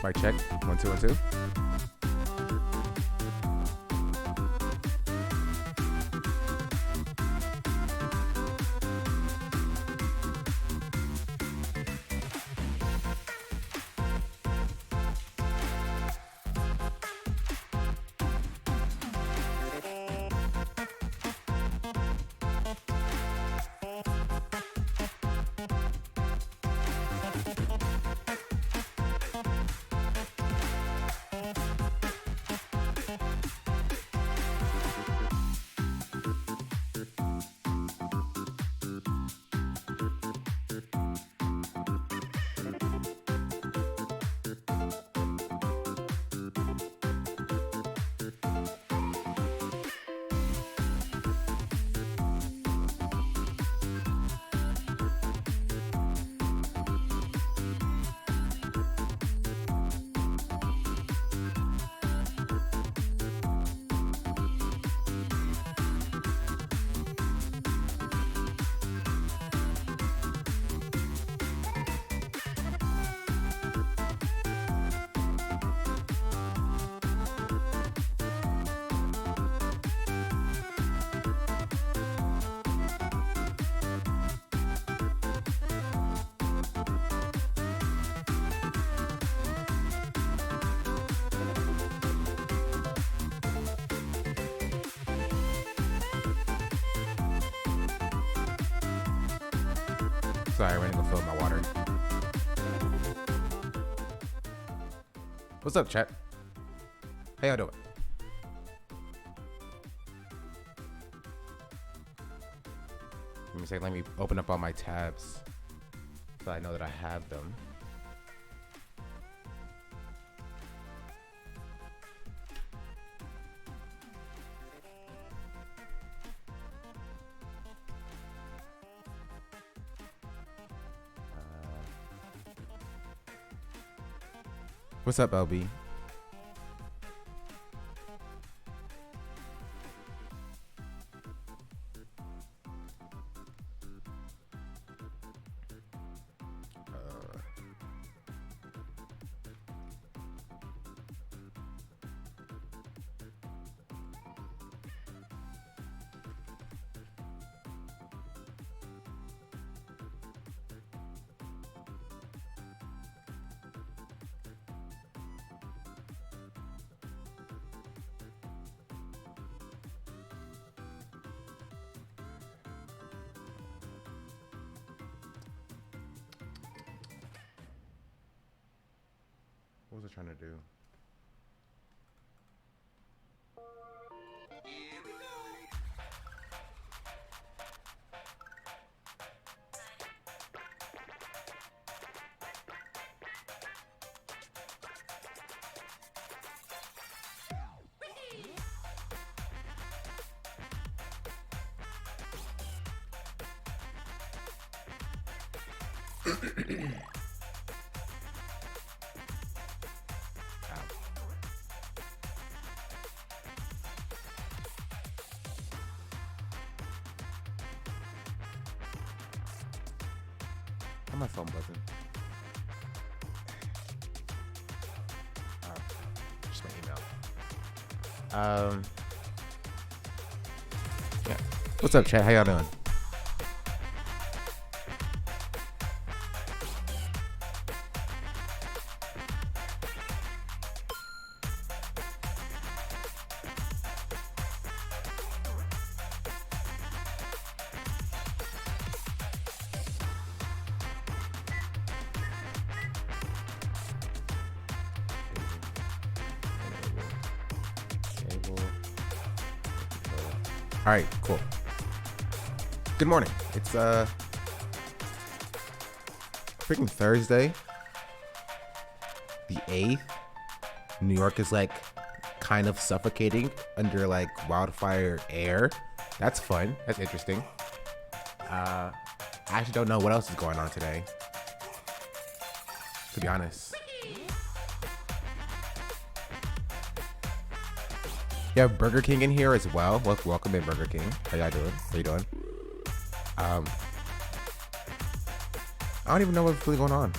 Mic check. 1 2 1 2. Sorry, I went to go fill my water. What's up, chat? How y'all doing? Let me open up all my tabs so I know that I have them. What's up, LB? What was I trying to do? My phone buzzing. Just my email. Yeah. What's up, chat? How y'all doing? All right, cool. Good morning. It's freaking Thursday, the 8th. New York is like kind of suffocating under like wildfire air. That's fun. That's interesting. I actually don't know what else is going on today, to be honest. You have Burger King in here as well. Welcome in, Burger King. How y'all doing? How you doing? I don't even know what's really going on.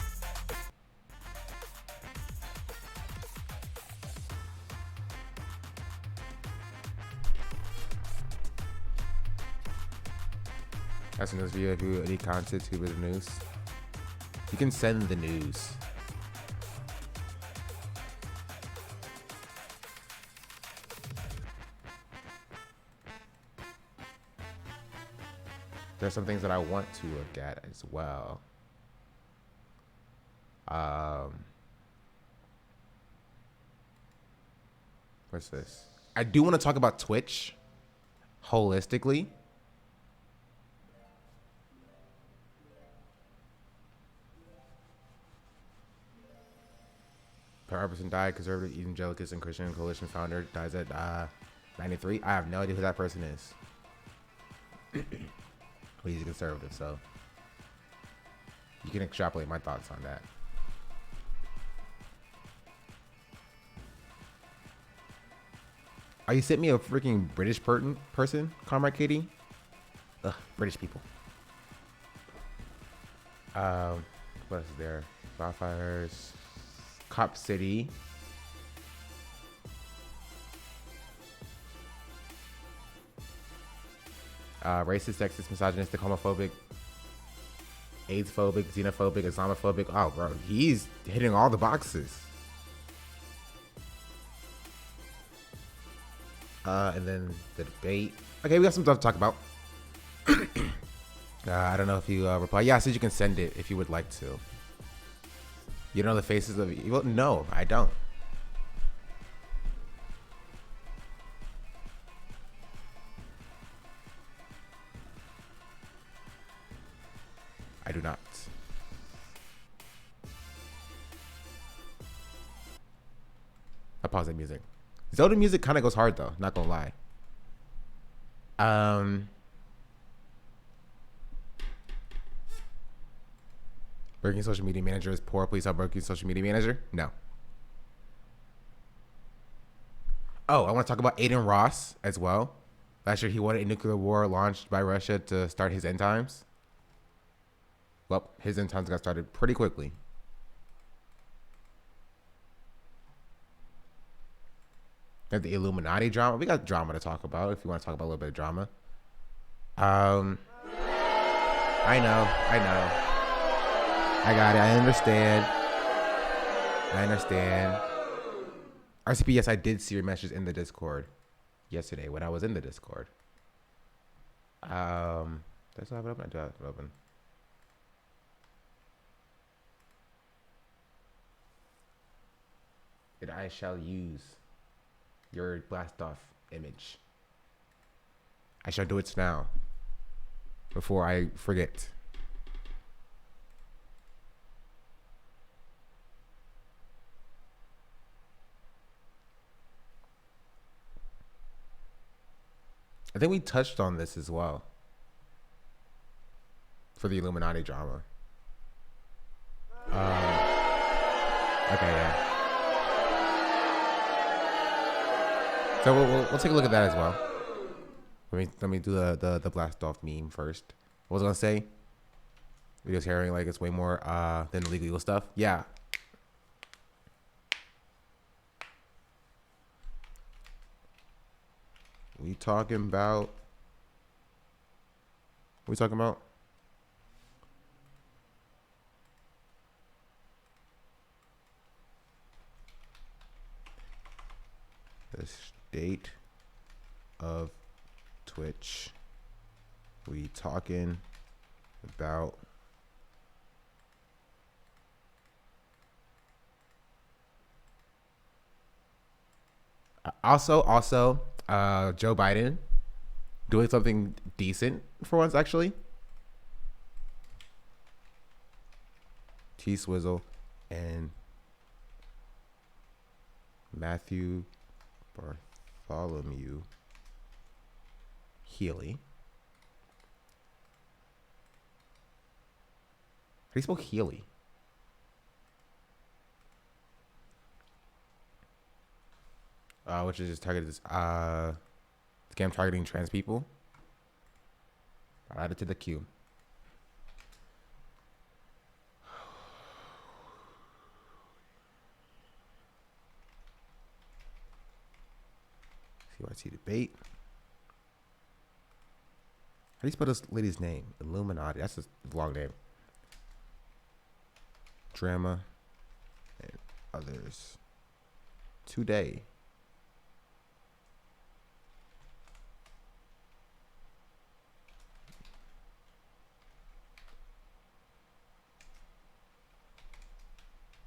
That's in this video. If you any content to the news, you can send the news. There's some things that I want to look at as well. What's this? I do want to talk about Twitch holistically. Per died, conservative evangelicals and Christian coalition founder, dies at 93. I have no idea who that person is. But he's a conservative, so you can extrapolate my thoughts on that. Oh, you sent me a freaking British person, Comrade Katie? Ugh, British people. What is there? Wildfires. Cop City. Racist, sexist, misogynistic, homophobic, AIDS phobic, xenophobic, Islamophobic. Oh, bro, he's hitting all the boxes. And then the debate. Okay, we got some stuff to talk about. I don't know if you reply. Yeah, I said you can send it if you would like to. You know the faces of evil? No, I don't. I do not. I pause the music. Zelda music kind of goes hard though, not gonna lie. Working social media manager is poor. Please help working social media manager. No. Oh, I want to talk about Aiden Ross as well. Last year he wanted a nuclear war launched by Russia to start his end times. Well, his end times got started pretty quickly. And the Illuminati drama. We got drama to talk about if you want to talk about a little bit of drama. I know. I got it. I understand. RCP, yes, I did see your message in the Discord yesterday when I was in the Discord. Does I have it open? I do have it open. And I shall use your blast off image. I shall do it now before I forget. I think we touched on this as well for the Illuminati drama. Okay, yeah. So we'll take a look at that as well. Let me do the blast off meme first. What was I gonna say? Videos hearing like it's way more than the legal stuff. Yeah. We talking about? What we talking about? The state of Twitch. We talking about also Joe Biden doing something decent for once, actually. T Swizzle and Matthew Bartholomew Healy. How do you spell Healy? Which is just targeted scam targeting trans people. I'll add it to the queue. CYT debate. How do you spell this lady's name? Illuminati. That's a long name. Drama and others. Today.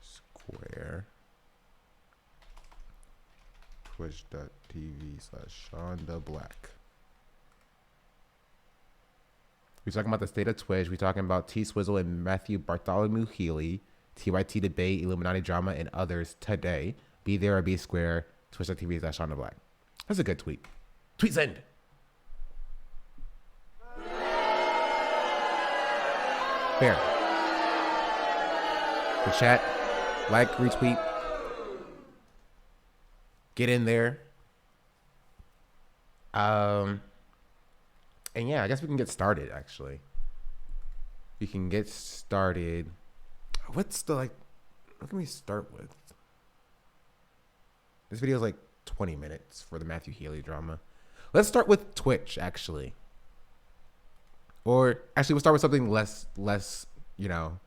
Square. Twitch.tv/SeanDaBlack. We're talking about the state of Twitch. We're talking about T Swizzle and Matthew Bartholomew Healy, TYT debate, Illuminati drama, and others today. Be there or be square. Twitch.tv/SeanDaBlack. That's a good tweet. Tweet send. Fair. The chat, like, retweet. Get in there. And yeah, I guess we can get started, actually. We can get started. What's the, like, what can we start with? This video is like 20 minutes for the Matthew Healy drama. Let's start with Twitch, actually. Or, actually, we'll start with something less, you know,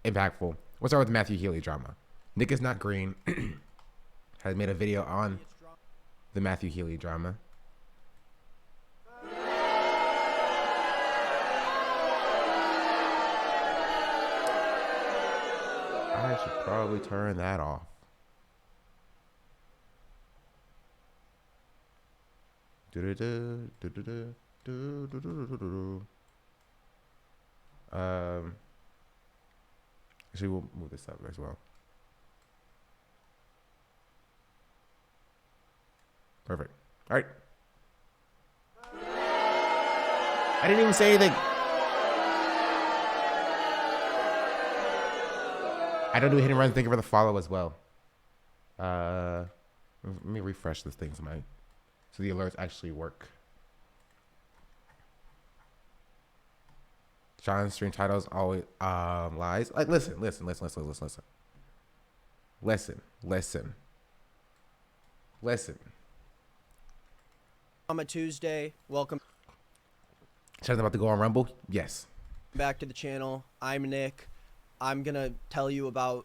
impactful. We'll start with the Matthew Healy drama. Nick is Not Green has made a video on the Matthew Healy drama. I should probably turn that off. Actually, we'll move this up as well. Perfect. All right. I didn't even say anything. I don't do hit and run. Thank you for the follow as well. Let me refresh this thing so the alerts actually work. Sean's stream titles always lies. Like listen. On a Tuesday, welcome. Sean's about to go on Rumble. Yes. Back to the channel. I'm Nick. I'm gonna tell you about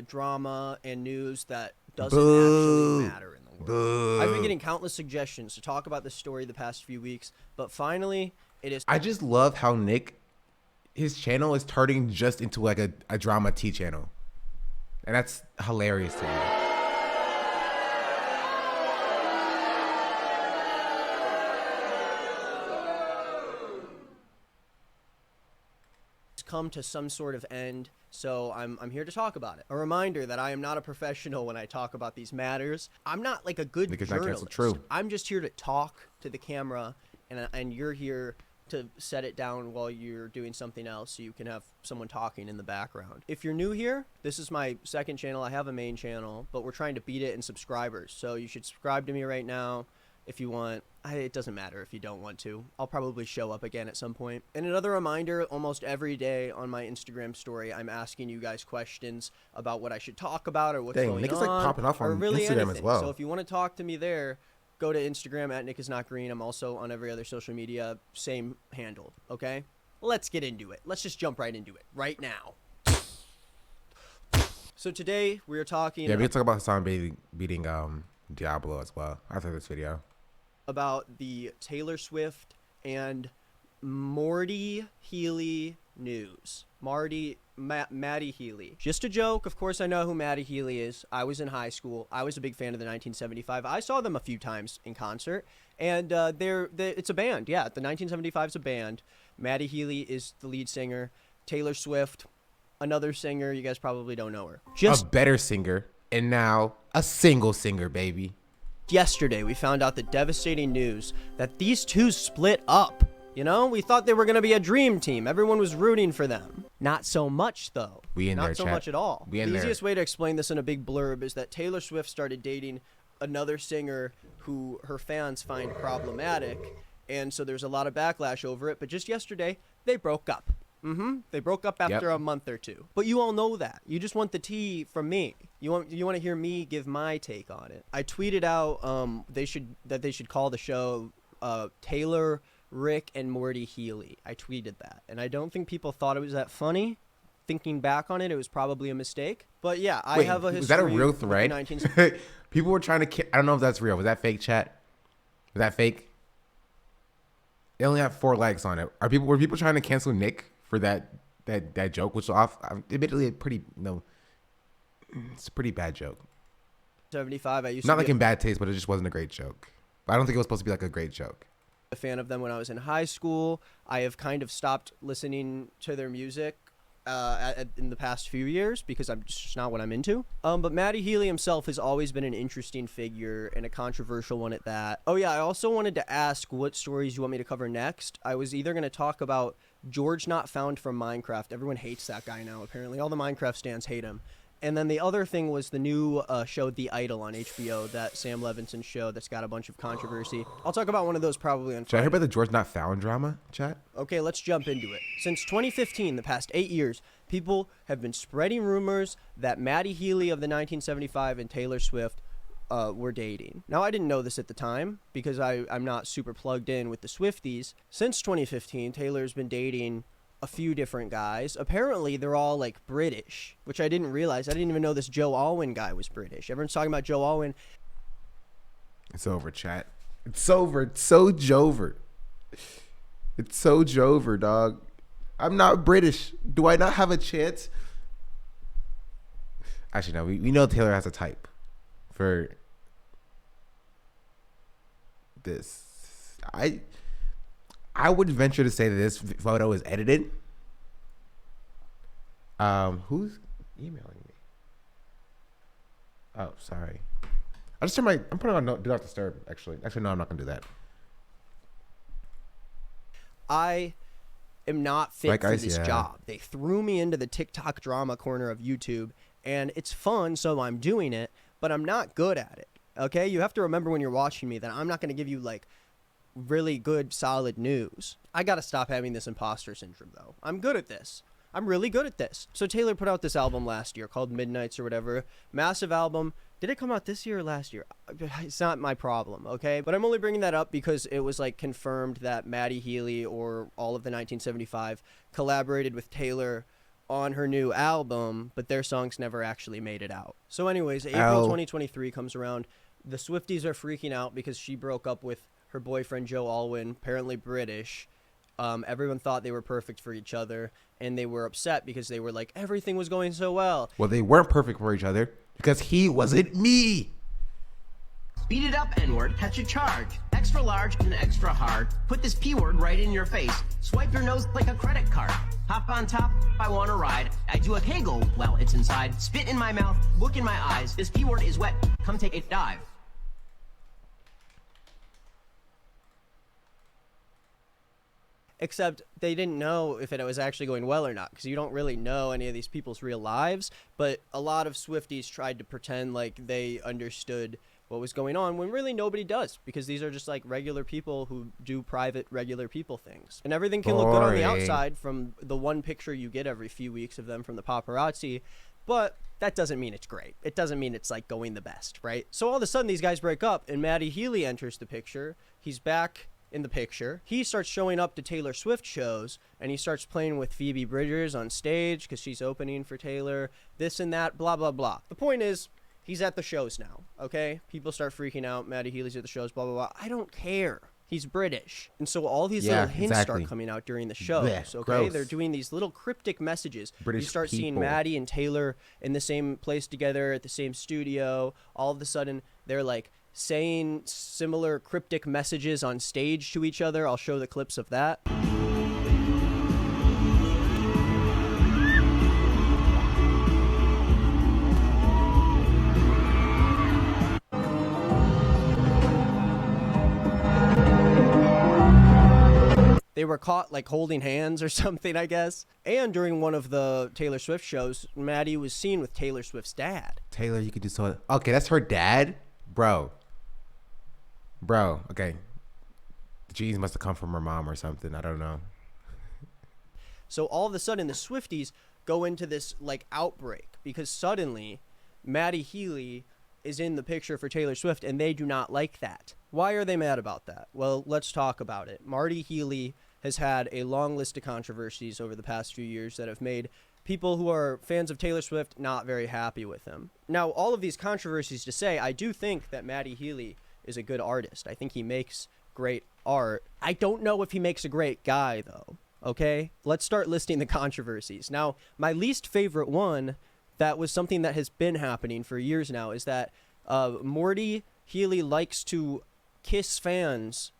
drama and news that doesn't actually matter in the world. I've been getting countless suggestions to talk about this story the past few weeks, but finally, it is. I just love how Nick, his channel is turning just into like a drama T channel, and that's hilarious to me. Come to some sort of end, so I'm here to talk about it. A reminder that I am not a professional when I talk about these matters. I'm not like a good journalist. True. I'm just here to talk to the camera, and you're here to set it down while you're doing something else so you can have someone talking in the background. If you're new here, this is my second channel. I have a main channel, but we're trying to beat it in subscribers, so you should subscribe to me right now if you want. It doesn't matter if you don't want to. I'll probably show up again at some point. And another reminder, almost every day on my Instagram story, I'm asking you guys questions about what I should talk about or what's going on. Nick is like popping off on really Instagram anything. as well. So if you want to talk to me there, go to Instagram at Nick is Not Green. I'm also on every other social media, same handle, okay? Let's get into it. Let's just jump right into it right now. So today we are talking. Yeah, we can talk about Hassan beating Diablo as well after this video. About the Taylor Swift and Maddie Healy news. Maddie Healy. Just a joke. Of course, I know who Maddie Healy is. I was in high school. I was a big fan of the 1975. I saw them a few times in concert, and it's a band. Yeah, the 1975 is a band. Maddie Healy is the lead singer. Taylor Swift, another singer. You guys probably don't know her. Just a better singer, and now a single singer, baby. Yesterday, we found out the devastating news that these two split up. You know, we thought they were going to be a dream team. Everyone was rooting for them. Not so much, though. Not so much at all. The easiest way to explain this in a big blurb is that Taylor Swift started dating another singer who her fans find problematic, and so there's a lot of backlash over it. But just yesterday, they broke up. They broke up after a month or two. But you all know that. You just want the tea from me. You want to hear me give my take on it. I tweeted out that they should call the show Taylor Rick and Morty Healy. I tweeted that, and I don't think people thought it was that funny. Thinking back on it, it was probably a mistake. But yeah, I have a history. Was that a real thread? People were trying to. I don't know if that's real. Was that fake, chat? Was that fake? They only have 4 likes on it. Were people trying to cancel Nick for that joke, which was off? Admittedly, it's a pretty bad joke. 75. I used not to like in bad taste, but it just wasn't a great joke. But I don't think it was supposed to be like a great joke. A fan of them when I was in high school. I have kind of stopped listening to their music in the past few years because I'm just not what I'm into. But Matty Healy himself has always been an interesting figure and a controversial one at that. Oh yeah, I also wanted to ask what stories you want me to cover next. I was either going to talk about George Not Found from Minecraft. Everyone hates that guy now, apparently. All the Minecraft stans hate him. And then the other thing was the new show, The Idol, on HBO, that Sam Levinson show that's got a bunch of controversy. I'll talk about one of those probably on Friday. Should I hear about the George Not Found drama, chat? Okay, let's jump into it. Since 2015, the past 8 years, people have been spreading rumors that Matty Healy of the 1975 and Taylor Swift were dating. Now, I didn't know this at the time because I'm not super plugged in with the Swifties. Since 2015, Taylor's been dating a few different guys. Apparently, they're all like British, which I didn't realize. I didn't even know this Joe Alwyn guy was British. Everyone's talking about Joe Alwyn. It's over, chat. It's over. It's so Jover. It's so Jover, dog. I'm not British. Do I not have a chance? Actually, no. We know Taylor has a type for this. I would venture to say that this photo is edited. Who's emailing me? Oh, sorry. I'm putting on do not disturb, actually. Actually, no, I'm not going to do that. I am not fit for this job. They threw me into the TikTok drama corner of YouTube, and it's fun, so I'm doing it, but I'm not good at it. Okay? You have to remember when you're watching me that I'm not going to give you, like, really good, solid news. I gotta stop having this imposter syndrome, though. I'm good at this. I'm really good at this. So Taylor put out this album last year called Midnights or whatever. Massive album. Did it come out this year or last year? It's not my problem, okay? But I'm only bringing that up because it was like confirmed that Matty Healy or all of the 1975 collaborated with Taylor on her new album, but their songs never actually made it out. So anyways, April 2023 comes around. The Swifties are freaking out because she broke up with her boyfriend Joe Alwyn, apparently British. Everyone thought they were perfect for each other, and they were upset because they were like, everything was going so well. Well, they weren't perfect for each other because he wasn't me. Speed it up, N-word. Catch a charge. Extra large and extra hard. Put this P-word right in your face. Swipe your nose like a credit card. Hop on top, I want to ride. I do a kegel while it's inside. Spit in my mouth, look in my eyes. This P-word is wet. Come take a dive. Except they didn't know if it was actually going well or not, because you don't really know any of these people's real lives. But a lot of Swifties tried to pretend like they understood what was going on when really nobody does, because these are just like regular people who do private regular people things. And everything can look good on the outside from the one picture you get every few weeks of them from the paparazzi, but that doesn't mean it's great. It doesn't mean it's like going the best, right? So all of a sudden these guys break up and Matty Healy enters the picture. He's back in the picture. He starts showing up to Taylor Swift shows, and he starts playing with Phoebe Bridgers on stage because she's opening for Taylor, this and that, blah, blah, blah. The point is, he's at the shows now, okay? People start freaking out. Matty Healy's at the shows, blah, blah, blah. I don't care. He's British. And so all these little hints start coming out during the shows, okay? Gross. They're doing these little cryptic messages. British you start people. seeing Matty and Taylor in the same place together at the same studio. All of a sudden, they're like saying similar cryptic messages on stage to each other. I'll show the clips of that. They were caught like holding hands or something, I guess. And during one of the Taylor Swift shows, Matty was seen with Taylor Swift's dad. Taylor, you could do so. Okay, that's her dad? Bro, okay. The genes must have come from her mom or something. I don't know. So all of a sudden, the Swifties go into this like outbreak because suddenly Matty Healy is in the picture for Taylor Swift, and they do not like that. Why are they mad about that? Well, let's talk about it. Marty Healy has had a long list of controversies over the past few years that have made people who are fans of Taylor Swift not very happy with him. Now, all of these controversies to say, I do think that Matty Healy is a good artist. I think he makes great art. I don't know if he makes a great guy, though. Okay? Let's start listing the controversies. Now, my least favorite one, that was something that has been happening for years now, is that Morty Healy likes to kiss fans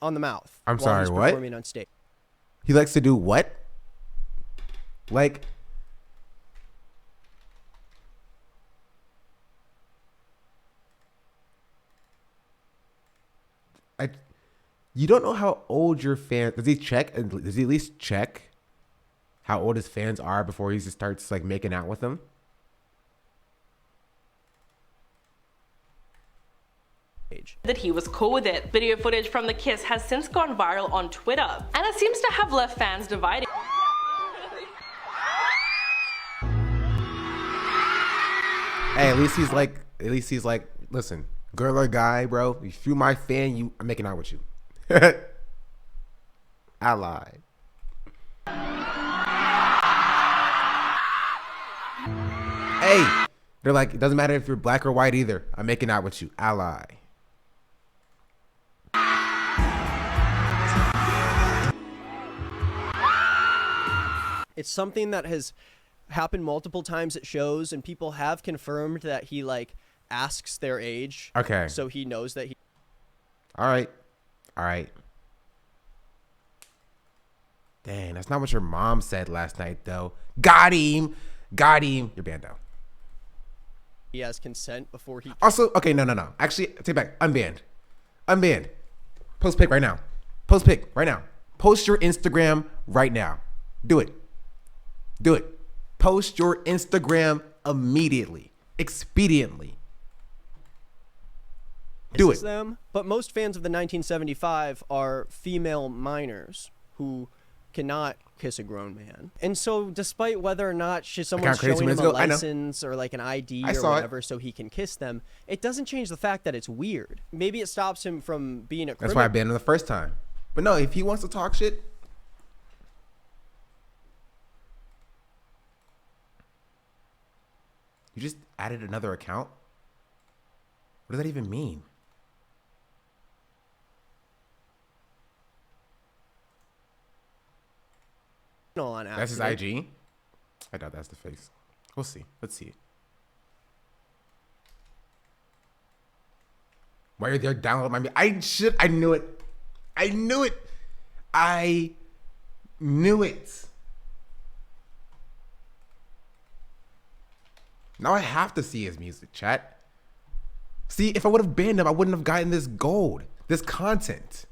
on the mouth. I'm sorry, he's what? Performing on stage. He likes to do what? Like, you don't know how old your fan. Does he check? Does he at least check how old his fans are before he just starts like making out with them? That he was cool with it. Video footage from the kiss has since gone viral on Twitter, and it seems to have left fans divided. Hey, at least he's like, listen, girl or guy, bro, if you my fan, I'm making out with you. I lied. Hey, they're like, it doesn't matter if you're black or white either. I'm making out with you. Ally. It's something that has happened multiple times at shows, and people have confirmed that he like asks their age. Okay. So he knows that he. All right. Dang, that's not what your mom said last night, though. Got him. You're banned now. He has consent before he. Also, okay, no. Actually, take it back. Unbanned. Post pic right now. Post your Instagram right now. Do it. Post your Instagram immediately. Expediently. Do it. Them, but most fans of the 1975 are female minors who cannot kiss a grown man. And so despite whether or not someone's showing him a license or like an ID or whatever so he can kiss them, it doesn't change the fact that it's weird. Maybe it stops him from being a criminal. That's why I banned him the first time. But no, if he wants to talk shit, you just added another account? What does that even mean? On that's his IG? I doubt that's the face. We'll see. Let's see. Why are they downloading my... I knew it. Now I have to see his music, chat. See, if I would have banned him, I wouldn't have gotten this gold, this content.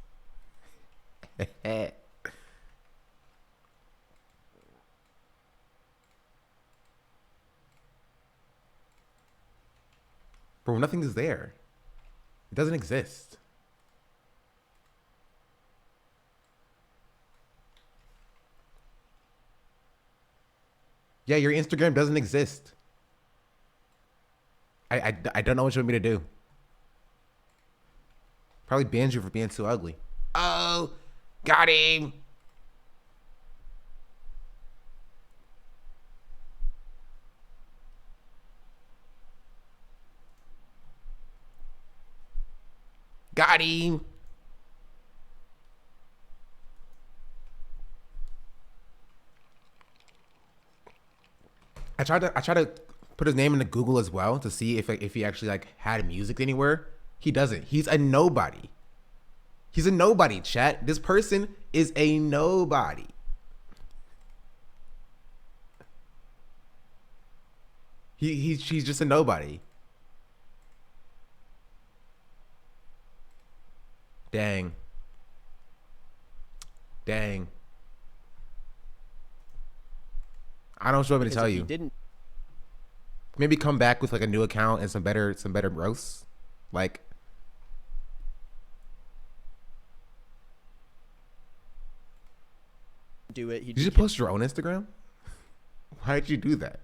Bro, nothing is there. It doesn't exist. Yeah, your Instagram doesn't exist. I don't know what you want me to do. Probably banned you for being too ugly. Oh, got him. Got him. I tried to put his name into Google as well to see if he actually like had music anywhere. He doesn't. He's a nobody. He's a nobody, chat. This person is a nobody. She's just a nobody. Dang. I don't know what you want me to tell you. Didn't maybe come back with like a new account and some better roasts. Like do it. Did you post your own Instagram? Why did you do that?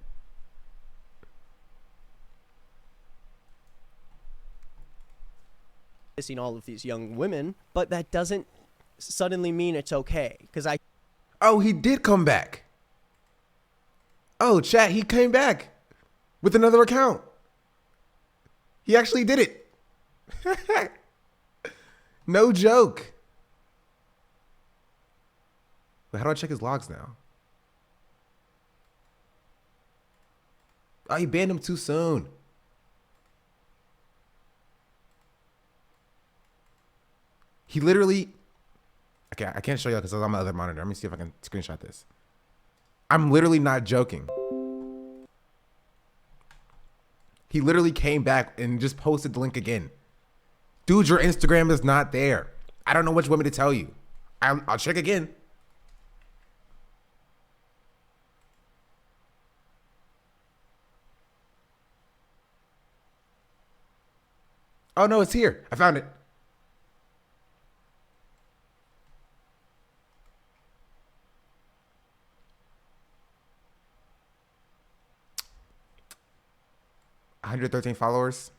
kissing all of these young women, but that doesn't suddenly mean it's okay. Because Oh, he did come back. Oh, chat, he came back with another account. He actually did it. No joke. But how do I check his logs now? Oh, he banned him too soon. He literally... Okay, I can't show you because it's on my other monitor. Let me see if I can screenshot this. I'm literally not joking. He literally came back and just posted the link again. Dude, your Instagram is not there. I don't know what you want me to tell you. I'll check again. Oh, no, it's here. I found it. $113 followers.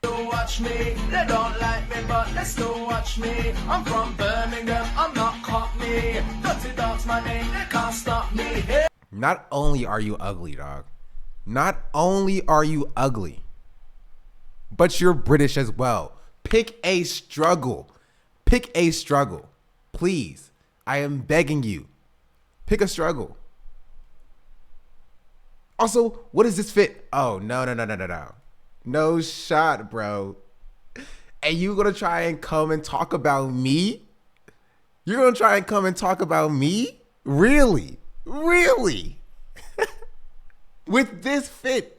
Watch me, they don't like me, but they still watch me. I'm from Birmingham, I'm not Cockney. Dirty Dog's my name, they can't stop me. Hey. Not only are you ugly, dog. Not only are you ugly, but you're British as well. Pick a struggle. Pick a struggle. Please. I am begging you. Pick a struggle. Also, what does this fit? Oh, no. No shot, bro. And you gonna try and come and talk about me? You're gonna try and come and talk about me? Really? Really? With this fit?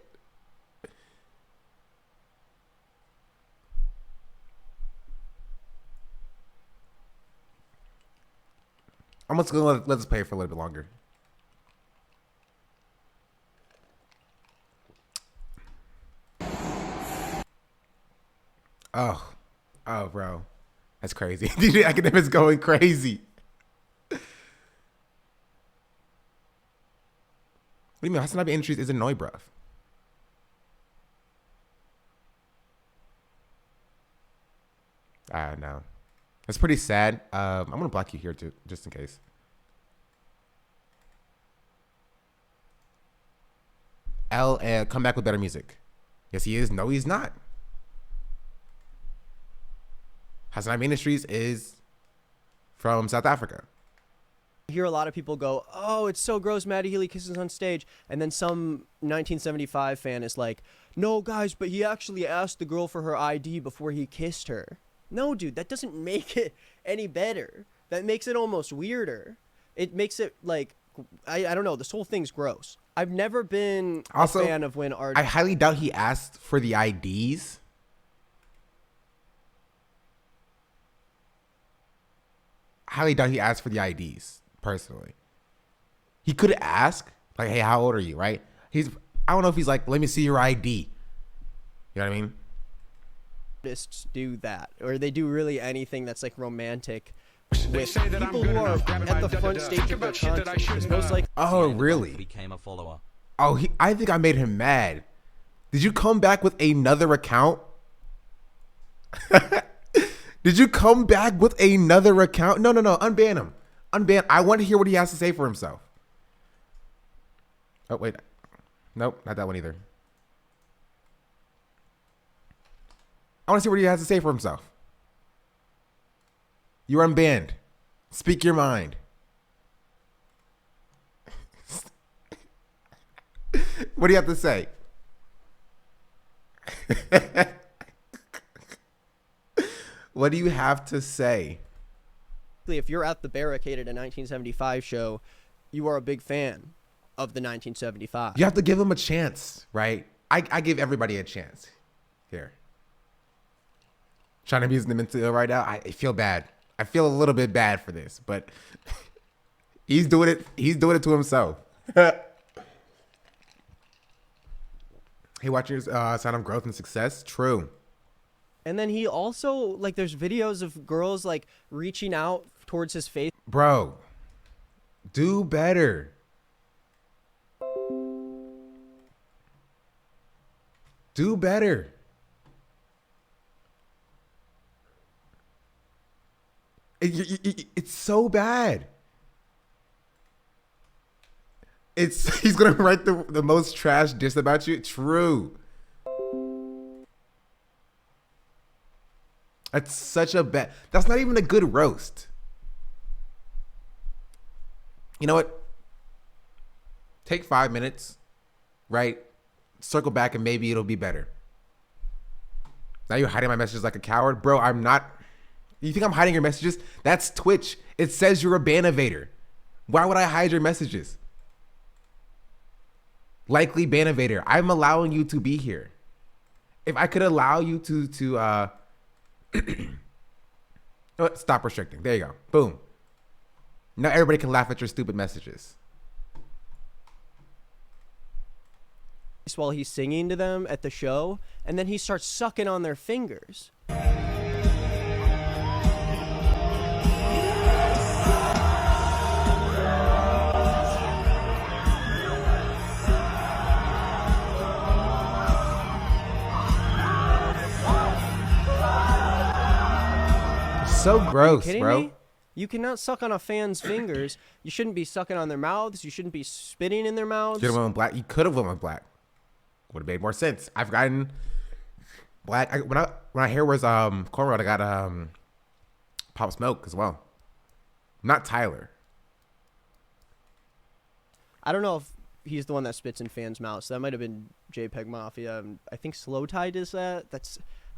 I'm just gonna let this play for a little bit longer. Oh, bro, that's crazy. DJ Academic's going crazy. What do you mean? Hassan Nabi Industries isn't Noi, bruv. No. That's pretty sad. I'm gonna block you here too, just in case. Come back with better music. Yes, he is. No, he's not. Hassan Nabi Industries is from South Africa. I hear a lot of people go, oh, it's so gross, Maddie Healy kisses on stage. And then some 1975 fan is like, no, guys, but he actually asked the girl for her ID before he kissed her. No, dude, that doesn't make it any better. That makes it almost weirder. It makes it like, I don't know, this whole thing's gross. I've never been a fan of when art. I highly doubt he asked for the IDs. Highly doubt he asked for the IDs, personally. He could ask, like, hey, how old are you, right? I don't know if he's like, let me see your ID. You know what I mean? Artists do that, or they do really anything that's like romantic with people who are at the front stage of their concert. Most likely. Oh, really? Became a follower. Oh, I think I made him mad. Did you come back with another account? Did you come back with another account? No. Unban him. Unban. I want to hear what he has to say for himself. Oh, wait. Nope, not that one either. I want to see what he has to say for himself. You're unbanned. Speak your mind. What do you have to say? What do you have to say? If you're at the Barricade at a 1975 show, you are a big fan of the 1975. You have to give him a chance, right? I give everybody a chance. Here. Trying to be using them into right now. I feel bad. I feel a little bit bad for this, but he's doing it. He's doing it to himself. Hey, watch your sign of growth and success. True. And then he also, like, there's videos of girls, like, reaching out towards his face. Bro. Do better. Do better. It's so bad. He's gonna write the most trash diss about you. True. That's such a bad. That's not even a good roast. You know what? Take 5 minutes, right? Circle back and maybe it'll be better. Now you're hiding my messages like a coward, bro. I'm not. You think I'm hiding your messages? That's Twitch. It says you're a ban evader. Why would I hide your messages? Likely ban evader. I'm allowing you to be here. If I could allow you to stop restricting. There you go. Boom. Now everybody can laugh at your stupid messages. While he's singing to them at the show, and then he starts sucking on their fingers. So gross, bro. Me? You cannot suck on a fan's fingers. You shouldn't be sucking on their mouths. You shouldn't be spitting in their mouths. You went black. You could have went with black. Would have made more sense. I've gotten black. When my hair was cornrowed, I got Pop Smoke as well. Not Tyler. I don't know if he's the one that spits in fans' mouths. That might have been JPEG Mafia. I think Slow Tide is that.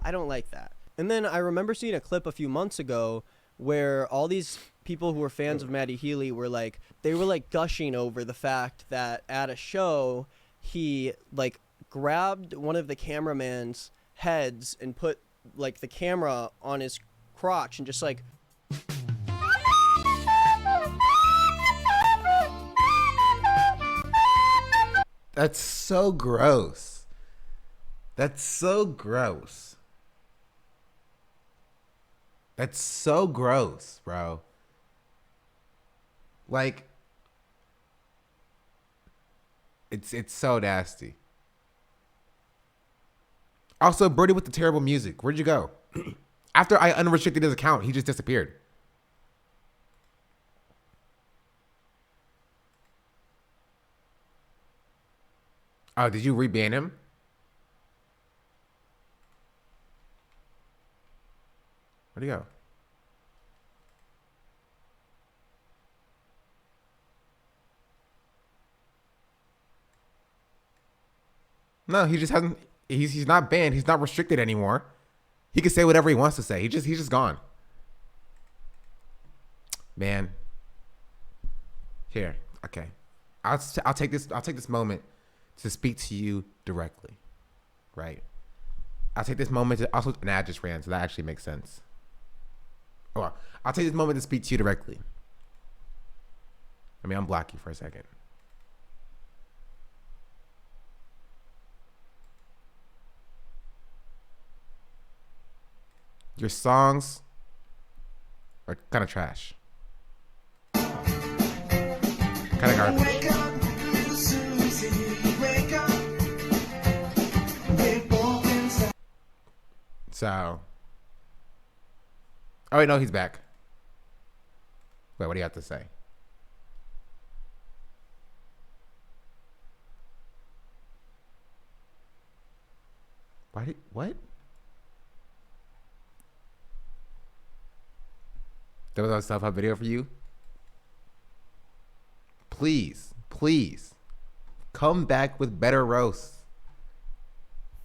I don't like that. And then I remember seeing a clip a few months ago where all these people who were fans of Matty Healy were gushing over the fact that at a show he grabbed one of the cameraman's heads and put the camera on his crotch and just That's so gross. That's so gross. That's so gross, bro. It's so nasty. Also, Birdie with the terrible music. Where'd you go? After I unrestricted his account, he just disappeared. Oh, did you reban him? Where'd he go? No, he just hasn't. He's not banned. He's not restricted anymore. He can say whatever he wants to say. He's just gone. Man. Here, okay. I'll take this moment to speak to you directly, right? I'll take this moment to also. Nah, I just ran, so that actually makes sense. Oh, I'll take this moment to speak to you directly. I mean, unblock you for a second. Your songs are kind of trash. Kind of garbage. So. Oh, wait, no, he's back. Wait, what do you have to say? What? There was a self-help video for you? Please, come back with better roasts.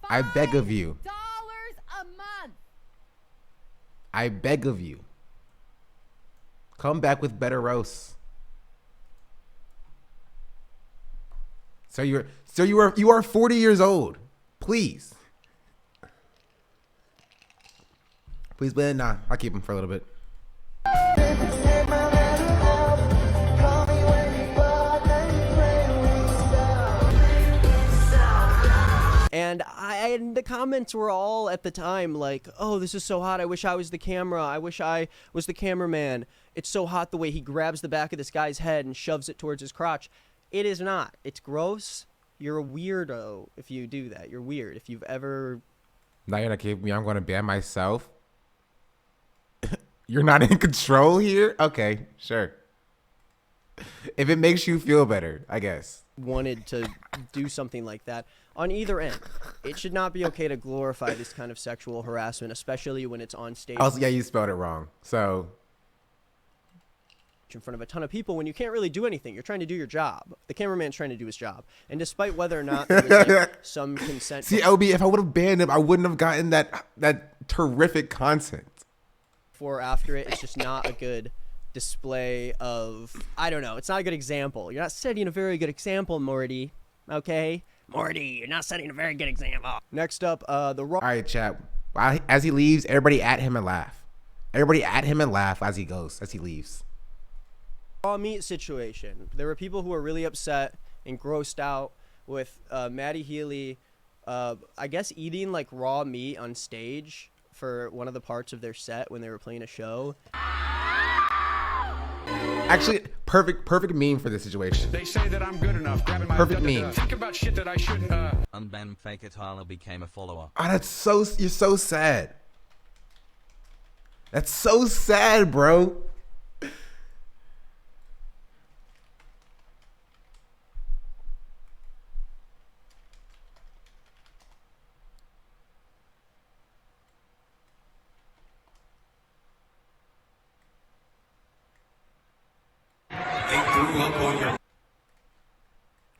I beg of you. $5 a month. I beg of you. Come back with better roasts. You are 40 years old. Please. But nah, I'll keep him for a little bit. And the comments were all at the time like, oh, this is so hot. I wish I was the camera. I wish I was the cameraman. it's so hot the way he grabs the back of this guy's head and shoves it towards his crotch. It is not. It's gross. You're a weirdo if you do that. You're weird. If you've ever... Now you're gonna keep me. I'm gonna ban myself. You're not in control here? Okay, sure. If it makes you feel better, I guess. Wanted to do something like that. On either end, it should not be okay to glorify this kind of sexual harassment, especially when it's on stage. Also, yeah, you spelled it wrong. So... in front of a ton of people when you can't really do anything. You're trying to do your job. The cameraman's trying to do his job. And despite whether or not there was like some consent... See, LB, if I would have banned him, I wouldn't have gotten that terrific content. Before or after it, it's just not a good display of... I don't know. It's not a good example. You're not setting a very good example, Morty. Okay? Morty, you're not setting a very good example. Next up, the Raw... All right, chat. As he leaves, everybody at him and laugh. Everybody at him and laugh as he goes, as he leaves. Raw meat situation. There were people who were really upset and grossed out with Maddie Healy, I guess, eating like raw meat on stage for one of the parts of their set when they were playing a show. Actually, perfect meme for this situation. They say that I'm good enough. Grabbing my perfect meme. Think about shit that I shouldn't. Unbanned Faker Tyler became a follower. Oh, that's so... You're so sad. That's so sad, bro.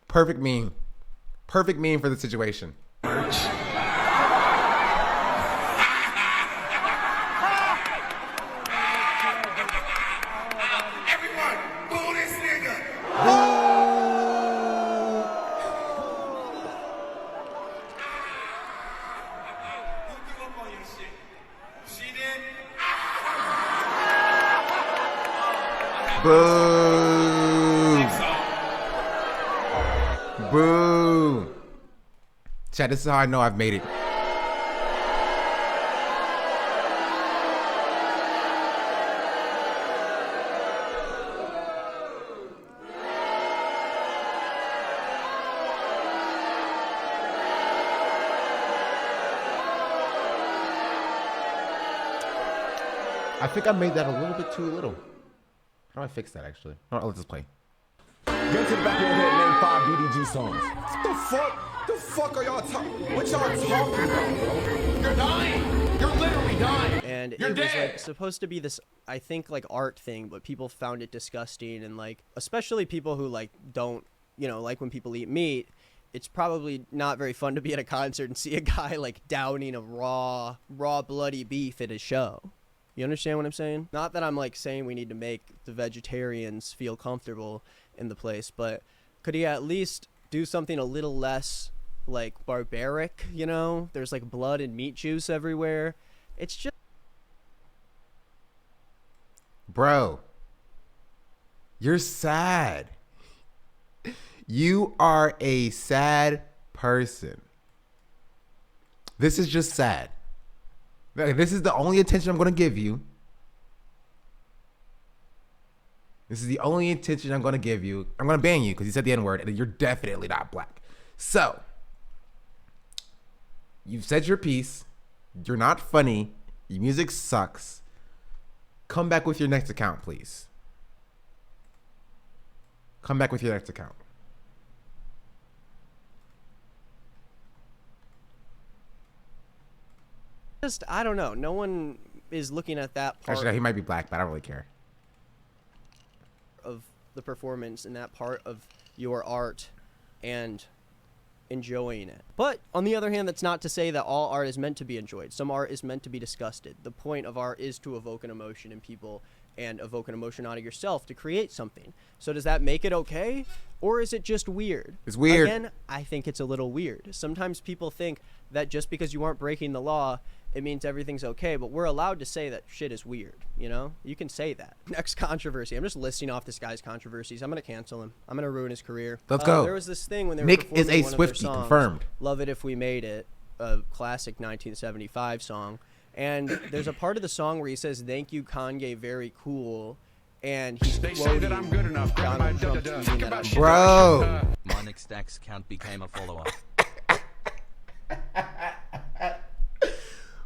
Perfect meme. Perfect meme for the situation. Everyone, boo this nigga. Boo. Boo. Chat, this is how I know I've made it. I think I made that a little bit too little. How do I fix that, actually? Oh, let's just play. Get to the back of your head, name 5 DDG songs. The fuck are y'all talking? What y'all talking about, bro? You're dying. You're literally dying. And You're it was dead. like supposed to be this, I think, like art thing, but people found it disgusting, and like especially people who like don't, you know, like when people eat meat. It's probably not very fun to be at a concert and see a guy like downing a raw bloody beef at his show. You understand what I'm saying? Not that I'm like saying we need to make the vegetarians feel comfortable in the place, but could he at least do something a little less like barbaric, you know? There's like blood and meat juice everywhere. It's just... Bro, you're sad. You are a sad person. This is just sad. This is the only attention I'm going to give you. This is the only attention I'm going to give you. I'm going to ban you because you said the N-word and you're definitely not black. So, you've said your piece. You're not funny. Your music sucks. Come back with your next account, please. Come back with your next account. Just, I don't know. No one is looking at that part. Actually, no, he might be black, but I don't really care. Of the performance and that part of your art and enjoying it. But on the other hand, that's not to say that all art is meant to be enjoyed. Some art is meant to be disgusted. The point of art is to evoke an emotion in people and evoke an emotion out of yourself to create something. So does that make it okay? Or is it just weird? It's weird. Again, I think it's a little weird. Sometimes people think that just because you aren't breaking the law, it means everything's okay, but we're allowed to say that shit is weird, you know? You can say that. Next controversy. I'm just listing off this guy's controversies. I'm going to cancel him. I'm going to ruin his career. Let's go. There was this thing when they were Nick is performing a one of their Swiftie, songs, confirmed. Love It If We Made It, a classic 1975 song. And there's a part of the song where he says, "Thank you, Kanye, very cool." and he's They say that I'm good enough. Donald Trump tweeting that I'm Bro. My next X count became a follower.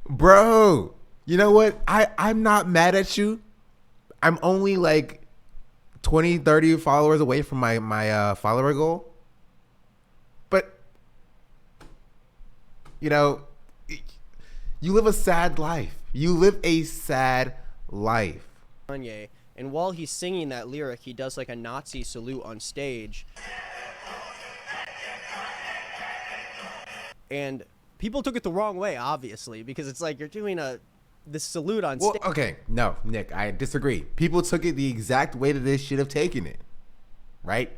Bro, you know what? I'm not mad at you. I'm only like 20, 30 followers away from my follower goal. But, you know, you live a sad life. You live a sad life. Kanye, and while he's singing that lyric, he does like a Nazi salute on stage. And people took it the wrong way, obviously, because it's like you're doing this salute on stage. Well, okay, no, Nick, I disagree. People took it the exact way that they should have taken it, right?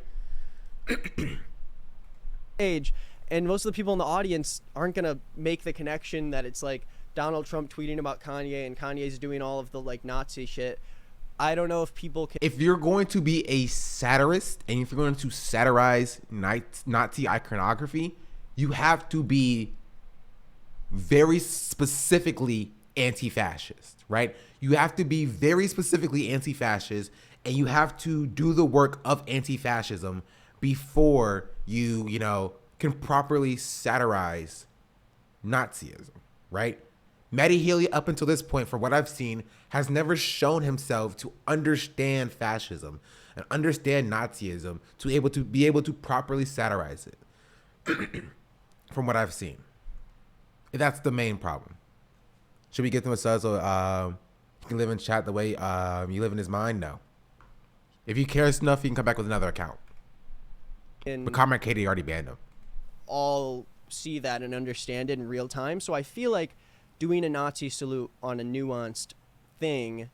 And most of the people in the audience aren't gonna make the connection that it's like Donald Trump tweeting about Kanye and Kanye's doing all of the like Nazi shit. I don't know if people can. If you're going to be a satirist and if you're going to satirize Nazi iconography, you have to be very specifically anti-fascist, right? You have to be very specifically anti-fascist, and you have to do the work of anti-fascism before you can properly satirize Nazism, right? Matty Healy, up until this point, from what I've seen, has never shown himself to understand fascism and understand Nazism to be able to properly satirize it. From what I've seen, that's the main problem. Should we get them a sub so he can live in chat the way you live in his mind? No. If you care enough, you can come back with another account. But Carmen Katie already banned him. All see that and understand it in real time. So I feel like doing a Nazi salute on a nuanced thing,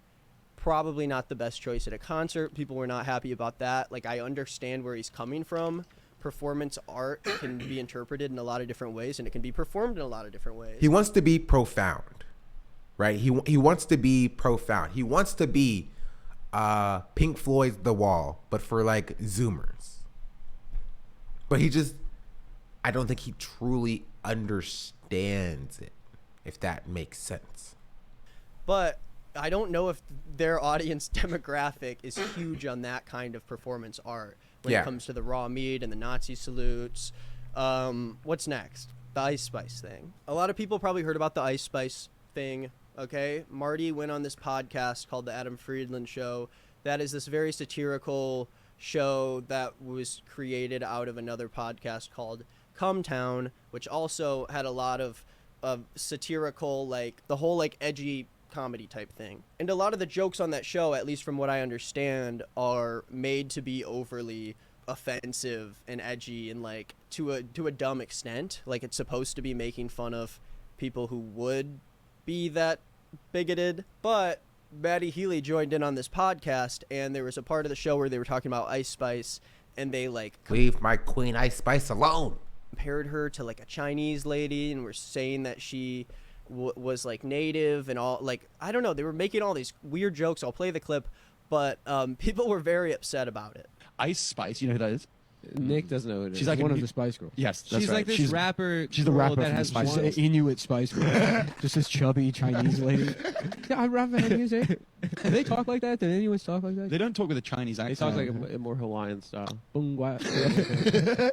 probably not the best choice at a concert. People were not happy about that. Like, I understand where he's coming from. Performance art can be interpreted in a lot of different ways, and it can be performed in a lot of different ways. He wants to be profound, right? He wants to be profound. He wants to be Pink Floyd's The Wall, but for like Zoomers. But I don't think he truly understands it, if that makes sense. But I don't know if their audience demographic is huge on that kind of performance art when it comes to the raw meat and the Nazi salutes. What's next? The Ice Spice thing. A lot of people probably heard about the Ice Spice thing, okay? Marty went on this podcast called The Adam Friedland Show. That is this very satirical show that was created out of another podcast called Come Town, which also had a lot of satirical, like the whole like edgy comedy type thing. And a lot of the jokes on that show, at least from what I understand, are made to be overly offensive and edgy and like to a dumb extent. Like, it's supposed to be making fun of people who would be that bigoted. But Matty Healy joined in on this podcast, and there was a part of the show where they were talking about Ice Spice, and they like leave my queen Ice Spice alone. Compared her to like a Chinese lady, and were saying that she was like native and all. Like, I don't know, they were making all these weird jokes. I'll play the clip, but people were very upset about it. Ice Spice, you know who that is? Nick doesn't know who it is. She's like one of the Spice Girls. Yes, that's she's right. like this rapper. She's the rapper that has Spice Girls. Inuit Spice Girl. Just this chubby Chinese lady. Yeah, I rap about music. Do they talk like that? Do Inuits talk like that? They don't talk with a Chinese accent. They talk like a more Hawaiian style.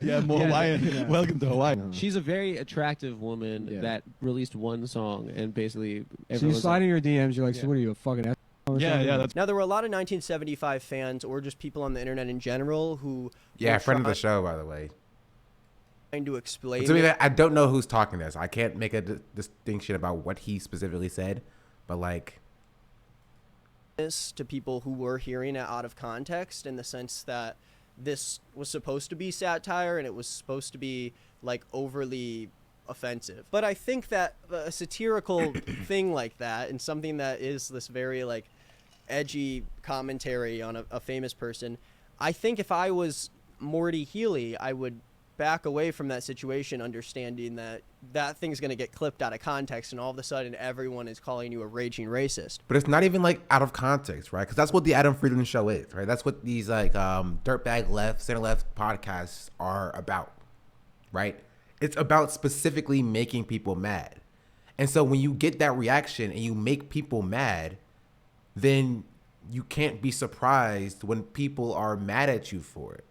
Yeah, more Hawaiian. Yeah. Welcome to Hawaii. She's a very attractive woman that released one song, and basically she's sliding your DMs. You're like, so what are you, a fucking ass? Yeah. Now, there were a lot of 1975 fans, or just people on the internet in general, who friend of the show, by the way. Trying to explain. To me, I don't know who's talking this. I can't make a distinction about what he specifically said, but like this to people who were hearing it out of context, in the sense that this was supposed to be satire and it was supposed to be like overly offensive. But I think that a satirical thing like that, and something that is this very like edgy commentary on a famous person, I think if I was Morty Healy, I would back away from that situation, understanding that that thing's going to get clipped out of context, and all of a sudden everyone is calling you a raging racist. But it's not even like out of context, right? Because that's what the Adam Friedland Show is, right? That's what these like dirtbag left, center left podcasts are about, right? It's about specifically making people mad. And so when you get that reaction and you make people mad, then you can't be surprised when people are mad at you for it.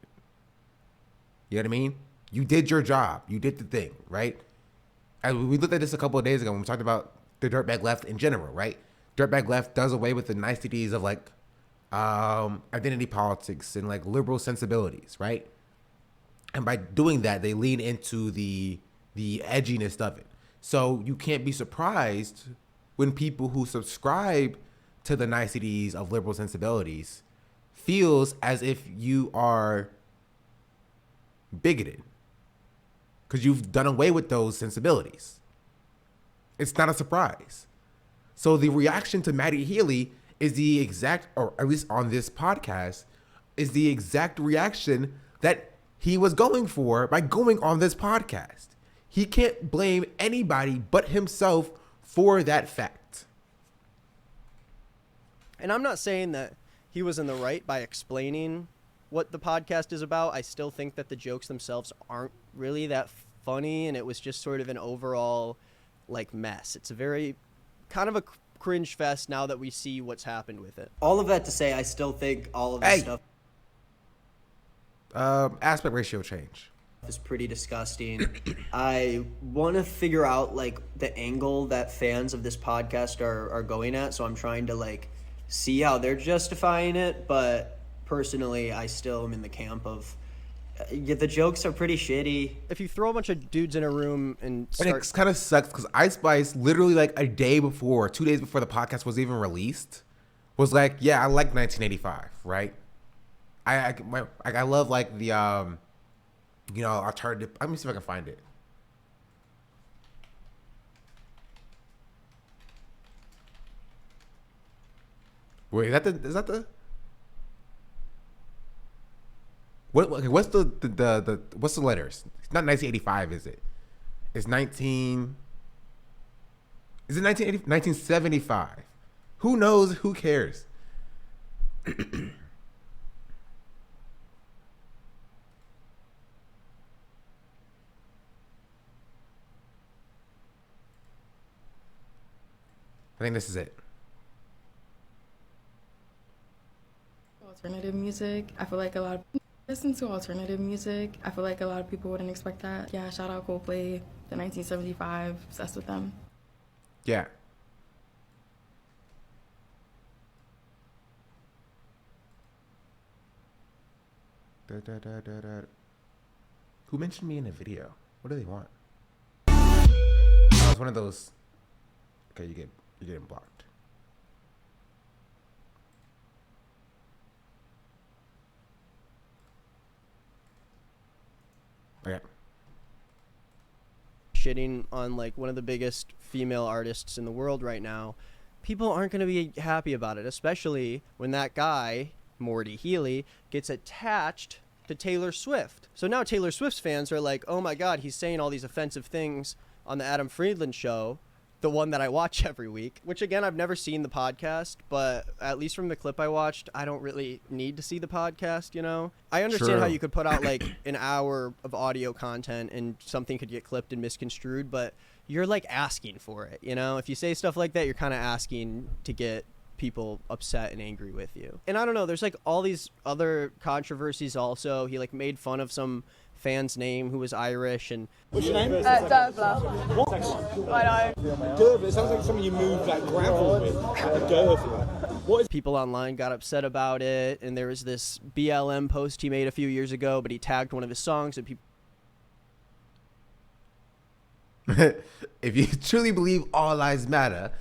You know what I mean? You did your job. You did the thing, right? And we looked at this a couple of days ago when we talked about the dirtbag left in general, right? Dirtbag left does away with the niceties of like identity politics and like liberal sensibilities, right? And by doing that, they lean into the edginess of it. So you can't be surprised when people who subscribe to the niceties of liberal sensibilities feels as if you are bigoted because you've done away with those sensibilities. It's not a surprise. So the reaction to Matty Healy is the exact, or at least on this podcast, is the exact reaction that he was going for by going on this podcast. He can't blame anybody but himself for that fact. And I'm not saying that he was in the right by explaining what the podcast is about. I still think that the jokes themselves aren't really that funny, and it was just sort of an overall like mess. It's a very kind of a cringe fest now that we see what's happened with it. All of that to say, I still think all of this stuff aspect ratio change is pretty disgusting. I want to figure out like the angle that fans of this podcast are going at, so I'm trying to like see how they're justifying it, but personally I still am in the camp of the jokes are pretty shitty. If you throw a bunch of dudes in a room and it kind of sucks because Ice Spice literally like a day before, 2 days before the podcast was even released, was like, yeah, I like 1985, right? I love like the alternative. Let me see if I can find it. Wait, is that the what's the what's the letters? It's not 1985, is it? It's 1975? Who knows? Who cares? I think this is it. Alternative music. I feel like a lot of people listen to alternative music. I feel like a lot of people wouldn't expect that. Yeah, shout out Coldplay, the 1975, obsessed with them. Yeah. Who mentioned me in a video? What do they want? Oh, it's one of those. Okay, you're getting blocked. Okay. Shitting on like one of the biggest female artists in the world right now, people aren't going to be happy about it, especially when that guy, Morty Healy, gets attached to Taylor Swift. So now Taylor Swift's fans are like, oh my God, he's saying all these offensive things on the Adam Friedland show, the one that I watch every week, which again, I've never seen the podcast, but at least from the clip I watched, I don't really need to see the podcast, you know? I understand how you could put out like an hour of audio content and something could get clipped and misconstrued, but you're like asking for it, you know? If you say stuff like that, you're kind of asking to get people upset and angry with you. And I don't know, there's like all these other controversies also. He like made fun of some fan's name who was Irish. And what's your name? SeanDaBlack. What? I know. Dervla. It sounds like something you move like gravel with. Dervla. People online got upset about it, and there was this BLM post he made a few years ago, but he tagged one of his songs and people. If you truly believe all lives matter,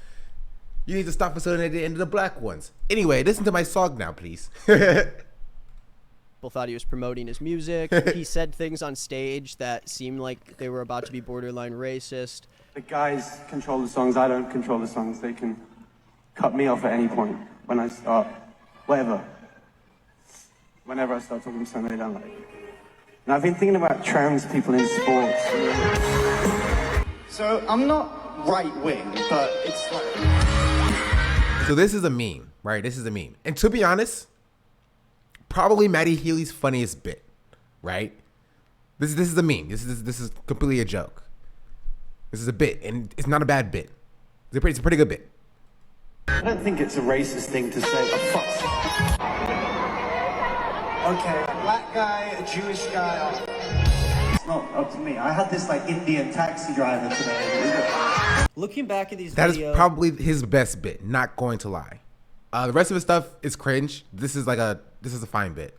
you need to stop facilitating the black ones. Anyway, listen to my song now, please. People thought he was promoting his music. He said things on stage that seemed like they were about to be borderline racist. The guys control the songs. I don't control the songs. They can cut me off at any point when I start, whatever. Whenever I start talking something they don't like. And I've been thinking about trans people in sports. So I'm not right-wing, but it's like... So this is a meme, right? This is a meme. And to be honest, probably Matty Healy's funniest bit, right? This is a meme. This is completely a joke. This is a bit, and it's not a bad bit. It's a pretty good bit. I don't think it's a racist thing to say. Oh, fuck. Okay, a black guy, a Jewish guy. It's not up to me. I had this like Indian taxi driver today. Looking back at these That videos, is probably his best bit, not going to lie. The rest of his stuff is cringe. This is a fine bit.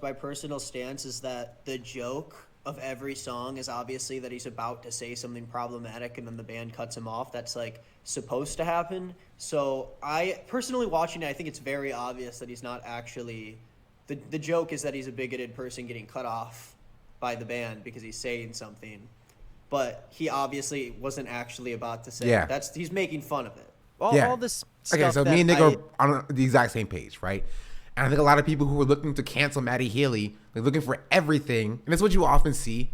my personal stance is that the joke of every song is obviously that he's about to say something problematic and then the band cuts him off. That's like supposed to happen. So I personally watching it, I think it's very obvious that he's not actually, the joke is that he's a bigoted person getting cut off by the band because he's saying something, but he obviously wasn't actually about to say it. He's making fun of it. All this stuff. Okay, so me and Nick are on the exact same page, right? And I think a lot of people who are looking to cancel Maddie Healy, they're looking for everything. And that's what you often see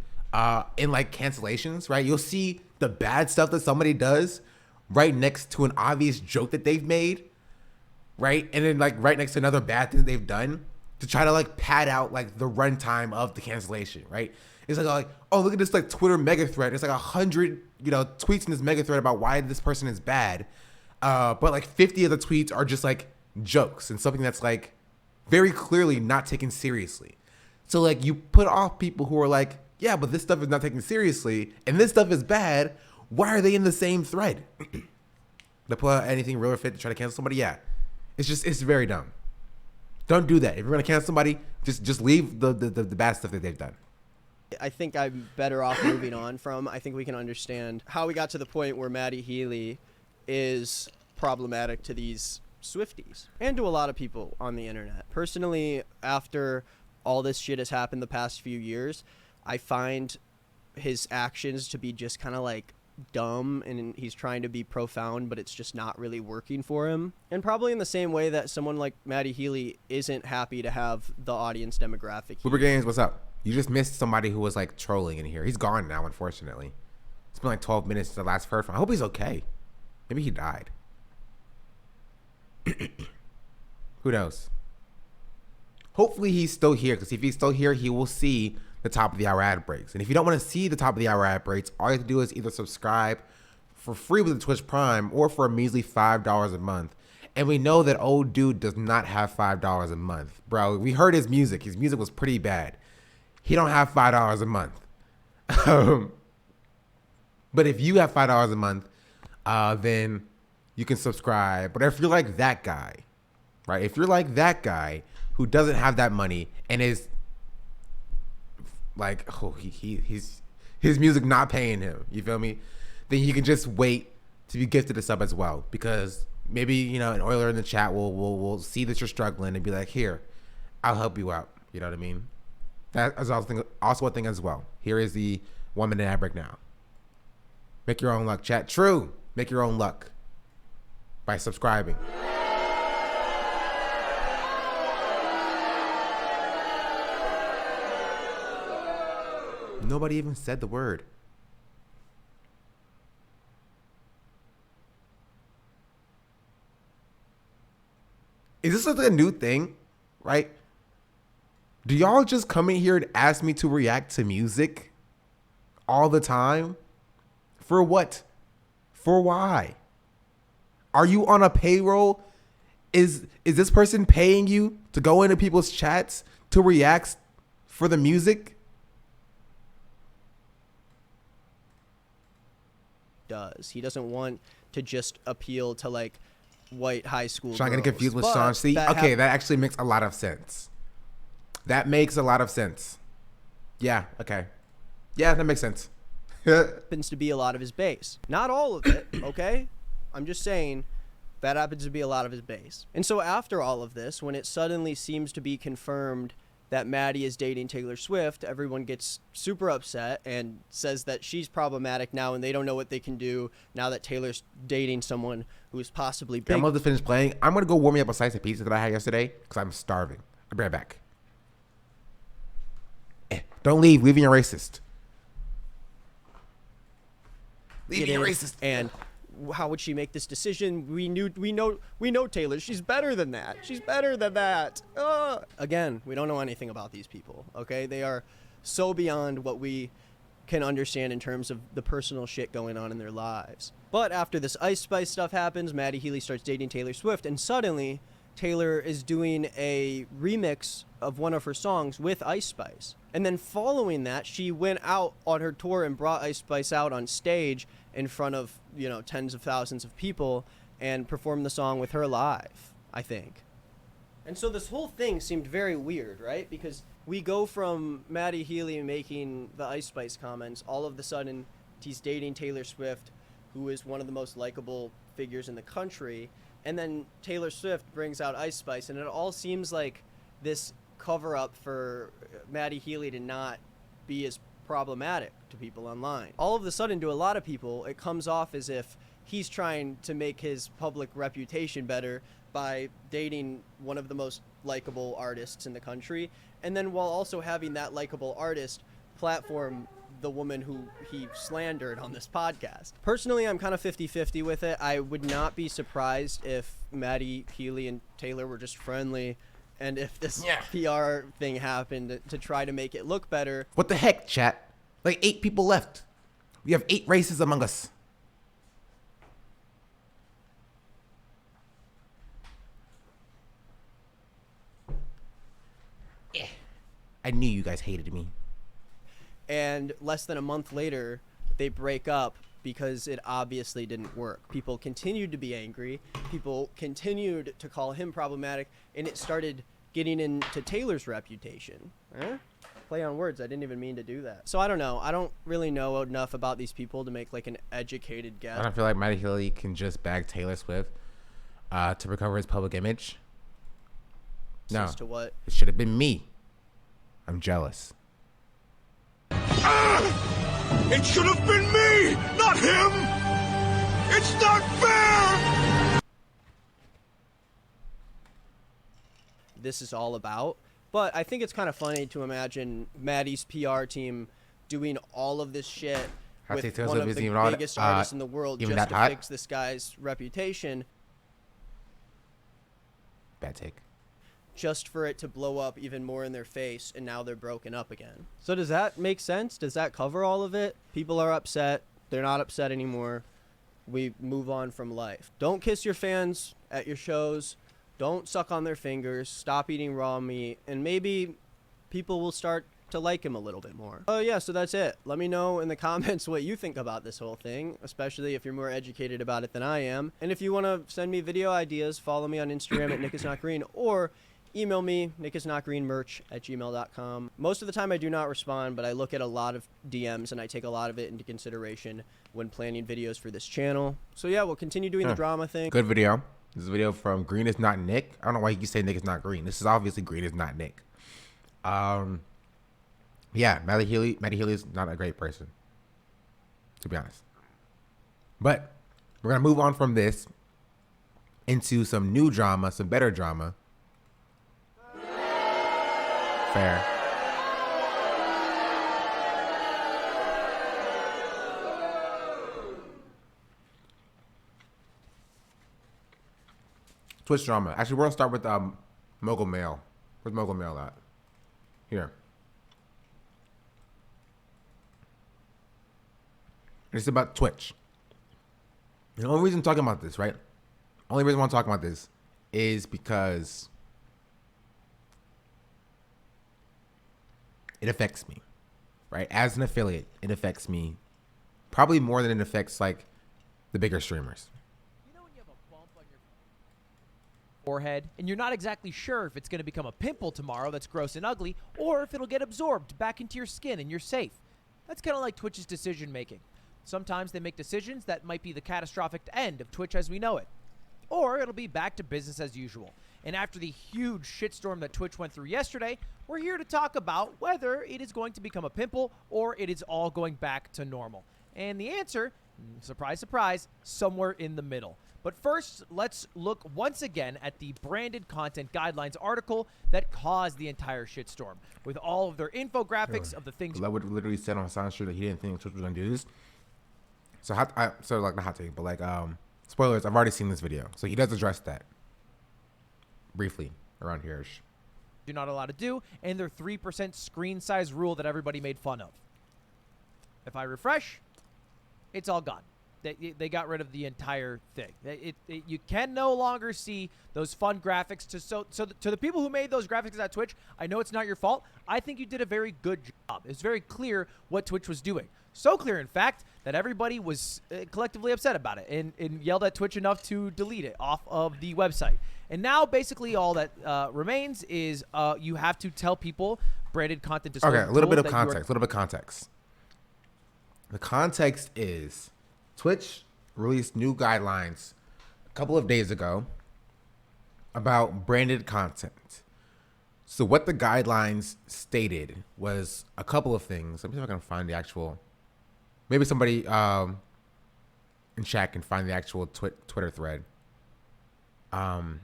in like cancellations, right? You'll see the bad stuff that somebody does right next to an obvious joke that they've made, right? And then like right next to another bad thing that they've done to try to like pad out like the runtime of the cancellation, right? It's like, oh, look at this like Twitter mega thread. It's like 100, tweets in this mega thread about why this person is bad. But like 50 of the tweets are just like jokes and something that's like very clearly not taken seriously. So like you put off people who are like, yeah, but this stuff is not taken seriously and this stuff is bad. Why are they in the same thread? To put out anything real or fit to try to cancel somebody? Yeah. It's very dumb. Don't do that. If you're going to cancel somebody, just leave the bad stuff that they've done. I think I'm better off moving on from. I think we can understand how we got to the point where Maddie Healy is problematic to these Swifties and to a lot of people on the internet. Personally, after all this shit has happened the past few years, I find his actions to be just kind of like dumb, and he's trying to be profound, but it's just not really working for him. And probably in the same way that someone like Maddie Healy isn't happy to have the audience demographic. Uber Games, what's up? You just missed somebody who was like trolling in here. He's gone now, unfortunately. It's been like 12 minutes since the last heard from him. I hope he's okay. Maybe he died. Who knows? Hopefully he's still here, because if he's still here, he will see the top of the hour ad breaks. And if you don't want to see the top of the hour ad breaks, all you have to do is either subscribe for free with the Twitch Prime or for a measly $5 a month. And we know that old dude does not have $5 a month. Bro, we heard his music. His music was pretty bad. He don't have $5 a month. But if you have $5 a month, then you can subscribe. But if you're like that guy, right? If you're like that guy who doesn't have that money and is like, oh, his music not paying him, you feel me? Then you can just wait to be gifted a sub as well, because maybe an Oiler in the chat will see that you're struggling and be like, here, I'll help you out. You know what I mean? That is also a thing as well. Here is the 1 minute ad break now. Make your own luck, chat. True. Make your own luck by subscribing. Nobody even said the word. Is this like a new thing, right? Do y'all just come in here and ask me to react to music all the time? For what? For why? Are you on a payroll? Is this person paying you to go into people's chats to react for the music? He doesn't want to just appeal to like white high school Sean, girls. getting confused with Sean. See, okay, that actually makes a lot of sense. That makes a lot of sense. Yeah, okay. Yeah, that makes sense. Happens to be a lot of his base. Not all of it, okay? I'm just saying that happens to be a lot of his base. And so after all of this, when it suddenly seems to be confirmed that Maddie is dating Taylor Swift, everyone gets super upset and says that she's problematic now and they don't know what they can do now that Taylor's dating someone who is possibly big. I'm going to finish playing. I'm going to go warm me up a slice of pizza that I had yesterday because I'm starving. I'll be right back. Don't leave. Leaving you're racist. Leaving you're racist. And how would she make this decision? We know Taylor. She's better than that. She's better than that. Again, we don't know anything about these people, okay? They are so beyond what we can understand in terms of the personal shit going on in their lives. But after this Ice Spice stuff happens, Maddie Healy starts dating Taylor Swift, and suddenly Taylor is doing a remix of one of her songs with Ice Spice. And then following that, she went out on her tour and brought Ice Spice out on stage in front of, you know, tens of thousands of people and performed the song with her live, I think. And so this whole thing seemed very weird, right? Because we go from Maddie Healy making the Ice Spice comments, all of a sudden he's dating Taylor Swift, who is one of the most likable figures in the country, and then Taylor Swift brings out Ice Spice, and it all seems like this cover-up for Maddie Healy to not be as problematic to people online. All of a sudden, to a lot of people, it comes off as if he's trying to make his public reputation better by dating one of the most likable artists in the country, and then while also having that likable artist platform the woman who he slandered on this podcast. Personally, I'm kind of 50-50 with it. I would not be surprised if Maddie Healy and Taylor were just friendly, and if this PR thing happened to try to make it look better. What the heck, chat? Like 8 people left. We have 8 races among us. I knew you guys hated me. And less than a month later, they break up because it obviously didn't work. People continued to be angry. People continued to call him problematic, and it started getting into Taylor's reputation. Huh? Play on words. I didn't even mean to do that. So I don't know. I don't really know enough about these people to make like an educated guess. I don't feel like Maddie Healy can just bag Taylor Swift to recover his public image. No. As to what? It should have been me. I'm jealous. It should have been me, not him! It's not fair! This is all about. But I think it's kind of funny to imagine Maddie's PR team doing all of this shit with one of the biggest artists in the world just to fix this guy's reputation. Bad take. Just for it to blow up even more in their face, and now they're broken up again. So does that make sense? Does that cover all of it? People are upset. They're not upset anymore. We move on from life. Don't kiss your fans at your shows. Don't suck on their fingers. Stop eating raw meat. And maybe people will start to like him a little bit more. Oh yeah, so that's it. Let me know in the comments what you think about this whole thing, especially if you're more educated about it than I am. And if you want to send me video ideas, follow me on Instagram at nickisnotgreen, or email me, nickisnotgreenmerch@gmail.com. Most of the time I do not respond, but I look at a lot of DMs and I take a lot of it into consideration when planning videos for this channel. So yeah, we'll continue doing the drama thing. Good video. This is a video from Green is Not Nick. I don't know why you say Nick is not green. This is obviously Green is Not Nick. Yeah, Maddie Healy is not a great person, to be honest. But we're going to move on from this into some new drama, some better drama. Fair. Twitch drama. Actually, we're gonna start with Mogul Mail. Where's Mogul Mail at? Here. It's about Twitch. The only reason I'm talking about this, right? Only reason I'm talking about this is because it affects me, right? As an affiliate, it affects me probably more than it affects like the bigger streamers. You know when you have a bump on your forehead and you're not exactly sure if it's going to become a pimple tomorrow that's gross and ugly, or if it'll get absorbed back into your skin and you're safe. That's kind of like Twitch's decision making. Sometimes they make decisions that might be the catastrophic end of Twitch as we know it. Or it'll be back to business as usual. And after the huge shitstorm that Twitch went through yesterday, we're here to talk about whether it is going to become a pimple or it is all going back to normal. And the answer, surprise, surprise, somewhere in the middle. But first, let's look once again at the branded content guidelines article that caused the entire shitstorm, with all of their infographics of the things. Lewood literally said on Silent Street that he didn't think Twitch was going to do this. So, so like not hot take, but like spoilers. I've already seen this video, so he does address that briefly around here. You're not allowed to do, and their 3% screen size rule that everybody made fun of. If I refresh, it's all gone. They got rid of the entire thing. You can no longer see those fun graphics. To the people who made those graphics at Twitch, I know it's not your fault. I think you did a very good job. It's very clear what Twitch was doing. So clear, in fact, that everybody was collectively upset about it and yelled at Twitch enough to delete it off of the website. And now, basically, all that remains is you have to tell people branded content disclosure. Okay, a little bit of context. The context is Twitch released new guidelines a couple of days ago about branded content. So what the guidelines stated was a couple of things. Let me see if I can find the actual. Maybe somebody in chat can find the actual Twitter thread. But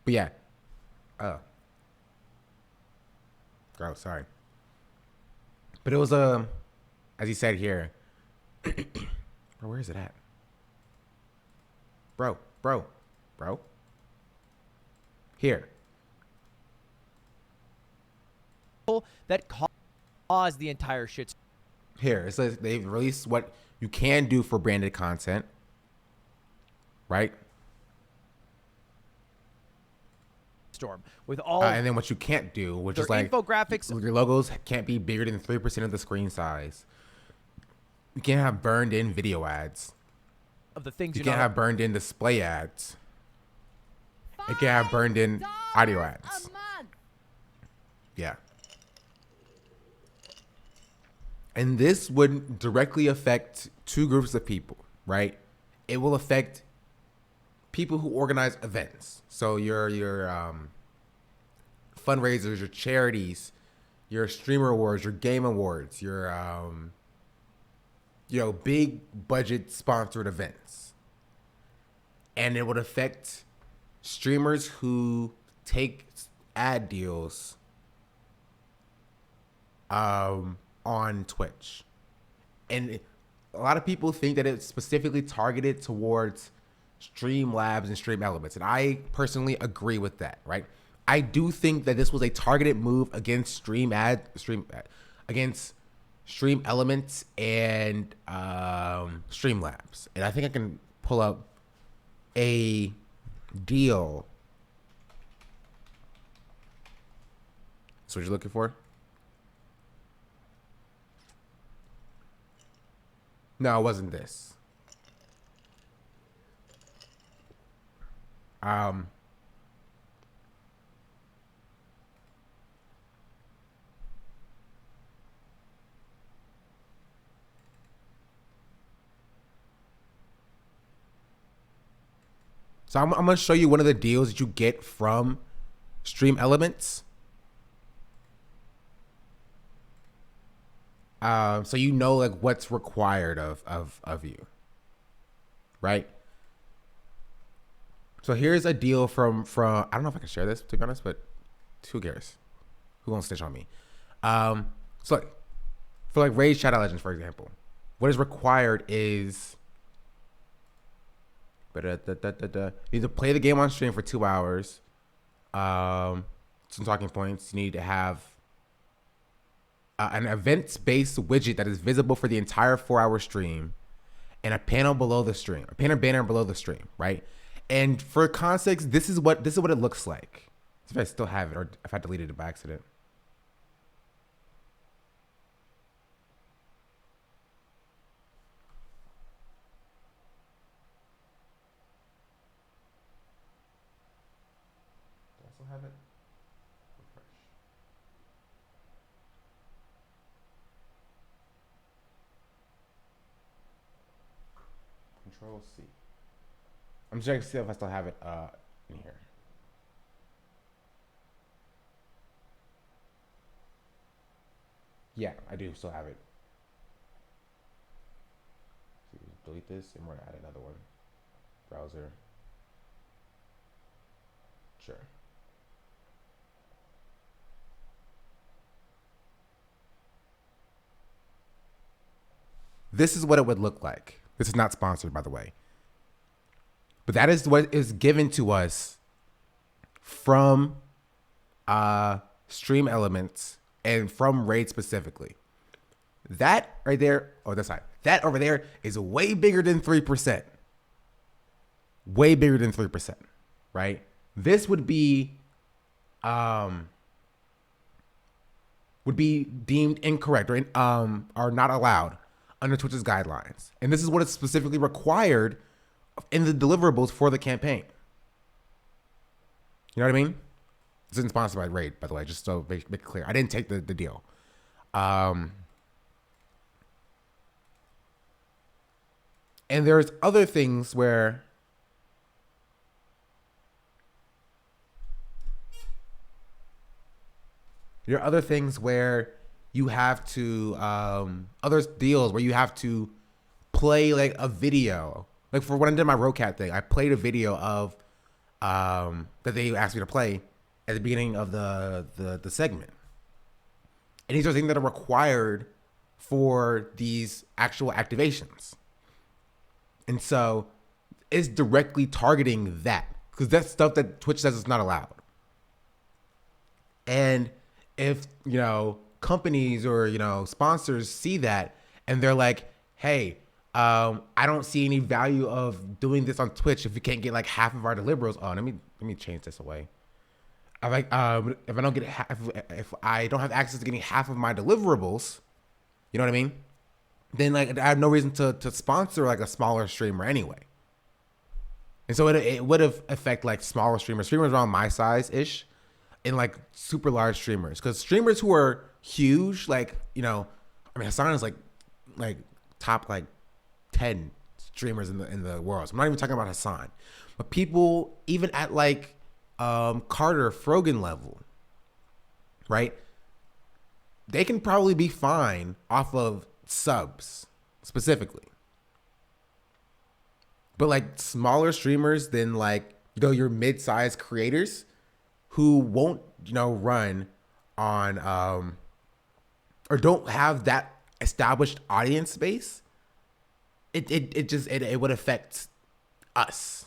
yeah. Oh, sorry. But it was as he said here. Bro, where is it at? Bro. Here. That caused the entire shit. Here, it says they've released what you can do for branded content. Right? Storm with all and then what you can't do, which is like infographics. Your logos can't be bigger than 3% of the screen size. You can't have burned in video ads. Of the things you can't have burned in display ads. You can't have burned in audio ads. Yeah. And this would directly affect two groups of people, right? It will affect people who organize events. So your fundraisers, your charities, your streamer awards, your game awards, your big budget sponsored events. And it would affect streamers who take ad deals on Twitch. And a lot of people think that it's specifically targeted towards Streamlabs and Stream Elements. And I personally agree with that, right? I do think that this was a targeted move against Stream Elements and Streamlabs. And I think I can pull up a deal. That's what you're looking for? No, it wasn't this. So I'm going to show you one of the deals that you get from Stream Elements. So you know like what's required of you, right? So here's a deal from I don't know if I can share this, to be honest, but who cares? Who gonna snitch on me? So like, for like Raid Shadow Legends, for example, what is required is you need to play the game on stream for 2 hours. Some talking points. You need to have an events-based widget that is visible for the entire 4-hour stream, and a panel below the stream, a banner below the stream, right? And for context, this is what it looks like. If I still have it, or if I deleted it by accident. Do I still have it? Control C. I'm checking to see if I still have it in here. Yeah, I do still have it. So delete this and we're gonna add another one. Browser. Sure. This is what it would look like. This is not sponsored, by the way. But that is what is given to us from stream elements, and from raid specifically. That right there, that over there is way bigger than 3%. Way bigger than 3%, right? This would be deemed incorrect or are not allowed under Twitch's guidelines. And this is what is specifically required in the deliverables for the campaign. You know what I mean? This isn't sponsored by Raid, by the way, just so make it clear. I didn't take the deal. And there's other things where you have to other deals where you have to play like a video. Like for when I did my Rocat thing, I played a video of that they asked me to play at the beginning of the segment. And these are things that are required for these actual activations. And so it's directly targeting that, because that's stuff that Twitch says is not allowed. And if, companies or, sponsors see that and they're like, hey, I don't see any value of doing this on Twitch if we can't get like half of our deliverables. Oh, let me change this away. I'm like, if I don't get if I don't have access to getting half of my deliverables, you know what I mean? Then like I have no reason to sponsor like a smaller streamer anyway. And so it would have affect like smaller streamers around my size ish, and like super large streamers, because streamers who are huge, like Hassan is like top like 10 streamers in the world. So I'm not even talking about Hassan, but people even at like Carter Frogan level, right? They can probably be fine off of subs specifically. But like smaller streamers than like, your mid-sized creators who won't, run on or don't have that established audience base, it would affect us.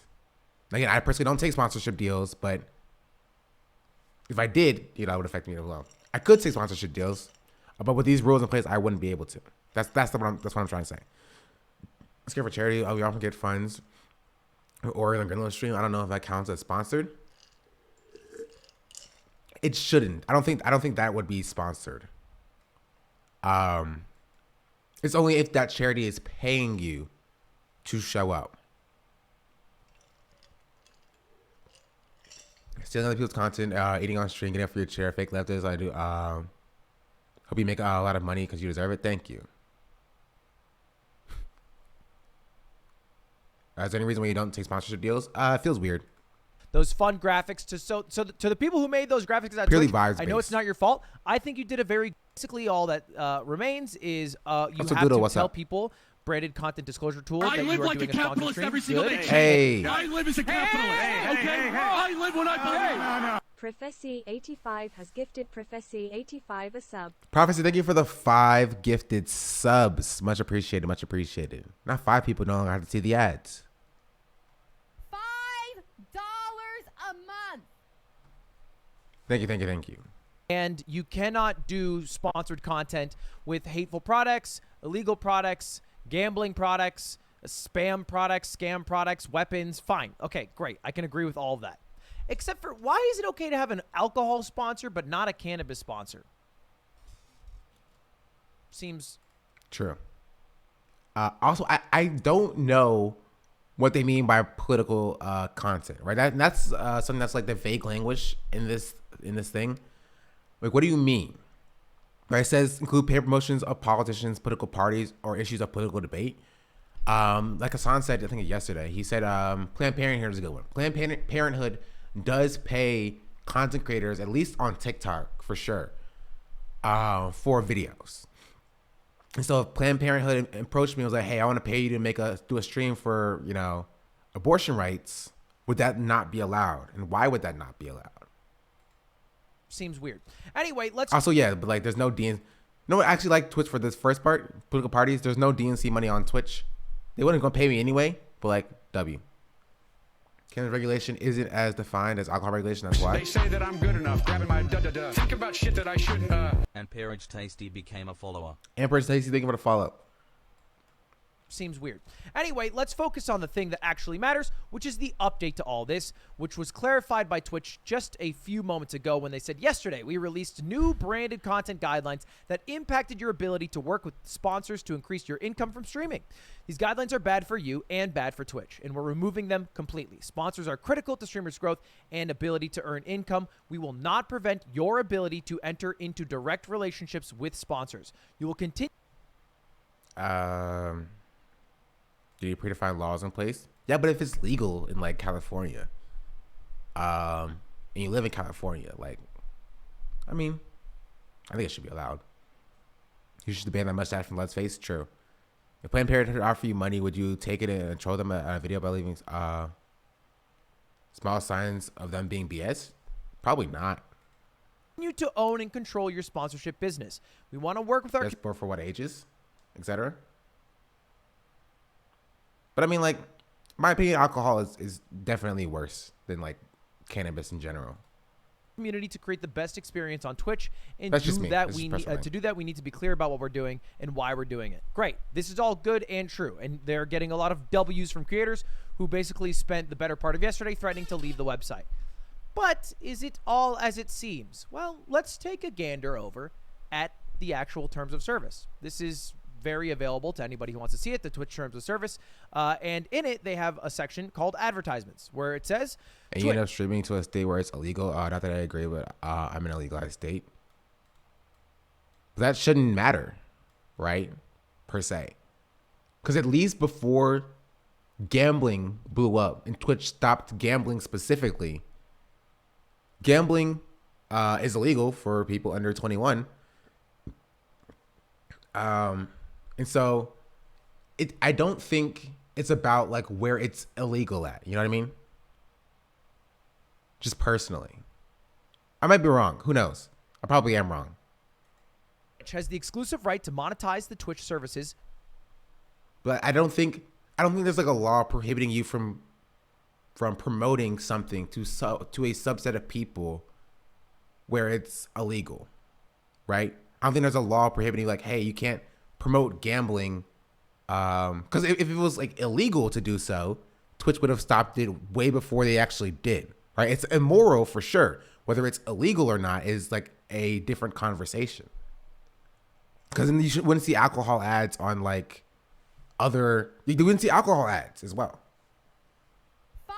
Again, I personally don't take sponsorship deals, but if I did, it would affect me as well. I could take sponsorship deals, but with these rules in place, I wouldn't be able to. That's what I'm trying to say. Let's get for charity. We often get funds. Or the Greenland stream. I don't know if that counts as sponsored. It shouldn't. I don't think that would be sponsored. It's only if that charity is paying you to show up. Stealing other people's content, eating on stream, getting up for your chair, fake lefters. I do. Hope you make a lot of money because you deserve it. Thank you. Is there any reason why you don't take sponsorship deals? It feels weird. Those fun graphics to the people who made those graphics. Purely vibes. I know it's not your fault. I think you did a very basically all that remains is you have to tell people branded content disclosure tools. I live like a capitalist every single day. Hey. I live as a capitalist. Okay. I live when I believe. Prophecy85 has gifted Prophecy85 a sub. Prophecy, thank you for the 5 gifted subs. Much appreciated. Much appreciated. Not 5 people no longer have to see the ads. $5 a month. Thank you. And you cannot do sponsored content with hateful products, illegal products, gambling products, spam products, scam products, weapons. Fine. Okay, great. I can agree with all of that. Except for, why is it okay to have an alcohol sponsor but not a cannabis sponsor? Seems true. Also, I don't know what they mean by political content, right? That's something that's like the vague language in this thing. Like, what do you mean? Right? It says include paid promotions of politicians, political parties, or issues of political debate. Like Hassan said, I think yesterday, he said Planned Parenthood is a good one. Planned Parenthood does pay content creators, at least on TikTok for sure, for videos. And so if Planned Parenthood approached me and was like, hey, I want to pay you to do a stream for, abortion rights, would that not be allowed? And why would that not be allowed? Seems weird. Anyway, let's also, yeah, but like there's no DNC. No, actually, like Twitch for this first part, political parties, there's no DNC money on Twitch. They weren't gonna pay me anyway, but like W. Cannabis regulation isn't as defined as alcohol regulation. That's why. They say that I'm good enough, grabbing my da-da-da. Think about shit that I shouldn't, And Peerage Tasty became a follower. Empress Tasty thinking about a follow-up. Seems weird. Anyway, let's focus on the thing that actually matters, which is the update to all this, which was clarified by Twitch just a few moments ago when they said, yesterday, we released new branded content guidelines that impacted your ability to work with sponsors to increase your income from streaming. These guidelines are bad for you and bad for Twitch, and we're removing them completely. Sponsors are critical to streamers' growth and ability to earn income. We will not prevent your ability to enter into direct relationships with sponsors. You will continue. Do you predefine laws in place? Yeah, but if it's legal in like California, and you live in California, like, I mean, I think it should be allowed. You should ban that mustache from Let's Face. True. If Planned Parenthood offer you money, would you take it and show them a video by leaving small signs of them being BS? Probably not. Continue to own and control your sponsorship business. We want to work with our. For what ages, etc. But I mean, like, my opinion, alcohol is definitely worse than like cannabis in general. Community to create the best experience on Twitch, and That's just me. to do that we need to be clear about what we're doing and why we're doing it. Great. This is all good and true, and they're getting a lot of W's from creators who basically spent the better part of yesterday threatening to leave the website. But is it all as it seems? Well, let's take a gander over at the actual terms of service. This is very available to anybody who wants to see it, the Twitch terms of service, and in it they have a section called advertisements where it says, and you end up streaming to a state where it's illegal. Not that I agree, but I'm in a legalized state. That shouldn't matter, right? Per se, because at least before gambling blew up and Twitch stopped gambling specifically, gambling is illegal for people under 21. And so I don't think it's about like where it's illegal at. You know what I mean? Just personally. I might be wrong. Who knows? I probably am wrong. Twitch has the exclusive right to monetize the Twitch services. But I don't think there's like a law prohibiting you from promoting something to a subset of people where it's illegal. Right? I don't think there's a law prohibiting like, hey, you can't promote gambling, because if it was like illegal to do so, Twitch would have stopped it way before they actually did, right? It's immoral for sure. Whether it's illegal or not is like a different conversation. Because then you wouldn't see alcohol ads on like you wouldn't see alcohol ads as well. $5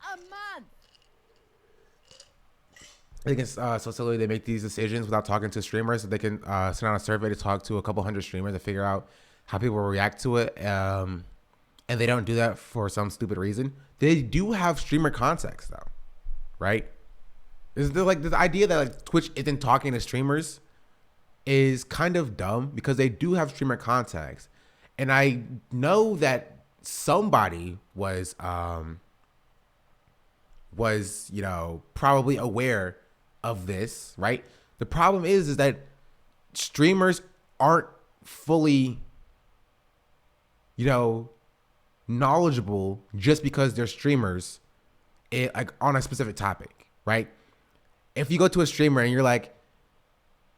a month. I think it's so silly they make these decisions without talking to streamers. So they can send out a survey to talk to a couple hundred streamers to figure out how people react to it. And they don't do that for some stupid reason. They do have streamer context though, right? Is there like the idea that like Twitch isn't talking to streamers is kind of dumb because they do have streamer context. And I know that somebody was probably aware of this, right? The problem is that streamers aren't fully, knowledgeable just because they're streamers, like on a specific topic, right? If you go to a streamer and you're like,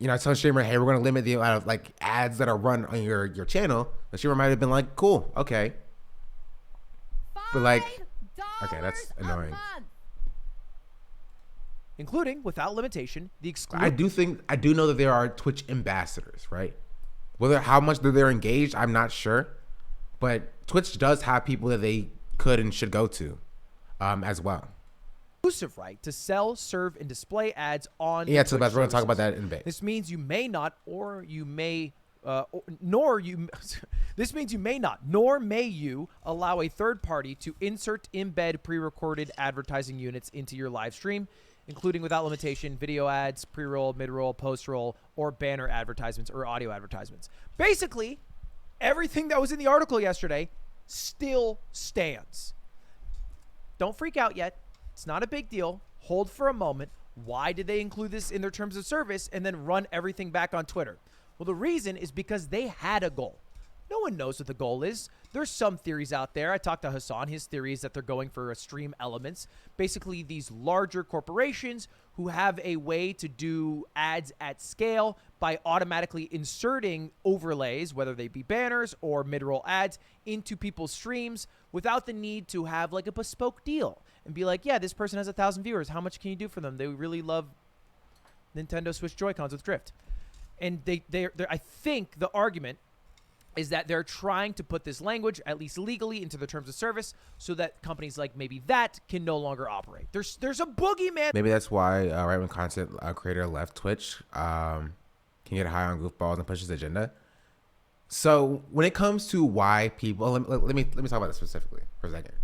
tell a streamer, hey, we're going to limit the amount of like ads that are run on your channel, the streamer might have been like, cool, okay. But like, okay, that's annoying. Including, without limitation, the exclusive. I do know that there are Twitch ambassadors, right? How much they're engaged, I'm not sure. But Twitch does have people that they could and should go to as well. Exclusive right to sell, serve, and display ads on. Yeah, so we're going to talk about that in a bit. This means you may not, or you may, this means you may not, nor may you allow a third party to insert, embed pre-recorded advertising units into your live stream, including without limitation video ads, pre-roll, mid-roll, post-roll, or banner advertisements or audio advertisements. Basically, everything that was in the article yesterday still stands. Don't freak out yet. It's not a big deal. Hold for a moment. Why did they include this in their terms of service and then run everything back on Twitter? Well, the reason is because they had a goal. No one knows what the goal is. There's some theories out there. I talked to Hassan. His theory is that they're going for a stream elements. Basically, these larger corporations who have a way to do ads at scale by automatically inserting overlays, whether they be banners or mid-roll ads, into people's streams without the need to have like a bespoke deal and be like, yeah, this person has 1,000 viewers. How much can you do for them? They really love Nintendo Switch Joy-Cons with Drift. And I think the argument is that they're trying to put this language, at least legally, into the terms of service so that companies like maybe that can no longer operate. There's a boogeyman. Maybe that's why right-wing content creator left Twitch can get high on goofballs and push his agenda. So when it comes to why people, let me talk about this specifically for a second.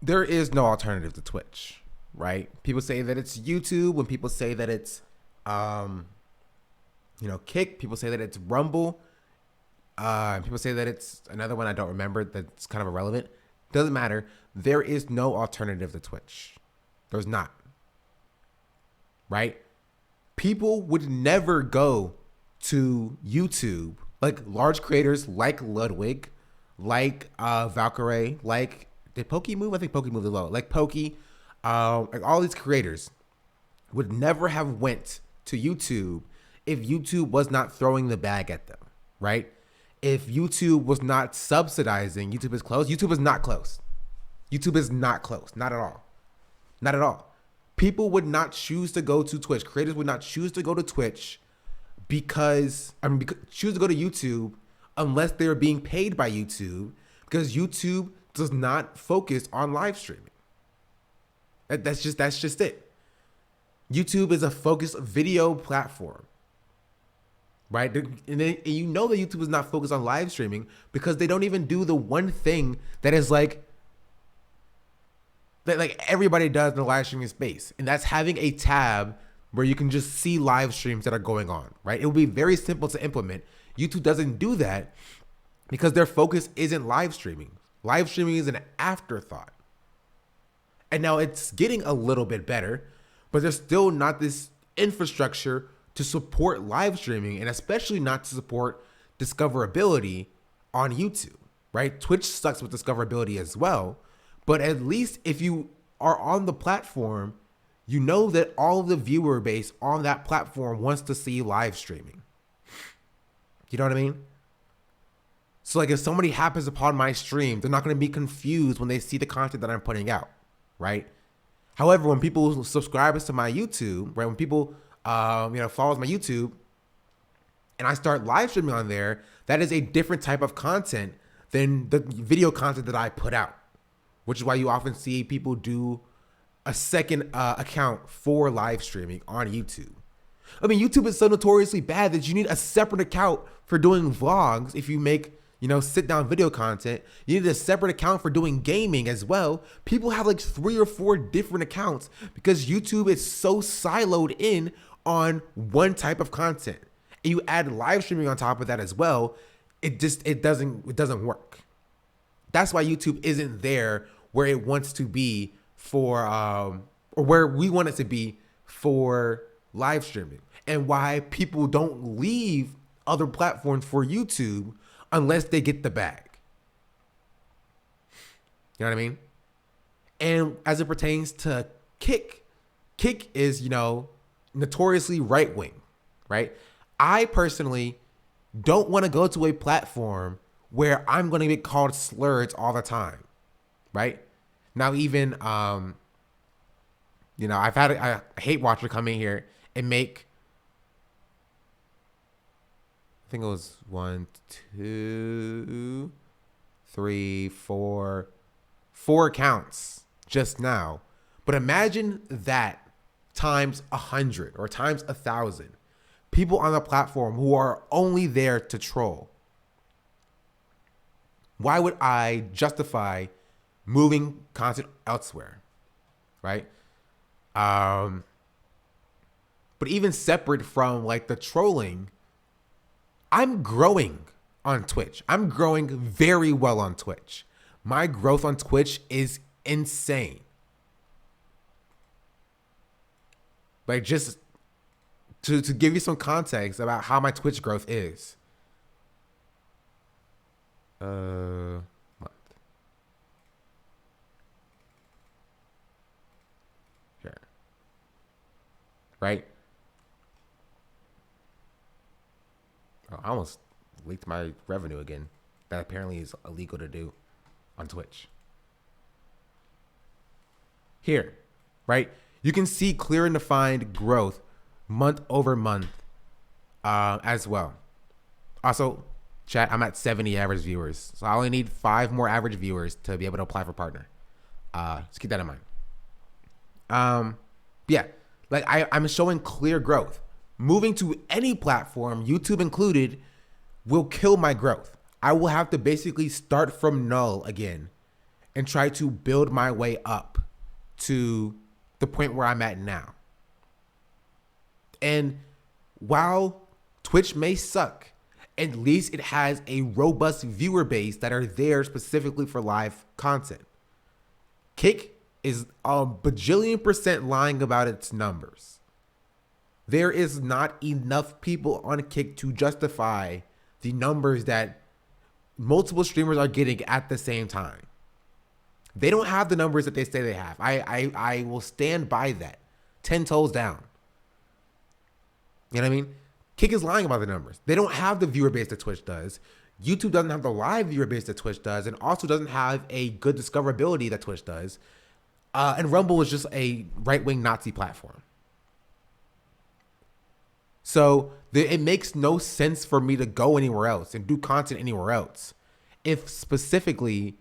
There is no alternative to Twitch, right? People say that it's YouTube. When people say that it's Kick, people say that it's Rumble. People say that it's another one I don't remember that's kind of irrelevant. Doesn't matter. There is no alternative to Twitch. There's not. Right? People would never go to YouTube, like large creators like Ludwig, like Valkyrie, like did Pokey move? I think Pokey moved as well. Like Pokey, like all these creators would never have went to YouTube if YouTube was not throwing the bag at them, right? If YouTube was not subsidizing, YouTube is closed. YouTube is not close. YouTube is not close. Not at all. Not at all. People would not choose to go to Twitch. Creators would not choose to go to Twitch choose to go to YouTube unless they're being paid by YouTube, because YouTube does not focus on live streaming. That's just it. YouTube is a focused video platform. Right? And you know that YouTube is not focused on live streaming because they don't even do the one thing that is like everybody does in the live streaming space. And that's having a tab where you can just see live streams that are going on, right? It will be very simple to implement. YouTube doesn't do that because their focus isn't live streaming. Live streaming is an afterthought. And now it's getting a little bit better, but there's still not this infrastructure to support live streaming, and especially not to support discoverability on YouTube, right? Twitch sucks with discoverability as well, but at least if you are on the platform, you know that all of the viewer base on that platform wants to see live streaming. You know what I mean? So like if somebody happens upon my stream, they're not going to be confused when they see the content that I'm putting out, right? However, when people subscribe to my YouTube, right? When people follows my YouTube and I start live streaming on there, that is a different type of content than the video content that I put out, which is why you often see people do a second account for live streaming on YouTube. I mean, YouTube is so notoriously bad that you need a separate account for doing vlogs. If you make, sit down video content, you need a separate account for doing gaming as well. People have like 3 or 4 different accounts because YouTube is so siloed in on one type of content. And you add live streaming on top of that as well, it doesn't work. That's why YouTube isn't there where it wants to be for or where we want it to be for live streaming, and why people don't leave other platforms for YouTube unless they get the bag. You know what I mean? And as it pertains to Kick is, notoriously right-wing, right? I personally don't want to go to a platform where I'm going to get called slurs all the time, right? Now, even, I've had a hate watcher come in here and make, I think it was 1, 2, 3, 4 accounts just now. But imagine that times 100 or times 1,000 people on the platform who are only there to troll. Why would I justify moving content elsewhere, right? But even separate from like the trolling, I'm growing on Twitch. I'm growing very well on Twitch. My growth on Twitch is insane. Like, just to give you some context about how my Twitch growth is. month. Here. Right? Oh, I almost leaked my revenue again. That apparently is illegal to do on Twitch. Here, right? You can see clear and defined growth month over month as well. Also, chat, I'm at 70 average viewers. So I only need 5 more average viewers to be able to apply for partner. Just keep that in mind. Yeah, like I'm showing clear growth. Moving to any platform, YouTube included, will kill my growth. I will have to basically start from null again and try to build my way up to the point where I'm at now. And while Twitch may suck, at least it has a robust viewer base that are there specifically for live content. Kick is a bajillion% lying about its numbers. There is not enough people on Kick to justify the numbers that multiple streamers are getting at the same time. They don't have the numbers that they say they have. I will stand by that. 10 toes down. You know what I mean? Kick is lying about the numbers. They don't have the viewer base that Twitch does. YouTube doesn't have the live viewer base that Twitch does, and also doesn't have a good discoverability that Twitch does. And Rumble is just a right-wing Nazi platform. So it makes no sense for me to go anywhere else and do content anywhere else if specifically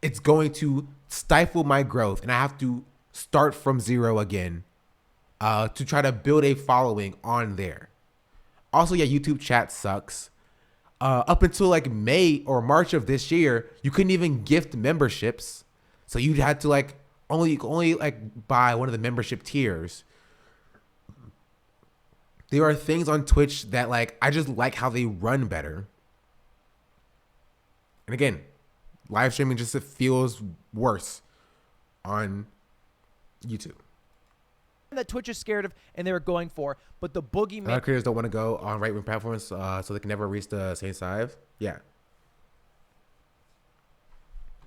it's going to stifle my growth and I have to start from zero again to try to build a following on there. Also, yeah, YouTube chat sucks. Up until like May or March of this year, you couldn't even gift memberships. So you had to like only like buy one of the membership tiers. There are things on Twitch that like I just like how they run better. And again, live streaming just feels worse on YouTube. That Twitch is scared of and they were going for, but the boogeyman. A lot of creators don't want to go on right-wing platforms so they can never reach the same size. Yeah.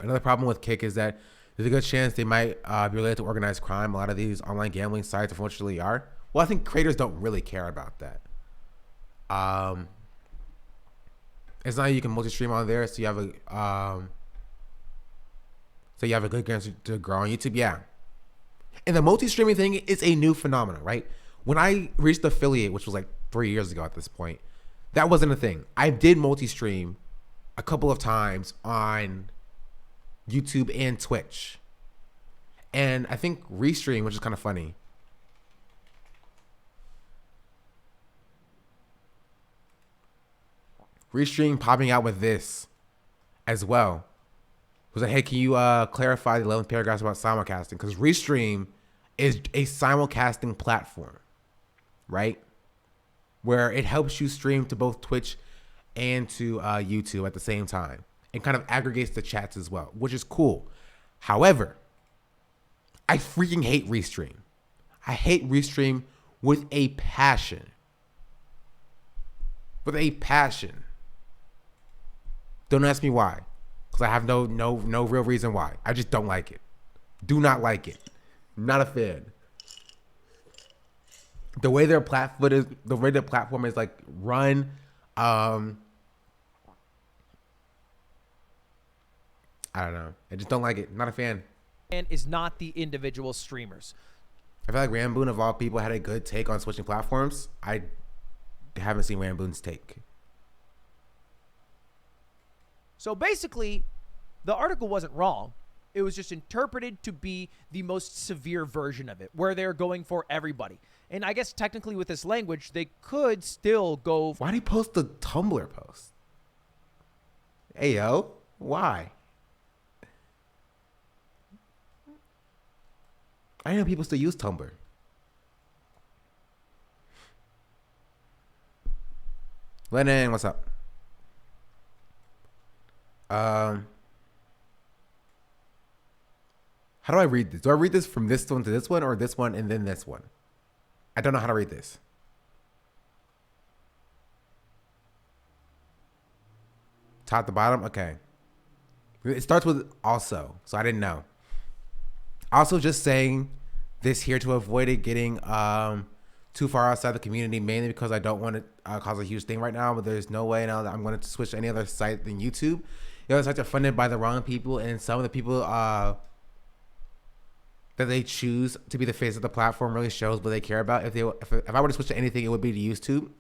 Another problem with Kick is that there's a good chance they might be related to organized crime. A lot of these online gambling sites unfortunately are. Well, I think creators don't really care about that. It's not you can multi-stream on there, so you have a good chance to grow on YouTube. Yeah. And the multi-streaming thing is a new phenomenon, right? When I reached affiliate, which was like 3 years ago at this point, that wasn't a thing. I did multi-stream a couple of times on YouTube and Twitch. And I think Restream, which is kind of funny. Restream popping out with this as well. Was like, hey, can you clarify the 11th paragraphs about simulcasting? Because Restream is a simulcasting platform, right? Where it helps you stream to both Twitch and to YouTube at the same time. And kind of aggregates the chats as well, which is cool. However, I freaking hate Restream. I hate Restream with a passion. With a passion. Don't ask me why. Because I have no real reason why. I just don't like it. Do not like it. Not a fan. The way their platform is like run, I don't know. I just don't like it. Not a fan. And is not the individual streamers. I feel like Ramboon of all people had a good take on switching platforms. I haven't seen Ramboon's take. So basically, the article wasn't wrong. It was just interpreted to be the most severe version of it, where they're going for everybody. And I guess technically with this language, they could still go. Why'd he post the Tumblr post? Hey, yo. Why? I know people still use Tumblr. Lennon, what's up? How do I read this? Do I read this from this one to this one, or this one and then this one? I don't know how to read this. Top to bottom? Okay. It starts with also, so I didn't know. Also, just saying this here to avoid it getting too far outside the community, mainly because I don't want to cause a huge thing right now. But there's no way now that I'm going to switch to any other site than YouTube. The other sites are funded by the wrong people, and some of the people that they choose to be the face of the platform really shows what they care about. If I were to switch to anything, it would be to YouTube.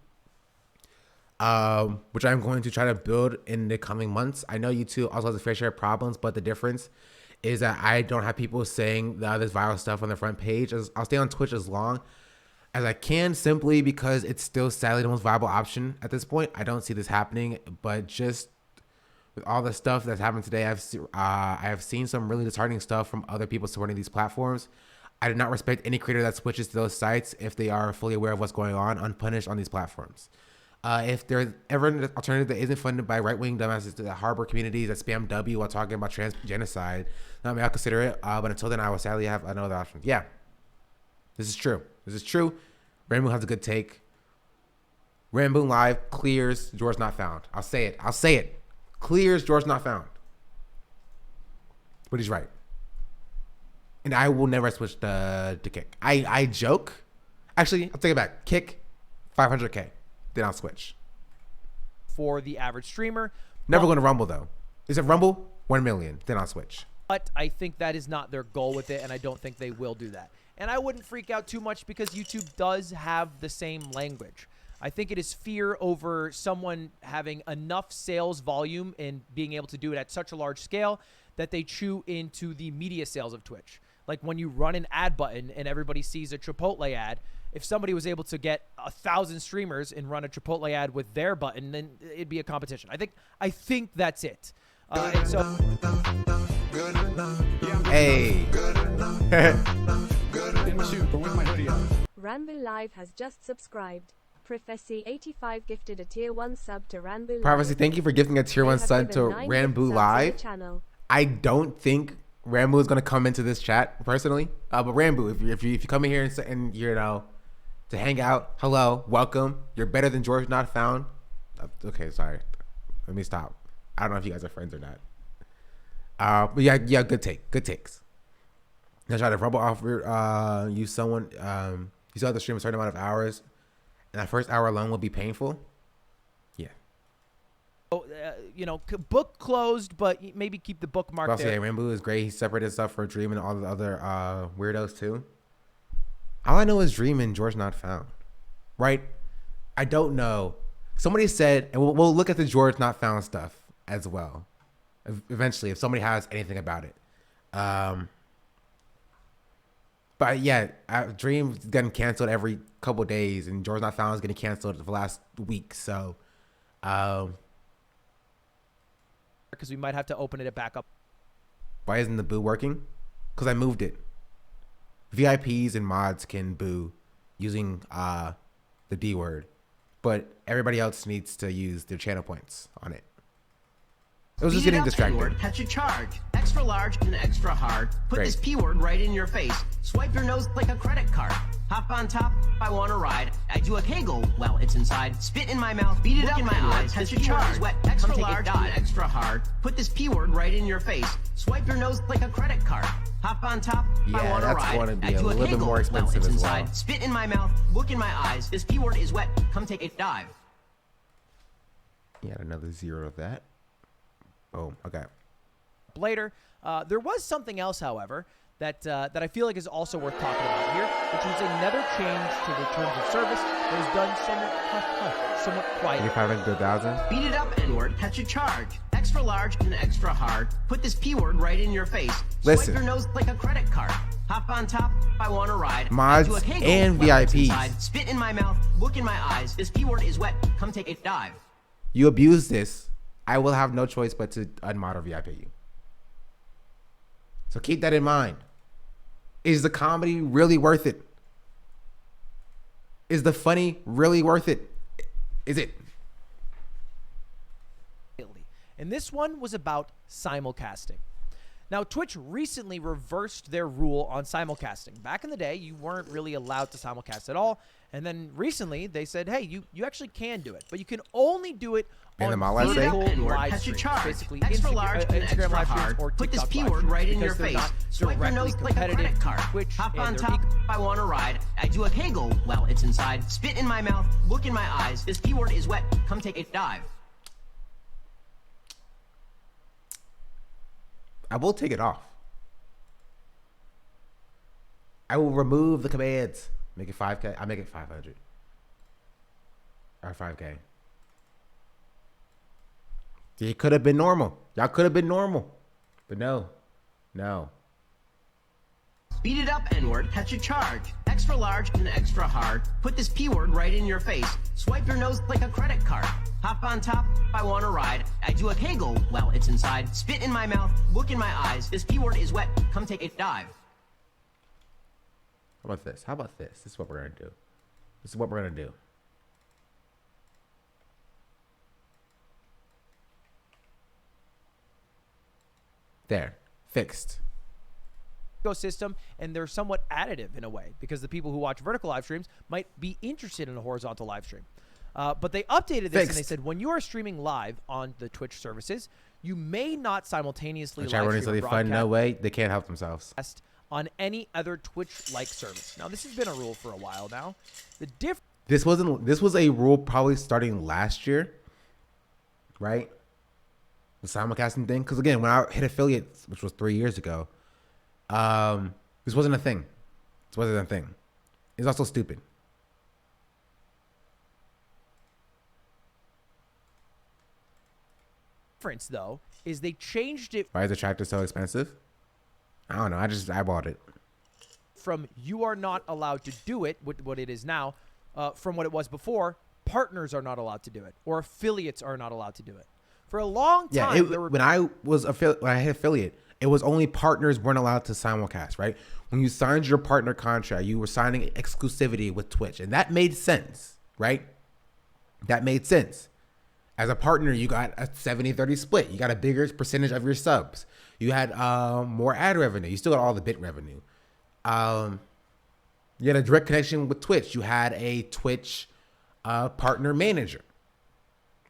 Which I'm going to try to build in the coming months. I know YouTube also has a fair share of problems, but the difference is that I don't have people saying this viral stuff on the front page. I'll stay on Twitch as long as I can, simply because it's still sadly the most viable option at this point. I don't see this happening, but just with all the stuff that's happened today, I have seen some really disheartening stuff from other people supporting these platforms. I do not respect any creator that switches to those sites if they are fully aware of what's going on, unpunished on these platforms. If there's ever an alternative that isn't funded by right-wing dumbasses that harbor communities that spam W while talking about genocide, I mean, I'll consider it. But until then, I will sadly have another option. Yeah, this is true. This is true. Rambo has a good take. Rambo Live clears George Not Found. I'll say it. I'll say it. Clears George Not Found. But he's right. And I will never switch to Kick. I joke. Actually, I'll take it back. Kick, 500K. Then I'll switch. For the average streamer. Never going to Rumble, though. Is it Rumble? 1 million. Then I'll switch. But I think that is not their goal with it, and I don't think they will do that. And I wouldn't freak out too much because YouTube does have the same language. I think it is fear over someone having enough sales volume and being able to do it at such a large scale that they chew into the media sales of Twitch. Like when you run an ad button and everybody sees a Chipotle ad, if somebody was able to get 1,000 streamers and run a Chipotle ad with their button, then it'd be a competition. I think that's it. And so, hey, Rambo Live has just subscribed. Prophecy85 gifted a tier 1 sub to Rambo Live. Prophecy, thank you for gifting a tier 1 sub to Rambo Live. I don't think Rambo is going to come into this chat personally, but Rambo, if you come in here and you know, to hang out, hello, welcome. You're better than George Not Found. Okay, sorry. Let me stop. I don't know if you guys are friends or not. But yeah, good takes. I try to Rumble offer you someone. You still have to stream a certain amount of hours, and that first hour alone will be painful. Yeah. You know, book closed, but maybe keep the bookmark there. Yeah, Rambo is great. He separated stuff for Dream and all the other weirdos too. All I know is Dream and George Not Found, right? I don't know. Somebody said, and we'll look at the George Not Found stuff as well, eventually, if somebody has anything about it. But yeah, Dream's getting canceled every couple of days, and George Not Found is getting canceled the last week. So, because we might have to open it back up. Why isn't the boo working? Because I moved it. VIPs and mods can boo using the D word, but everybody else needs to use their channel points on it. It was just getting distracted. Catch a charge. Extra large and extra hard. Put this P word right in your face. Swipe your nose like a credit card. Hop on top, I want to ride. I do a kegel while it's inside. Spit in my mouth, beat it up in my eyes. Catch a charge. Wet, extra large and extra hard. Put this P word right in your face. Swipe your nose like a credit card. Hop on top, I want to ride. Yeah, that's going to be a little bit more expensive as well. Spit in my mouth, look in my eyes. This P word is wet. Come take a dive. Yeah, another zero of that. Oh, okay. Later, there was something else, however, that I feel like is also worth talking about here, which was another change to the terms of service that was done somewhat quietly. 500,000. Beat it up, N-word. Catch a charge. Extra large and extra hard. Put this P word right in your face. Listen. Swipe your nose like a credit card. Hop on top, I want to ride. Mods and VIPs. Spit in my mouth, look in my eyes. This P word is wet. Come take a dive. You abuse this, I will have no choice but to unmod or VIP you. So keep that in mind. Is the comedy really worth it? Is the funny really worth it? Is it? And this one was about simulcasting. Now, Twitch recently reversed their rule on simulcasting. Back in the day, you weren't really allowed to simulcast at all. And then recently, they said, hey, you actually can do it. But you can only do it on vertical live streams. Basically, extra large and Instagram extra live streams hard. or Put this TikTok P live word streams right in your because they're face. not Swipe your directly nose like a competitive credit card. to Twitch Hop and on their top. I want to ride. I do a kegel while it's inside. Spit in my mouth. Look in my eyes. This P word is wet. Come take a dive. I will take it off. I will remove the commands. Make it 5K. I'll make it 500. Or 5K. It could have been normal. Y'all could have been normal. But no. No. Speed it up, N-word. Catch a charge. Extra large and extra hard. Put this P word right in your face. Swipe your nose like a credit card. Hop on top. I want to ride. I do a kegel while it's inside. Spit in my mouth. Look in my eyes. This P word is wet. Come take a dive. How about this? How about this? This is what we're going to do. This is what we're going to do. There. Fixed. Ecosystem, and they're somewhat additive in a way because the people who watch vertical live streams might be interested in a horizontal live stream. But they updated this and they said when you are streaming live on the Twitch services, you may not simultaneously live stream or no way. They can't help themselves. On any other Twitch-like service. Now, this has been a rule for a while now. This was a rule probably starting last year, right? The simulcasting thing. Because again, when I hit affiliates, which was 3 years ago, this wasn't a thing. This wasn't a thing. It's also stupid. Difference though is they changed it. Why is the tractor so expensive? I don't know. I bought it. From you are not allowed to do it, what it is now, from what it was before, partners are not allowed to do it, or affiliates are not allowed to do it. For a long time, when I hit affiliate, it was only partners weren't allowed to simulcast, right? When you signed your partner contract, you were signing exclusivity with Twitch, and that made sense, right? That made sense. As a partner, you got a 70-30 split. You got a bigger percentage of your subs. You had more ad revenue. You still got all the bit revenue. You had a direct connection with Twitch. You had a Twitch partner manager,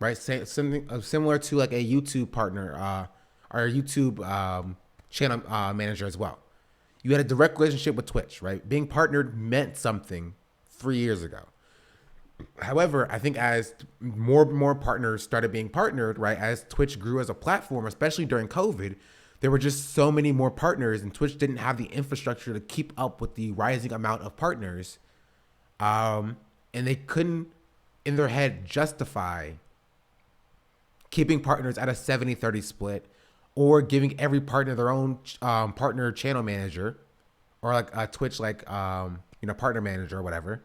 right? Something similar to like a YouTube partner or a YouTube channel manager as well. You had a direct relationship with Twitch, right? Being partnered meant something 3 years ago. However, I think as more partners started being partnered, right, as Twitch grew as a platform, especially during COVID, there were just so many more partners, and Twitch didn't have the infrastructure to keep up with the rising amount of partners. And they couldn't, in their head, justify keeping partners at a 70-30 split or giving every partner their own partner channel manager or like a Twitch, partner manager or whatever.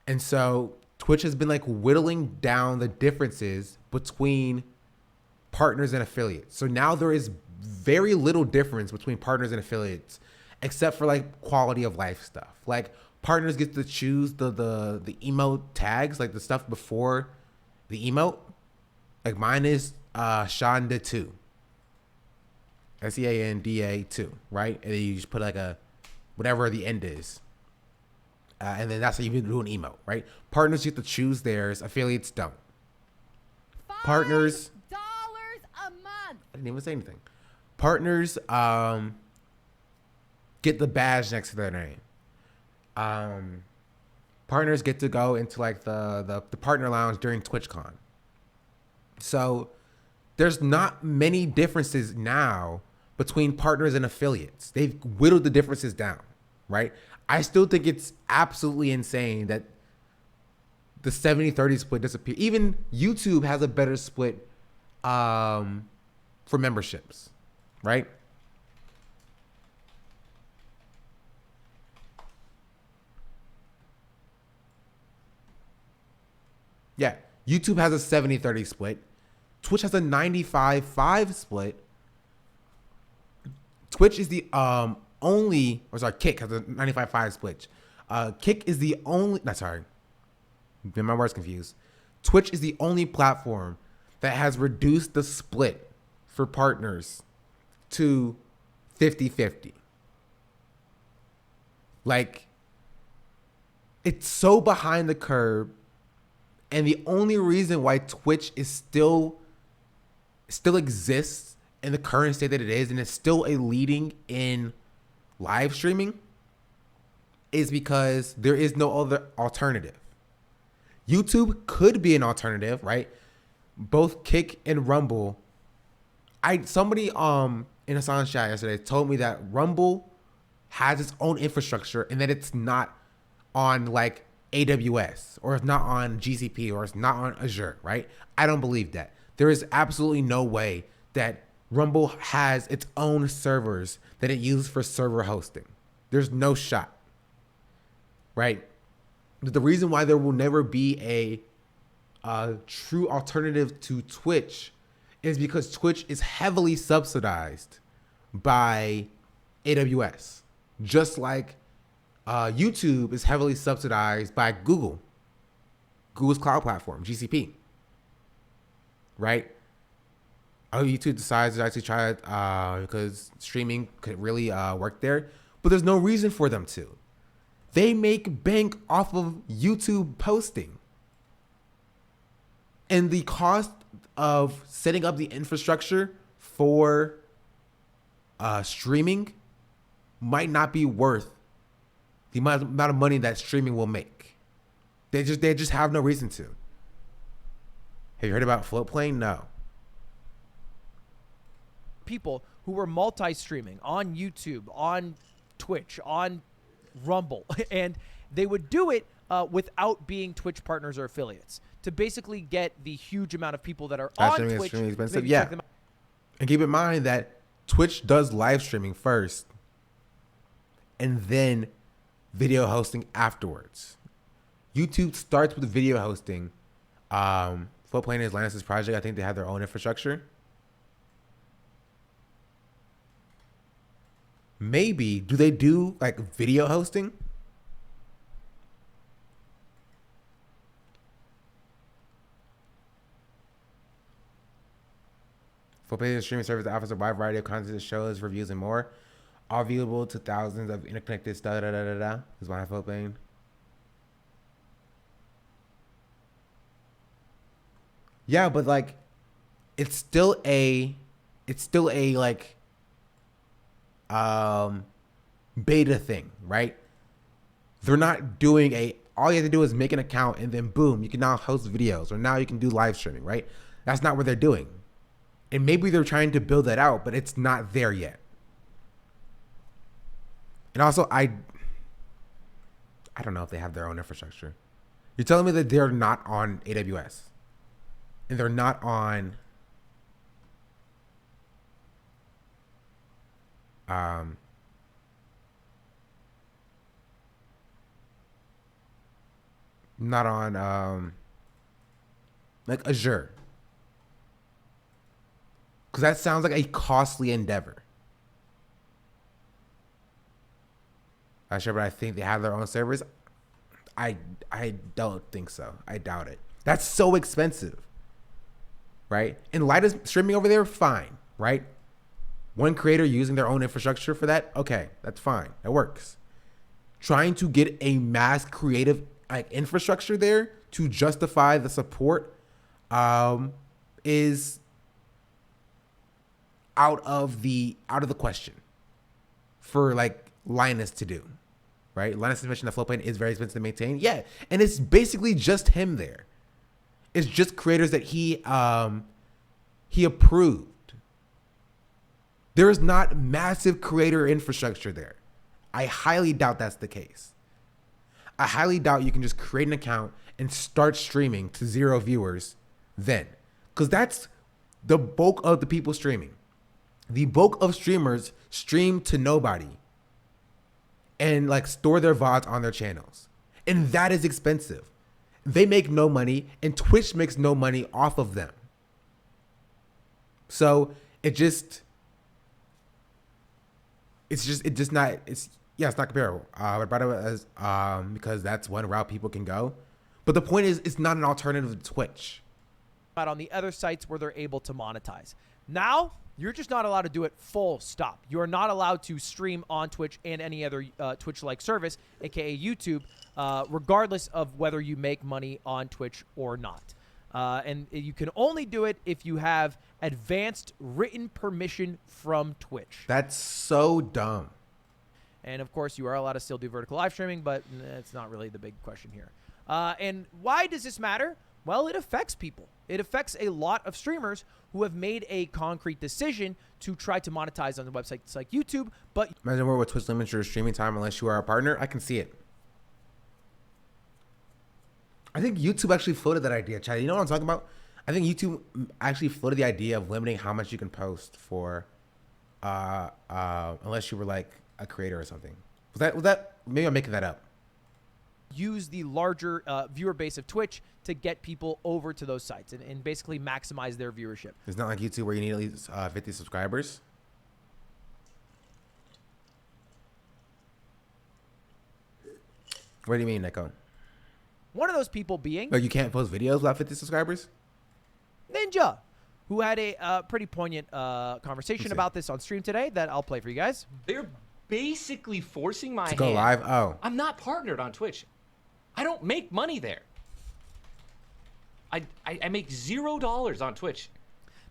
And so Twitch has been like whittling down the differences between partners and affiliates. So now there is very little difference between partners and affiliates, except for like quality of life stuff. Like partners get to choose the emote tags, like the stuff before the emote. Like mine is SeanDa2. SeanDa2, right? And then you just put like a whatever the end is. And then that's how you do an emote, right? Partners get to choose theirs. Affiliates don't. Partners. $5 a month. I didn't even say anything. Partners get the badge next to their name. Partners get to go into like the partner lounge during TwitchCon. So there's not many differences now between partners and affiliates. They've whittled the differences down, right? I still think it's absolutely insane that the 70-30 split disappeared. Even YouTube has a better split for memberships, right? Yeah, YouTube has a 70-30 split. Twitch has a 95-5 split. Twitch is the Kick has a 95-5 split. Kick is the only, my words confused. Twitch is the only platform that has reduced the split for partners to 50-50. Like, it's so behind the curve, and the only reason why Twitch is still exists in the current state that it is, and it's still a leading in live streaming, is because there is no other alternative. YouTube could be an alternative, right? Both Kick and Rumble. Somebody in a silent chat yesterday told me that Rumble has its own infrastructure and that it's not on like AWS, or it's not on GCP, or it's not on Azure, right? I don't believe that. There is absolutely no way that Rumble has its own servers that it uses for server hosting. There's no shot, right? The reason why there will never be a true alternative to Twitch is because Twitch is heavily subsidized by AWS, just like YouTube is heavily subsidized by Google's cloud platform, GCP, right? YouTube decides to actually try it because streaming could really work there, but there's no reason for them to. They make bank off of YouTube posting. And the cost of setting up the infrastructure for streaming might not be worth the amount of money that streaming will make. They just have no reason to. Have you heard about Floatplane? No. People who were multi-streaming on YouTube, on Twitch, on Rumble, and they would do it without being Twitch partners or affiliates to basically get the huge amount of people that are on Twitch. Extremely expensive. Yeah. And keep in mind that Twitch does live streaming first and then video hosting afterwards. YouTube starts with video hosting. Floatplane is Lannis's project. I think they have their own infrastructure. Maybe. Do they do like video hosting? Floatplane is a streaming service that offers a wide variety of content, shows, reviews, and more. All viewable to thousands of interconnected stuff. Is why I Floatplane. Yeah, but like, it's still a like beta thing, right? They're not doing all you have to do is make an account and then boom, you can now host videos, or now you can do live streaming, right? That's not what they're doing. And maybe they're trying to build that out, but it's not there yet. And also, I don't know if they have their own infrastructure. You're telling me that they're not on AWS and they're not on like Azure, because that sounds like a costly endeavor. Not sure, but I think they have their own servers. I don't think so. I doubt it. That's so expensive, right? And light is streaming over there, fine, right? One creator using their own infrastructure for that, okay, that's fine. That works. Trying to get a mass creative like infrastructure there to justify the support is out of the question for like Linus to do, right? Linus has mentioned that Floatplane is very expensive to maintain. Yeah, and it's basically just him there. It's just creators that he approved. There is not massive creator infrastructure there. I highly doubt that's the case. I highly doubt you can just create an account and start streaming to 0 viewers then. Because that's the bulk of the people streaming. The bulk of streamers stream to nobody and like store their VODs on their channels. And that is expensive. They make no money and Twitch makes no money off of them. So it's not comparable. I brought it as because that's one route people can go. But the point is, it's not an alternative to Twitch. On the other sites where they're able to monetize. Now, You're just not allowed to do it full stop. You're not allowed to stream on Twitch and any other Twitch-like service, aka YouTube, regardless of whether you make money on Twitch or not. And you can only do it if you have advanced written permission from Twitch. That's so dumb. And of course, you are allowed to still do vertical live streaming, but it's not really the big question here. And why does this matter? Well, it affects people. It affects a lot of streamers who have made a concrete decision to try to monetize on the websites like YouTube. But imagine where with Twitch limits your streaming time unless you are a partner. I can see it. I think YouTube actually floated that idea, Chad. You know what I'm talking about? I think YouTube actually floated the idea of limiting how much you can post for, unless you were like a creator or something. Was that? Maybe I'm making that up. Use the larger viewer base of Twitch to get people over to those sites and basically maximize their viewership. It's not like YouTube where you need at least 50 subscribers. What do you mean, Neko? One of those people being... Like you can't post videos without 50 subscribers? Ninja, who had a pretty poignant conversation about this on stream today that I'll play for you guys. They're basically forcing my hand. To go live? Oh. I'm not partnered on Twitch. I don't make money there. I make $0 on Twitch.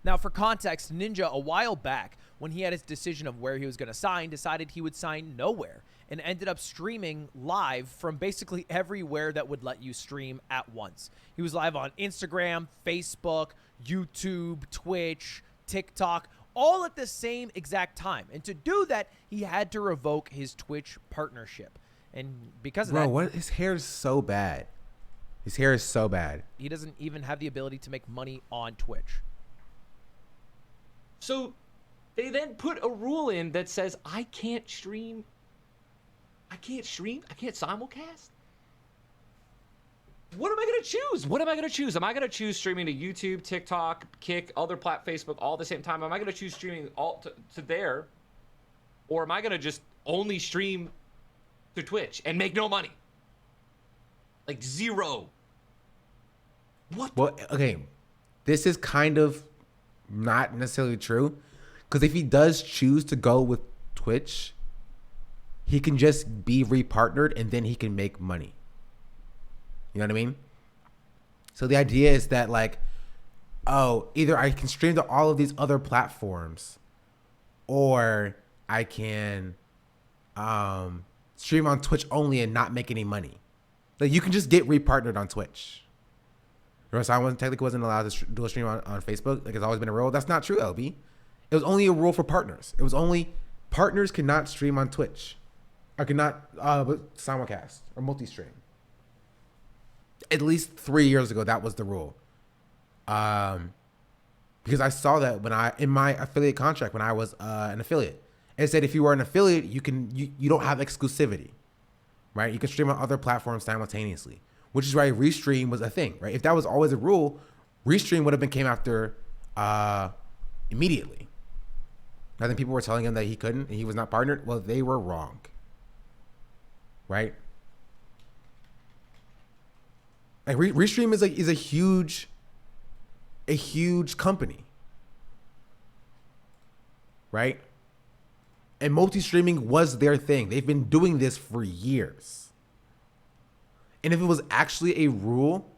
Now, for context, Ninja, a while back, when he had his decision of where he was going to sign, decided he would sign nowhere and ended up streaming live from basically everywhere that would let you stream at once. He was live on Instagram, Facebook, YouTube, Twitch, TikTok, all at the same exact time. And to do that, he had to revoke his Twitch partnership. And because of that... Bro, his hair is so bad. His hair is so bad. He doesn't even have the ability to make money on Twitch. So they then put a rule in that says I can't stream. I can't simulcast. What am I going to choose? What am I going to choose? Am I going to choose streaming to YouTube, TikTok, Kick, other Facebook all at the same time? Am I going to choose streaming all to there? Or am I going to just only stream to Twitch and make no money? Like zero. What? Well, okay. This is kind of not necessarily true. Because if he does choose to go with Twitch, he can just be repartnered and then he can make money. You know what I mean? So the idea is that like, oh, either I can stream to all of these other platforms or I can stream on Twitch only and not make any money. Like you can just get repartnered on Twitch. Whereas I technically wasn't allowed to do a stream on Facebook. Like it's always been a rule. That's not true, LB. It was only a rule for partners. It was only partners cannot stream on Twitch. Or cannot simulcast or multi-stream. At least 3 years ago, that was the rule. Because I saw that in my affiliate contract when I was an affiliate. It said if you are an affiliate, you don't have exclusivity. Right? You can stream on other platforms simultaneously. Which is why Restream was a thing, right? If that was always a rule, Restream would have came after immediately. I think people were telling him that he couldn't and he was not partnered. Well, they were wrong. Right? Like Restream is a huge company. Right? And multi-streaming was their thing. They've been doing this for years. And if it was actually a rule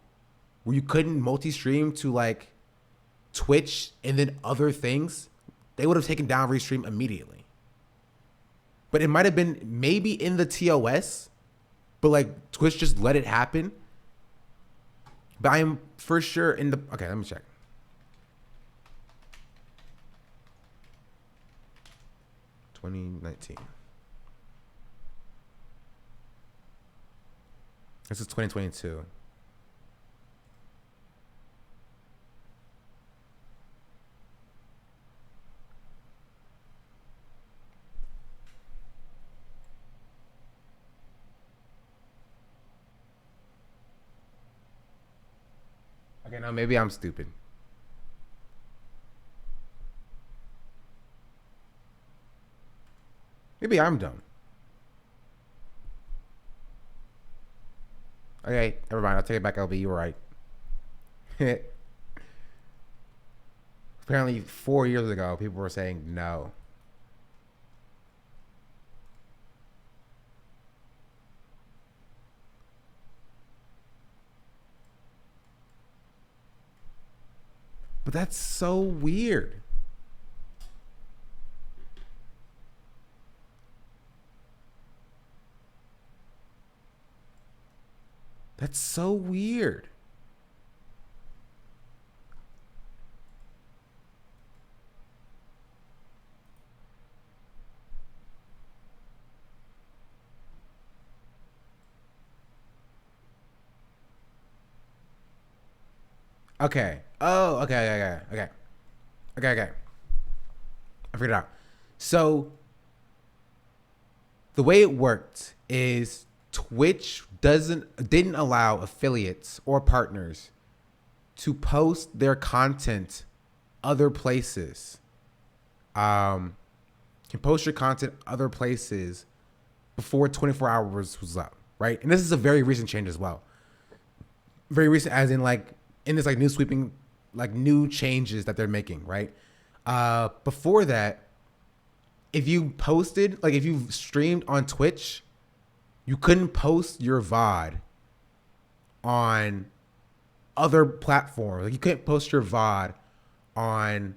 where you couldn't multi-stream to like Twitch and then other things, they would have taken down Restream immediately. But it might have been maybe in the TOS, but like Twitch just let it happen. But I am for sure in the... Okay, let me check. $2019. This is 2022. Okay, now maybe I'm stupid. Maybe I'm dumb. Okay, never mind. I'll take it back, LB. You were right. apparently 4 years ago, people were saying no. But that's so weird. That's so weird. Okay. Oh, okay. I figured it out. So the way it worked is Twitch didn't allow affiliates or partners to post their content other places. Can post your content other places before 24 hours was up, right? And this is a very recent change as well. Very recent, as in like in this like new sweeping, like new changes that they're making, right? Before that, if you posted, like if you streamed on Twitch, you couldn't post your VOD on other platforms. Like you couldn't post your VOD on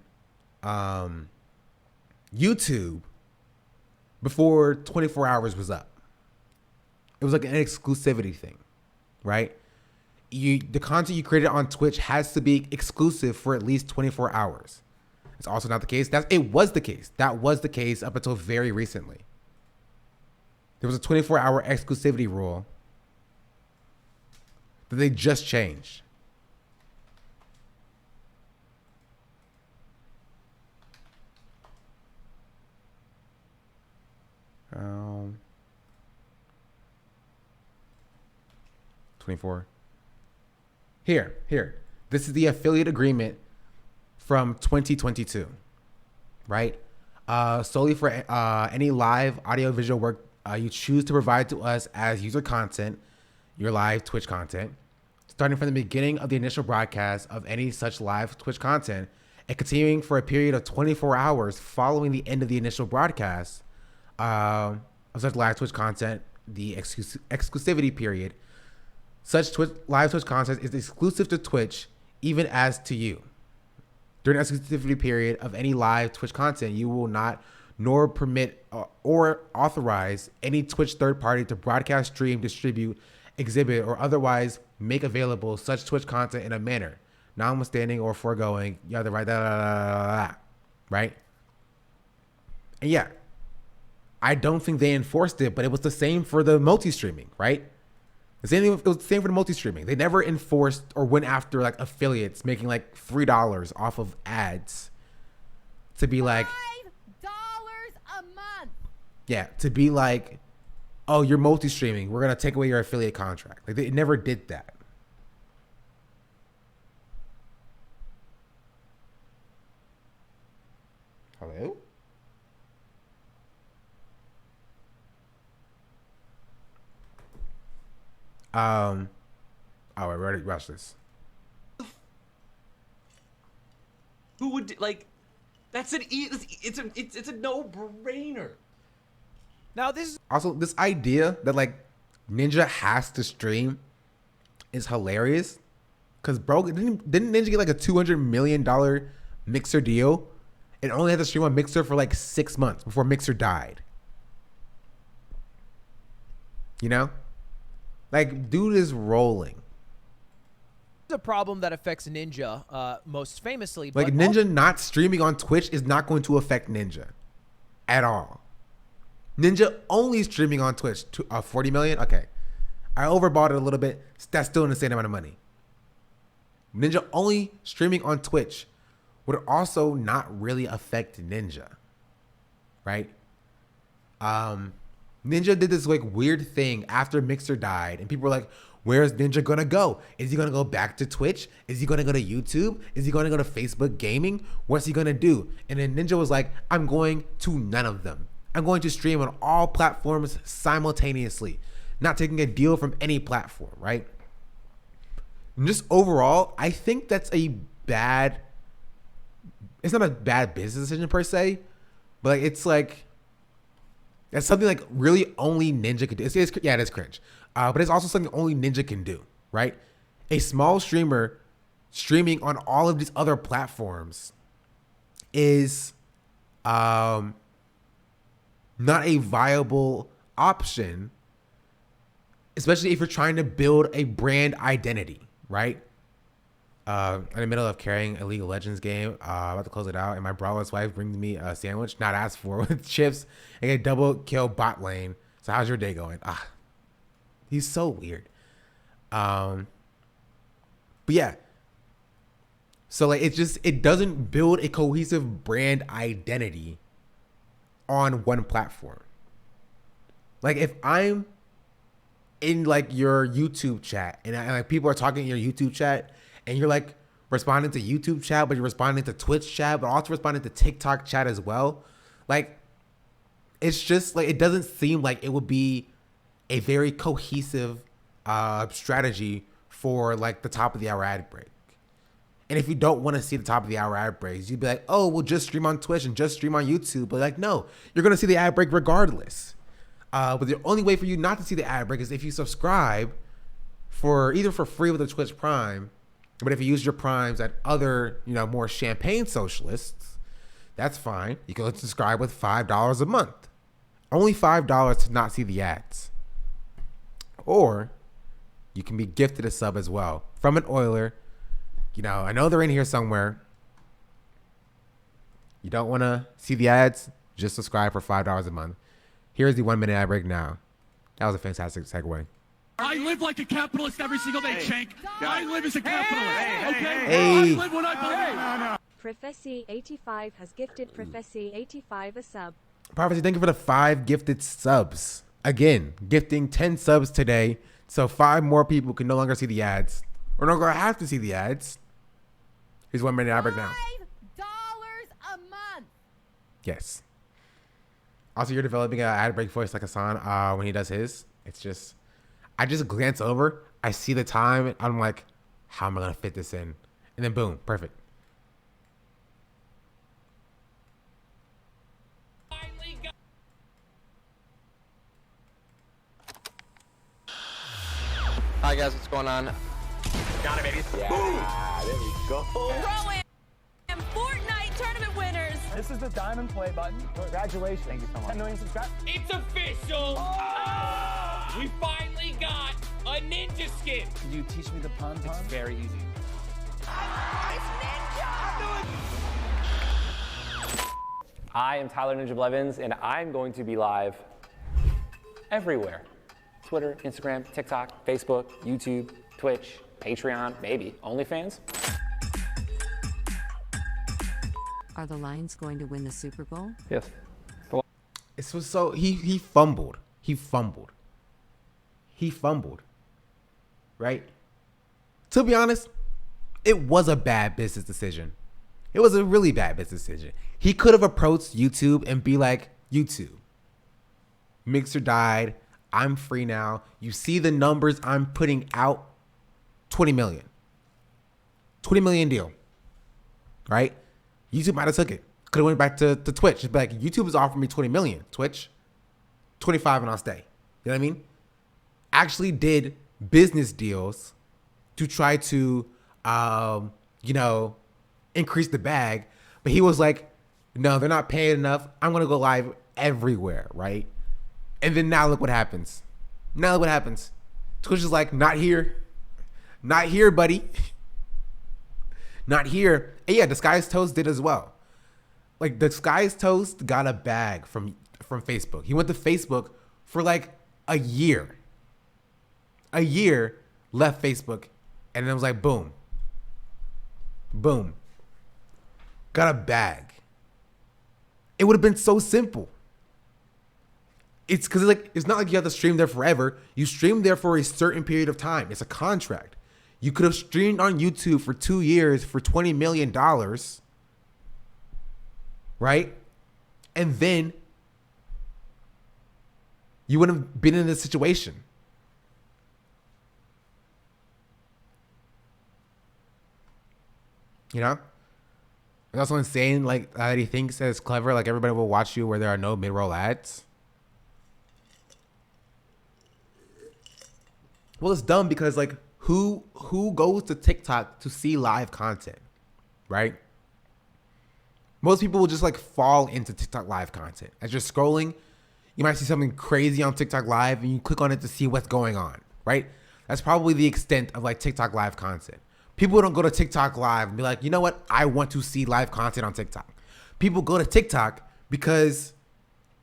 YouTube before 24 hours was up. It was like an exclusivity thing, right? The content you created on Twitch has to be exclusive for at least 24 hours. It's also not the case. It was the case. That was the case up until very recently. There was a 24-hour exclusivity rule that they just changed. Um, 24. Here. This is the affiliate agreement from 2022, right? Solely for any live audio-visual work you choose to provide to us as user content, your live Twitch content, starting from the beginning of the initial broadcast of any such live Twitch content and continuing for a period of 24 hours following the end of the initial broadcast of such live Twitch content, the exclusivity period. Such live Twitch content is exclusive to Twitch, even as to you. During the exclusivity period of any live Twitch content, you will not nor permit or authorize any Twitch third party to broadcast, stream, distribute, exhibit, or otherwise make available such Twitch content in a manner, notwithstanding or foregoing, you have the right, right? And yeah, I don't think they enforced it, but it was the same for the multi-streaming, right? It was the same for the multi-streaming. They never enforced or went after like affiliates making like $3 off of ads to be like $5 a month. Yeah, to be like, oh, you're multi-streaming, we're gonna take away your affiliate contract. Like they never did that. Hello? Oh, I already watched this. Who would like? That's it's a no-brainer. Now this is Also, this idea that like Ninja has to stream is hilarious. Cause bro, didn't Ninja get like a $200 million Mixer deal? It only had to stream on Mixer for like 6 months before Mixer died. You know? Like, dude is rolling. a problem that affects Ninja most famously. Like, Ninja not streaming on Twitch is not going to affect Ninja at all. Ninja only streaming on Twitch, 40 million? Okay. I overbought it a little bit. That's still an insane amount of money. Ninja only streaming on Twitch would also not really affect Ninja. Right? Ninja did this like weird thing after Mixer died, and people were like, where's Ninja gonna go? Is he gonna go back to Twitch? Is he gonna go to YouTube? Is he gonna go to Facebook Gaming? What's he gonna do? And then Ninja was like, I'm going to none of them. I'm going to stream on all platforms simultaneously, not taking a deal from any platform, right? And just overall, I think that's a bad it's not a bad business decision per se, but like it's like that's something like really only Ninja could do. It is cringe, but it's also something only Ninja can do, right? A small streamer streaming on all of these other platforms is not a viable option, especially if you're trying to build a brand identity, right? In the middle of carrying a League of Legends game, about to close it out, and my brother's wife brings me a sandwich, not asked for, with chips, and a double kill bot lane. So how's your day going? He's so weird. But yeah. So like it doesn't build a cohesive brand identity on one platform. Like if I'm in like your YouTube chat and like people are talking in your YouTube chat and you're like responding to YouTube chat, but you're responding to Twitch chat, but also responding to TikTok chat as well. Like it's just like, it doesn't seem like it would be a very cohesive strategy for like the top of the hour ad break. And if you don't want to see the top of the hour ad breaks, you'd be like, oh, we'll just stream on Twitch and just stream on YouTube. But like, no, you're going to see the ad break regardless. But the only way for you not to see the ad break is if you subscribe for either for free with a Twitch Prime. But if you use your primes at other, more champagne socialists, that's fine. You can subscribe with $5 a month. Only $5 to not see the ads. Or you can be gifted a sub as well from an Oiler. I know they're in here somewhere. You don't want to see the ads? Just subscribe for $5 a month. Here's the 1 minute ad break now. That was a fantastic segue. I live like a capitalist every single day, Shank. I live as a capitalist, okay? Hey. I live when I believe. Prophecy85 has gifted Prophecy85 a sub. Prophecy, thank you for the 5 gifted subs. Again, gifting 10 subs today, so 5 more people can no longer see the ads. Or no longer have to see the ads. Here's 1 minute ad break now. $5 a month. Yes. Also, you're developing an ad break voice like Hassan when he does his. It's just, I just glance over, I see the time, and I'm like, how am I going to fit this in? And then boom, perfect. Hi guys, what's going on? Got it, baby. Yeah, there we go. Pro-Am Fortnite tournament winners. This is the diamond play button. Congratulations. Thank you so much. 10 million subscribers. It's official. Oh! We finally got a ninja skin. Can you teach me the pun? It's very easy. I am Tyler Ninja Blevins, and I'm going to be live everywhere. Twitter, Instagram, TikTok, Facebook, YouTube, Twitch, Patreon, maybe OnlyFans. Are the Lions going to win the Super Bowl? Yes. This was so he fumbled. He fumbled. Right? To be honest, it was a bad business decision. It was a really bad business decision. He could have approached YouTube and be like, YouTube, Mixer died. I'm free now. You see the numbers I'm putting out? 20 million. 20 million deal. Right? YouTube might have took it. Could have went back to Twitch. Just be like, YouTube is offering me 20 million. Twitch, 25 and I'll stay. You know what I mean? Actually did business deals to try to, increase the bag. But he was like, no, they're not paying enough. I'm going to go live everywhere, right? And then now look what happens. Twitch is like, not here. Not here, buddy. Not here. And yeah, Disguised Toast did as well. Like, Disguised Toast got a bag from Facebook. He went to Facebook for like a year. Left Facebook, and then it was like, boom. Boom. Got a bag. It would have been so simple. It's because it's not like you have to stream there forever. You stream there for a certain period of time. It's a contract. You could have streamed on YouTube for 2 years for $20 million, right? And then you wouldn't have been in this situation. You know? It's also insane, like, that he thinks that it's clever. Like, everybody will watch you where there are no mid-roll ads. Well, it's dumb because, like, who goes to TikTok to see live content, right? Most people will just, like, fall into TikTok live content. As you're scrolling, you might see something crazy on TikTok live and you click on it to see what's going on, right? That's probably the extent of, like, TikTok live content. People don't go to TikTok live and be like, you know what? I want to see live content on TikTok. People go to TikTok because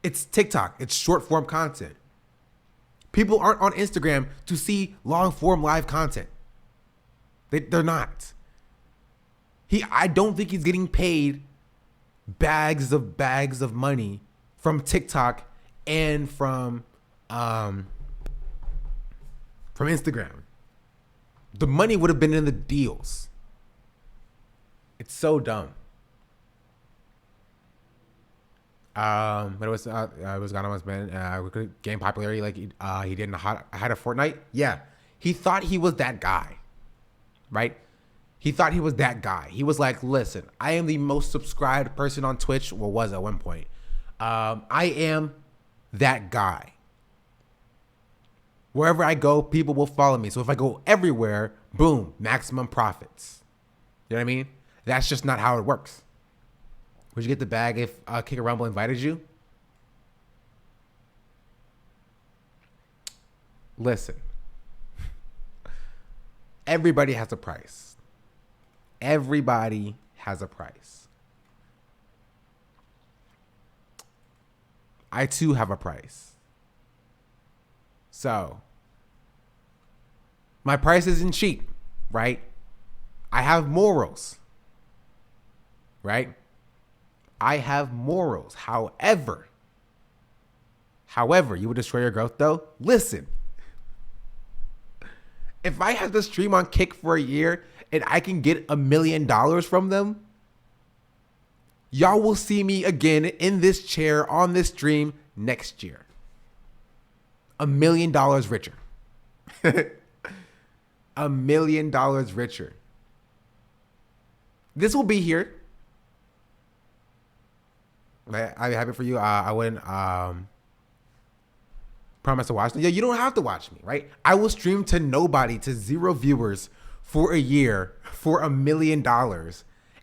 it's TikTok. It's short form content. People aren't on Instagram to see long form live content. They're not. I don't think he's getting paid bags of money from TikTok and from Instagram. The money would have been in the deals. It's so dumb. But it was Gana's man. Game popularity like he did in had a Fortnite. Yeah, he thought he was that guy, right? He thought he was that guy. He was like, listen, I am the most subscribed person on Twitch. Well, was at one point. I am that guy. Wherever I go, people will follow me. So if I go everywhere, boom, maximum profits. You know what I mean? That's just not how it works. Would you get the bag if Kick a Rumble invited you? Listen. Everybody has a price. Everybody has a price. I too have a price. So, my price isn't cheap, right? I have morals, right? I have morals. However, you would destroy your growth though? Listen, if I have to stream on Kick for a year and I can get $1 million from them, y'all will see me again in this chair on this stream next year. $1 million richer. $1 million richer. This will be here. I'm happy for you. I wouldn't promise to watch them. Yeah, you don't have to watch me, right? I will stream to nobody, to 0 viewers for a year for $1 million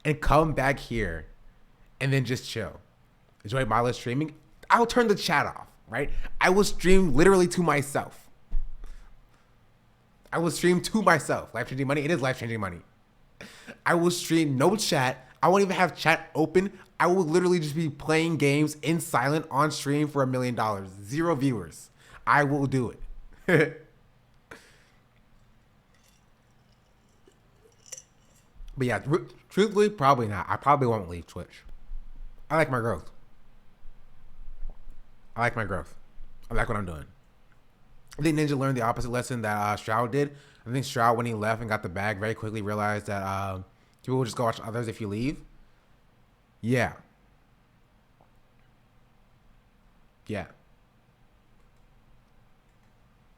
and come back here and then just chill. Enjoy mindless streaming. I'll turn the chat off, right? I will stream literally to myself. I will stream to myself. Life-changing money. It is life-changing money. I will stream no chat. I won't even have chat open. I will literally just be playing games in silent on stream for $1 million. 0 viewers. I will do it. But yeah, truthfully, probably not. I probably won't leave Twitch. I like my growth. I like what I'm doing. I think Ninja learned the opposite lesson that Stroud did. I think Stroud, when he left and got the bag, very quickly realized that people will just go watch others if you leave. Yeah. Yeah.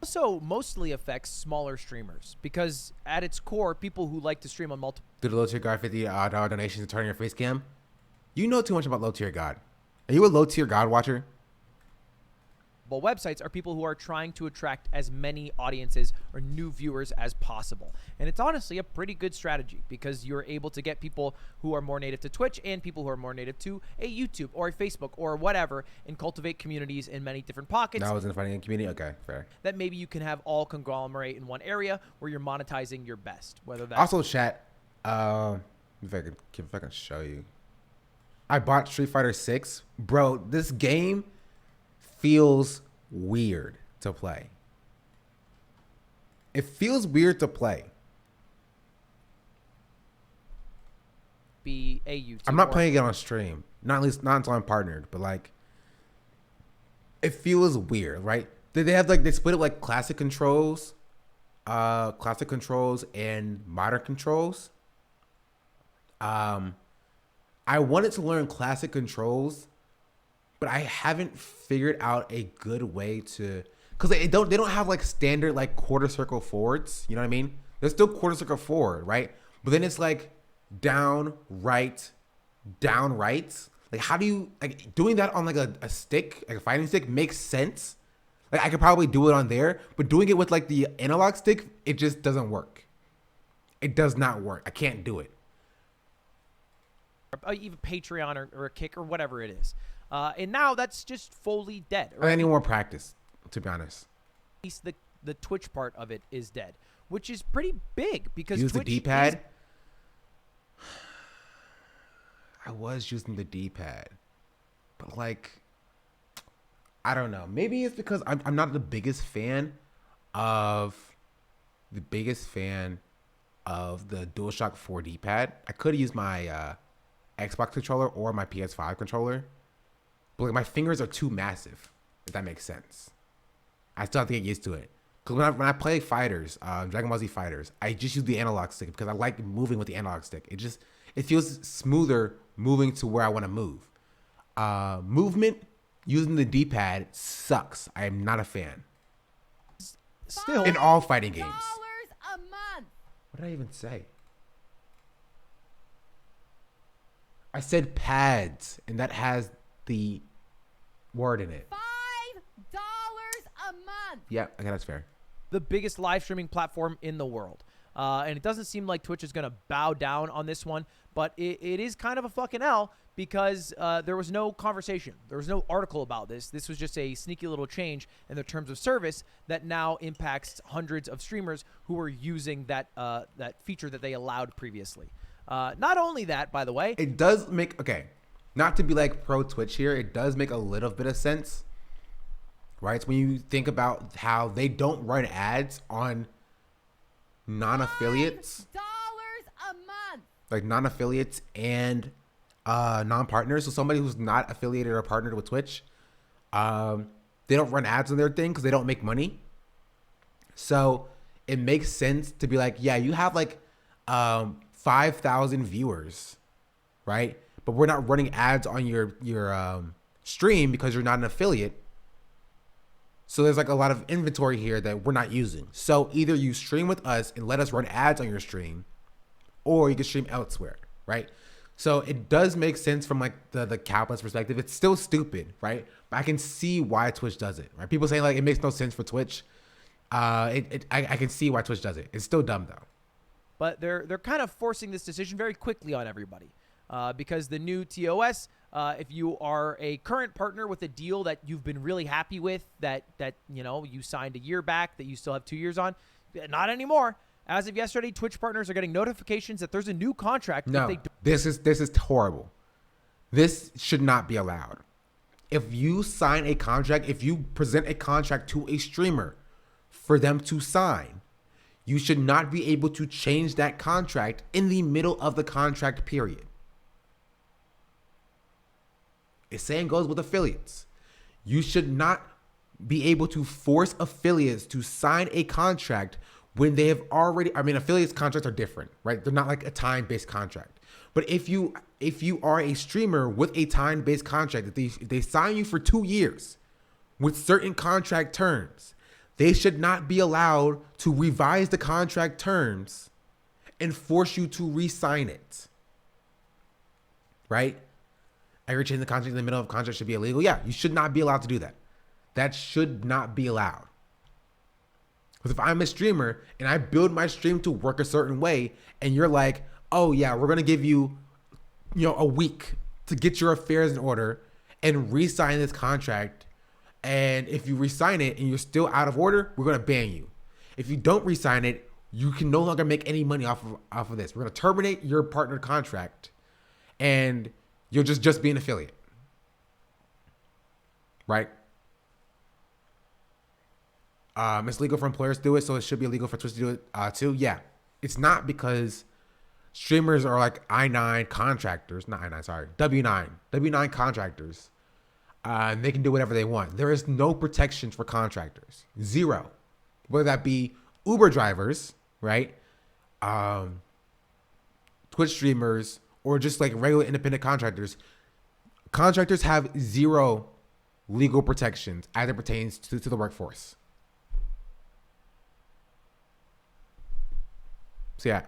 Also mostly affects smaller streamers because at its core, people who like to stream on multiple. Do the low tier god $50 donations to turn your face cam? You know too much about low tier god. Are you a low tier god watcher? Websites are people who are trying to attract as many audiences or new viewers as possible. And it's honestly a pretty good strategy because you're able to get people who are more native to Twitch and people who are more native to a YouTube or a Facebook or whatever and cultivate communities in many different pockets. That was in finding a community? Okay, fair. That maybe you can have all conglomerate in one area where you're monetizing your best. Whether that's also chat, if I can show you. I bought Street Fighter 6. Bro, this game feels weird to play. It feels weird to play. Be a YouTube. I'm not playing it on stream. Not until I'm partnered, but like it feels weird, right? They have like they split it like classic controls and modern controls. I wanted to learn classic controls, but I haven't figured out a good way to, because they don't have like standard like quarter circle forwards. You know what I mean? There's still quarter circle forward, right? But then it's like down, right, downright. Like, how do you, like, doing that on like a stick, like a fighting stick, makes sense. Like, I could probably do it on there, but doing it with like the analog stick, it just doesn't work. It does not work. I can't do it. Even Patreon or a Kick or whatever it is. And now that's just fully dead. I need more practice, to be honest. At least the Twitch part of it is dead, which is pretty big because Use Twitch the D-pad. I was using the D-pad, but like, I don't know. Maybe it's because I'm not the biggest fan of the DualShock 4 D-pad. I could use my Xbox controller or my PS5 controller, but like my fingers are too massive, if that makes sense. I still have to get used to it. Because when I play fighters, Dragon Ball Z fighters, I just use the analog stick because I like moving with the analog stick. It feels smoother moving to where I want to move. Movement using the D-pad sucks. I am not a fan. Still, in all fighting games. $5 a month. What did I even say? I said pads, and that has the word in it. $5 a month. Yeah, okay, that's fair. The biggest live streaming platform in the world. And it doesn't seem like Twitch is going to bow down on this one, but it is kind of a fucking L because there was no conversation. There was no article about this. This was just a sneaky little change in the terms of service that now impacts hundreds of streamers who were using that feature that they allowed previously. Not only that, by the way. It does make, okay, not to be like pro Twitch here, it does make a little bit of sense, right? So when you think about how they don't run ads on non-affiliates, $5 a month. like non-affiliates and non-partners. So somebody who's not affiliated or partnered with Twitch, they don't run ads on their thing because they don't make money. So it makes sense to be like, yeah, you have like 5,000 viewers, right? But we're not running ads on your stream because you're not an affiliate. So there's like a lot of inventory here that we're not using. So either you stream with us and let us run ads on your stream, or you can stream elsewhere, right? So it does make sense from like the capitalist perspective. It's still stupid, right? But I can see why Twitch does it, right? People saying like it makes no sense for Twitch. I can see why Twitch does it. It's still dumb though. But they're kind of forcing this decision very quickly on everybody because the new TOS, if you are a current partner with a deal that you've been really happy with, that you know you signed a year back, that you still have 2 years on, not anymore. As of yesterday, Twitch partners are getting notifications that there's a new contract. No, this is horrible. This should not be allowed. If you sign a contract, if you present a contract to a streamer for them to sign, you should not be able to change that contract in the middle of the contract period. The same goes with affiliates. You should not be able to force affiliates to sign a contract when they have already, I mean, affiliates contracts are different, right? They're not like a time-based contract. But if you are a streamer with a time-based contract, if they sign you for 2 years with certain contract terms, they should not be allowed to revise the contract terms and force you to re-sign it, right? Ever change the contract in the middle of a contract should be illegal? Yeah, you should not be allowed to do that. That should not be allowed. Because if I'm a streamer and I build my stream to work a certain way and you're like, oh yeah, we're going to give you, a week to get your affairs in order and re-sign this contract. And if you re-sign it and you're still out of order, we're going to ban you. If you don't re-sign it, you can no longer make any money off of this. We're going to terminate your partner contract and you'll just be an affiliate. Right? It's legal for employers to do it, so it should be illegal for Twitch to do it too. Yeah. It's not because streamers are like I-9 contractors. Not I-9, sorry. W-9. W-9 contractors. And they can do whatever they want. There is no protections for contractors. Zero. Whether that be Uber drivers, right? Twitch streamers, or just like regular independent contractors. Contractors have zero legal protections as it pertains to the workforce. So yeah,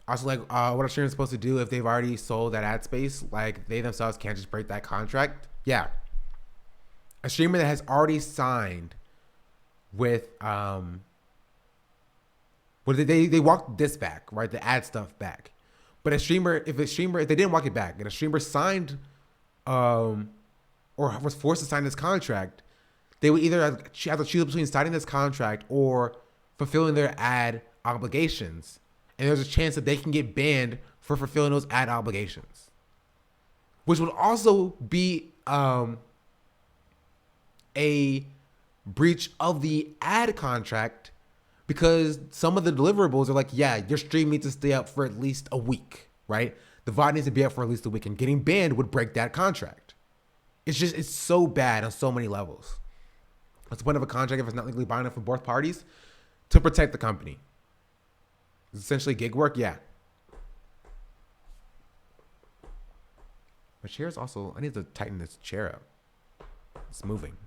Also, like, what a streamer is supposed to do if they've already sold that ad space, like, they themselves can't just break that contract. Yeah. A streamer that has already signed with, they walked this back, right? The ad stuff back. But if they didn't walk it back, and a streamer signed, or was forced to sign this contract, they would either have to choose between signing this contract or fulfilling their ad obligations. And there's a chance that they can get banned for fulfilling those ad obligations, which would also be a breach of the ad contract, because some of the deliverables are like, yeah, your stream needs to stay up for at least a week, right? The VOD needs to be up for at least a week, and getting banned would break that contract. It's so bad on so many levels. What's the point of a contract if it's not legally binding for both parties? To protect the company. It's essentially gig work, yeah. My chair's also, I need to tighten this chair up. It's moving.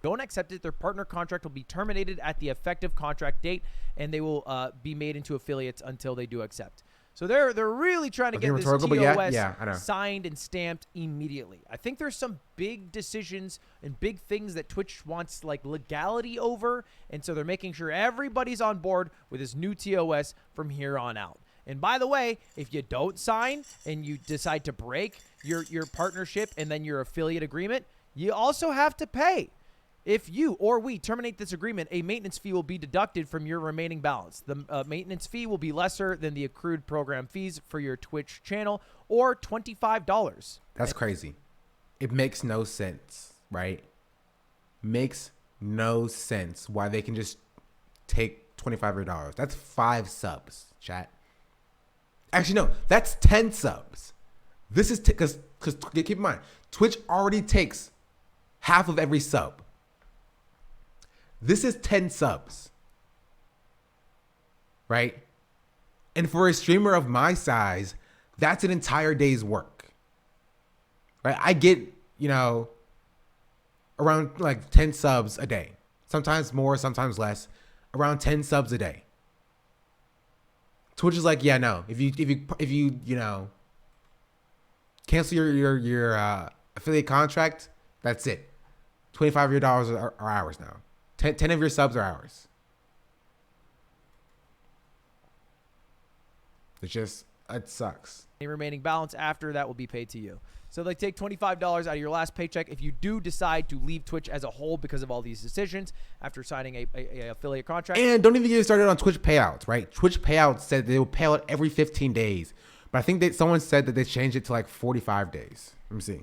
Don't accept it. Their partner contract will be terminated at the effective contract date, and they will be made into affiliates until they do accept. So they're really trying to get this TOS signed and stamped immediately. I think there's some big decisions and big things that Twitch wants like legality over, and so they're making sure everybody's on board with this new TOS from here on out. And by the way, if you don't sign and you decide to break your partnership and then your affiliate agreement, you also have to pay. If you or we terminate this agreement, a maintenance fee will be deducted from your remaining balance. The maintenance fee will be lesser than the accrued program fees for your Twitch channel, or $25. That's crazy. It makes no sense, right? Makes no sense why they can just take $25. That's 5 subs, chat. Actually, no, that's 10 subs. This is because keep in mind, Twitch already takes half of every sub. This is 10 subs, right? And for a streamer of my size, that's an entire day's work, right? I get, around like 10 subs a day, sometimes more, sometimes less, around 10 subs a day. Twitch is like, yeah, no, if you cancel your affiliate contract, that's it. $25 of your dollars are ours now. 10 of your subs are ours. It sucks. The remaining balance after that will be paid to you. So they take $25 out of your last paycheck if you do decide to leave Twitch as a whole because of all these decisions after signing a affiliate contract. And don't even get started on Twitch payouts, right? Twitch payouts said they will pay out every 15 days. But I think that someone said that they changed it to like 45 days. Let me see.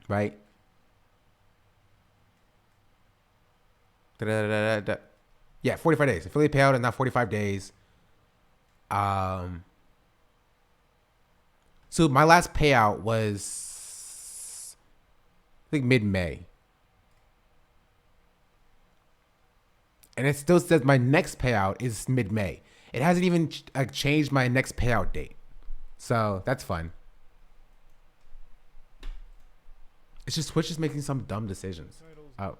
Right? Yeah, 45 days. Affiliate payout is now 45 days. So my last payout was, I think, mid-May. And it still says my next payout is mid-May. It hasn't even changed my next payout date. So that's fun. It's just Twitch is making some dumb decisions. Oh.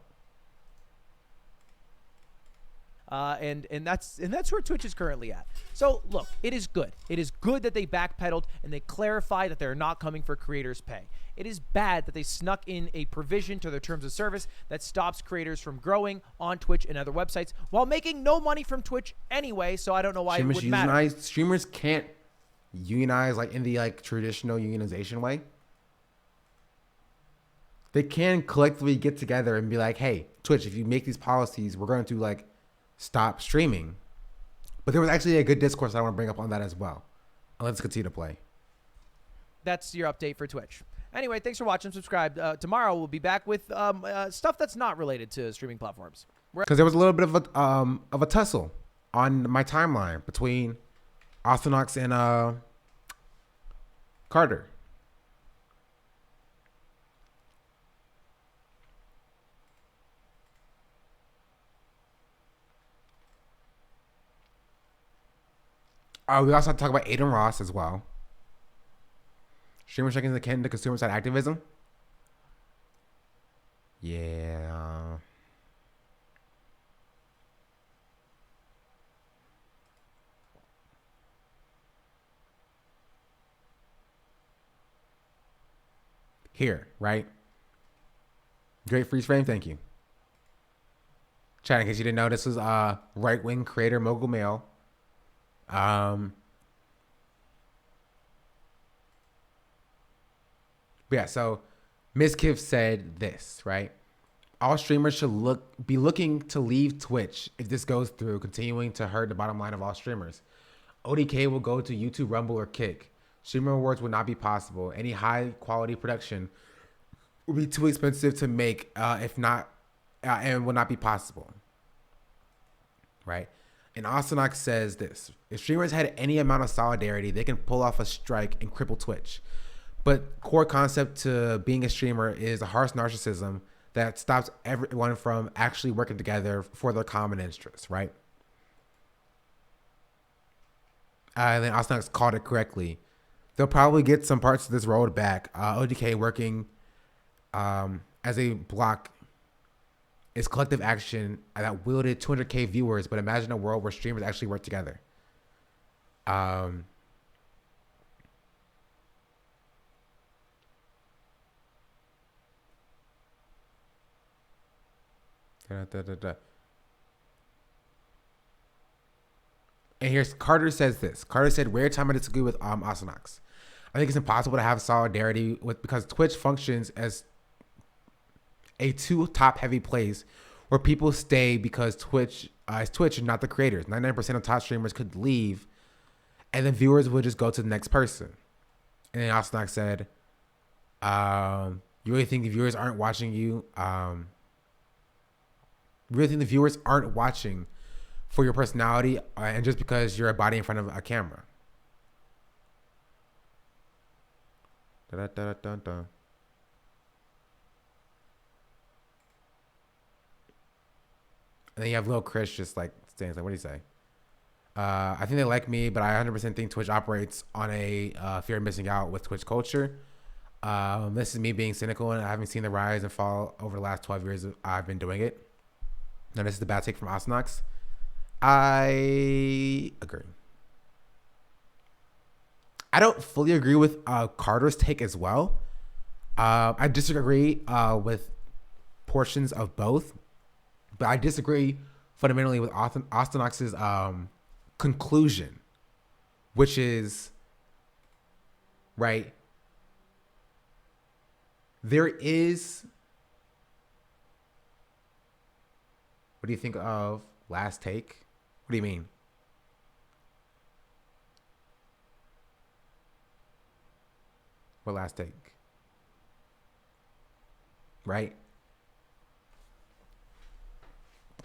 And that's where Twitch is currently at. So look, it is good. It is good that they backpedaled and they clarified that they're not coming for creators' pay. It is bad that they snuck in a provision to their terms of service that stops creators from growing on Twitch and other websites while making no money from Twitch anyway. So I don't know why it would matter. Streamers can't unionize like in the traditional unionization way. They can collectively get together and be like, hey, Twitch, if you make these policies, we're going to stop streaming. But there was actually a good discourse I want to bring up on that as well. Let's continue to play. That's your update for Twitch. Anyway, thanks for watching. Subscribe. Tomorrow we'll be back with stuff that's not related to streaming platforms. Because there was a little bit of a tussle on my timeline between Orthodox and Carter. We also have to talk about Aiden Ross as well. Streamers checking akin to consumer side activism. Yeah. Here, right? Great freeze frame, thank you. Chat, in case you didn't know, this was right-wing creator Mogul Mail. Yeah, so Ms. Kiff said this, right? All streamers should be looking to leave Twitch if this goes through, continuing to hurt the bottom line of all streamers. ODK will go to YouTube, Rumble, or Kick. Streamer awards will not be possible. Any high-quality production will be too expensive to make, if not, and will not be possible. Right? And Ostonox says this: if streamers had any amount of solidarity, they can pull off a strike and cripple Twitch. But core concept to being a streamer is a harsh narcissism that stops everyone from actually working together for their common interests, right? And then Ostonox called it correctly. They'll probably get some parts of this road back. ODK working as a block is collective action that wielded 200K viewers, but imagine a world where streamers actually work together. And here's Carter says this. Carter said, rare time I disagree with Ostonox. I think it's impossible to have solidarity because Twitch functions as a too top-heavy place where people stay because Twitch is Twitch and not the creators. 99% of top streamers could leave, and then viewers would just go to the next person. And then Ostonox said, you really think the viewers aren't watching you? You really think the viewers aren't watching for your personality and just because you're a body in front of a camera? Da-da-da-da-da. And then you have Lil Chris just like saying, like, what do you say? I think they like me, but I 100% think Twitch operates on a fear of missing out with Twitch culture. This is me being cynical, and I haven't seen the rise and fall over the last 12 years I've been doing it. Now, this is the bad take from Ostonox. I agree. I don't fully agree with Carter's take as well. I disagree with portions of both, but I disagree fundamentally with Ostonox's conclusion, which is, right, there is, what do you think of last take? What do you mean? What last take? Right?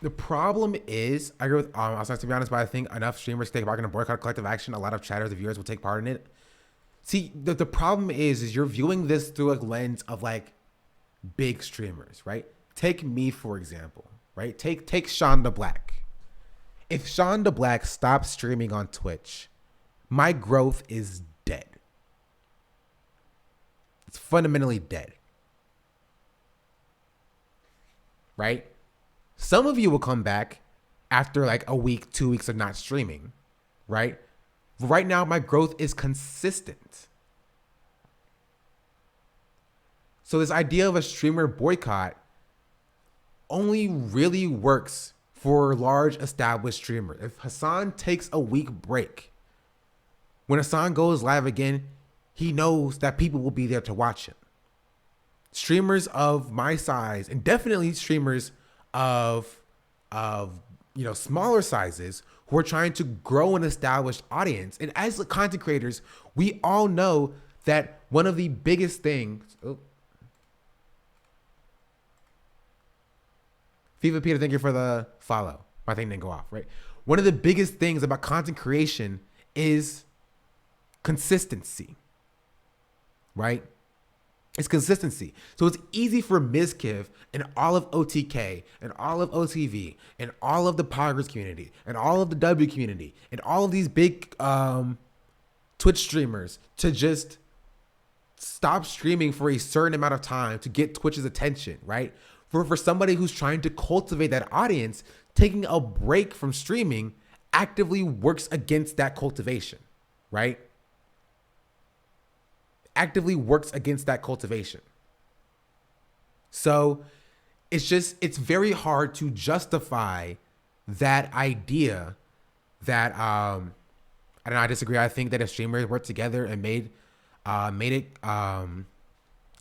The problem is, I agree with Ostonox, to be honest, but I think enough streamers take part in a boycott collective action. A lot of chatters and viewers will take part in it. See, the problem is you're viewing this through a lens of like big streamers, right? Take me, for example, right? Take SeanDaBlack. If SeanDaBlack stops streaming on Twitch, my growth is dead. It's fundamentally dead. Right? Some of you will come back after like a week, 2 weeks of not streaming, right? Right now, my growth is consistent. So this idea of a streamer boycott only really works for large established streamers. If Hassan takes a week break, when Hassan goes live again, he knows that people will be there to watch him. Streamers of my size, and definitely streamers of smaller sizes who are trying to grow an established audience. And as content creators, we all know that one of the biggest things. Viva Peter, thank you for the follow. My thing didn't go off, right? One of the biggest things about content creation is consistency, right? It's consistency. So it's easy for Mizkiv and all of OTK and all of OTV and all of the Poggers community and all of the W community and all of these big Twitch streamers to just stop streaming for a certain amount of time to get Twitch's attention, right? For somebody who's trying to cultivate that audience, taking a break from streaming actively works against that cultivation, right? Actively works against that cultivation. So it's very hard to justify that idea that, I don't know, I disagree. I think that if streamers worked together and made it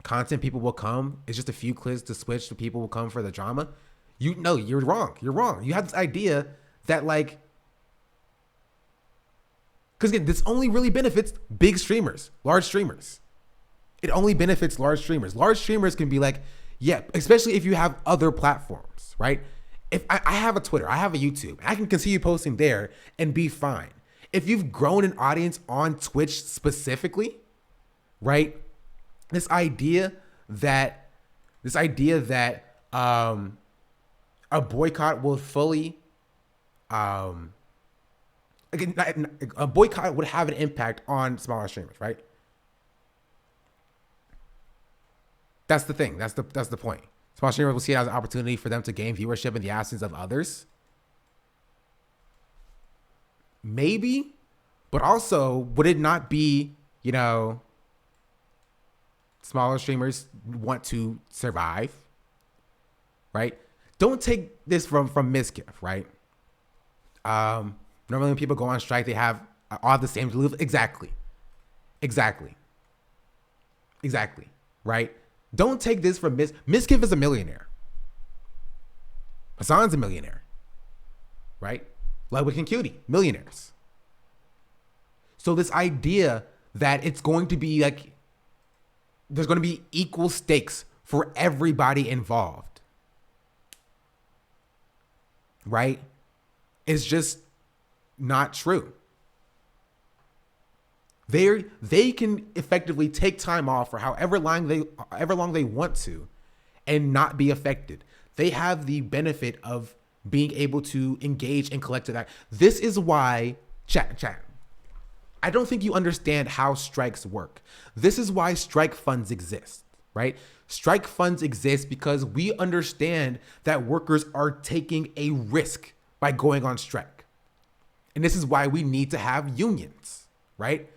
content, people will come. It's just a few clicks to switch to people will come for the drama. You're wrong. You're wrong. You have this idea that like, because again, this only really benefits big streamers, large streamers. It only benefits large streamers. Large streamers can be like, yeah, especially if you have other platforms, right? If I have a Twitter, I have a YouTube, I can continue posting there and be fine. If you've grown an audience on Twitch specifically, right? This idea that a boycott will fully, again, a boycott would have an impact on smaller streamers, right? That's the thing. That's the point. Small streamers will see it as an opportunity for them to gain viewership in the absence of others. Maybe, but also, would it not be, smaller streamers want to survive, right? Don't take this from Miskiff, right? Normally when people go on strike, they have all the same beliefs. Exactly, right? Don't take this from Miskiff is a millionaire. Hassan's a millionaire, right? Ludwig and Cutie, millionaires. So this idea that it's going to be like, there's going to be equal stakes for everybody involved, right? It's just not true. They can effectively take time off for however long they want to and not be affected. They have the benefit of being able to engage in collective act. This is why, chat. I don't think you understand how strikes work. This is why strike funds exist, right? Strike funds exist because we understand that workers are taking a risk by going on strike. And this is why we need to have unions, right?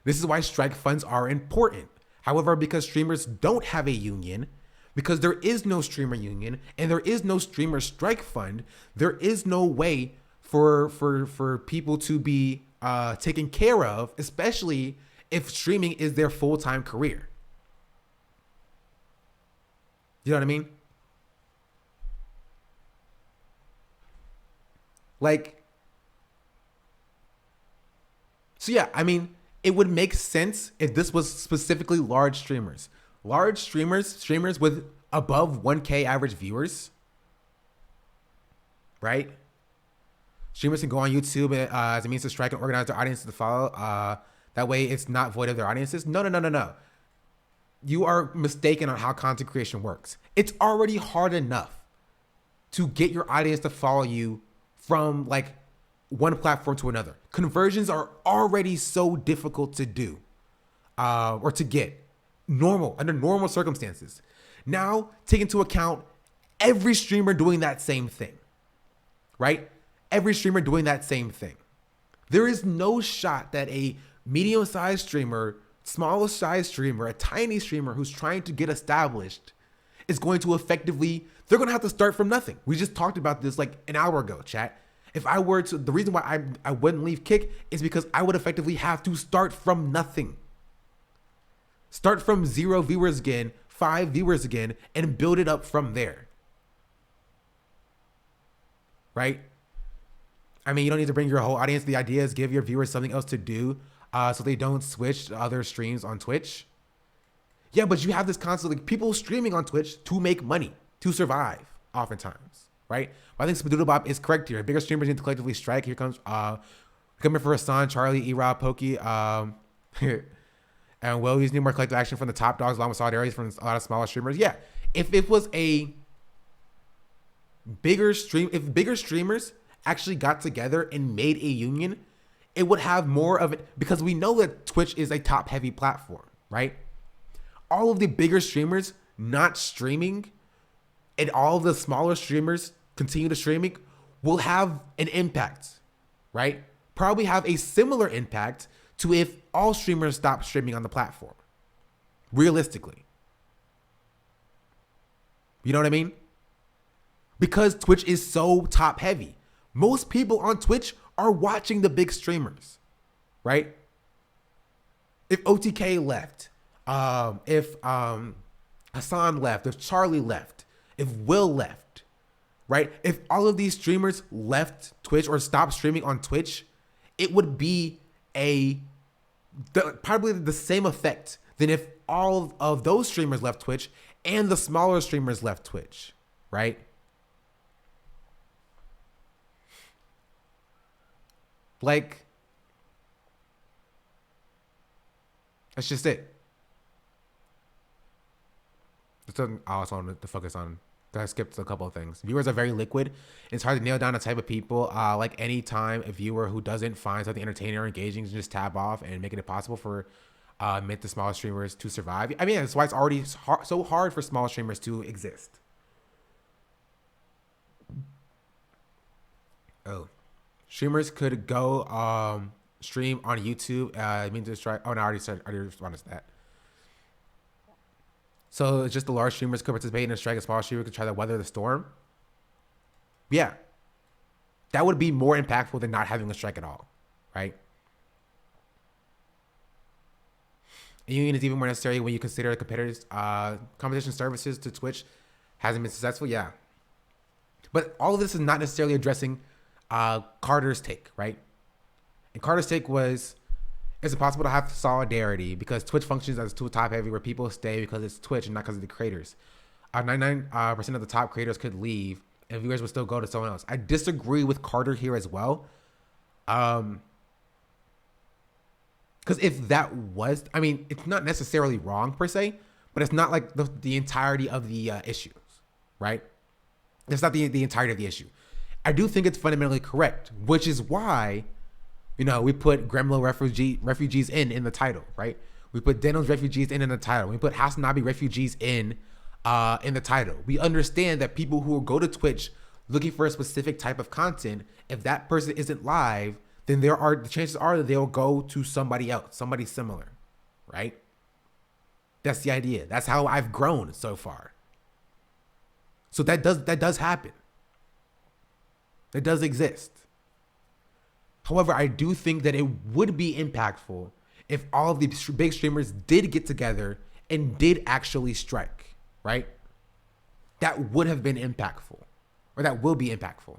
This is why strike funds are important. However, because streamers don't have a union, because there is no streamer union and there is no streamer strike fund, there is no way for people to be taken care of, especially if streaming is their full-time career. You know what I mean? Like, so yeah, I mean, it would make sense if this was specifically large streamers. Large streamers with above 1K average viewers, right? Streamers can go on YouTube as a means to strike and organize their audiences to follow. That way it's not void of their audiences. No. You are mistaken on how content creation works. It's already hard enough to get your audience to follow you from like one platform to another. Conversions are already so difficult to do or to get under normal circumstances. Now take into account every streamer doing that same thing, right? Every streamer doing that same thing. There is no shot that a medium-sized streamer, small-sized streamer, a tiny streamer who's trying to get established is going to effectively, they're going to have to start from nothing. We just talked about this like an hour ago, chat. If I were to, the reason why I wouldn't leave Kick is because I would effectively have to start from nothing. Start from 0 viewers again, 5 viewers again, and build it up from there. Right? I mean, you don't need to bring your whole audience. The idea is give your viewers something else to do so they don't switch to other streams on Twitch. Yeah, but you have this concept, like people streaming on Twitch to make money, to survive, oftentimes, right? But I think SeanDaBlack is correct here. Bigger streamers need to collectively strike. Here comes coming for Hassan, Charlie, E-Rob, Pokey, and Will. He's need more collective action from the top dogs, along with solidarity from a lot of smaller streamers. Yeah, if it was a bigger stream, if bigger streamers actually got together and made a union, it would have more of it, because we know that Twitch is a top heavy platform, right? all of the bigger streamers not streaming and all of the smaller streamers continue to streaming will have an impact, right? Probably have a similar impact to if all streamers stop streaming on the platform. Realistically. You know what I mean? Because Twitch is so top heavy. Most people on Twitch are watching the big streamers, right? If OTK left, if Hassan left, if Charlie left, if Will left, right? If all of these streamers left Twitch or stopped streaming on Twitch, it would be probably the same effect than if all of those streamers left Twitch and the smaller streamers left Twitch, right? Like, that's just it. That's what I also wanted to focus on. I skipped a couple of things. Viewers are very liquid. It's hard to nail down a type of people. Like any time a viewer who doesn't find something entertaining or engaging to just tab off and making it possible for mid to small streamers to survive. I mean, that's why it's already so hard for small streamers to exist. Oh. Streamers could go stream on YouTube. I mean to strike. Oh no, I already responded to that. So it's just the large streamers could participate in a strike. A small streamer could try to weather the storm. Yeah, that would be more impactful than not having a strike at all, right? A union is even more necessary when you consider competitors' competition services to Twitch hasn't been successful. Yeah, but all of this is not necessarily addressing Carter's take, right? And Carter's take was, it's impossible to have solidarity because Twitch functions as too top heavy where people stay because it's Twitch and not because of the creators. 99% of the top creators could leave and viewers would still go to someone else. I disagree with Carter here as well. Because if that was, I mean, it's not necessarily wrong per se, but it's not like the entirety of the issues, right? It's not the entirety of the issue. I do think it's fundamentally correct, which is why, you know, we put Gremlin refugees in the title, right? We put Daniel's refugees in the title. We put Hasanabi refugees in the title. We understand that people who will go to Twitch looking for a specific type of content, if that person isn't live, then the chances are that they'll go to somebody else, somebody similar, right? That's the idea. That's how I've grown so far. So that does happen. It does exist. However, I do think that it would be impactful if all of the big streamers did get together and did actually strike, right? That would have been impactful, or that will be impactful.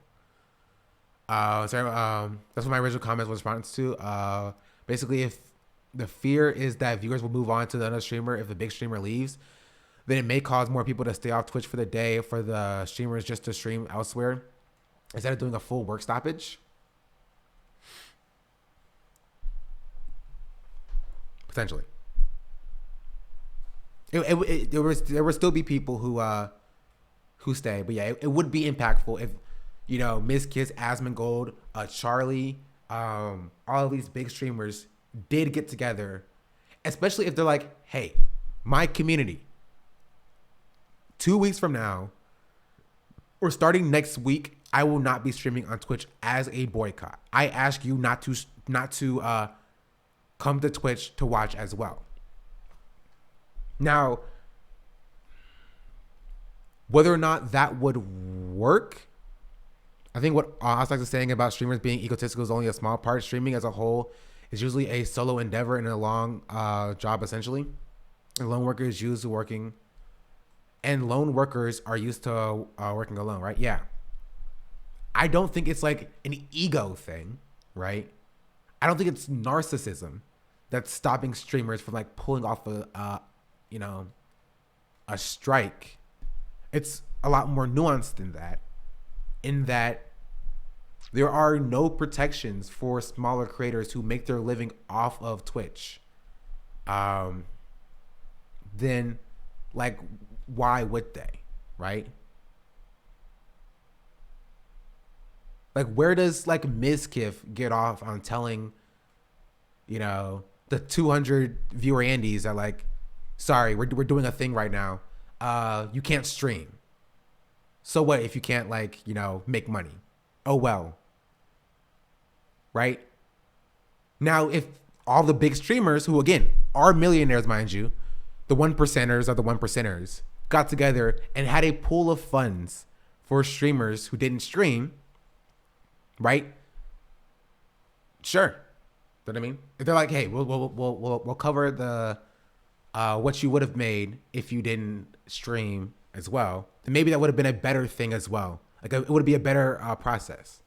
That's what my original comment was response to. Basically, if the fear is that viewers will move on to the other streamer if the big streamer leaves, then it may cause more people to stay off Twitch for the day for the streamers just to stream elsewhere instead of doing a full work stoppage. Potentially. There would still be people who stay, but yeah, it would be impactful if, you know, Ms. Kiss, Asmongold, Charlie, all of these big streamers did get together, especially if they're like, hey, my community, 2 weeks from now, or starting next week, I will not be streaming on Twitch as a boycott. I ask you not to come to Twitch to watch as well. Now, whether or not that would work, I think what Ostak is saying about streamers being egotistical is only a small part. Streaming as a whole is usually a solo endeavor and a long job, essentially. And lone workers used to working, and lone workers are used to working alone, right? Yeah. I don't think it's like an ego thing, right? I don't think it's narcissism that's stopping streamers from like pulling off a strike. It's a lot more nuanced than that, in that there are no protections for smaller creators who make their living off of Twitch. Then, like, why would they, right? Like, where does like Mizkif get off on telling, you know, the 200 viewer Andes that like, sorry, we're doing a thing right now. You can't stream. So what if you can't, like, you know, make money? Oh, well. Right? Now, if all the big streamers, who, again, are millionaires, mind you, the 1%ers are the 1%ers, got together and had a pool of funds for streamers who didn't stream, right? Sure. You know what I mean? If they're like, hey, we'll cover the what you would have made if you didn't stream as well, then maybe that would have been a better thing as well. Like, it would be a better process.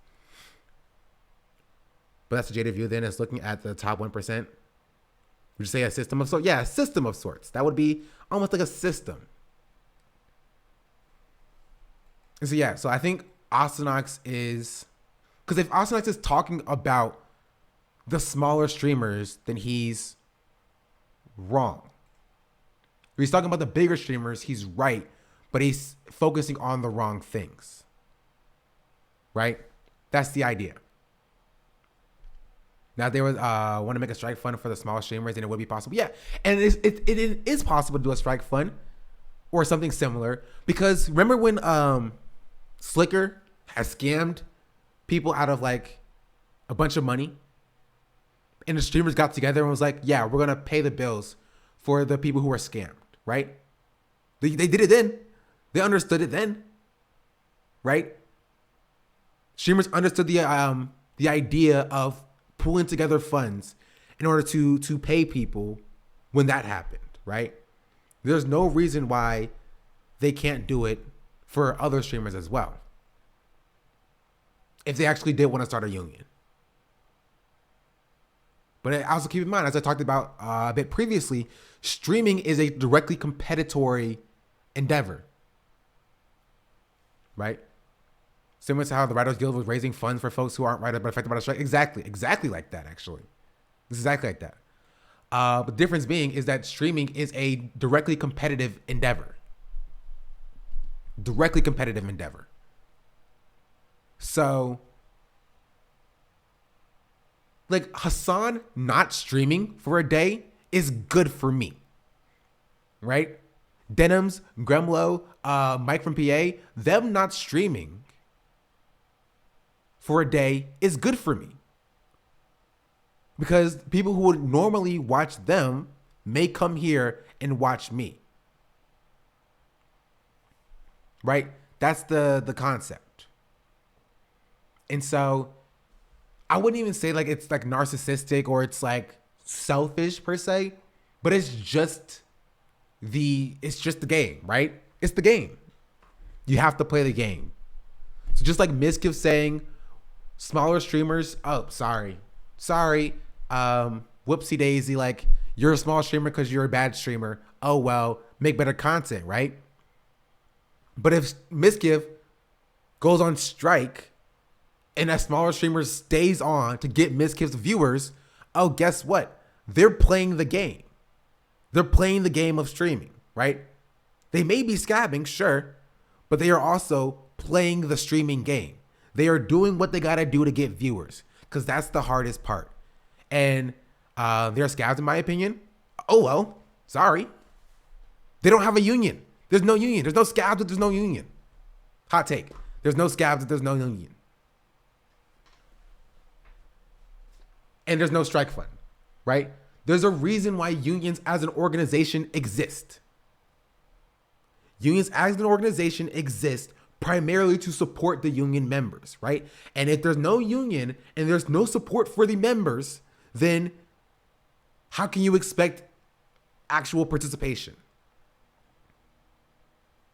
But that's the jaded view then, is looking at the top 1%. Would you say a system of sorts? Yeah, a system of sorts. That would be almost like a system. And so, yeah, so I think Austinox is... Because if Austinox is talking about the smaller streamers, then he's wrong. If he's talking about the bigger streamers, he's right, but he's focusing on the wrong things. Right? That's the idea. Now, they would want to make a strike fund for the small streamers, and it would be possible. Yeah, and it is possible to do a strike fund or something similar. Because remember when Slicker has scammed people out of, like, a bunch of money? And the streamers got together and was like, yeah, we're going to pay the bills for the people who were scammed, right? They did it then. They understood it then, right? Streamers understood the idea of pulling together funds in order to pay people when that happened, right? There's no reason why they can't do it for other streamers as well, if they actually did want to start a union. But also keep in mind, as I talked about a bit previously, streaming is a directly competitory endeavor, right? Similar to how the Writers Guild was raising funds for folks who aren't writers but affected by the strike. Exactly like that, actually. Exactly like that. But the difference being is that streaming is a directly competitive endeavor. Directly competitive endeavor. So, like, Hassan not streaming for a day is good for me, right? Denims, Gremlo, Mike from PA, them not streaming for a day is good for me. Because people who would normally watch them may come here and watch me. Right? That's the concept. And so I wouldn't even say like it's like narcissistic or it's like selfish per se, but it's just the game, right? It's the game. You have to play the game. So just like Mizkiff saying, smaller streamers, oh, sorry, whoopsie daisy, like, you're a small streamer because you're a bad streamer. Oh, well, make better content, right? But if Mizkiff goes on strike and a smaller streamer stays on to get Mizkiff's viewers, oh, guess what? They're playing the game. They're playing the game of streaming, right? They may be scabbing, sure, but they are also playing the streaming game. They are doing what they got to do to get viewers, because that's the hardest part. And they're scabs, in my opinion. Oh, well, sorry. They don't have a union. There's no union. There's no scabs, but there's no union. Hot take. There's no scabs, but there's no union. And there's no strike fund, right? There's a reason why unions as an organization exist. Unions as an organization exist primarily to support the union members, right? And if there's no union and there's no support for the members, then how can you expect actual participation?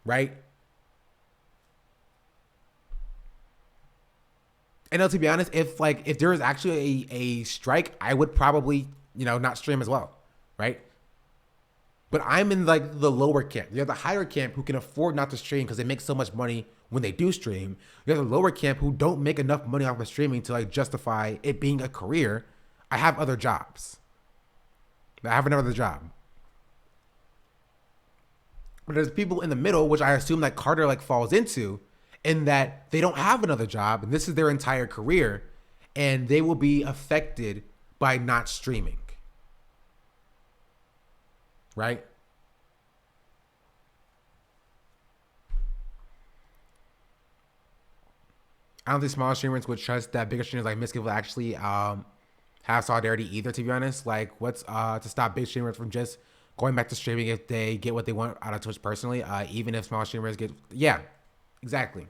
Right? And now, to be honest, if there was actually a strike, I would probably, not stream as well, right? But I'm in like the lower camp. You have the higher camp who can afford not to stream because they make so much money when they do stream. You have the lower camp who don't make enough money off of streaming to like justify it being a career. I have other jobs. I have another job. But there's people in the middle, which I assume that Carter like falls into, in that they don't have another job and this is their entire career, and they will be affected by not streaming. Right? I don't think smaller streamers would trust that bigger streamers like Myskiff will actually have solidarity either, to be honest. Like, what's to stop big streamers from just going back to streaming if they get what they want out of Twitch personally, even if small streamers get, yeah, exactly.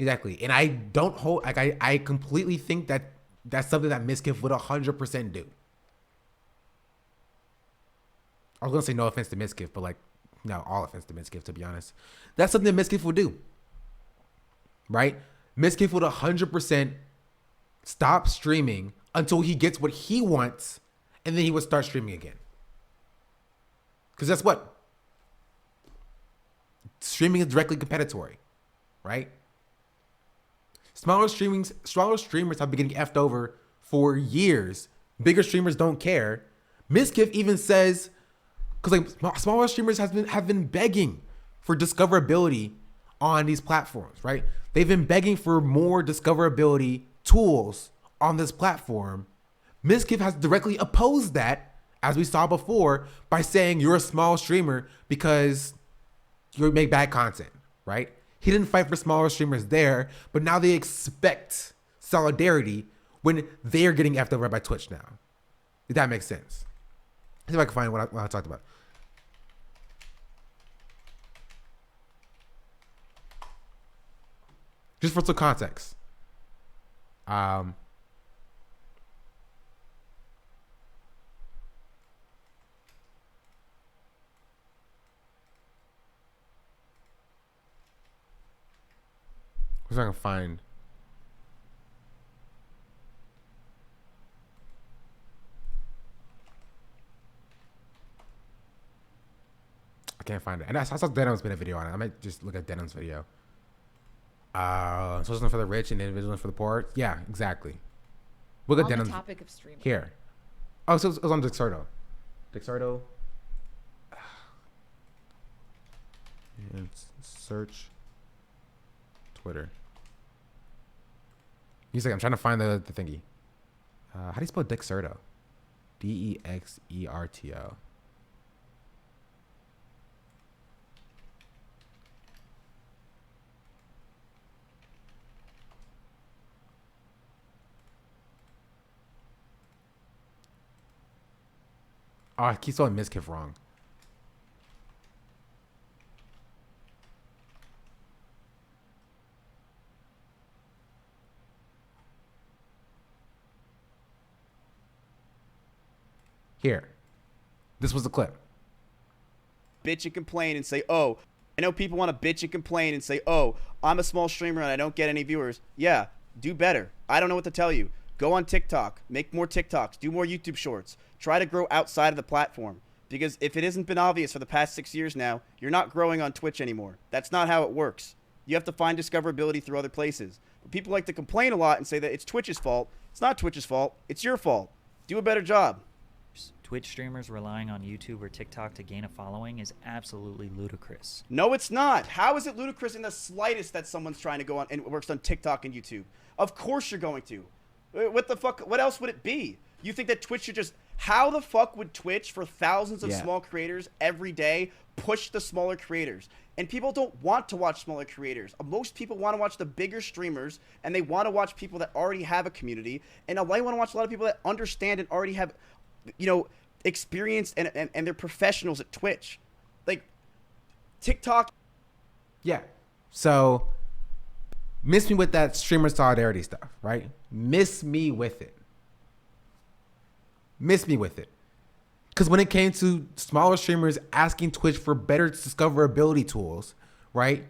And I don't hold, like, I completely think that that's something that Myskiff would 100% do. I was going to say no offense to Myskiff, but like, no, all offense to Myskiff, to be honest. That's something that Myskiff would do, right? Myskiff would 100% stop streaming until he gets what he wants, and then he would start streaming again. Because that's what streaming is directly compensatory, right? Smaller streamers have been getting effed over for years. Bigger streamers don't care. Myskiff even says, because like smaller streamers have been begging for discoverability on these platforms, right? They've been begging for more discoverability tools on this platform. Myskiff has directly opposed that, as we saw before, by saying you're a small streamer because you make bad content, right? He didn't fight for smaller streamers there, but now they expect solidarity when they're getting effed over by Twitch now. If that makes sense. Let's see if I can find what I talked about. Just for some context. What I can find. I can't find it. And I saw Denim's been a video on it. I might just look at Denim's video. Socialism for the rich and individualism for the poor. Yeah, exactly. Look at Denim's. On the topic of streaming. Here. Oh, so it was on Dixardo. Dixardo. And search Twitter. He's like, I'm trying to find the thingy. How do you spell Dexerto? Dexerto. Oh, I keep spelling Myskiff wrong. Here. This was the clip. Bitch and complain and say, oh, I know people want to bitch and complain and say, oh, I'm a small streamer and I don't get any viewers. Yeah, do better. I don't know what to tell you. Go on TikTok. Make more TikToks. Do more YouTube shorts. Try to grow outside of the platform. Because if it hasn't been obvious for the past 6 years now, you're not growing on Twitch anymore. That's not how it works. You have to find discoverability through other places. But people like to complain a lot and say that it's Twitch's fault. It's not Twitch's fault. It's your fault. Do a better job. Twitch streamers relying on YouTube or TikTok to gain a following is absolutely ludicrous. No, it's not. How is it ludicrous in the slightest that someone's trying to go on and works on TikTok and YouTube? Of course you're going to. What the fuck? What else would it be? You think that Twitch should just... How the fuck would Twitch, for thousands of small creators every day, push the smaller creators? And people don't want to watch smaller creators. Most people want to watch the bigger streamers, and they want to watch people that already have a community. And I want to watch a lot of people that understand and already have, you know, experience and they're professionals at Twitch. Like, TikTok. Yeah. So, miss me with that streamer solidarity stuff, right? Miss me with it. Miss me with it. Because when it came to smaller streamers asking Twitch for better discoverability tools, right?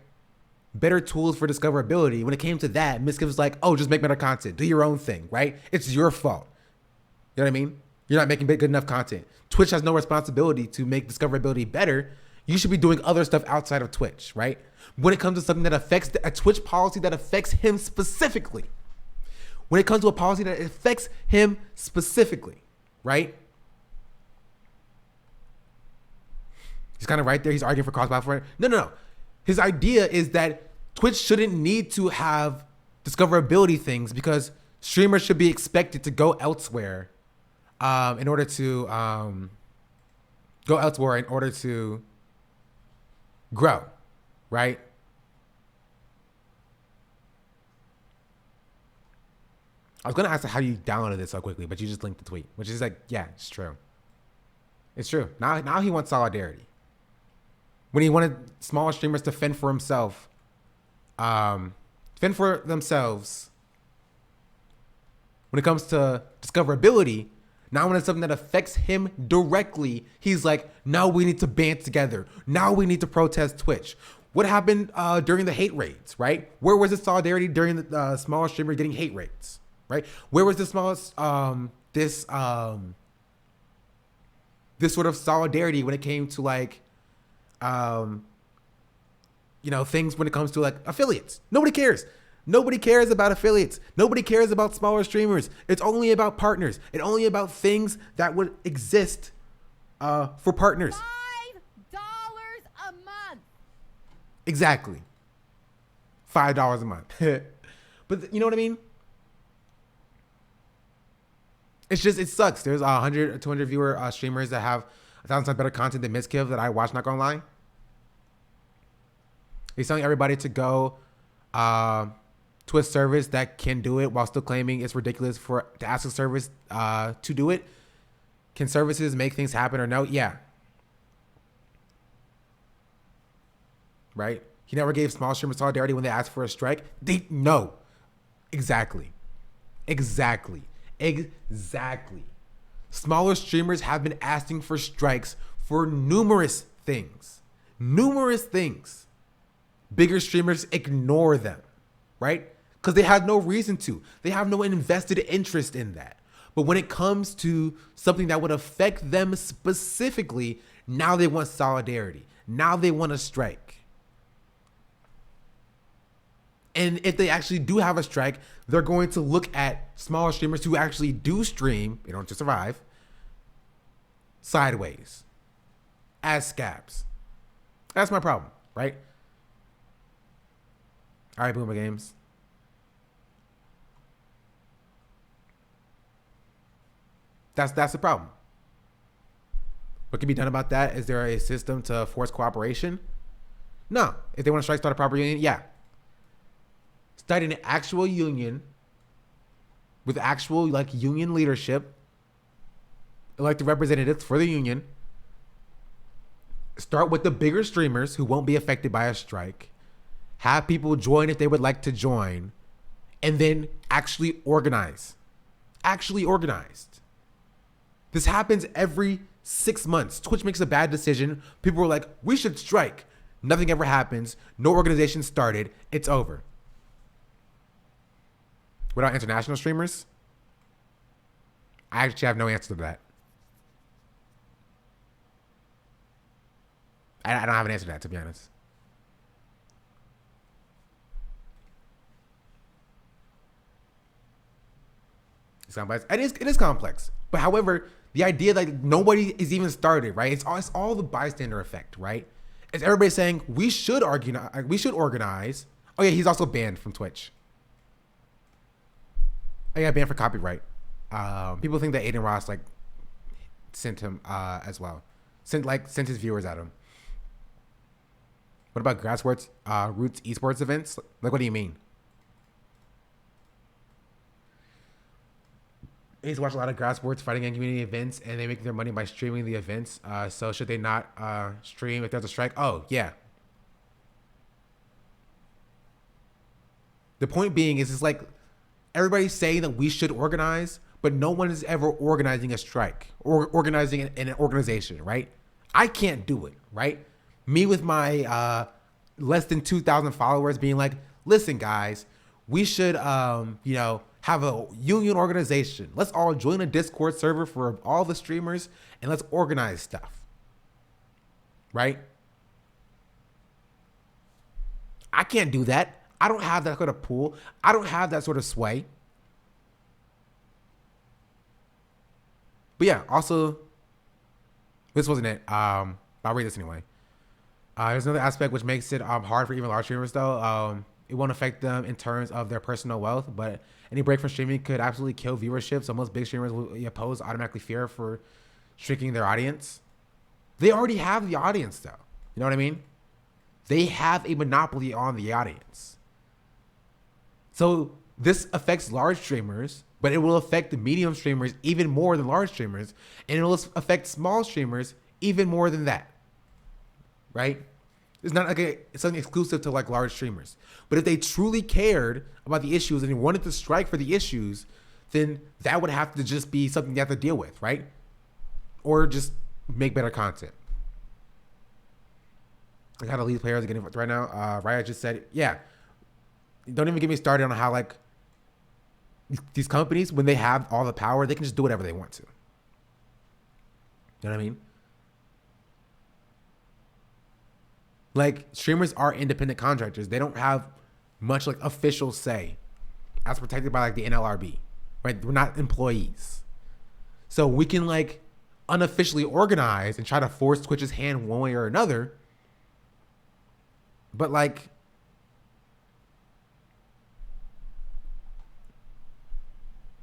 Better tools for discoverability. When it came to that, Myskiff was like, oh, just make better content. Do your own thing, right? It's your fault. You know what I mean? You're not making good enough content. Twitch has no responsibility to make discoverability better. You should be doing other stuff outside of Twitch, right? When it comes to something that affects a Twitch policy that affects him specifically. When it comes to a policy that affects him specifically, right? He's kind of right there. He's arguing for cross-platform. No. His idea is that Twitch shouldn't need to have discoverability things because streamers should be expected to go elsewhere in order to grow, right? I was gonna ask how you downloaded this so quickly, but you just linked the tweet, which is like, yeah, it's true. It's true. Now he wants solidarity. When he wanted smaller streamers to fend for themselves, when it comes to discoverability, now when it's something that affects him directly, he's like, now we need to band together. Now we need to protest Twitch. What happened during the hate raids, right? Where was the solidarity during the smaller streamer getting hate raids, right? Where was the smallest, this sort of solidarity when it came to like, things when it comes to like affiliates? Nobody cares. Nobody cares about affiliates. Nobody cares about smaller streamers. It's only about partners. It's only about things that would exist for partners. $5 a month. Exactly. $5 a month. But you know what I mean? It's just, it sucks. There's 100 or 200 viewer streamers that have 1,000 times better content than Mizkiv that I watch, not gonna lie. He's telling everybody to go to a service that can do it while still claiming it's ridiculous to ask a service to do it. Can services make things happen or no? Yeah. Right? He never gave small streamers solidarity when they asked for a strike. No. Exactly. Smaller streamers have been asking for strikes for numerous things. Bigger streamers ignore them, right? Because they have no reason to. They have no invested interest in that. But when it comes to something that would affect them specifically, now they want solidarity. Now they want a strike. And if they actually do have a strike, they're going to look at smaller streamers who actually do stream, they don't just survive, sideways, as scabs. That's my problem, right? All right, Boomer Games. That's the problem. What can be done about that? Is there a system to force cooperation? No. If they want to strike, start a proper union, yeah. Starting an actual union with actual like union leadership, elected representatives for the union. Start with the bigger streamers who won't be affected by a strike. Have people join if they would like to join, and then actually organize. Actually organized. This happens every 6 months. Twitch makes a bad decision. People are like, we should strike. Nothing ever happens. No organization started. It's over. Without international streamers, I actually have no answer to that. I don't have an answer to that, to be honest. It is complex. But however, the idea that nobody is even started, right? It's all the bystander effect, right? It's everybody saying we should organize. Oh yeah, he's also banned from Twitch. I got banned for copyright. People think that Aiden Ross like sent him as well. Sent his viewers at him. What about grassroots roots esports events? Like, what do you mean? I used to watch a lot of grassroots fighting and community events, and they make their money by streaming the events. So should they not stream if there's a strike? Oh yeah. The point being is, it's like everybody's saying that we should organize, but no one is ever organizing a strike or organizing an organization, right? I can't do it, right? Me with my less than 2,000 followers being like, listen, guys, we should, have a union organization. Let's all join a Discord server for all the streamers and let's organize stuff, right? I can't do that. I don't have that sort of pull. I don't have that sort of sway. But yeah, also, this wasn't it. I'll read this anyway. There's another aspect which makes it hard for even large streamers though. It won't affect them in terms of their personal wealth, but any break from streaming could absolutely kill viewership. So most big streamers will oppose automatically fear for shrinking their audience. They already have the audience though. You know what I mean? They have a monopoly on the audience. So this affects large streamers, but but it will affect the medium streamers even more than large streamers, and it will affect small streamers even more than that, right? It's not like something exclusive to like large streamers. But if they truly cared about the issues and they wanted to strike for the issues, then that would have to just be something they have to deal with, right? Or just make better content. Like how the lead players are getting right now. Riot just said, yeah, don't even get me started on how like these companies, when they have all the power, they can just do whatever they want to. You know what I mean? Like, streamers are independent contractors. They don't have much like official say as protected by like the NLRB, right? We're not employees. So we can like unofficially organize and try to force Twitch's hand one way or another. But like,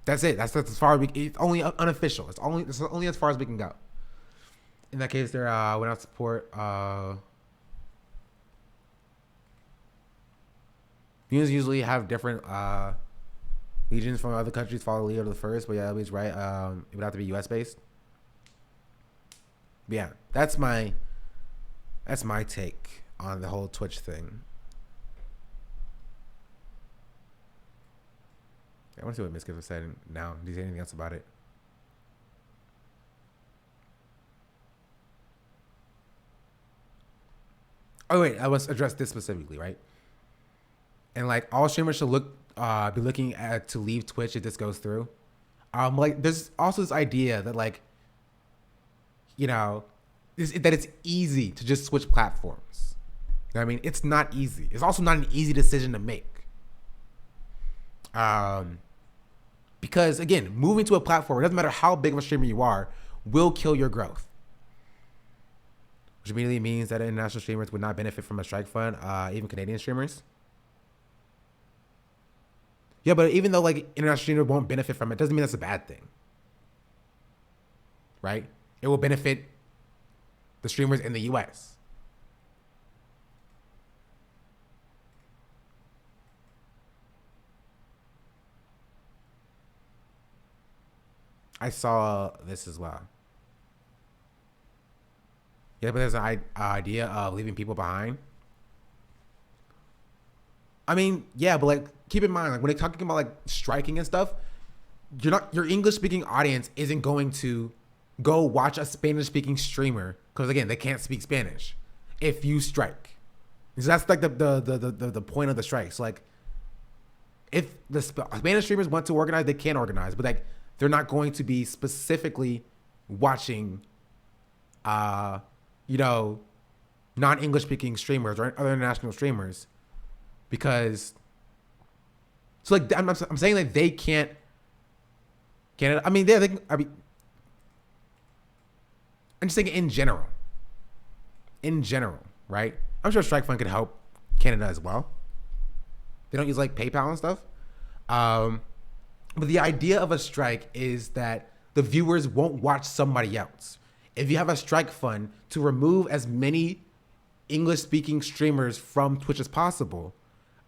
that's it. That's as far as it's only unofficial. It's only as far as we can go. In that case, they're without support. Unions usually have different legions from other countries follow Leo to the first, but yeah, Elby's right. It would have to be US based. But yeah, that's my take on the whole Twitch thing. I want to see what Miskiff said now. Do you say anything else about it? Oh wait, I was addressed this specifically, right? And like all streamers should be looking at to leave Twitch if this goes through. Like there's also this idea that like, you know, that it's easy to just switch platforms. You know what I mean? It's not easy. It's also not an easy decision to make. Because again, moving to a platform, it doesn't matter how big of a streamer you are, will kill your growth. Which immediately means that international streamers would not benefit from a strike fund, even Canadian streamers. Yeah, but even though like international streamers won't benefit from it, doesn't mean that's a bad thing. Right? It will benefit the streamers in the US. I saw this as well. Yeah, but there's an idea of leaving people behind. I mean, yeah, but like keep in mind, like when they're talking about like striking and stuff, your English speaking audience isn't going to go watch a Spanish speaking streamer because again, they can't speak Spanish if you strike. So that's like the point of the strikes. Like if the Spanish streamers want to organize, they can organize, but like they're not going to be specifically watching you know, non-English speaking streamers or other international streamers because so like I'm saying that they can't Canada. I mean, they can, I'm just saying in general. In general, right? I'm sure Strike Fund could help Canada as well. They don't use like PayPal and stuff. But the idea of a strike is that the viewers won't watch somebody else. If you have a strike fund to remove as many English-speaking streamers from Twitch as possible,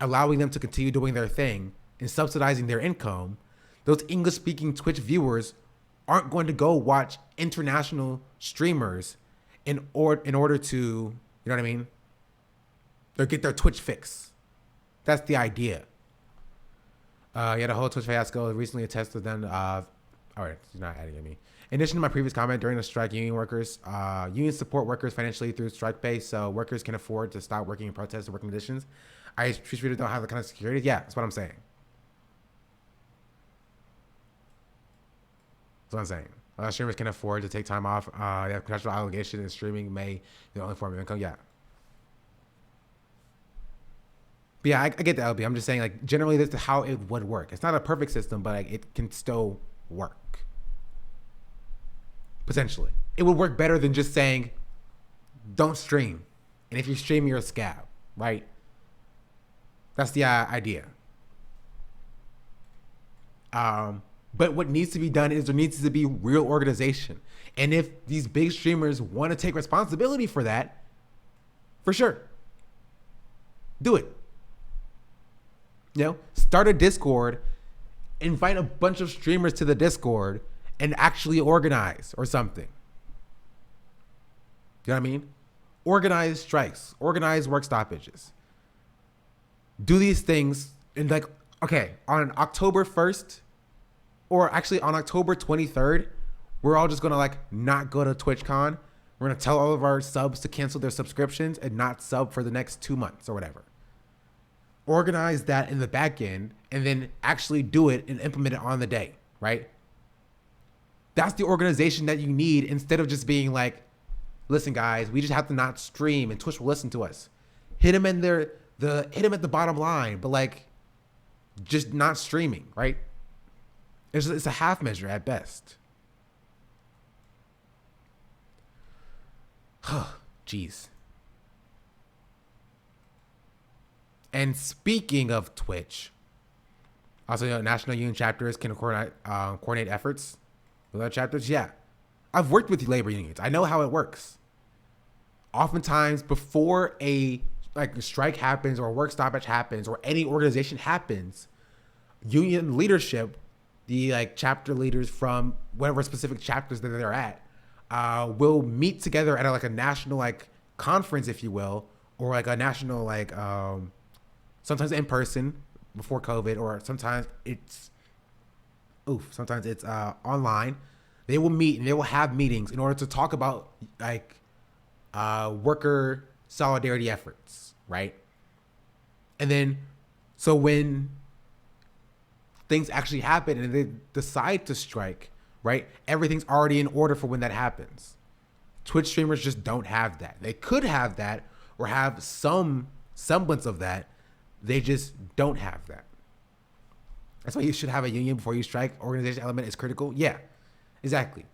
allowing them to continue doing their thing and subsidizing their income, those English-speaking Twitch viewers aren't going to go watch international streamers in order to, you know what I mean? Or get their Twitch fix. That's the idea. Yeah, the whole Twitch fiasco recently attested then. All right, she's not adding at me. In addition to my previous comment, during the strike, unions support workers financially through strike pay, so workers can afford to stop working in protest or working conditions. Streamers don't have the kind of security. Yeah, that's what I'm saying. That's what I'm saying. Streamers can afford to take time off. They have contractual obligation, and streaming may be the only form of income. Yeah. But yeah, I get the LB. I'm just saying, like, generally, this is how it would work. It's not a perfect system, but like, it can still work. Potentially. It would work better than just saying, don't stream. And if you stream, you're a scab, right? That's the idea. But what needs to be done is there needs to be real organization. And if these big streamers want to take responsibility for that, for sure, do it. You know, start a Discord invite a bunch of streamers to the Discord and actually organize or something. You know what I mean? Organize strikes, organize work stoppages. Do these things and like, okay, on October 1st, or actually on October 23rd, we're all just gonna like not go to TwitchCon. We're gonna tell all of our subs to cancel their subscriptions and not sub for the next 2 months or whatever. Organize that in the back end and then actually do it and implement it on the day, right? That's the organization that you need instead of just being like, listen guys, we just have to not stream and Twitch will listen to us. Hit them in hit them at the bottom line, but like just not streaming, right? It's a half measure at best. Jeez. And speaking of Twitch, also, you know, national union chapters can coordinate efforts with other chapters. Yeah, I've worked with labor unions. I know how it works. Oftentimes, before a strike happens or a work stoppage happens or any organization happens, union leadership, the like chapter leaders from whatever specific chapters that they're at, will meet together at a national like conference, if you will, or like a national like sometimes in person before COVID, or sometimes it's online. They will meet and they will have meetings in order to talk about like worker solidarity efforts, right? And then so when things actually happen and they decide to strike, right? Everything's already in order for when that happens. Twitch streamers just don't have that. They could have that or have some semblance of that. They just don't have that. That's why you should have a union before you strike. Organization element is critical. Yeah, exactly.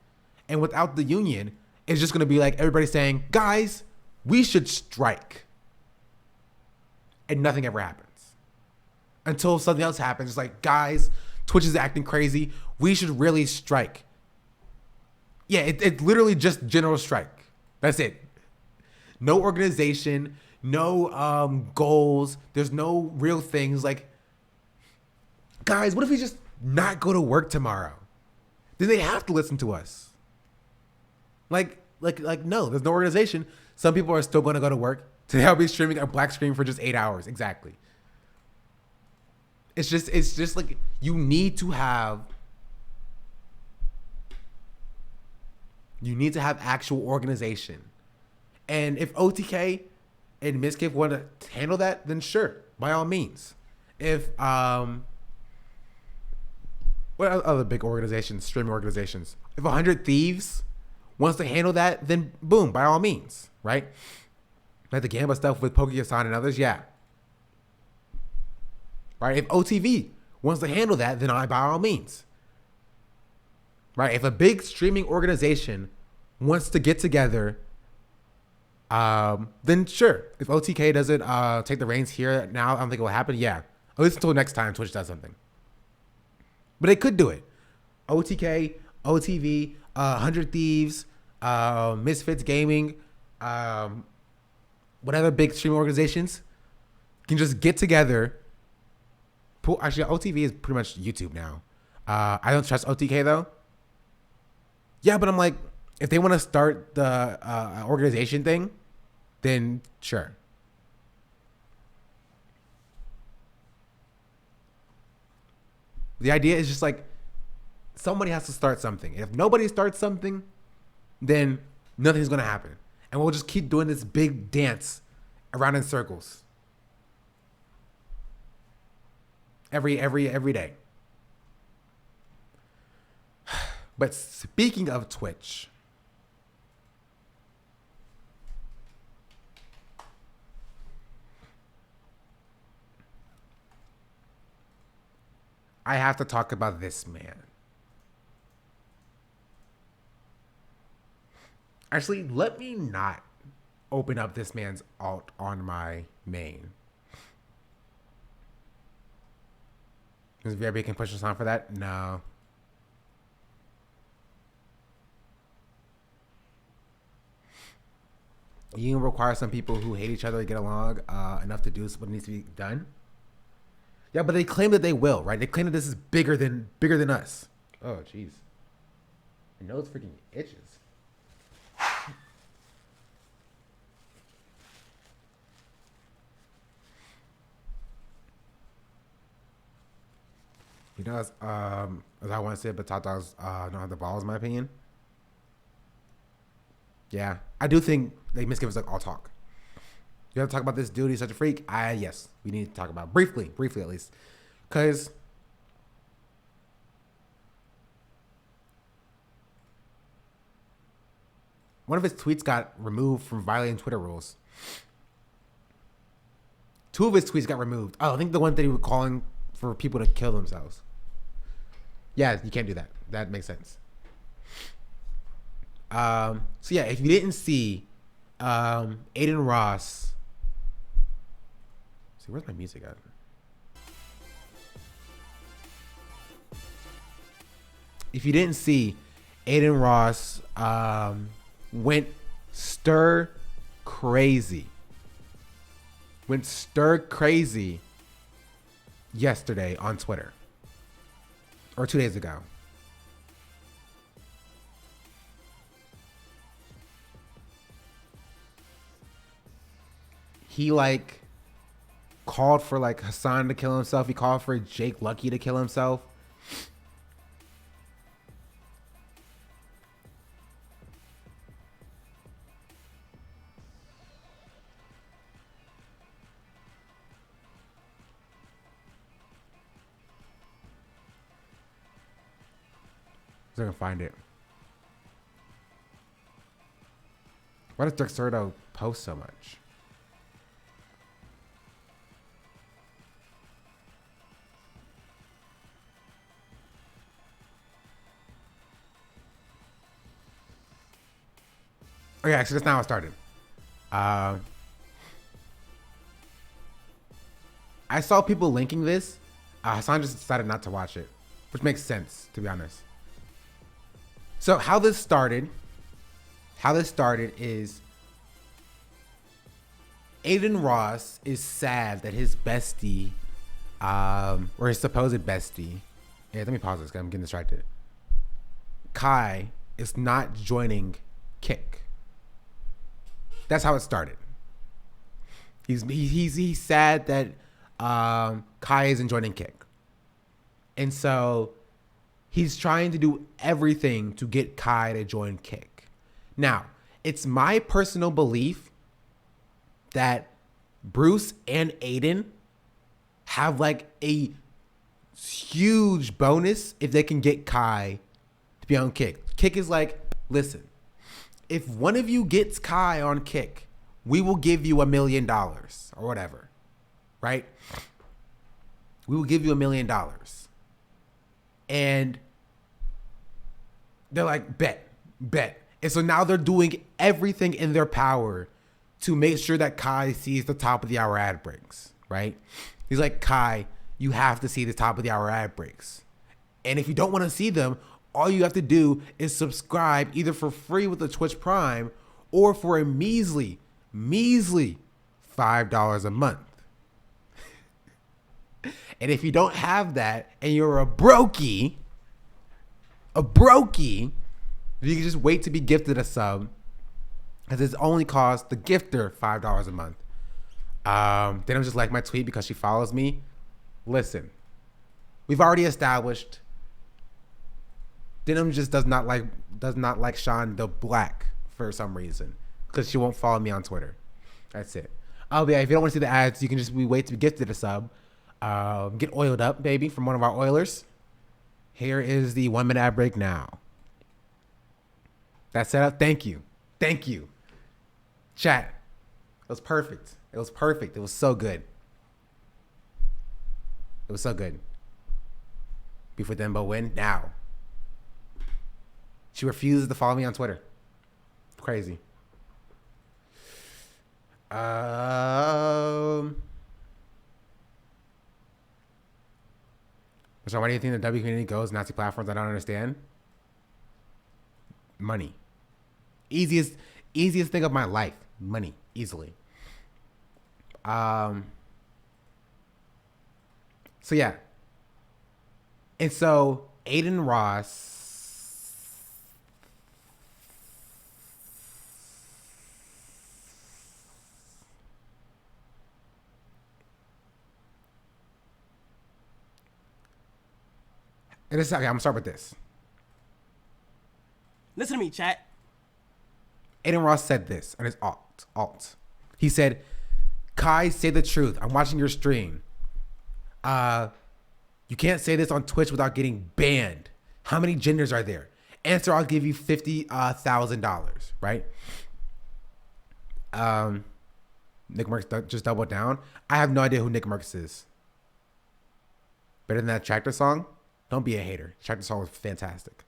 And without the union, it's just going to be like everybody saying, guys, we should strike. And nothing ever happens. Until something else happens. It's like, guys, Twitch is acting crazy. We should really strike. Yeah, it's literally just general strike. That's it. No organization, no goals. There's no real things. Like, guys, what if we just not go to work tomorrow? Then they have to listen to us. Like no, there's no organization. Some people are still going to go to work. Today I'll be streaming a black screen for just 8 hours. Exactly. It's just like you need to have actual organization. And if OTK and Miskiff want to handle that, then sure, by all means. If what other big organizations, streaming organizations? If 100 Thieves wants to handle that, then boom, by all means, right? Like the Gamba stuff with Pokey-san and others, yeah. Right? If OTV wants to handle that, then by all means. Right? If a big streaming organization wants to get together, then sure. If OTK doesn't take the reins here now, I don't think it will happen. Yeah. At least until next time Twitch does something. But they could do it. OTK, OTV, 100 Thieves, Misfits Gaming, whatever big streaming organizations can just get together. Actually, OTV is pretty much YouTube now. I don't trust OTK though. Yeah, but I'm like, if they want to start the organization thing, then sure. The idea is just like, somebody has to start something. If nobody starts something, then nothing's going to happen. And we'll just keep doing this big dance around in circles. Every day. But speaking of Twitch, I have to talk about this man. Actually, let me not open up this man's alt on my main. Is VRB can push us on for that? No. You can require some people who hate each other to get along enough to do what needs to be done. Yeah, but they claim that they will, right? They claim that this is bigger than us. Oh, jeez. Your nose freaking itches. You know, as I want to say, but top dogs don't have the balls, in my opinion. Yeah, I do think they misgivings like all talk. You have to talk about this dude. He's such a freak. Yes, we need to talk about briefly at least, because one of his tweets got removed from violating Twitter rules. 2 of his tweets got removed. Oh, I think the one that he was calling for people to kill themselves. Yeah, you can't do that. That makes sense. So yeah, if you didn't see Aiden Ross. See, where's my music at? If you didn't see, Aiden Ross went stir crazy. Went stir crazy yesterday on Twitter. Or 2 days ago. He like called for like Hassan to kill himself. He called for Jake Lucky to kill himself. I can find it. Why does Dexerto post so much? Okay, actually, that's not how it started. I saw people linking this. Hassan just decided not to watch it, which makes sense, to be honest. So how this started is Aiden Ross is sad that his bestie, or his supposed bestie, yeah, let me pause this because I'm getting distracted. Kai is not joining Kick. That's how it started. He's sad that Kai isn't joining Kick, and so he's trying to do everything to get Kai to join Kick. Now, it's my personal belief that Bruce and Aiden have like a huge bonus if they can get Kai to be on Kick. Kick is like, listen, if one of you gets Kai on Kick, we will give you $1 million or whatever, right? We will give you $1 million. And they're like, bet. And so now they're doing everything in their power to make sure that Kai sees the top of the hour ad breaks, right? He's like, Kai, you have to see the top of the hour ad breaks. And if you don't want to see them, all you have to do is subscribe either for free with the Twitch Prime or for a measly $5 a month. And if you don't have that and you're a brokey, you can just wait to be gifted a sub, because it's only cost the gifter $5 a month. They don't just like my tweet because she follows me. Listen, we've already established Denim just does not like SeanDaBlack for some reason, because she won't follow me on Twitter. That's it. Oh yeah, if you don't want to see the ads, you can just wait to be gifted a sub. Get oiled up, baby, from one of our oilers. Here is the 1 minute ad break now. That set up. Thank you. Chat. It was perfect. It was so good. Before Dembo win. Now. She refuses to follow me on Twitter. Crazy. So why do you think the W community goes Nazi platforms? I don't understand. Money. Easiest thing of my life. Money. Easily. So yeah. And so Aiden Ross. And this, okay, I'm gonna start with this. Listen to me, chat. Aiden Ross said this on his alt. He said, Kai, say the truth. I'm watching your stream. You can't say this on Twitch without getting banned. How many genders are there? Answer, I'll give you $50,000, right? Nick Merckx just doubled down. I have no idea who Nick Merckx is. Better than that Tractor song? Don't be a hater. Tractor song was fantastic.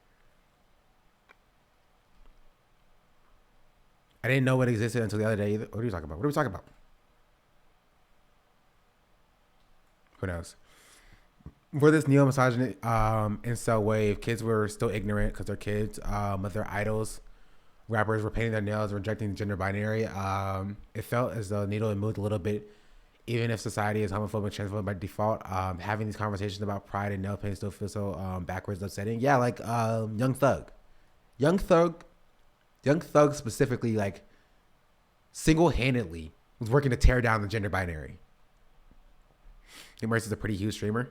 I didn't know it existed until the other day either. What are you talking about? What are we talking about? Who knows? For this neo-misogyny incel wave, kids were still ignorant because their kids, but their idols, rappers were painting their nails, rejecting the gender binary. It felt as though the needle had moved a little bit, even if society is homophobic, transphobic by default. Having these conversations about pride and nail paint still feels so backwards, upsetting. Yeah, like Young Thug specifically, like single-handedly was working to tear down the gender binary. Nick Merckx is a pretty huge streamer.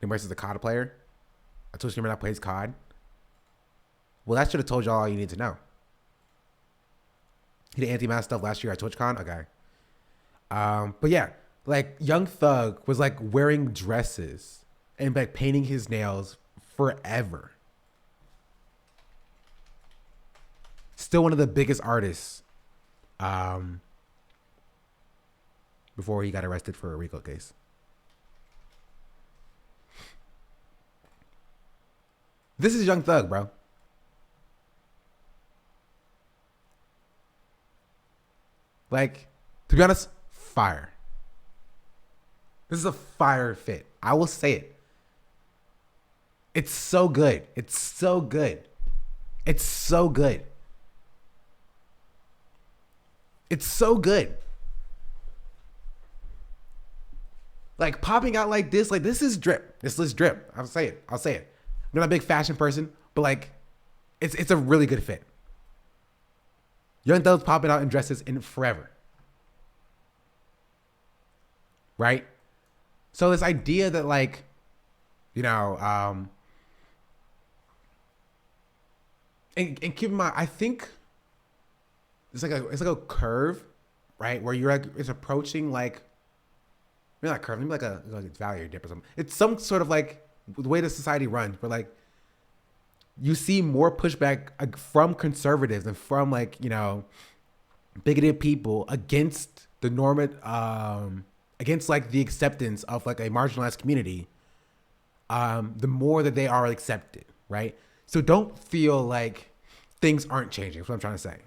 Nick Merckx is a COD player. A Twitch streamer that plays COD. Well, that should have told you all you need to know. He did anti-mask stuff last year at TwitchCon. Okay. But yeah, like Young Thug was like wearing dresses and like painting his nails forever. Still one of the biggest artists. Before he got arrested for a RICO case. This is Young Thug, bro. Like, to be honest, fire. This is a fire fit. I will say it. It's so good. It's so good. It's so good. It's so good. Like popping out like this is drip. This is drip. I'll say it. I'm not a big fashion person, but like, it's a really good fit. Young Thug's popping out in dresses in forever. Right? So this idea that like, you know, and keep in mind, I think it's like a curve, right? Where you're like, it's approaching like, maybe not curve, maybe like a value dip or something. It's some sort of like the way the society runs, where like you see more pushback from conservatives and from like, you know, bigoted people against the against like the acceptance of like a marginalized community, the more that they are accepted, right? So don't feel like things aren't changing. That's what I'm trying to say,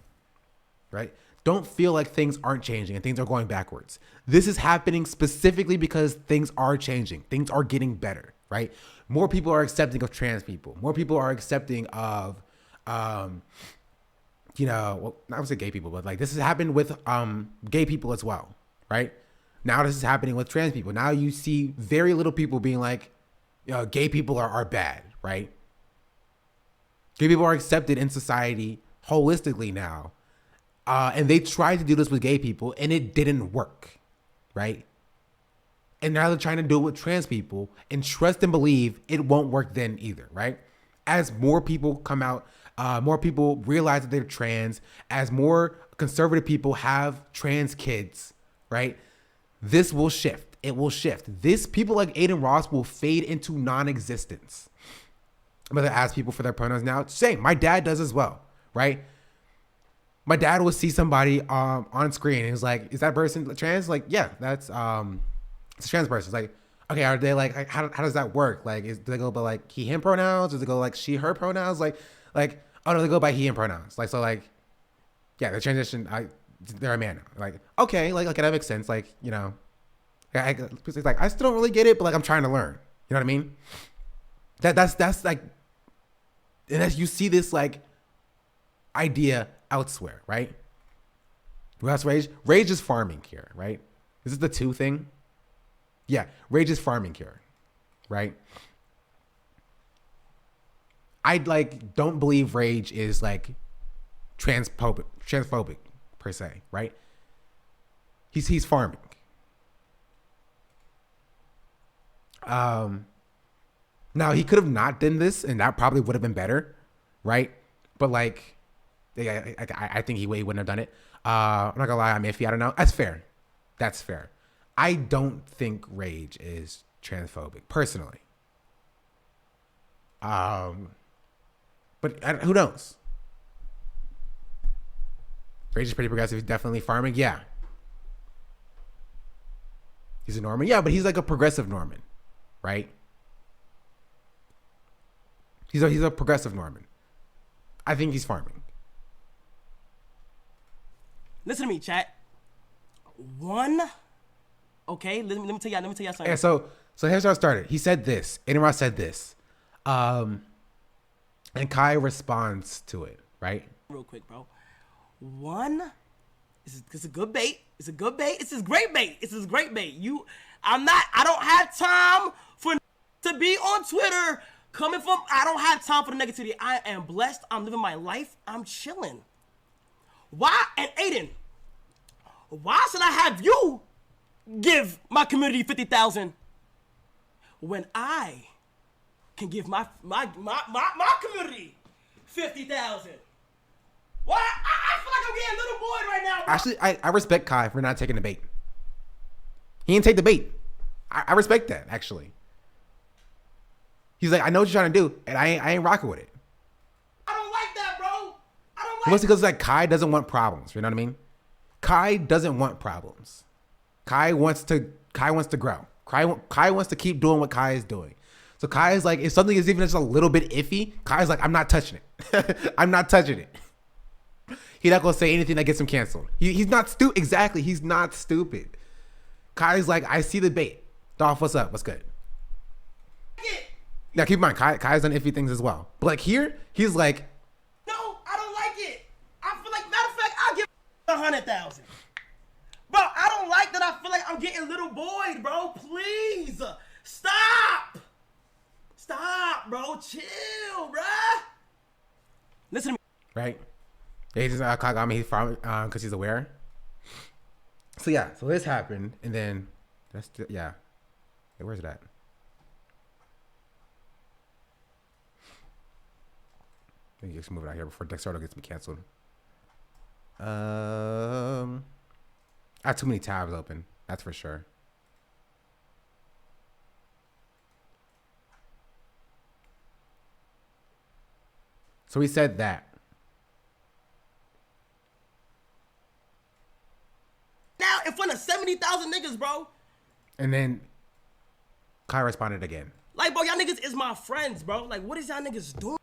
right? Don't feel like things aren't changing and things are going backwards. This is happening specifically because things are changing. Things are getting better, right? More people are accepting of trans people. More people are accepting of, you know, well, I would say gay people, but like this has happened with gay people as well, right? Now this is happening with trans people. Now you see very little people being like, you know, gay people are bad, right? Gay people are accepted in society holistically now. And they tried to do this with gay people and it didn't work, right? And now they're trying to do it with trans people and trust and believe it won't work then either, right? As more people come out, more people realize that they're trans, as more conservative people have trans kids, right? This will shift. It will shift. People like Aiden Ross will fade into non-existence. Whether ask people for their pronouns now, same. My dad does as well, right? My dad will see somebody on screen and he's like, is that person trans? Like, yeah, that's it's a trans person. It's like, okay, are they like how does that work? Like, do they go by like he, him pronouns? Or do they go like she, her pronouns? Like, oh no, they go by he, him pronouns. Like, so like, yeah, the transition, they're a man now. Like, okay, like that makes sense. Like, you know, it's like, I still don't really get it, but like, I'm trying to learn. You know what I mean? That's like, and as you see this like idea elsewhere, right? Well, that's Rage. Rage is farming here, right? This is the 2 thing. Yeah, Rage is farming here, right? I like don't believe Rage is like transphobic per se, right? He's farming. Now he could have not done this, and that probably would have been better, right? But like, yeah, I think he wouldn't have done it. I'm not gonna lie, I'm iffy. I don't know. That's fair. That's fair. I don't think Rage is transphobic personally. But who knows? Rage is pretty progressive. He's definitely farming. Yeah. He's a Norman. Yeah, but he's like a progressive Norman, right? He's a progressive Norman. I think he's farming. Listen to me, chat. Okay, let me tell y'all something. And so here's how it started. He said this. Aiden said this. And Kai responds to it, right? Real quick, bro. This is a good bait. It's a good bait. This is great bait. This is great bait. I don't have time to be on Twitter I don't have time for the negativity. I am blessed. I'm living my life. I'm chilling. Why? And Aiden, why should I have you give my community 50,000 when I can give my community 50,000? What? I feel like I'm getting a little bored right now, bro. Actually, I respect Kai for not taking the bait. He didn't take the bait. I respect that, actually. He's like, I know what you're trying to do, and I ain't rocking with it. I don't like that, bro. Mostly because like Kai doesn't want problems. You know what I mean? Kai doesn't want problems. Kai wants to grow. Kai wants to keep doing what Kai is doing. So Kai is like, if something is even just a little bit iffy, Kai's like, I'm not touching it. I'm not touching it. He's not gonna say anything that gets him canceled. He's not stupid. Exactly. He's not stupid. Kai's like, I see the bait. Dolph, what's up? What's good? Now keep in mind, Kai's done iffy things as well. But like here, he's like, no, I don't like it. I feel like, matter of fact, I'll give 100,000. Bro, I don't like that. I feel like I'm getting little boyed, bro. Please stop, bro. Chill, bro. Listen to me. Right? Yeah, he's just got me. He's farming because he's aware. So yeah, so this happened, and then yeah. Hey, where's it at? Let me just move it out here before Dexardo gets me canceled. I have too many tabs open. That's for sure. So he said that. Now in front of 70,000 niggas, bro. And then Kai responded again. Like, bro, y'all niggas is my friends, bro. Like, what is y'all niggas doing?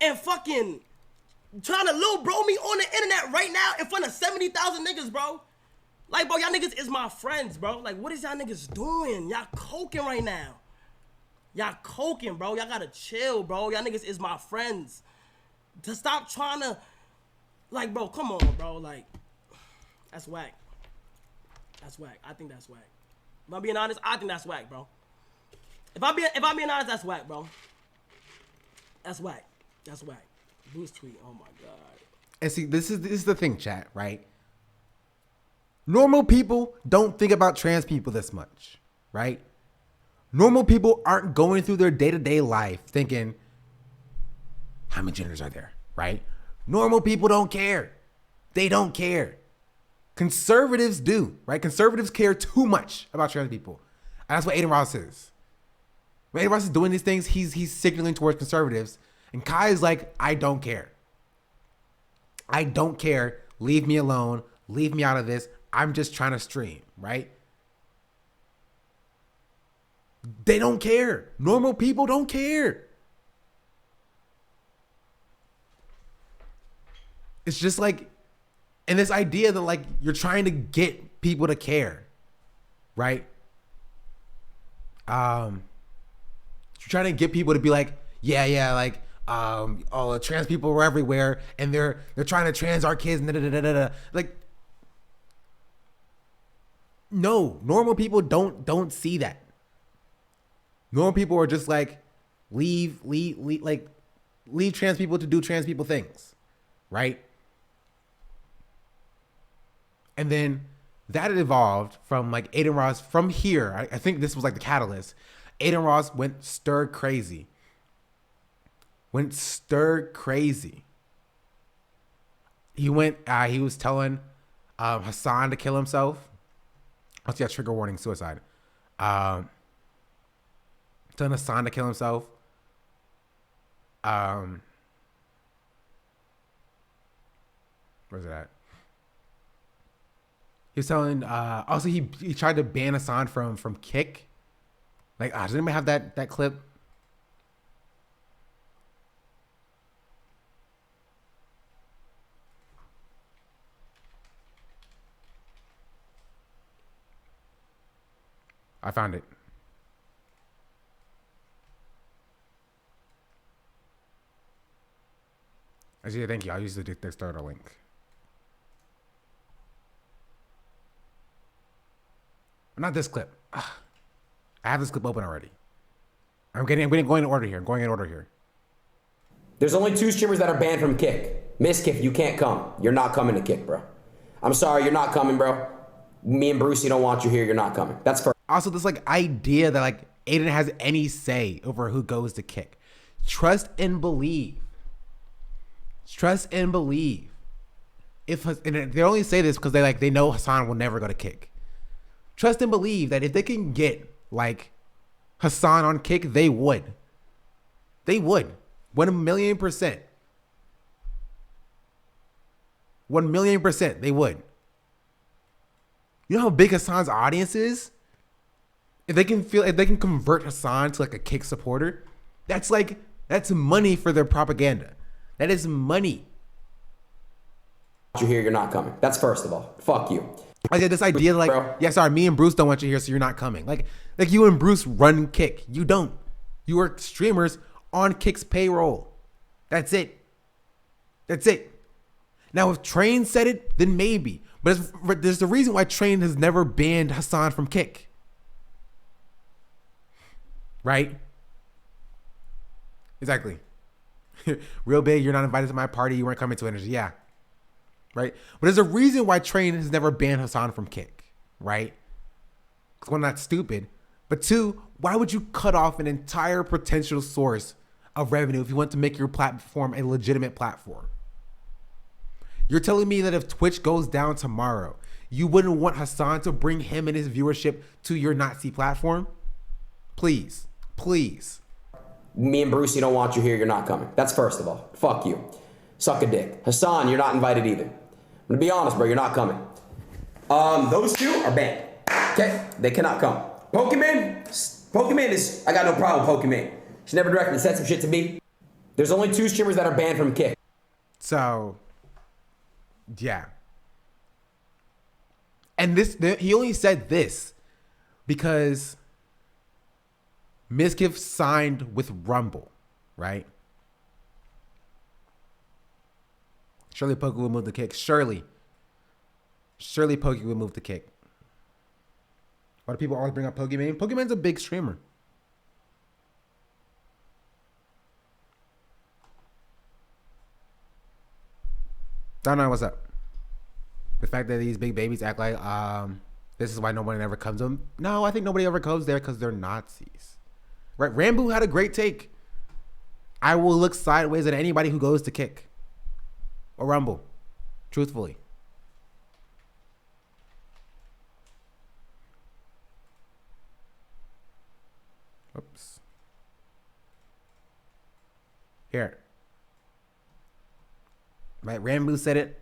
And fucking trying to little bro me on the internet right now in front of 70,000 niggas, bro. Like, bro, y'all niggas is my friends, bro. Like, what is y'all niggas doing? Y'all coking right now. Y'all coking, bro. Y'all gotta chill, bro. Y'all niggas is my friends. To stop trying to, like, bro, come on, bro. Like, that's whack. That's whack. I think that's whack. If I'm being honest, I think that's whack, bro. If I'm being honest, that's whack, bro. That's whack. That's whack. Boost tweet. Oh my god. And see, this is the thing, chat, right? Normal people don't think about trans people this much, right? Normal people aren't going through their day-to-day life thinking, how many genders are there, right? Normal people don't care. They don't care. Conservatives do, right? Conservatives care too much about trans people. And that's what Aiden Ross is. When Aiden Ross is doing these things, he's signaling towards conservatives. And Kai is like, I don't care. I don't care. Leave me alone. Leave me out of this. I'm just trying to stream, right? They don't care. Normal people don't care. It's just like, and this idea that like you're trying to get people to care, right? You're trying to get people to be like, yeah, like, oh, trans people were everywhere, and they're trying to trans our kids, like, No, normal people don't see that. Normal people are just like, leave trans people to do trans people things, right? And then that evolved from like Aiden Ross from here. I think this was like the catalyst. Aiden Ross went stir crazy. He was telling Hassan to kill himself. Oh, yeah, trigger warning, suicide. Telling Hassan to kill himself. Where's it at? He was telling, also he tried to ban Hassan from Kick. Like, does anybody have that clip? I found it. Actually, thank you. I'll use the starter link. Not this clip. I have this clip open already. I'm going in order here. There's only 2 streamers that are banned from Kick. Miskiff, you can't come. You're not coming to Kick, bro. I'm sorry, you're not coming, bro. Me and Brucey don't want you here. You're not coming. That's first. Also, this like idea that like Aiden has any say over who goes to Kick. Trust and believe. If and they only say this because they know Hassan will never go to Kick. Trust and believe that if they can get like Hassan on Kick, they would. 1,000,000%. 1,000,000% they would. You know how big Hassan's audience is? If they can convert Hassan to like a Kick supporter, that's money for their propaganda. That is money. You here, you're not coming. That's first of all. Fuck you. Like this idea, like, bro. Yeah, sorry, me and Bruce don't want you here, so you're not coming. Like you and Bruce run Kick. You don't. You are streamers on Kick's payroll. That's it. Now, if Train said it, then maybe. But there's the reason why Train has never banned Hassan from Kick. Right? Exactly. Real big, you're not invited to my party. You weren't coming to Energy. Yeah. Right? But there's a reason why Train has never banned Hassan from Kick. Right? Because one, that's stupid. But 2, why would you cut off an entire potential source of revenue if you want to make your platform a legitimate platform? You're telling me that if Twitch goes down tomorrow, you wouldn't want Hassan to bring him and his viewership to your Nazi platform? Please. Me and Brucey don't want you here. You're not coming. That's first of all. Fuck you. Suck a dick. Hassan, you're not invited either. I'm gonna be honest, bro. You're not coming. Those 2 are banned. Okay? They cannot come. Pokemon is, I got no problem with Pokemon. She never directly said some shit to me. There's only 2 streamers that are banned from Kick. So, yeah. And he only said this because Miskiff signed with Rumble, right? Surely Pokey will move the Kick. Surely Pokey will move the Kick. Why do people always bring up Pokemon? Pokemon's a big streamer. Don't know what's up. The fact that these big babies act like this is why nobody ever comes to them. No, I think nobody ever goes there because they're Nazis. Right? Rambo had a great take. I will look sideways at anybody who goes to Kick or Rumble. Truthfully. Oops. Here. Right, Rambo said it.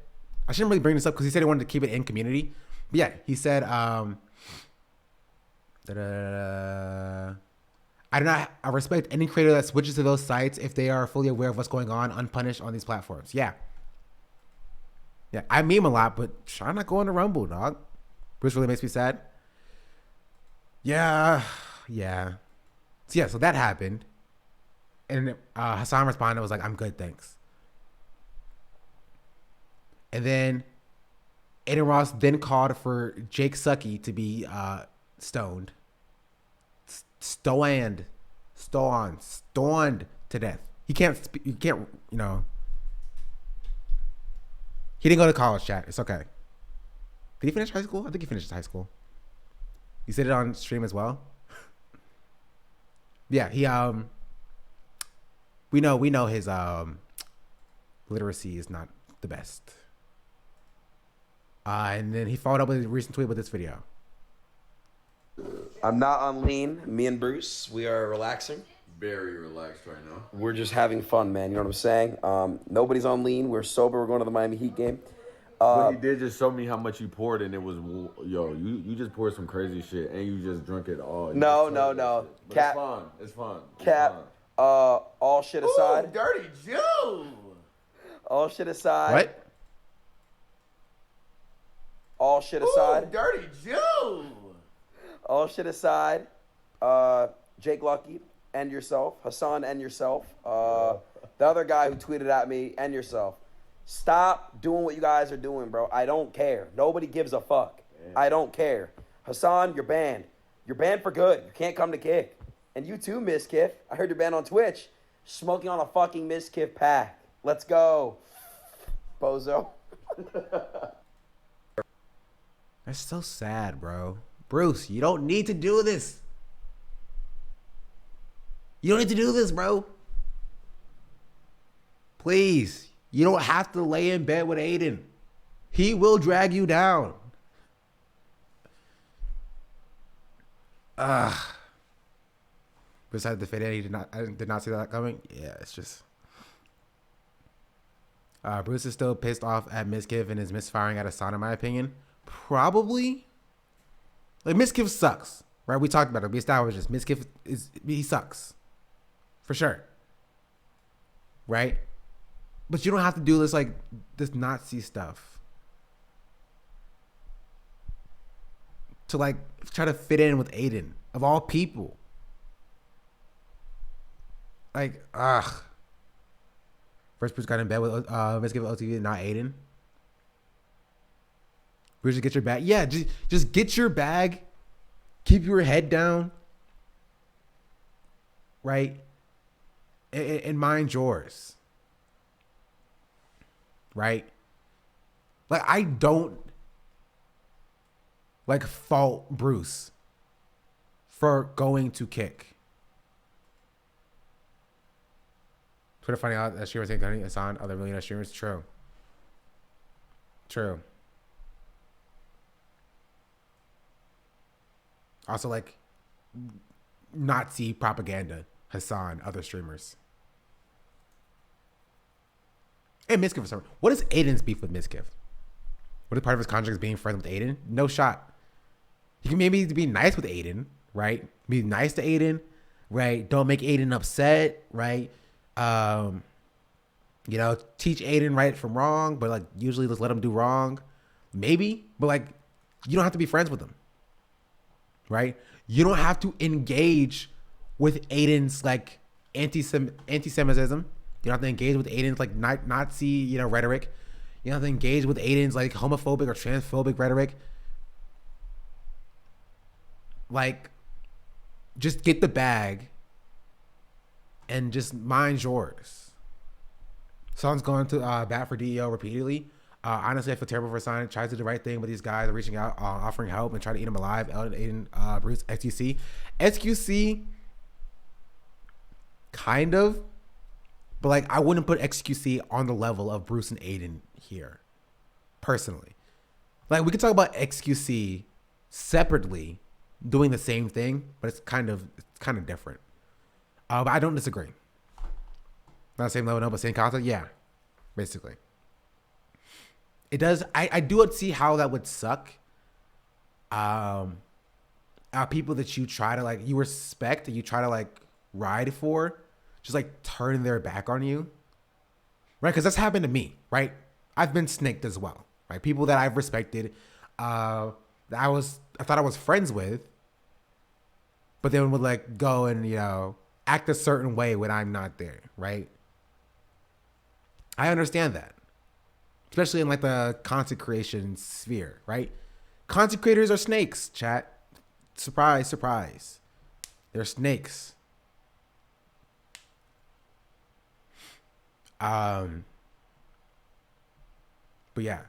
I shouldn't really bring this up because he said he wanted to keep it in community. But yeah, he said, I respect any creator that switches to those sites if they are fully aware of what's going on, unpunished on these platforms. Yeah. Yeah, I meme a lot, but I'm not going to Rumble, dog. Bruce really makes me sad. Yeah. So so that happened. And Hassan responded, was like, I'm good, thanks. And then Aiden Ross then called for Jake Sucky to be stoned. Stoned to death. He can't, he didn't go to college, chat. It's okay. Did he finish high school? I think he finished high school. You said it on stream as well? Yeah, he, we know his, literacy is not the best. And then he followed up with a recent tweet with this video. I'm not on lean. Me and Bruce, we are relaxing. Very relaxed right now. We're just having fun, man. You know what I'm saying? Nobody's on lean. We're sober. We're going to the Miami Heat game. But he did just show me how much you poured, and it was, you just poured some crazy shit, and you just drunk it all. No. Cap. It's fun. Cap. All shit aside. Ooh, dirty Jew. All shit aside. What? All shit aside. Ooh, dirty Jew. All shit aside. Jake Lucky and yourself. Hassan and yourself. The other guy who tweeted at me and yourself. Stop doing what you guys are doing, bro. I don't care. Nobody gives a fuck. I don't care. Hassan, you're banned. You're banned for good. You can't come to kick. And you too, Miss Kiff. I heard you're banned on Twitch. Smoking on a fucking Miss Kiff pack. Let's go. Bozo. That's so sad, bro. Bruce, you don't need to do this. You don't need to do this, bro. Please. You don't have to lay in bed with Aiden. He will drag you down. Besides the fit in, I did not see that coming. Yeah, it's just. Bruce is still pissed off at Miskiff and is misfiring at Hassan, in my opinion. Probably. Like, Miskiff sucks, right? We talked about it. We established this. Miskiff he sucks. For sure. Right? But you don't have to do this, like, this Nazi stuff to, like, try to fit in with Aiden, of all people. Like, First Bruce got in bed with Miskiff OTV, not Aiden. Bruce, just get your bag. Yeah, just get your bag. Keep your head down. Right? And mind yours. Right? Like, I don't like fault Bruce for going to kick. Twitter finding out that streamers ain't gunning Hassan other millionaire streamers. True. Also, like, Nazi propaganda. Hassan, other streamers. And Miskiff for some. What is Aiden's beef with Miskiff? What is part of his contract is being friends with Aiden? No shot. He can maybe be nice with Aiden, right? Be nice to Aiden, right? Don't make Aiden upset, right? Teach Aiden right from wrong, but like usually just let him do wrong. Maybe, but like you don't have to be friends with him, right? You don't have to engage with Aiden's like anti-Semitism. You don't have to engage with Aiden's like Nazi, rhetoric. You don't have to engage with Aiden's like homophobic or transphobic rhetoric. Like, just get the bag and just mind yours. Son's going to bat for DEO repeatedly. Honestly, I feel terrible for Son. Tries to do the right thing, but these guys are reaching out, offering help and trying to eat him alive. Aiden, Bruce, XQC, kind of. But, like, I wouldn't put XQC on the level of Bruce and Aiden here, personally. Like, we could talk about XQC separately doing the same thing, but it's kind of different. But I don't disagree. Not the same level, no, but same concept? Yeah, basically. It does. I do see how that would suck. People that you try to, like, you respect and you try to, like, ride for, just like turn their back on you, right? Because that's happened to me, right? I've been snaked as well, right? People that I've respected, that I thought I was friends with, but then would like go and act a certain way when I'm not there, right? I understand that, especially in like the content creation sphere, right? Content creators are snakes, chat. Surprise, surprise. They're snakes. But yeah.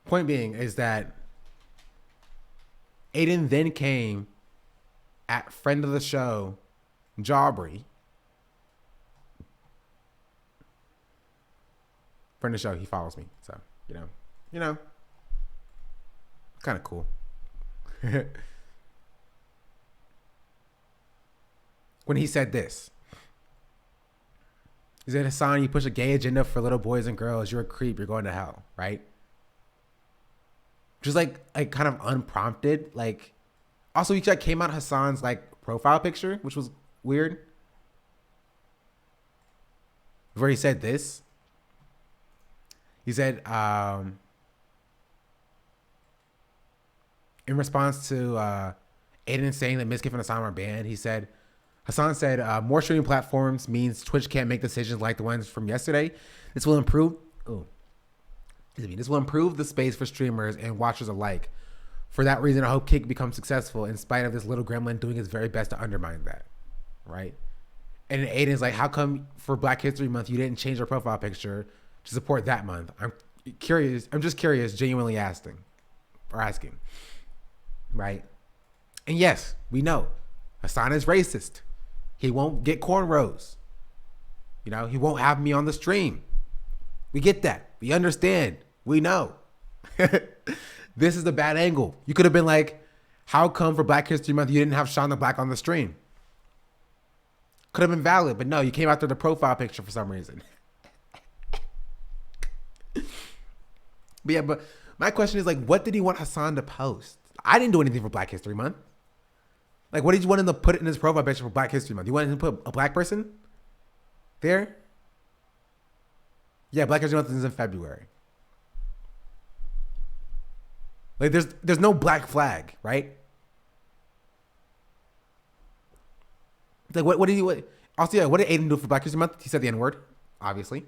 Point being is that Aiden then came at friend of the show, Jaubrey. Friend of the show, he follows me. So, you know, kind of cool. When he said this, he said, Hassan, you push a gay agenda for little boys and girls. You're a creep. You're going to hell, right? Just like kind of unprompted. Like, also, he like came out Hassan's like profile picture, which was weird. Where he said this. He said, in response to Aiden saying that Mizkif and Hassan were banned, he said, Hassan said, more streaming platforms means Twitch can't make decisions like the ones from yesterday. This will improve. This will improve the space for streamers and watchers alike. For that reason, I hope Kick becomes successful in spite of this little gremlin doing his very best to undermine that. Right? And Aiden's like, how come for Black History Month you didn't change your profile picture to support that month? I'm curious. I'm just curious, genuinely asking. Right? And yes, we know Hassan is racist. He won't get cornrows. You know, he won't have me on the stream. We get that. We understand. We know. This is the bad angle. You could have been like, how come for Black History Month you didn't have SeanDaBlack on the stream? Could have been valid, but no, you came after the profile picture for some reason. But yeah, but my question is like, what did he want Hassan to post? I didn't do anything for Black History Month. Like, what did you want him to put in his profile picture for Black History Month? You wanted him to put a black person there? Yeah, Black History Month is in February. Like, there's no black flag, right? Like, what did you? Also, yeah, what did Aiden do for Black History Month? He said the N-word, obviously.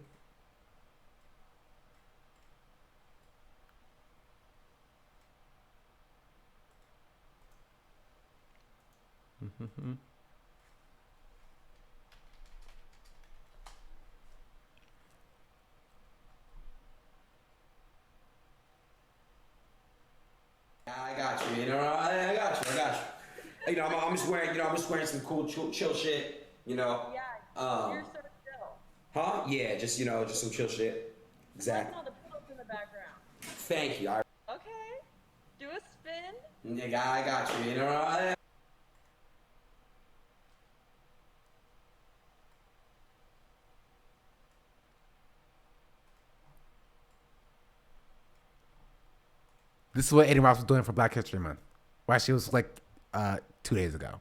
I got you. You know, I got you. You know, I'm just wearing. You know, I'm just wearing some cool, chill shit. You know. Yeah. You're so chill. Huh? Yeah. Just just some chill shit. Exactly. All the pillows in the background. Thank you. Okay. Do a spin. Yeah, I got you. You know. This is what Aiden Ross was doing for Black History Month. Well, she was like 2 days ago.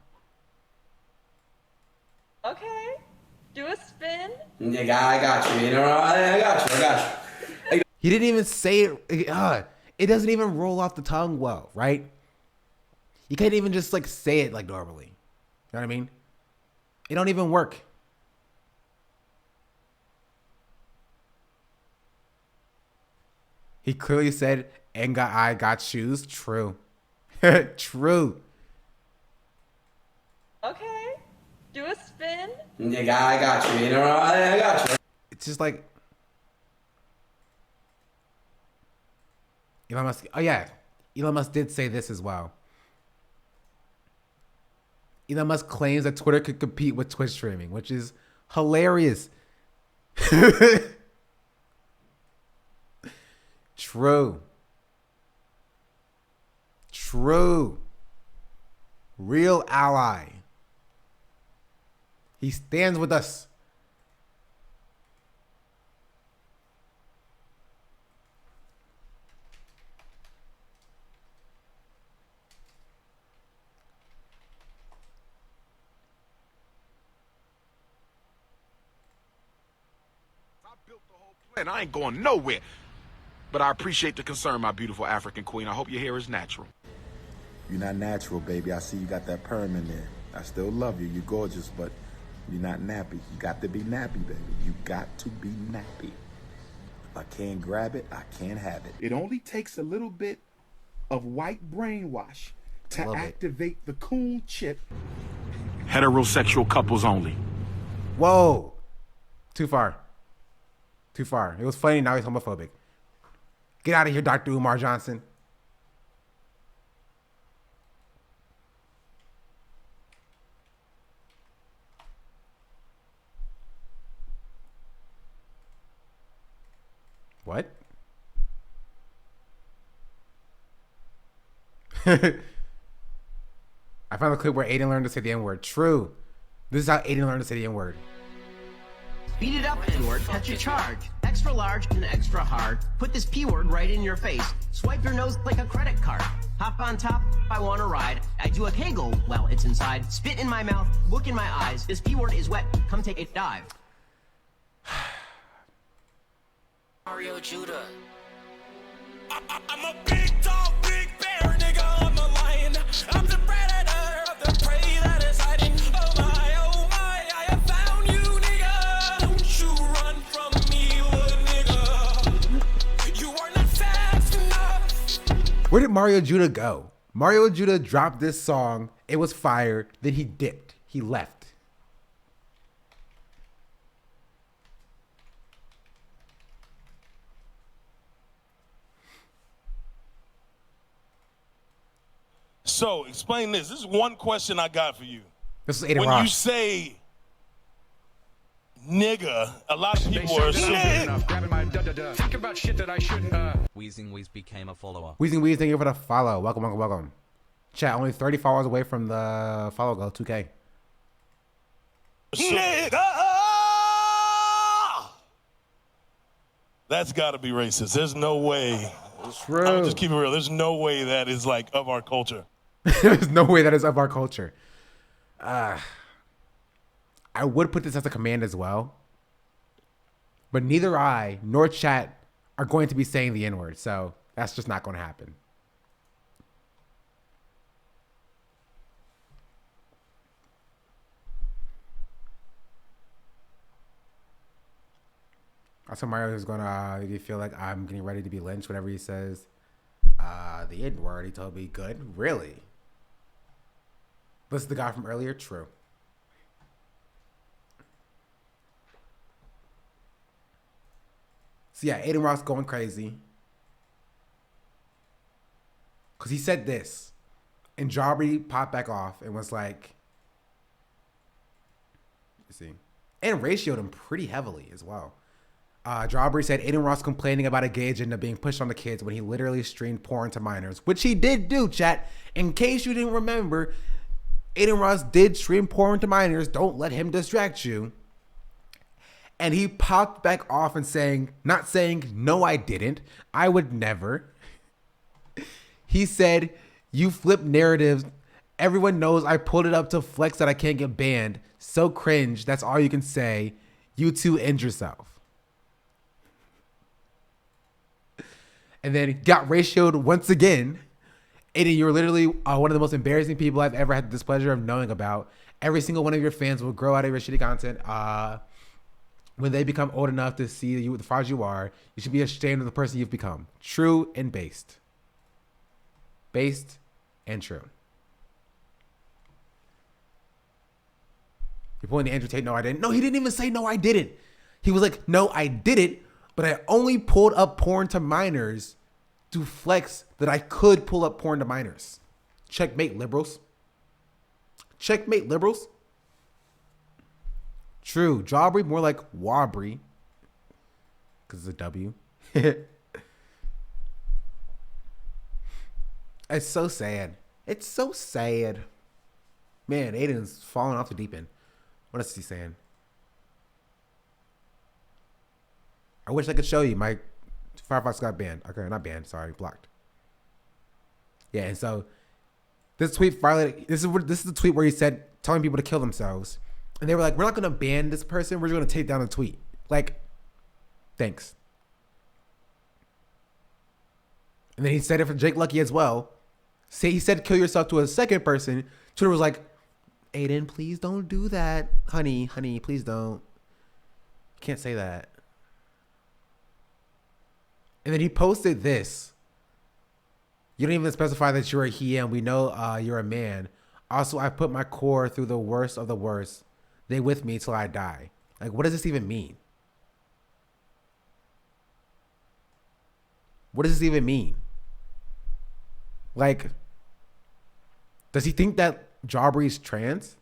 Okay. Do a spin. Yeah, I got you. You know, I got you. He didn't even say it. It doesn't even roll off the tongue well, right? You can't even just like say it like normally. You know what I mean? It don't even work. He clearly said, "And I got shoes." True. True. Okay. Do a spin. Yeah, I got you. You know, I got you. It's just like Elon Musk. Oh yeah, Elon Musk did say this as well. Elon Musk claims that Twitter could compete with Twitch streaming, which is hilarious. True. True. Real ally. He stands with us. And I ain't going nowhere. But I appreciate the concern, my beautiful African queen. I hope your hair is natural. You're not natural, baby. I see you got that perm in there. I still love you. You're gorgeous, but you're not nappy. You got to be nappy, baby. You got to be nappy. I can't grab it, I can't have it. It only takes a little bit of white brainwash to activate the cool chip. Heterosexual couples only. Whoa. Too far. Too far. It was funny, now he's homophobic. Get out of here, Dr. Umar Johnson. What? I found a clip where Aiden learned to say the N-word. True. This is how Aiden learned to say the N-word. Beat it up, N-word, catch a charge. Extra large and extra hard. Put this P-word right in your face. Swipe your nose like a credit card. Hop on top, I want to ride. I do a kegel, well, it's inside. Spit in my mouth, look in my eyes. This P-word is wet, come take a dive. Mario Judah. I'm a big dog, big bear, nigga, I'm a lion. I'm the predator of the prey that is hiding. Oh my, I have found you, nigga. Don't you run from me, little nigga. You are not fast enough. Where did Mario Judah go? Mario Judah dropped this song. It was fire. Then he dipped. He left. So, explain this. This is one question I got for you. This is Aiden When Ross. you say nigga, a lot of people are assuming. Grabbing my think about shit that I shouldn't. Wheezing Wheeze became a follower. Weezing Weez, thank you for the follow. Welcome, welcome, welcome. Chat, only 30 followers away from the follow goal, 2K. Nigga! That's got to be racist. There's no way. True. I'm just keep it real. There's no way that is like of our culture. There's no way that is of our culture. I would put this as a command as well. But neither I nor chat are going to be saying the N-word. So that's just not going to happen. Also, Mario is going to, you feel like I'm getting ready to be lynched whenever he says the N-word. He told me, good. Really? This is the guy from earlier? True. So yeah, Aiden Ross going crazy. Because he said this. And Jabri popped back off and was like, you see. And ratioed him pretty heavily as well. Jawbreeze said Aiden Ross complaining about a gay agenda being pushed on the kids when he literally streamed porn to minors, which he did do, chat. In case you didn't remember, Aiden Ross did stream porn to minors. Don't let him distract you. And he popped back off and saying, not saying, no, I didn't. I would never. He said, you flip narratives. Everyone knows I pulled it up to flex that I can't get banned. So cringe. That's all you can say. You two end yourself. And then got ratioed once again. Aiden, you're literally one of the most embarrassing people I've ever had the displeasure of knowing about. Every single one of your fans will grow out of your shitty content. When they become old enough to see you the fraud you are, you should be ashamed of the person you've become. True and based. Based and true. You're pointing to Andrew Tate, no, I didn't. No, he didn't even say, no, I didn't. He was like, no, I did it, but I only pulled up porn to minors to flex that I could pull up porn to minors. Checkmate, liberals. Checkmate, liberals. True. Jawbreeze, more like Wabry. Because it's a W. It's so sad. It's so sad. Man, Aiden's falling off the deep end. What is he saying? I wish I could show you. My Firefox got banned. Okay, not banned. Sorry, blocked. Yeah, and so this tweet violated. This is the tweet where he said telling people to kill themselves, and they were like, "We're not going to ban this person. We're just going to take down the tweet." Like, thanks. And then he said it for Jake Lucky as well. Say he said kill yourself to a second person. Twitter was like, Aiden, please don't do that. Honey, please don't. You can't say that. And then he posted this. You don't even specify that you're a he and we know you're a man. Also, I put my core through the worst of the worst. They with me till I die. Like, what does this even mean? What does this even mean? Like, does he think that Jawbree's trans?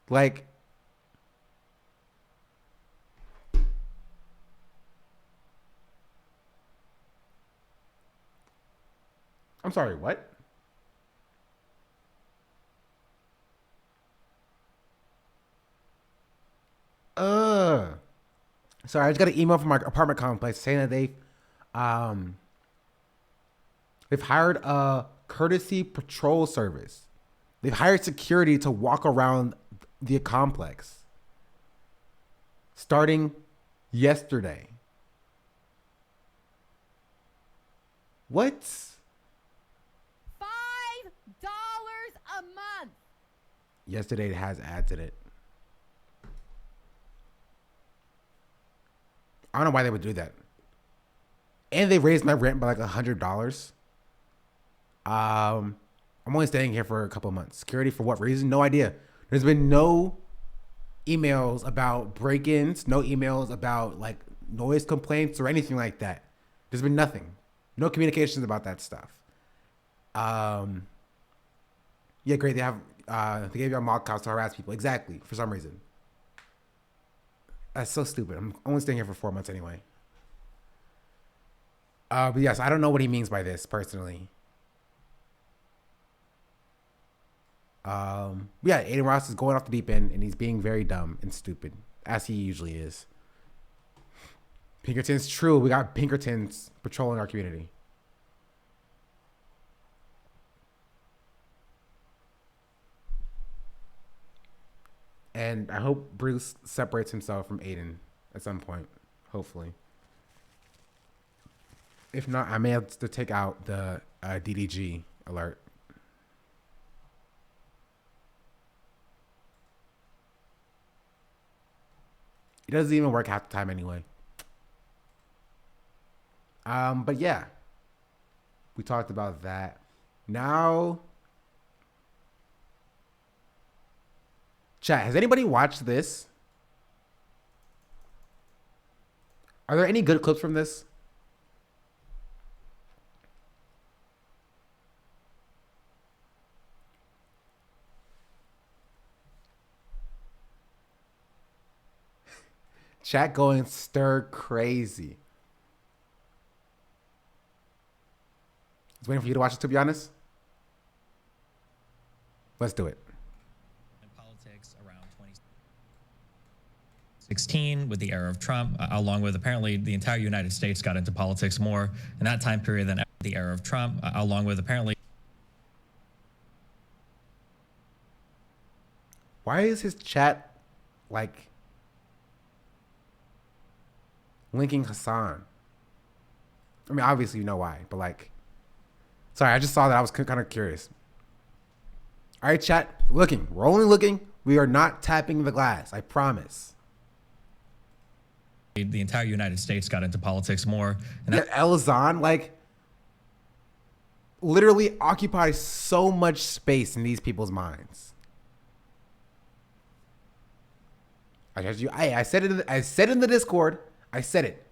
Like, I'm sorry, what? Sorry, I just got an email from my apartment complex saying that they've hired a courtesy patrol service. They've hired security to walk around the complex starting yesterday. What? $5 a month. Yesterday it has ads in it. I don't know why they would do that. And they raised my rent by like $100. I'm only staying here for a couple of months. Security for what reason? No idea. There's been no emails about break-ins, no emails about like noise complaints or anything like that. There's been nothing. No communications about that stuff. Yeah, great. They have they gave you a mock cops to harass people. Exactly. For some reason. That's so stupid. I'm only staying here for 4 months anyway. But yes, I don't know what he means by this personally. Yeah, Aiden Ross is going off the deep end and he's being very dumb and stupid, as he usually is. Pinkerton's true. We got Pinkertons patrolling our community. And I hope Bruce separates himself from Aiden at some point, hopefully. If not, I may have to take out the DDG alert. It doesn't even work half the time anyway. But yeah, we talked about that. Now, chat, has anybody watched this? Are there any good clips from this? Chat going stir crazy. I was waiting for you to watch it, to be honest. Let's do it. Politics around 2016 with the era of Trump, along with apparently the entire United States got into politics more in that time period than the era of Trump, along with apparently. Why is his chat like linking Hassan? I mean, obviously you know why, but like, sorry, I just saw that. I was kind of curious. All right, chat, looking. We're only looking. We are not tapping the glass. I promise. The entire United States got into politics more. And that Elzon, like, literally occupies so much space in these people's minds. I said it. I said in the Discord. I said it.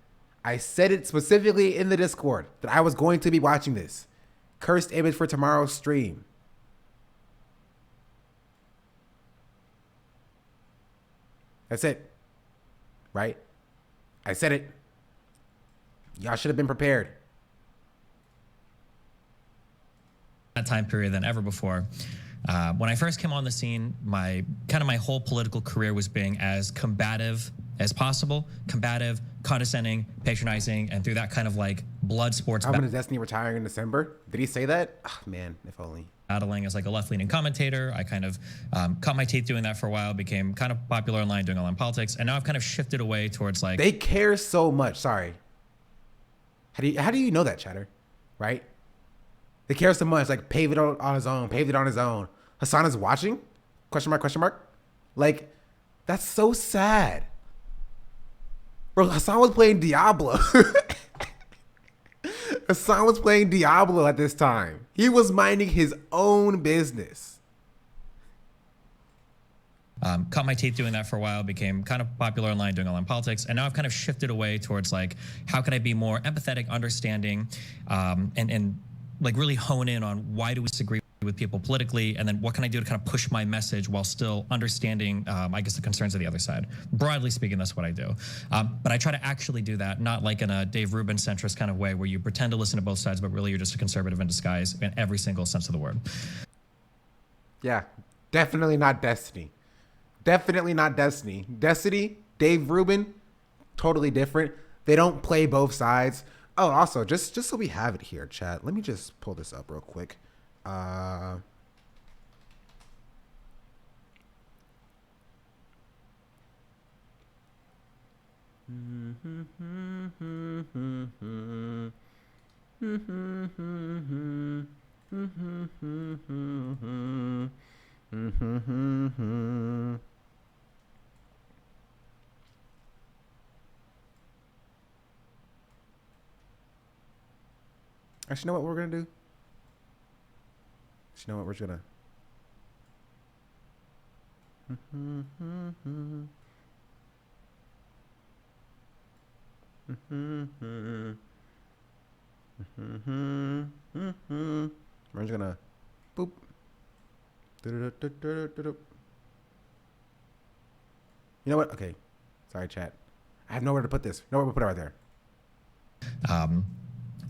I said it specifically in the Discord that I was going to be watching this. Cursed image for tomorrow's stream. That's it. Right? I said it. Y'all should have been prepared. That time period than ever before. When I first came on the scene, my whole political career was being as combative as possible, combative, condescending, patronizing, and through that kind of like blood sports. I'm in Destiny retiring in December. Did he say that? Oh, man, if only. Battling as like a left-leaning commentator. I kind of cut my teeth doing that for a while, became kind of popular online doing online politics, and now I've kind of shifted away towards like. They care so much. Sorry. How do you know that, chatter? Right? They care so much. Like, pave it on his own. Paved it on his own. Hassan is watching? Question mark, question mark. Like, that's so sad. Bro, Hassan was playing Diablo. Hassan was playing Diablo at this time. He was minding his own business. Cut my teeth doing that for a while, became kind of popular online doing online politics, and now I've kind of shifted away towards like, how can I be more empathetic, understanding, and like really hone in on why do we disagree with people politically, and then what can I do to kind of push my message while still understanding, I guess, the concerns of the other side. Broadly speaking, that's what I do. But I try to actually do that, not like in a Dave Rubin centrist kind of way where you pretend to listen to both sides, but really you're just a conservative in disguise in every single sense of the word. Yeah, definitely not Destiny. Definitely not Destiny. Destiny, Dave Rubin, totally different. They don't play both sides. Oh, also, just so we have it here, chat, let me just pull this up real quick. Actually, you know what we're gonna do? You know what we're gonna. We're just gonna boop. You know what? Okay. Sorry, chat. I have nowhere to put this. Nowhere to put it right there.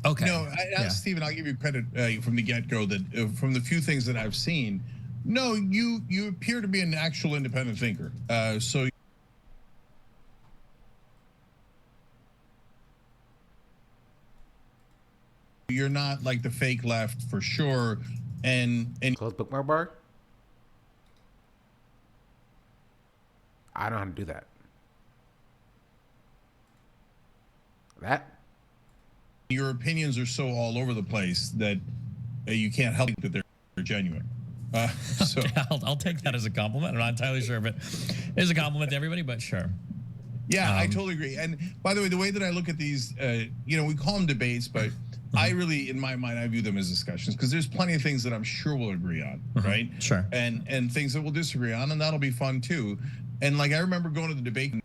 Okay. No, Stephen, I'll give you credit from the get-go that from the few things that I've seen, no, you appear to be an actual independent thinker. So you're not like the fake left for sure. And close bookmark bar. I don't know how to do that. That. Your opinions are so all over the place that you can't help that they're genuine. So okay, I'll take that as a compliment. I'm not entirely sure, but it is a compliment to everybody, but sure. Yeah, I totally agree. And by the way, the way that I look at these, we call them debates, but I really, in my mind, I view them as discussions because there's plenty of things that I'm sure we'll agree on, right? Sure. And things that we'll disagree on, and that'll be fun too. And like I remember going to the debate in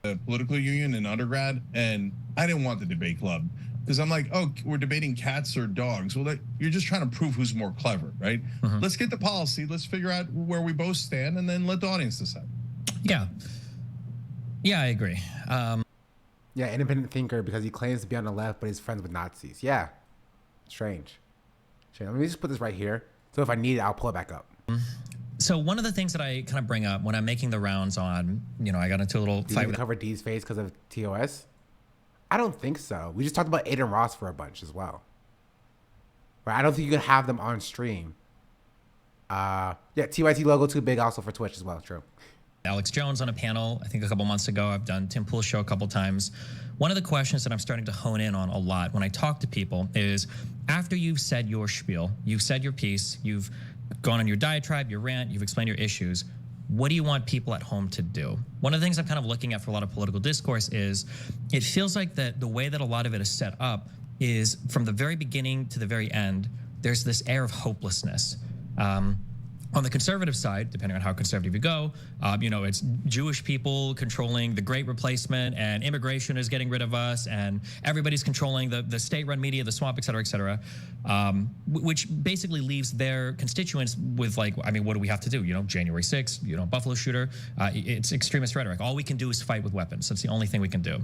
the political union in undergrad, and I didn't want the debate club. Because I'm like, oh, we're debating cats or dogs. Well, you're just trying to prove who's more clever, right? Let's get the policy. Let's figure out where we both stand, and then let the audience decide. Yeah. Yeah, I agree. Yeah, independent thinker because he claims to be on the left, but he's friends with Nazis. Yeah. Strange. Let me just put this right here. So if I need it, I'll pull it back up. So one of the things that I kind of bring up when I'm making the rounds on, I got into a little fight with cover D's face because of TOS. I don't think so. We just talked about Aiden Ross for a bunch as well. Right? I don't think you can have them on stream. Yeah, TYT logo too big also for Twitch as well. True. Alex Jones on a panel, I think a couple months ago. I've done Tim Pool's show a couple times. One of the questions that I'm starting to hone in on a lot when I talk to people is after you've said your spiel, you've said your piece, you've gone on your diatribe, your rant, you've explained your issues, what do you want people at home to do? One of the things I'm kind of looking at for a lot of political discourse is it feels like that the way that a lot of it is set up is from the very beginning to the very end, there's this air of hopelessness. On the conservative side, depending on how conservative you go, it's Jewish people controlling the Great Replacement, and immigration is getting rid of us, and everybody's controlling the state-run media, the swamp, et cetera, which basically leaves their constituents with like, what do we have to do? January 6th, Buffalo shooter. It's extremist rhetoric. All we can do is fight with weapons. That's the only thing we can do.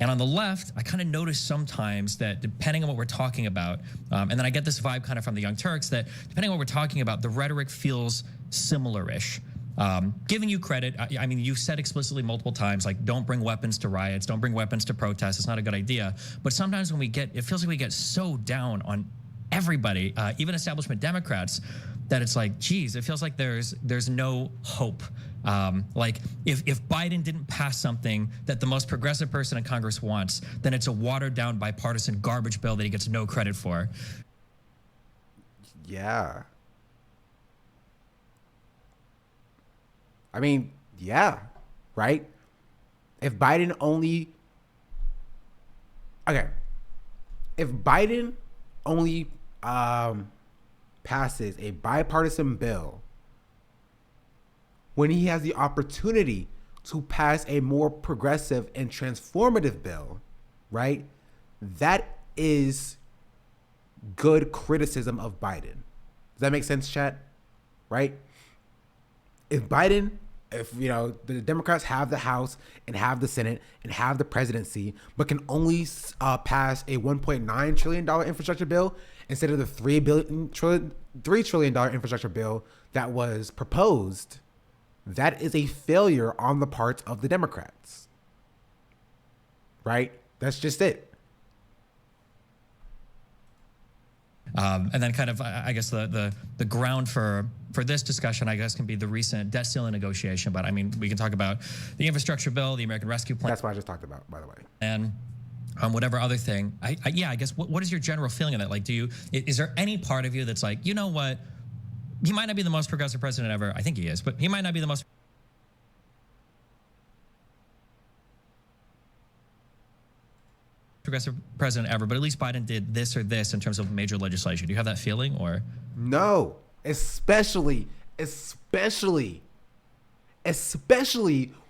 And on the left, I kind of notice sometimes that depending on what we're talking about, and then I get this vibe kind of from the Young Turks that depending on what we're talking about, the rhetoric feels similar-ish. Giving you credit, you've said explicitly multiple times, like, don't bring weapons to riots, don't bring weapons to protests, it's not a good idea. But sometimes when it feels like we get so down on everybody, even establishment Democrats, that it's like, geez, it feels like there's no hope. Like if Biden didn't pass something that the most progressive person in Congress wants, then it's a watered down bipartisan garbage bill that he gets no credit for. Yeah. I mean, yeah, right? If Biden only passes a bipartisan bill when he has the opportunity to pass a more progressive and transformative bill, right? That is good criticism of Biden. Does that make sense, chat? Right? If the Democrats have the House and have the Senate and have the presidency, but can only pass a $1.9 trillion infrastructure bill instead of the $3 trillion infrastructure bill that was proposed, that is a failure on the part of the Democrats. Right? That's just it. And then kind of, I guess, the ground for this discussion, I guess, can be the recent debt ceiling negotiation. But I mean, we can talk about the infrastructure bill, the American Rescue Plan. That's what I just talked about, by the way. And whatever other thing. I guess, what is your general feeling of that? Like, is there any part of you that's like, you know what? He might not be the most progressive president ever. I think he is, but he might not be the most progressive president ever, but at least Biden did this or this in terms of major legislation. Do you have that feeling, or? No, especially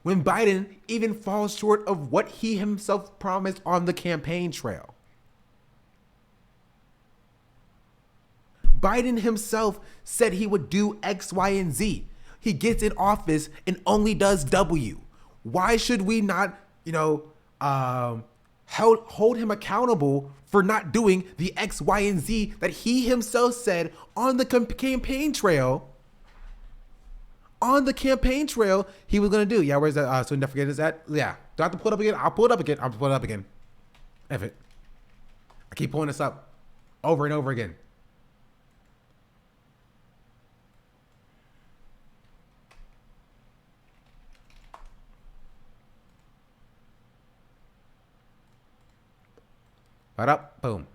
when Biden even falls short of what he himself promised on the campaign trail. Biden himself said he would do X, Y, and Z. He gets in office and only does W. Why should we not, hold him accountable for not doing the X, Y, and Z that he himself said on the campaign trail? On the campaign trail, he was gonna do. Yeah, where's that? So never forget is that? Yeah. Do I have to pull it up again? I'll pull it up again. F it. I keep pulling this up over and over again. Boom.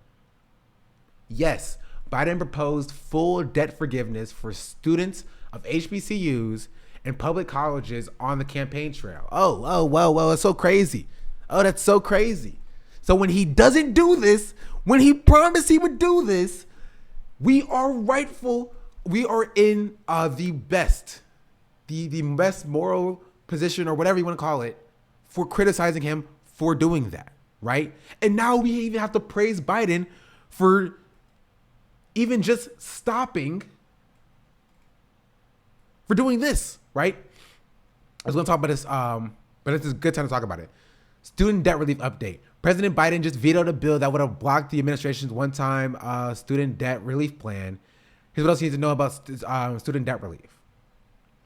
Yes, Biden proposed full debt forgiveness for students of HBCUs and public colleges on the campaign trail. Well, it's so crazy. Oh, that's so crazy. So when he doesn't do this, when he promised he would do this, we are in the best moral position, or whatever you want to call it, for criticizing him for doing that. Right? And now we even have to praise Biden for even just stopping for doing this, right? I was going to talk about this, but it's a good time to talk about it. Student debt relief update. President Biden just vetoed a bill that would have blocked the administration's one-time student debt relief plan. Here's what else you need to know about student debt relief,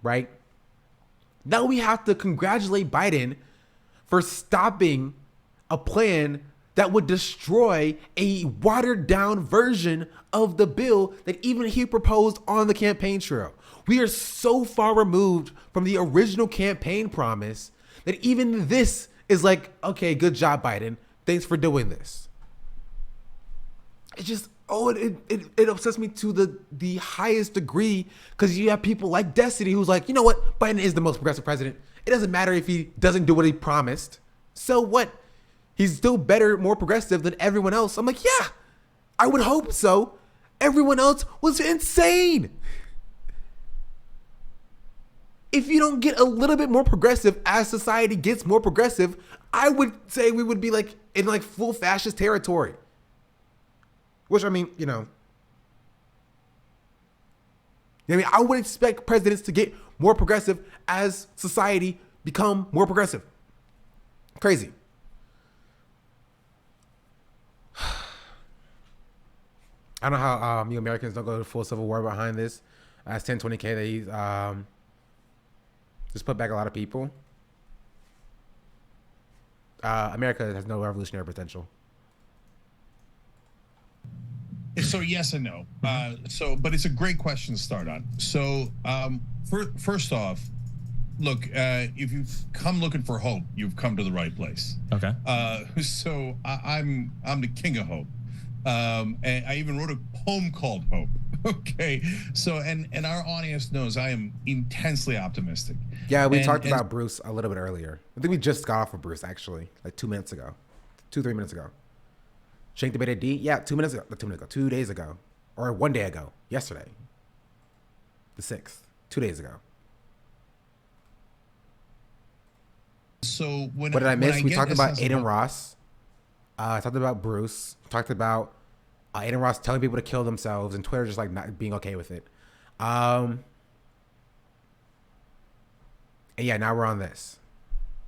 right? Now we have to congratulate Biden for stopping a plan that would destroy a watered down version of the bill that even he proposed on the campaign trail. We are so far removed from the original campaign promise that even this is like, okay, good job, Biden. Thanks for doing this. It just, it upsets me to the highest degree, because you have people like Destiny who's like, you know what? Biden is the most progressive president. It doesn't matter if he doesn't do what he promised. So what? He's still better, more progressive than everyone else. I'm like, yeah, I would hope so. Everyone else was insane. If you don't get a little bit more progressive as society gets more progressive, I would say we would be like in like full fascist territory. Which, I mean, I would expect presidents to get more progressive as society become more progressive. Crazy. I don't know how you Americans don't go to full civil war behind this. As 1020K, they just put back a lot of people. America has no revolutionary potential. So yes and no. But it's a great question to start on. So first off, look, if you've come looking for hope, you've come to the right place. Okay. So I'm the king of hope. And I even wrote a poem called Hope. Okay, so and our audience knows I am intensely optimistic. Yeah, we And- talked and- about Bruce a little bit earlier. I think we just got off of Bruce actually, like 2 minutes ago, 3 minutes ago. Shank debated D. Yeah, 2 minutes ago. 2 minutes ago. 2 days ago, or 1 day ago. Yesterday, the 6th. 2 days ago. So when What did I miss? when We get talked a about sense of Aiden Ross. Talked about Bruce. Talked about Aiden Ross telling people to kill themselves, and Twitter just like not being okay with it. And yeah, now we're on this.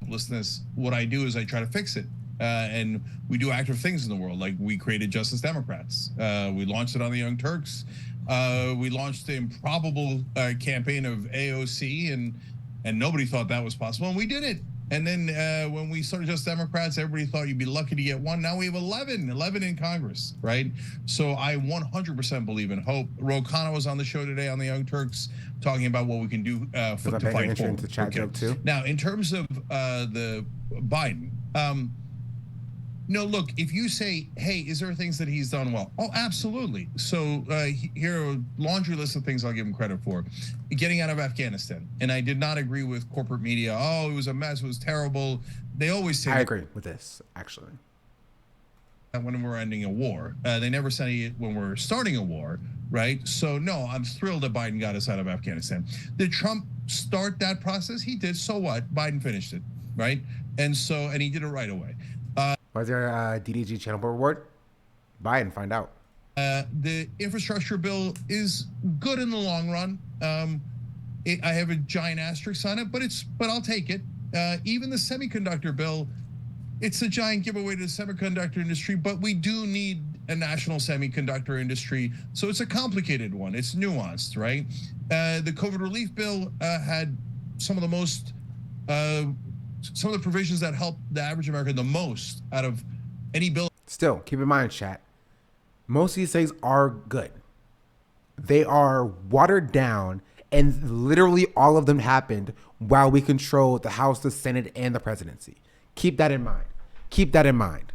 Listeners, what I do is I try to fix it. And we do active things in the world. Like we created Justice Democrats. We launched it on the Young Turks. We launched the improbable campaign of AOC, and nobody thought that was possible. And we did it. And then when we started Justice Democrats, everybody thought you'd be lucky to get one. Now we have 11 in Congress, right? So I 100% believe in hope. Ro Khanna was on the show today on the Young Turks talking about what we can do Does to that make an fight entry forward. into chat joke too? Now, in terms of the Biden, no, look, if you say, hey, is there things that he's done well? Oh, absolutely. So here are a laundry list of things I'll give him credit for. Getting out of Afghanistan. And I did not agree with corporate media. Oh, it was a mess. It was terrible. They always say I agree with this, actually. when we're ending a war. They never say it when we're starting a war, right? So no, I'm thrilled that Biden got us out of Afghanistan. Did Trump start that process? He did. So what? Biden finished it, right? And he did it right away. Why is there a DDG channel reward? Biden, find out. The infrastructure bill is good in the long run. I have a giant asterisk on it, but I'll take it. Even the semiconductor bill, it's a giant giveaway to the semiconductor industry, but we do need a national semiconductor industry. So it's a complicated one. It's nuanced, right? The COVID relief bill had some of the most, some of the provisions that help the average American the most out of any bill. Still, keep in mind, chat, most of these things are good. They are watered down, and literally all of them happened while we controlled the House, the Senate, and the presidency. Keep that in mind. Keep that in mind.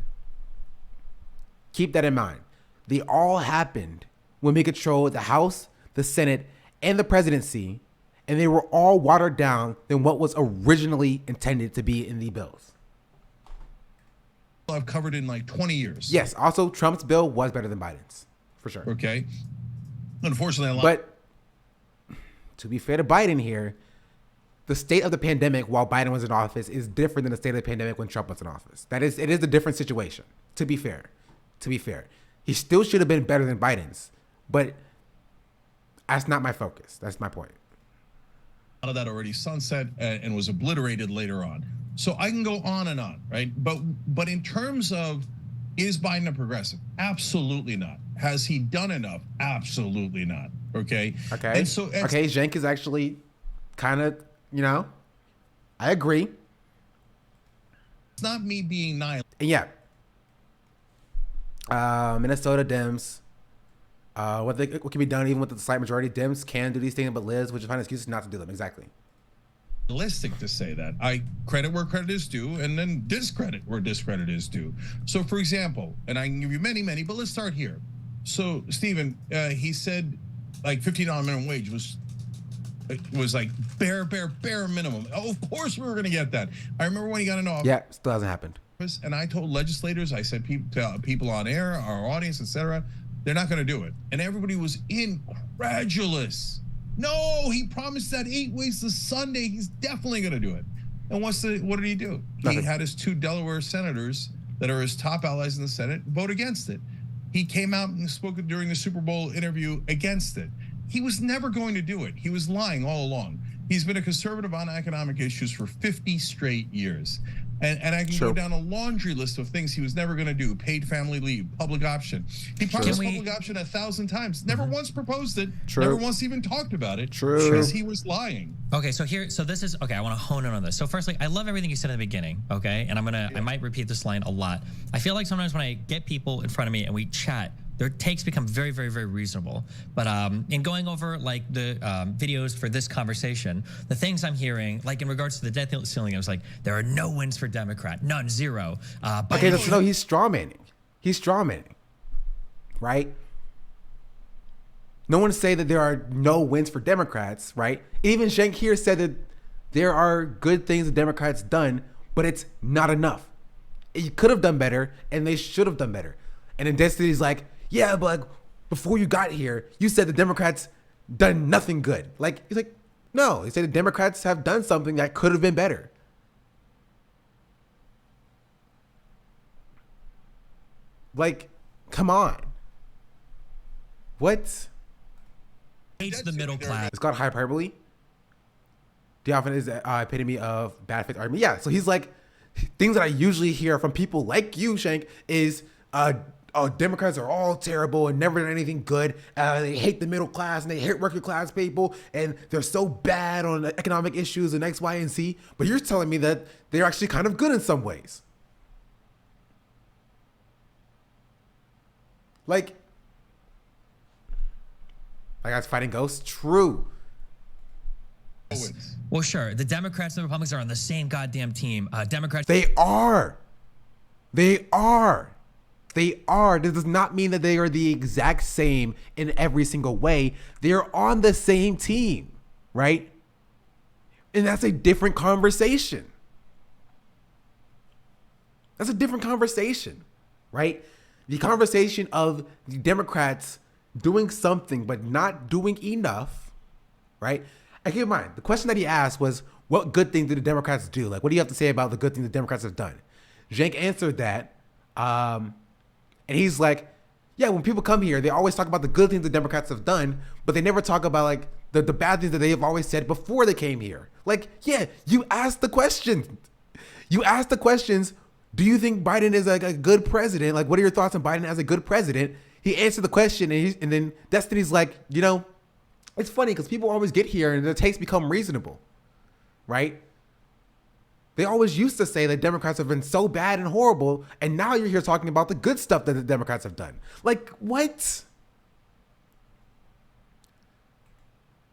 Keep that in mind. They all happened when we controlled the House, the Senate, and the presidency, and they were all watered down than what was originally intended to be in the bills. I've covered in like 20 years. Yes. Also, Trump's bill was better than Biden's, for sure. Okay. Unfortunately, but to be fair to Biden here, the state of the pandemic while Biden was in office is different than the state of the pandemic when Trump was in office. It is a different situation. To be fair, he still should have been better than Biden's, but that's not my focus. That's my point. A lot of that already sunset and was obliterated later on. So I can go on and on, right? But in terms of, is Biden a progressive? Absolutely not. Has he done enough? Absolutely not. Okay. Okay. And so okay, Cenk is actually kind of, I agree. It's not me being nihilist. And yeah. Minnesota Dems. What can be done even with the slight majority? Dems can do these things, but Liz would just find excuses not to do them. Exactly. Realistic to say that. I credit where credit is due and then discredit where discredit is due. So for example, and I can give you many, but let's start here. So Stephen, he said like $15 minimum wage was like bare minimum. Oh, of course we were going to get that. I remember when he got into office. Yeah, still hasn't happened. And I told legislators, I said people on air, our audience, etc., they're not going to do it. And everybody was incredulous. No, he promised that 8 weeks to Sunday. He's definitely going to do it. And what did he do? Nothing. He had his 2 Delaware senators that are his top allies in the Senate vote against it. He came out and spoke during the Super Bowl interview against it. He was never going to do it. He was lying all along. He's been a conservative on economic issues for 50 straight years. And I can go down a laundry list of things he was never going to do. Paid family leave, public option. He promised public option 1,000 times. Never once proposed it. Never once even talked about it. Because he was lying. Okay, so this is, okay, I want to hone in on this. So firstly, I love everything you said in the beginning, okay? And I might repeat this line a lot. I feel like sometimes when I get people in front of me and we chat, their takes become very, very, very reasonable. But in going over like the videos for this conversation, the things I'm hearing, like in regards to the debt ceiling, I was like, there are no wins for Democrat, none, zero. Okay, no, he's strawmanning. He's strawmanning, right? No one say that there are no wins for Democrats, right? Even Shank here said that there are good things the Democrats done, but it's not enough. You could have done better, and they should have done better. And then Destiny's like, yeah, but like, before you got here, you said the Democrats done nothing good. Like, he's like, no, he said the Democrats have done something that could have been better. Like, come on. What? Hates the middle class. It's called hyperbole. The often is the epitome of bad faith argument. Yeah, so he's like, things that I usually hear from people like you, Shank, is Democrats are all terrible and never done anything good. They hate the middle class and they hate working class people, and they're so bad on economic issues and X, Y, and Z. But you're telling me that they're actually kind of good in some ways. Like guys fighting ghosts? True. Well, sure. The Democrats and the Republicans are on the same goddamn team. Democrats. They are. They are. They are. This does not mean that they are the exact same in every single way. They're on the same team, right? And that's a different conversation. That's a different conversation, right? The conversation of the Democrats doing something but not doing enough, right? And keep in mind, the question that he asked was, what good thing did the Democrats do? Like, what do you have to say about the good things the Democrats have done? Cenk answered that, and he's like, yeah, when people come here, they always talk about the good things the Democrats have done, but they never talk about like the bad things that they have always said before they came here. Like, yeah, you asked the question. You asked the questions. Do you think Biden is like a good president? Like, what are your thoughts on Biden as a good president? He answered the question, and then Destiny's like, you know, it's funny because people always get here and their tastes become reasonable, right? They always used to say that Democrats have been so bad and horrible, and now you're here talking about the good stuff that the Democrats have done. Like, what?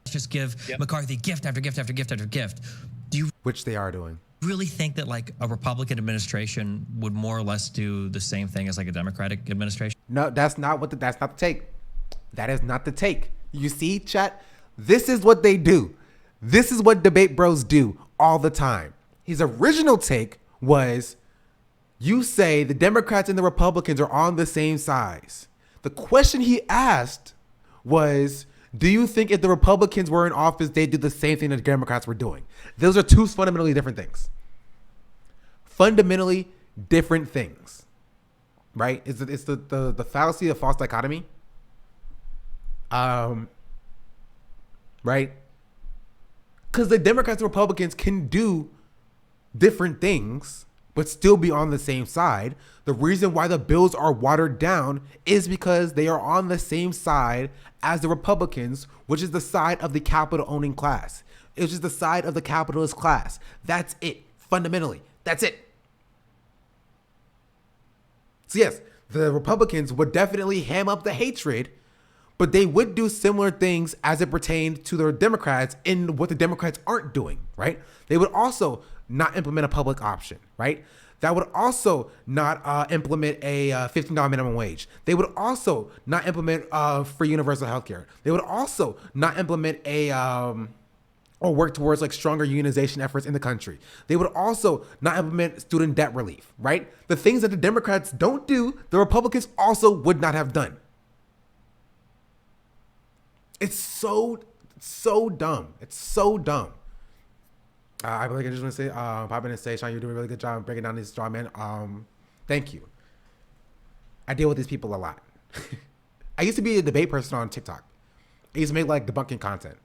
Just give McCarthy gift after gift after gift after gift. Do you Which they are doing. really think that like a Republican administration would more or less do the same thing as like a Democratic administration? No, that's not the take. That is not the take. You see, chat? This is what they do. This is what debate bros do all the time. His original take was, you say the Democrats and the Republicans are on the same size. The question he asked was, do you think if the Republicans were in office, they'd do the same thing that the Democrats were doing? Those are two fundamentally different things. Fundamentally different things, right? It's the fallacy of false dichotomy. Right? Because the Democrats and Republicans can do different things, but still be on the same side. The reason why the bills are watered down is because they are on the same side as the Republicans, which is the side of the capital owning class. It's just the side of the capitalist class. That's it. Fundamentally, that's it. So yes, the Republicans would definitely ham up the hatred, but they would do similar things as it pertained to the Democrats in what the Democrats aren't doing, right? They would also not implement a public option, right? That would also not implement a $15 minimum wage. They would also not implement free universal health care. They would also not implement or work towards like stronger unionization efforts in the country. They would also not implement student debt relief, right? The things that the Democrats don't do, the Republicans also would not have done. It's so dumb. It's so dumb. I just want to say, pop in and say, Sean, you're doing a really good job breaking down these straw men. Thank you. I deal with these people a lot. I used to be a debate person on TikTok. I used to make like debunking content.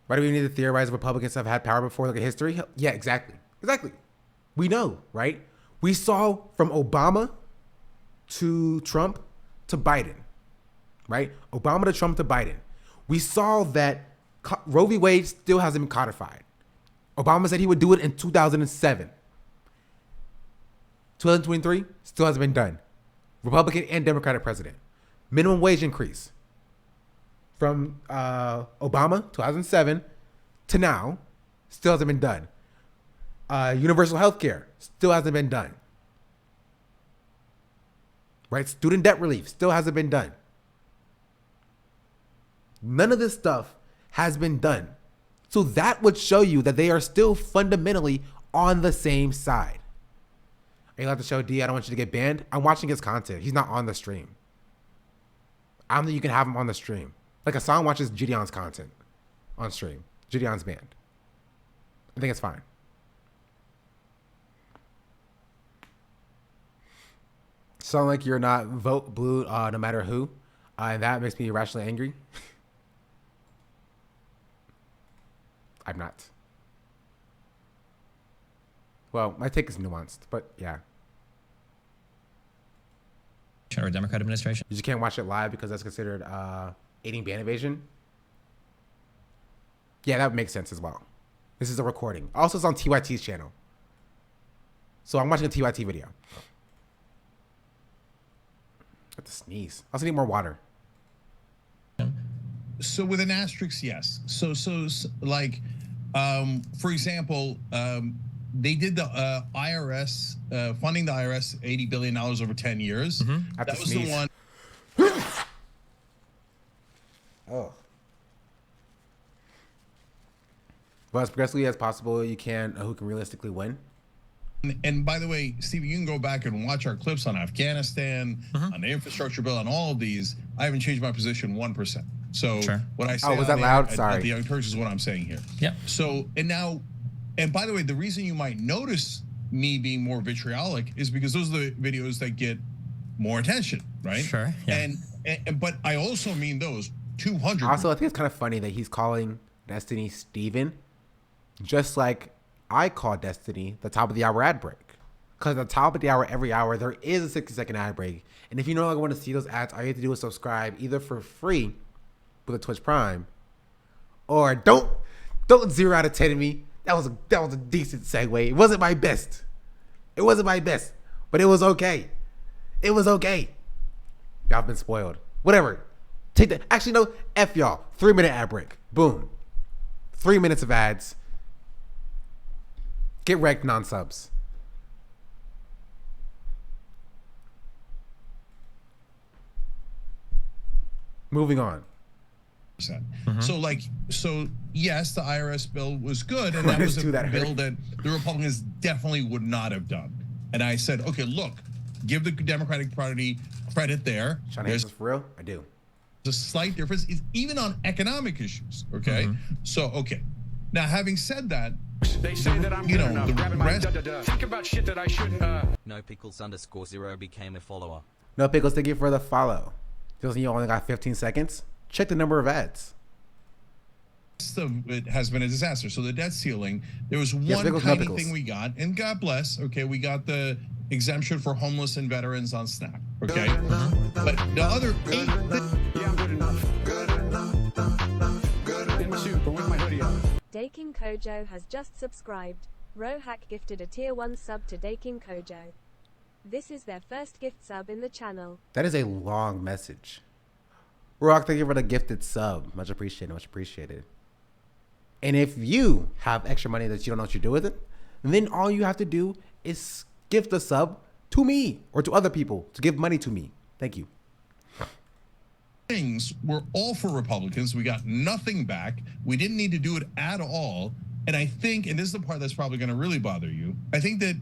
Why do we need to theorize Republicans have had power before? Look at history. Yeah, exactly. Exactly. We know, right? We saw from Obama to Trump to Biden, right? Obama to Trump to Biden. We saw that Roe v. Wade still hasn't been codified. Obama said he would do it in 2007. 2023 still hasn't been done. Republican and Democratic president. Minimum wage increase from Obama 2007 to now still hasn't been done. Universal health care still hasn't been done. right? Student debt relief still hasn't been done. None of this stuff has been done. So that would show you that they are still fundamentally on the same side. Are you allowed to show D? I don't want you to get banned. I'm watching his content. He's not on the stream. I don't think you can have him on the stream. Like Hassan watches Gideon's content on stream. Gideon's banned. I think it's fine. Sound like you're not vote blue no matter who. And that makes me irrationally angry. I'm not. Well, my take is nuanced, but yeah. Or Democrat administration. You just can't watch it live because that's considered aiding ban evasion. Yeah, that would make sense as well. This is a recording. Also, it's on TYT's channel. So I'm watching a TYT video. Got to sneeze. I also need more water. So with an asterisk, yes. So like, for example, they did the IRS, funding the IRS $80 billion over 10 years. That was sneeze. the one. Oh. But as progressively as possible, you can, who can realistically win. And by the way, Steve, you can go back and watch our clips on Afghanistan, on the infrastructure bill, on all of these. I haven't changed my position 1%. So what I say was that loud? Sorry. at the Young Turks is what I'm saying here. Yeah. So, and by the way, the reason you might notice me being more vitriolic is because those are the videos that get more attention, right? Sure. Yeah. And but I also mean those 200. Also, I think it's kind of funny that he's calling Destiny Steven, just like I call Destiny the top of the hour ad break. Because at the top of the hour, every hour, there is a 60-second ad break. And if you no longer want to see those ads, all you have to do is subscribe either for free with a Twitch Prime, or don't 0 out of 10 me. That was a decent segue. It wasn't my best. It wasn't my best, but it was okay. It was okay. Y'all been spoiled. Whatever. Take that. Actually, no. F y'all. 3-minute ad break. Boom. 3 minutes of ads. Get wrecked, non-subs. Moving on. So yes, the IRS bill was good, and that was a bill that the Republicans definitely would not have done. And I said, okay, look, give the Democratic Party credit there. There's for real? I do. There's a slight difference, even on economic issues. Okay, so okay. Now, having said that, They say that I'm good enough. Grabbing my think about shit that I shouldn't. No Pickles _0 became a follower. No Pickles, thank you for the follow. Feels like you only got 15 seconds. Check the number of ads. It has been a disaster. So the debt ceiling, there was Yes, one Pickles, tiny no thing we got, and God bless. Okay, we got the exemption for homeless and veterans on SNAP. Okay, but the other 8. Yeah, I'm good enough. Good enough. In my suit, but with my hoodie on. Daking Kojo has just subscribed. Rohack gifted a tier 1 sub to Daking Kojo. This is their first gift sub in the channel. That is a long message. Rock, thank you for the gifted sub. Much appreciated, much appreciated. And if you have extra money that you don't know what you do with it, then all you have to do is gift a sub to me or to other people to give money to me. Thank you. Things were all for Republicans. We got nothing back. We didn't need to do it at all. And I think, and this is the part that's probably going to really bother you, I think that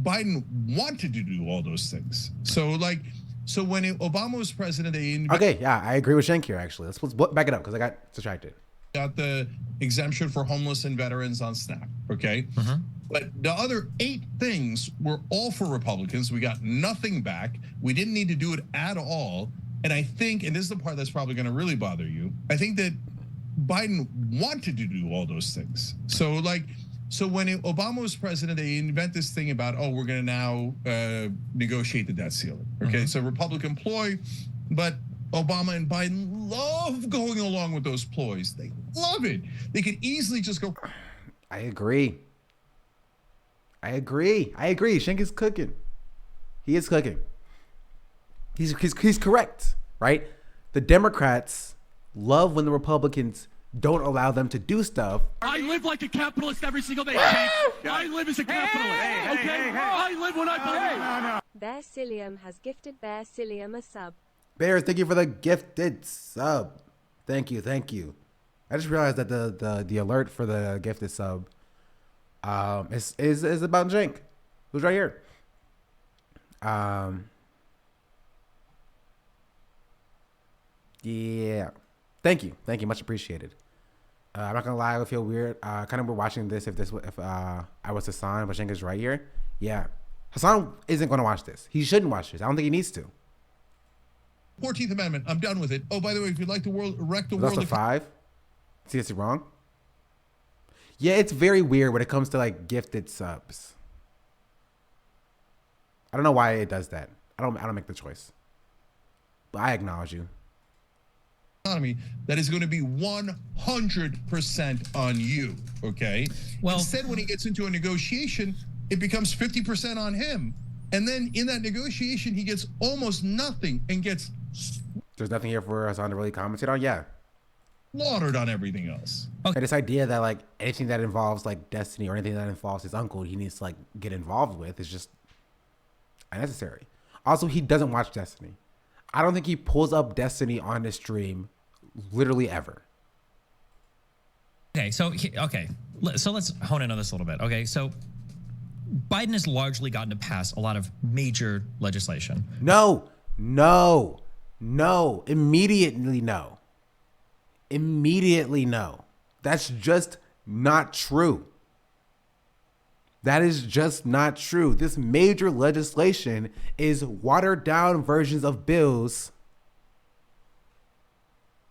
Biden wanted to do all those things. So when Obama was president, okay, yeah, I agree with Shank here, actually. Let's back it up because I got distracted. Got the exemption for homeless and veterans on SNAP, okay? But the other 8 things were all for Republicans. We got nothing back. We didn't need to do it at all. And I think, and this is the part that's probably going to really bother you, I think that Biden wanted to do all those things. So when Obama was president, they invent this thing about, oh, we're going to now negotiate the debt ceiling. Okay, it's a Republican ploy, but Obama and Biden love going along with those ploys. They love it. They could easily just go. I agree. Shank is cooking. He is cooking. He's correct, right? The Democrats love when the Republicans don't allow them to do stuff. I live like a capitalist every single day. I live as a capitalist. Okay? I live when I believe. Bear Cilium has gifted Bear Cilium a sub. Bears, thank you for the gifted sub. Thank you, thank you. I just realized that the alert for the gifted sub is about Jink, who's right here. Yeah. Thank you, much appreciated. I'm not gonna lie, I would feel weird. Kind of we're watching this if I was Hassan, but Jink is right here. Yeah, Hassan isn't gonna watch this. He shouldn't watch this. I don't think he needs to. 14th Amendment. I'm done with it. Oh, by the way, if you'd like to wreck the world. That's a 5. See, it's wrong. Yeah, it's very weird when it comes to like gifted subs. I don't know why it does that. I don't make the choice. But I acknowledge you. Economy that is going to be 100% on you. Okay. Well, instead, when he gets into a negotiation, it becomes 50% on him, and then in that negotiation, he gets almost nothing and gets. There's nothing here for Hassan to really commentate on. Yeah. Slaughtered on everything else. Okay. This idea that like anything that involves like Destiny or anything that involves his uncle, he needs to like get involved with is just unnecessary. Also, he doesn't watch Destiny. I don't think he pulls up Destiny on his stream literally ever. Okay, so let's hone in on this a little bit. Okay, so Biden has largely gotten to pass a lot of major legislation. No. Immediately no. That's just not true. That is just not true. This major legislation is watered down versions of bills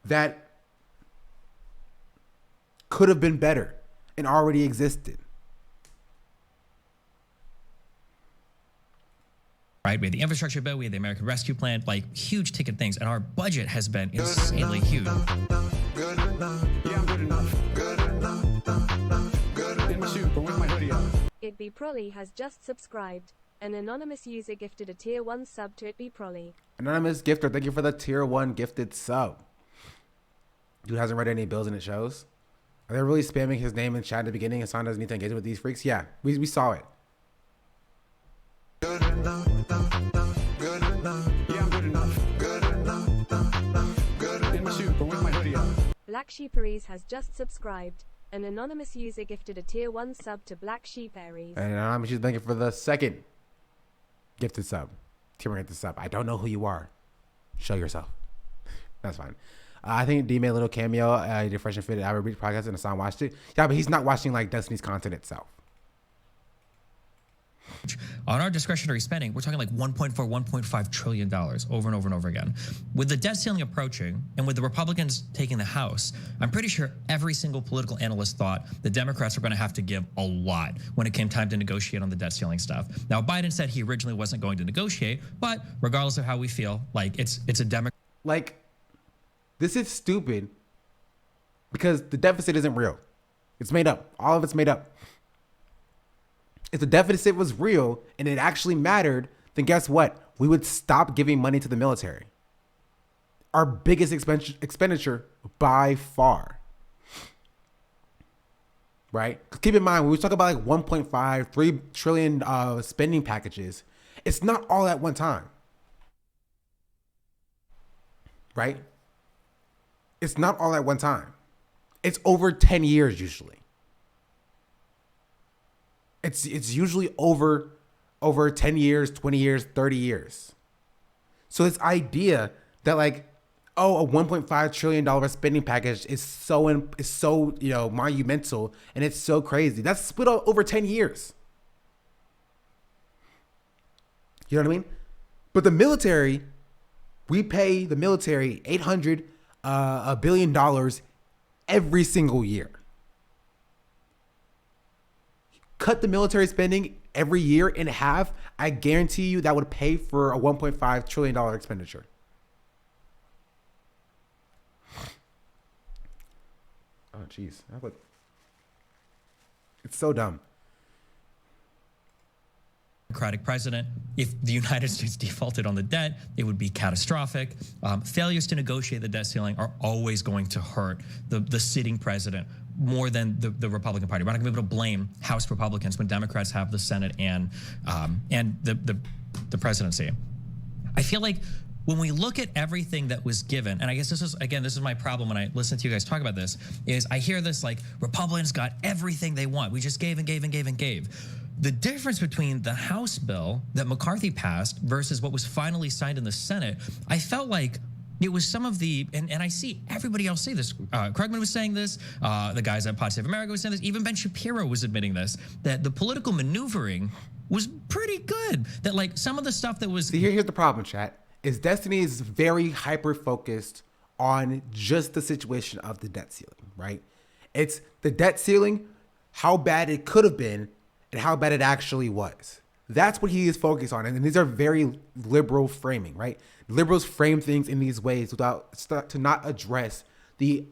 that could have been better and already existed. Right, we had the infrastructure bill, we had the American Rescue Plan, like huge ticket things, and our budget has been insanely huge. Yeah, I'm good enough. In my suit, but with my hoodie on. It Be Prolly has just subscribed. An anonymous user gifted a tier 1 sub to It Be Prolly. Anonymous gifter, thank you for the tier 1 gifted sub. Dude hasn't read any bills and it shows. Are they really spamming his name in chat at the beginning? Hassan doesn't need to engage with these freaks? Yeah, we saw it. Yeah, I'm good enough. In my suit, but with my hoodie on. Black Sheeparies has just subscribed. An anonymous user gifted a tier 1 sub to Black Sheeparies. And she's thanking for the second gifted sub. Tier 1 gifted sub. I don't know who you are. Show yourself. That's fine. I think D made a little cameo. He did Fresh and Fit Albert Beach podcast and Hassan watched it. Yeah, but he's not watching like Destiny's content itself. On our discretionary spending, we're talking like $1.5 trillion over and over and over again. With the debt ceiling approaching and with the Republicans taking the House, I'm pretty sure every single political analyst thought the Democrats were going to have to give a lot when it came time to negotiate on the debt ceiling stuff. Now, Biden said he originally wasn't going to negotiate, but regardless of how we feel, like it's a Democrat. Like, this is stupid because the deficit isn't real. It's made up. All of it's made up. If the deficit was real and it actually mattered, then guess what? We would stop giving money to the military. Our biggest expenditure by far. Right? Keep in mind, when we talk about like 1.5, 3 trillion spending packages, it's not all at one time. Right? It's not all at one time. It's over 10 years usually. It's usually over 10 years, 20 years, 30 years. So this idea that like, oh, a $1.5 trillion spending package is so monumental and it's so crazy. That's split over 10 years. You know what I mean? But the military, we pay the military $800 billion every single year. Cut the military spending every year in half, I guarantee you that would pay for a $1.5 trillion expenditure. Oh, jeez. It's so dumb. Democratic president. If the United States defaulted on the debt, it would be catastrophic. Failures to negotiate the debt ceiling are always going to hurt the sitting president more than the Republican Party. We're not going to be able to blame House Republicans when Democrats have the Senate and the the presidency. I feel like when we look at everything that was given, and I guess this is my problem when I listen to you guys talk about this, is I hear this like Republicans got everything they want. We just gave and gave and gave and gave. The difference between the House bill that McCarthy passed versus what was finally signed in the Senate, I felt like it was some of the, and I see everybody else say this. Krugman was saying this. The guys at Pod Save America was saying this. Even Ben Shapiro was admitting this, that the political maneuvering was pretty good. That like some of the stuff that was... See, here's the problem, chat. Is Destiny is very hyper-focused on just the situation of the debt ceiling, right? It's the debt ceiling, how bad it could have been, and how bad it actually was. That's what he is focused on. And these are very liberal framing, right? Liberals frame things in these ways to not address the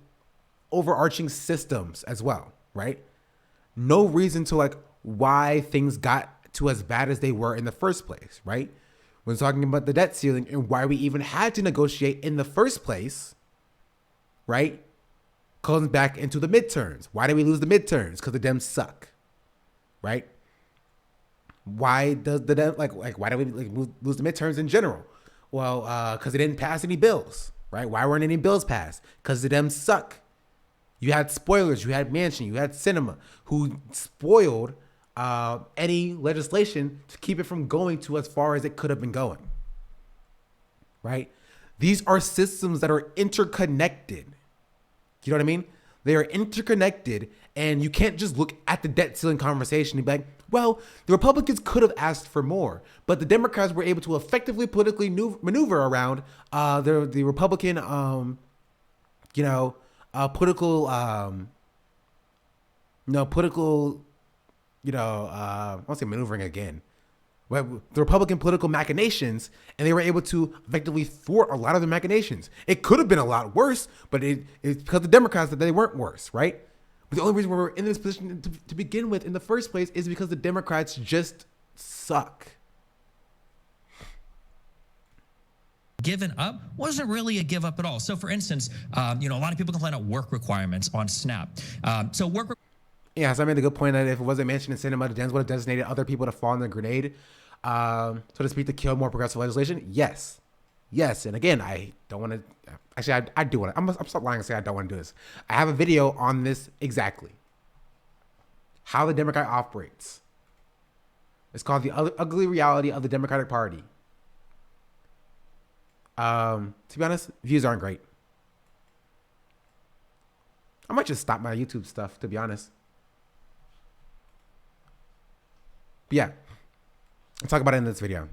overarching systems as well, right? No reason to like why things got to as bad as they were in the first place, right? When talking about the debt ceiling and why we even had to negotiate in the first place, right? Comes back into the midterms. Why did we lose the midterms? Because the Dems suck, right? Why does the Dems, why did we lose the midterms in general? Well, because they didn't pass any bills, right? Why weren't any bills passed? Because the Dems suck. You had spoilers. You had Manchin. You had Cinema, who spoiled any legislation to keep it from going to as far as it could have been going, right? These are systems that are interconnected. You know what I mean? They are interconnected, and you can't just look at the debt ceiling conversation and be like, well, the Republicans could have asked for more, but the Democrats were able to effectively politically maneuver around the Republican, I won't say maneuvering again, but the Republican political machinations, and they were able to effectively thwart a lot of the machinations. It could have been a lot worse, but it's because the Democrats that they weren't worse, right? But the only reason we're in this position to begin with in the first place is because the Democrats just suck. Given up wasn't really a give up at all. So for instance, a lot of people complain about work requirements on SNAP. Yeah, so I made a good point that if it wasn't mentioned in Cinema, the Dems would have designated other people to fall in the grenade, so to speak, to kill more progressive legislation. Yes. And again, I don't want to. Actually, I do want to. I'm stop lying and say I don't want to do this. I have a video on this exactly. How the Democrat operates. It's called The Ugly Reality of the Democratic Party. To be honest, views aren't great. I might just stop my YouTube stuff, to be honest. But yeah, I'll talk about it in this video.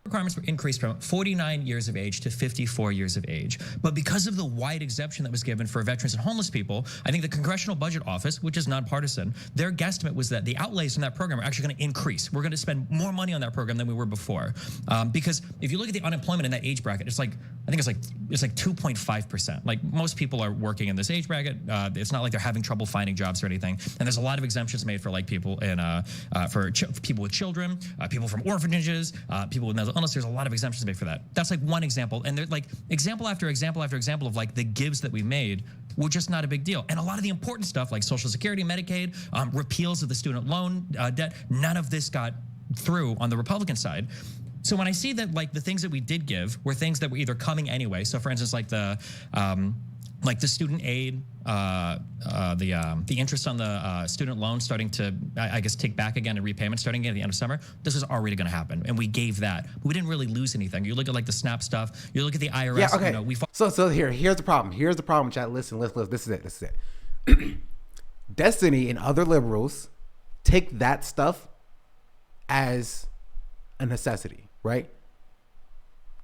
Requirements were increased from 49 years of age to 54 years of age. But because of the wide exemption that was given for veterans and homeless people, I think the Congressional Budget Office, which is nonpartisan, their guesstimate was that the outlays in that program are actually going to increase. We're going to spend more money on that program than we were before. Because if you look at the unemployment in that age bracket, it's like 2.5%. Like most people are working in this age bracket. It's not like they're having trouble finding jobs or anything. And there's a lot of exemptions made for like people in for people with children, people from orphanages, people with mental illness. There's a lot of exemptions made for that. That's like one example. And there's like example after example after example of like the gives that we made were just not a big deal. And a lot of the important stuff like Social Security, Medicaid, repeals of the student loan debt, none of this got through on the Republican side. So when I see that like the things that we did give were things that were either coming anyway. So for instance, like the student aid, the interest on the student loan starting to, I guess, tick back again and repayment starting again at the end of summer. This is already going to happen, and we gave that. But we didn't really lose anything. You look at like the SNAP stuff. You look at the IRS. Yeah, okay. So here's the problem. Here's the problem, chat. Listen. This is it. Destiny and other liberals take that stuff as a necessity, right?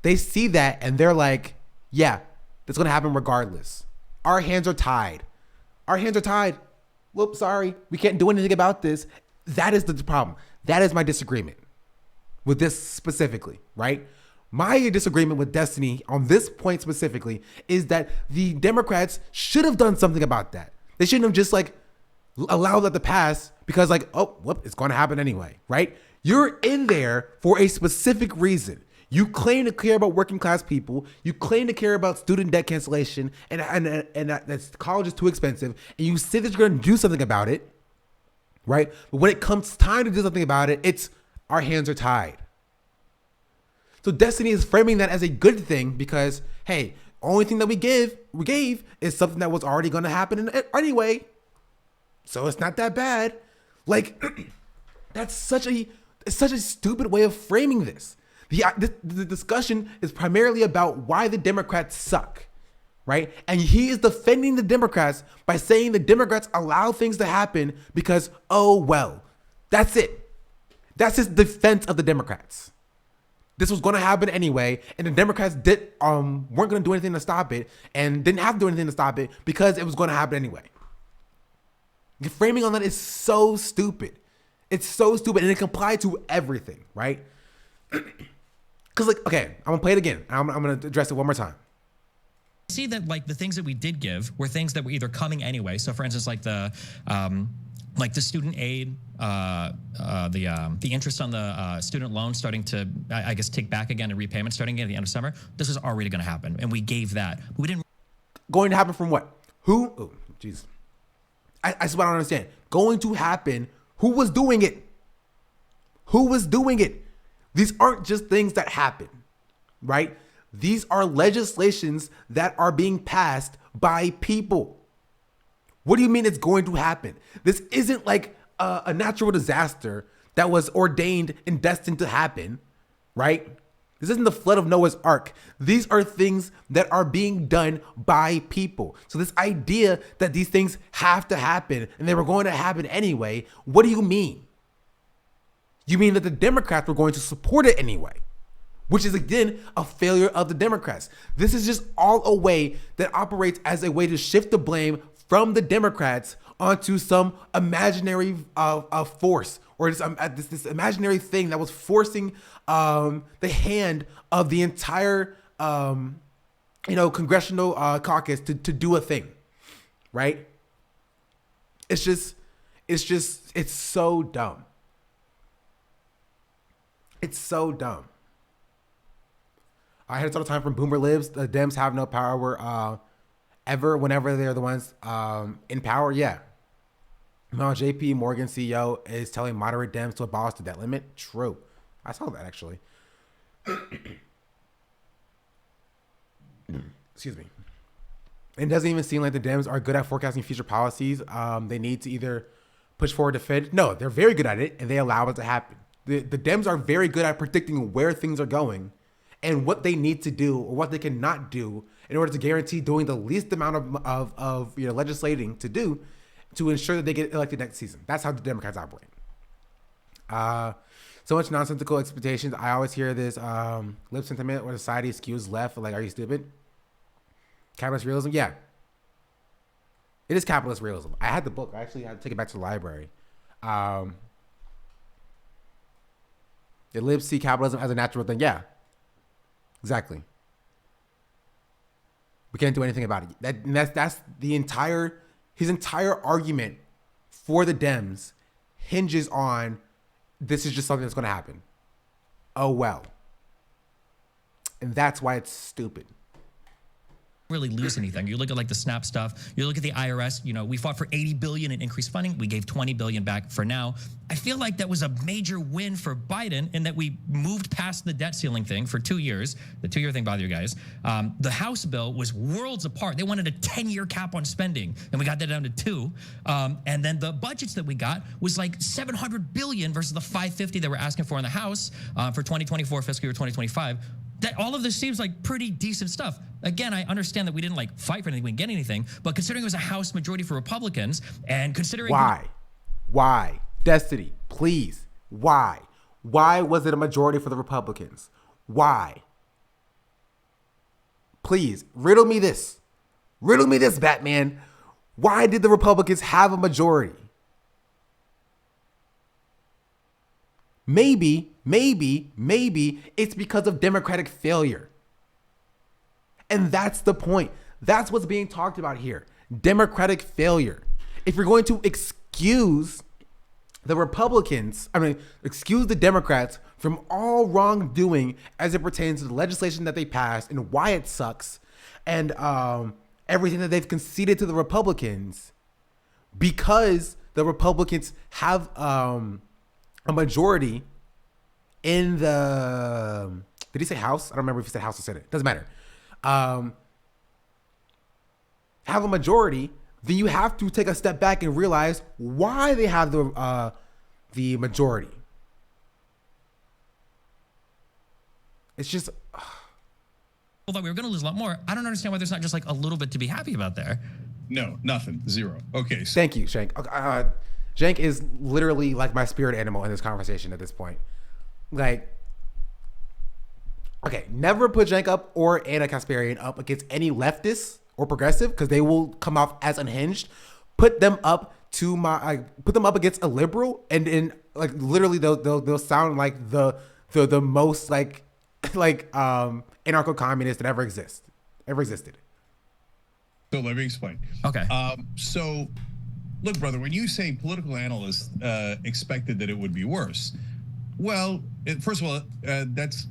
They see that and they're like, yeah, that's going to happen regardless. Our hands are tied. Whoops, sorry. We can't do anything about this. That is the problem. That is my disagreement with this specifically, right? My disagreement with Destiny on this point specifically is that the Democrats should have done something about that. They shouldn't have just like allowed that to pass because like, oh, whoop, it's going to happen anyway, right? You're in there for a specific reason. You claim to care about working class people. You claim to care about student debt cancellation and that college is too expensive. And you say that you're going to do something about it. right? But when it comes time to do something about it, it's our hands are tied. So Destiny is framing that as a good thing because, hey, only thing that we gave is something that was already going to happen anyway. So it's not that bad. Like, it's such a stupid way of framing this. The discussion is primarily about why the Democrats suck, right? And he is defending the Democrats by saying the Democrats allow things to happen because, oh, well, that's it. That's his defense of the Democrats. This was going to happen anyway, and the Democrats weren't going to do anything to stop it, and didn't have to do anything to stop it because it was going to happen anyway. The framing on that is so stupid. It's so stupid, and it can apply to everything, right? Because, like, okay, I'm going to play it again. I'm going to address it one more time. See that, like, the things that we did give were things that were either coming anyway. So, for instance, like the student aid, the interest on the student loan starting to, I guess, tick back again and repayment starting at the end of summer. This was already going to happen, and we gave that. But we didn't. Going to happen from what? Who? Oh, jeez. I just don't understand. Going to happen. Who was doing it? Who was doing it? These aren't just things that happen, right? These are legislations that are being passed by people. What do you mean it's going to happen? This isn't like a natural disaster that was ordained and destined to happen, right? This isn't the flood of Noah's Ark. These are things that are being done by people. So this idea that these things have to happen and they were going to happen anyway, what do you mean? You mean that the Democrats were going to support it anyway, which is, again, a failure of the Democrats. This is just all a way that operates as a way to shift the blame from the Democrats onto some imaginary force, or this imaginary thing that was forcing the hand of the entire congressional caucus to do a thing, right? It's so dumb. It's so dumb. I heard all the time from Boomer Libs, the Dems have no power ever whenever they're the ones in power. Yeah. No, JP Morgan CEO is telling moderate Dems to abolish the debt limit. True. I saw that actually. Excuse me. It doesn't even seem like the Dems are good at forecasting future policies. They need to either push forward to Fed. No, they're very good at it, and they allow it to happen. The Dems are very good at predicting where things are going and what they need to do or what they cannot do in order to guarantee doing the least amount of legislating to ensure that they get elected next season. That's how the Democrats operate. So much nonsensical expectations. I always hear this lip sentiment where society skews left. Like, are you stupid? Capitalist realism? Yeah. It is capitalist realism. I had the book. I actually had to take it back to the library. The libs see capitalism as a natural thing. Yeah. Exactly. We can't do anything about it. That's his entire argument for the Dems hinges on this is just something that's going to happen. Oh, well. And that's why it's stupid. Really lose anything. You look at like the SNAP stuff, you look at the IRS, we fought for 80 billion in increased funding. We gave 20 billion back for now. I feel like that was a major win for Biden in that we moved past the debt ceiling thing for 2 years. The 2-year thing bothered you guys. The House bill was worlds apart. They wanted a 10-year cap on spending, and we got that down to 2. And then the budgets that we got was like 700 billion versus the 550 that we're asking for in the House for 2024 fiscal year 2025. That all of this seems like pretty decent stuff. Again, I understand that we didn't like fight for anything, we didn't get anything, but considering it was a House majority for Republicans and considering why Destiny, please, why was it a majority for the Republicans? Why? Please riddle me this, Batman. Why did the Republicans have a majority? Maybe it's because of Democratic failure. And that's the point. That's what's being talked about here. Democratic failure. If you're going to excuse the excuse the Democrats from all wrongdoing as it pertains to the legislation that they passed and why it sucks and everything that they've conceded to the Republicans, because the Republicans have a majority in the, did he say House? I don't remember if he said House or Senate. Doesn't matter. Have a majority, then you have to take a step back and realize why they have the majority. It's just Thought we were going to lose a lot more. I don't understand why there's not just like a little bit to be happy about there. No, nothing. Zero. Okay. So thank you, Shank. Shank is literally like my spirit animal in this conversation at this point. Like, okay, never put Shank up or Anna Kasparian up against any leftist or progressive because they will come off as unhinged. Put them up against a liberal, and like literally they'll sound like the most like anarcho-communist that ever existed. So let me explain. Okay. So look, brother, when you say political analysts expected that it would be worse, well, first of all, that's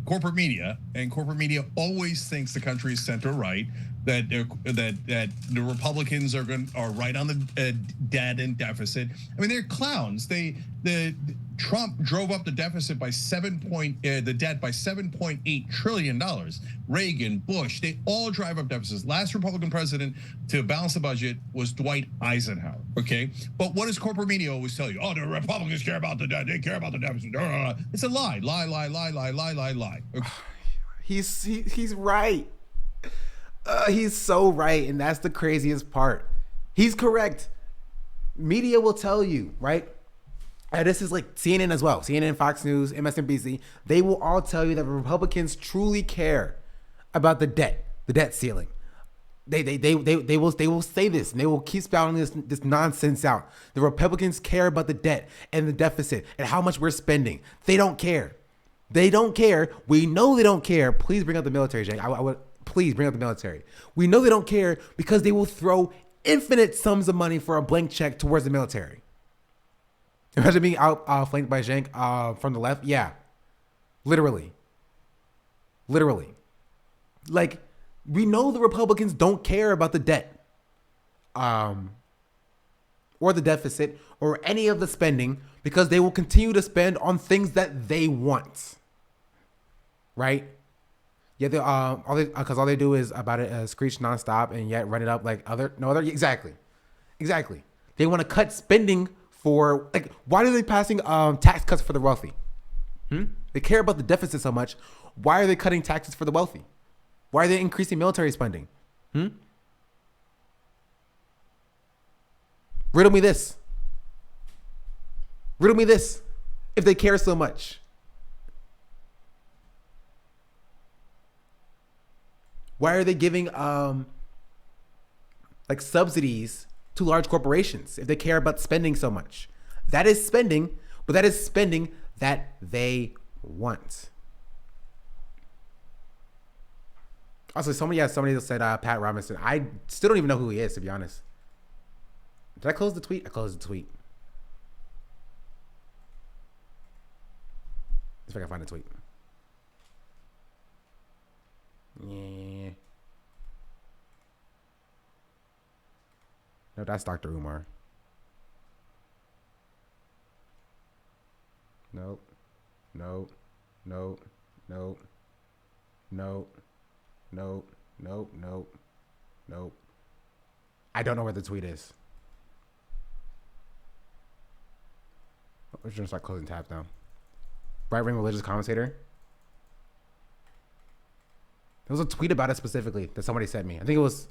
corporate media, and corporate media always thinks the country is center right. That the Republicans are right on the debt and deficit. I mean, they're clowns. Trump drove up the deficit by the debt by $7.8 trillion. Reagan, Bush, they all drive up deficits. Last Republican president to balance the budget was Dwight Eisenhower. Okay, but what does corporate media always tell you? Oh, the Republicans care about the debt. They care about the deficit. It's a lie. Okay. He's right. He's so right, and that's the craziest part. He's correct. Media will tell you, right? And this is like CNN as well. CNN, Fox News, MSNBC. They will all tell you that Republicans truly care about the debt ceiling. They will say this, and they will keep spouting this nonsense out. The Republicans care about the debt and the deficit and how much we're spending. They don't care. They don't care. We know they don't care. Please bring up the military, Jake. I would. Please bring up the military. We know they don't care because they will throw infinite sums of money for a blank check towards the military. Imagine being flanked by Shank from the left. Yeah, literally. Like, we know the Republicans don't care about the debt, or the deficit, or any of the spending because they will continue to spend on things that they want. Right? Yeah, because all they do is about it screech nonstop and yet run it up like other exactly. They want to cut spending for like, why are they passing tax cuts for the wealthy? They care about the deficit so much. Why are they cutting taxes for the wealthy? Why are they increasing military spending? Riddle me this. If they care so much. Why are they giving like subsidies to large corporations if they care about spending so much? That is spending, but that is spending that they want. Also, somebody said Pat Robinson. I still don't even know who he is, to be honest. Did I close the tweet? I closed the tweet. Let's see if I can find the tweet. Yeah. No, that's Dr. Umar. Nope. I don't know where the tweet is. We're just start closing tabs now. Right wing religious commentator. There was a tweet about it specifically that somebody sent me. I think it was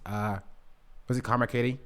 it Karma Katie?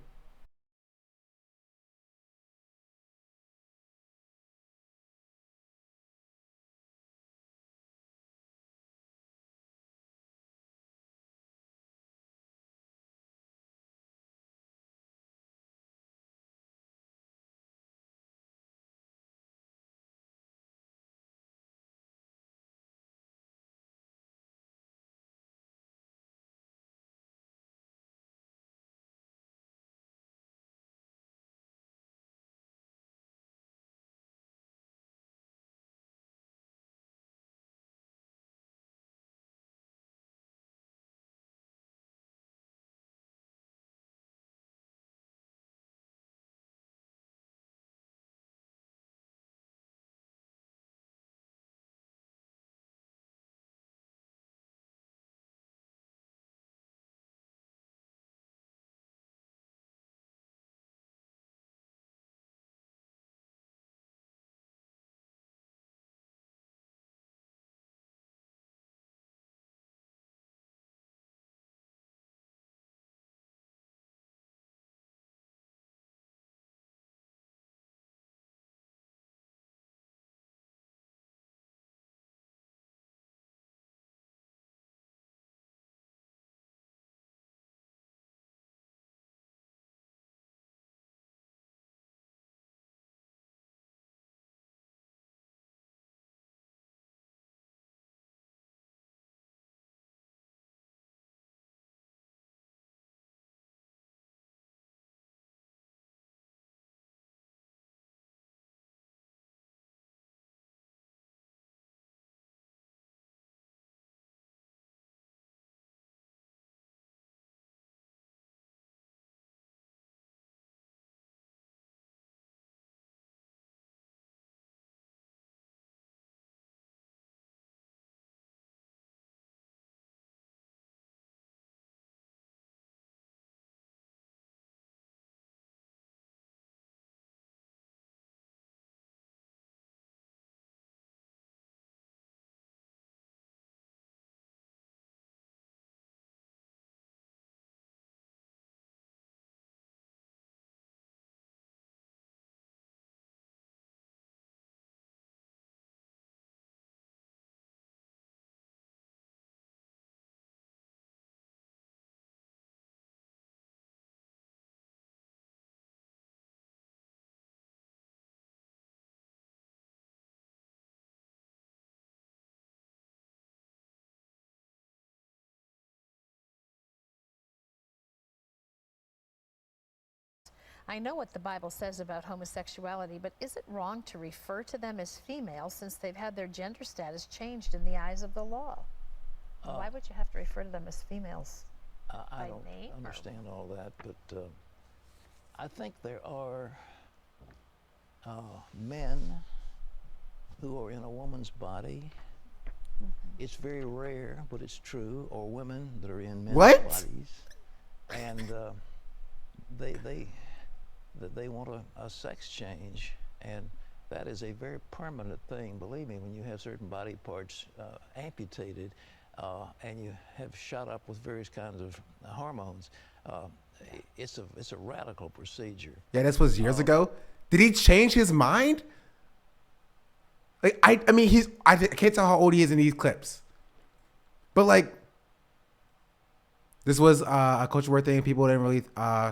I know what the Bible says about homosexuality, but is it wrong to refer to them as females since they've had their gender status changed in the eyes of the law? Why would you have to refer to them as females? I by don't name or- understand all that, but I think there are men who are in a woman's body. It's very rare, but it's true. Or women that are in men's What? bodies, and they want a sex change, and that is a very permanent thing. Believe me, when you have certain body parts amputated, and you have shot up with various kinds of hormones, it's a radical procedure. Yeah, this was years ago. Did he change his mind? Like I mean, I can't tell how old he is in these clips, but like, this was a culture war thing. People didn't really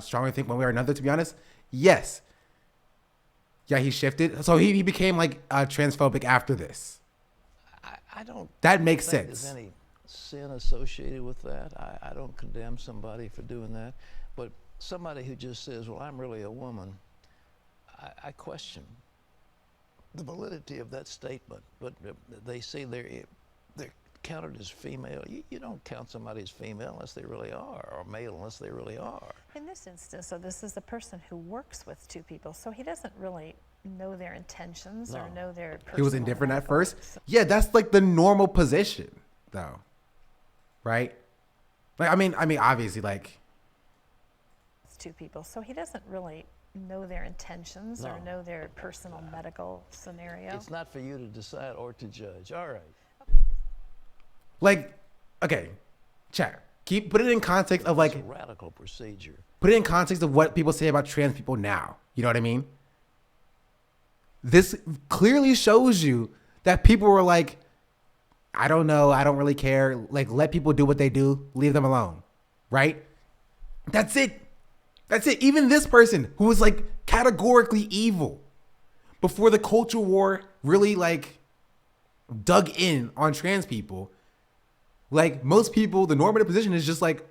strongly think one way or another. To be honest, yes. Yeah, he shifted, so he became like transphobic after this. I don't. That makes think sense. There's any sin associated with that. I don't condemn somebody for doing that, but somebody who just says, "Well, I'm really a woman," I question the validity of that statement. But they say they're counted as female. You don't count somebody as female unless they really are, or male unless they really are. In this instance, so this is a person who works with two people, so he doesn't really know their intentions or know their personal He was indifferent at medical- first. Yeah, that's like the normal position, though, right? Like, I mean, obviously, like, It's two people, so he doesn't really know their intentions or know their personal medical scenario. It's not for you to decide or to judge. All right. like, okay, chat. Put it in context of like It's a radical procedure. Put it in context of what people say about trans people now. You know what I mean? This clearly shows you that people were like, I don't know, I don't really care. Like, let people do what they do, leave them alone, right? That's it. That's it. Even this person who was like categorically evil before the culture war really like dug in on trans people. Like, most people, the normative position is just like,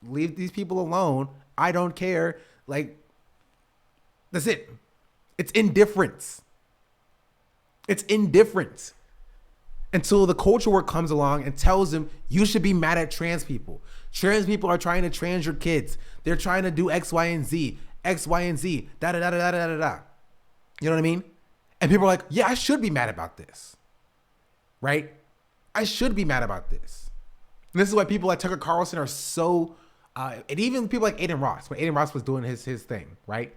leave these people alone. I don't care. Like, that's it. It's indifference. It's indifference. Until the culture war comes along and tells them you should be mad at trans people. Trans people are trying to trans your kids. They're trying to do X, Y, and Z. X, Y, and Z. Da da da da da da da. You know what I mean? And people are like, yeah, I should be mad about this. Right? I should be mad about this. And this is why people like Tucker Carlson are so, and even people like Aiden Ross, when Aiden Ross was doing his thing, right?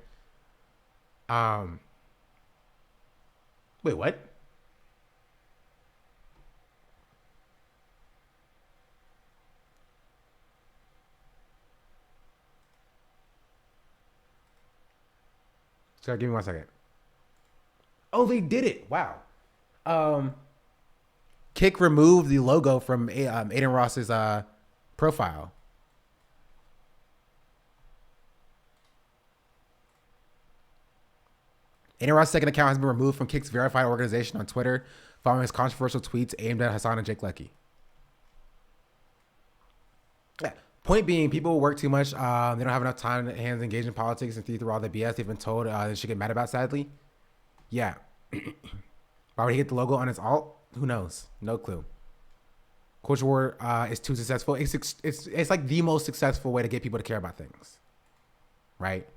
Wait, what? Sorry, give me 1 second. Oh, they did it. Wow. Kick removed the logo from Aiden Ross's profile. Aiden Ross's second account has been removed from Kick's verified organization on Twitter following his controversial tweets aimed at Hassan and Jake Leckie. Yeah. Point being, people work too much. They don't have enough time to hands engage in politics and see through all the BS they've been told they should get mad about, sadly. Yeah. Why would he get the logo on his alt? Who knows? No clue. Culture war is too successful. It's like the most successful way to get people to care about things. Right?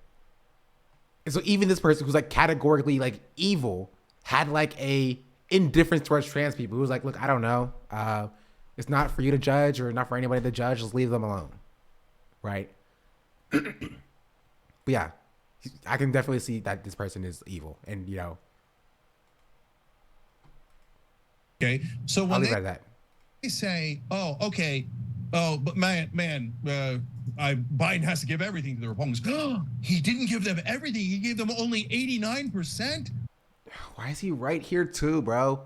And so even this person who's like categorically like evil had like a indifference towards trans people. Who was like, look, I don't know. It's not for you to judge or not for anybody to judge. Just leave them alone. Right? But yeah, I can definitely see that this person is evil. And, you know. Okay. So I'll when leave it at that. they say, oh, okay. Oh, but Biden has to give everything to the Republicans. He didn't give them everything. He gave them only 89%. Why is he right here too, bro?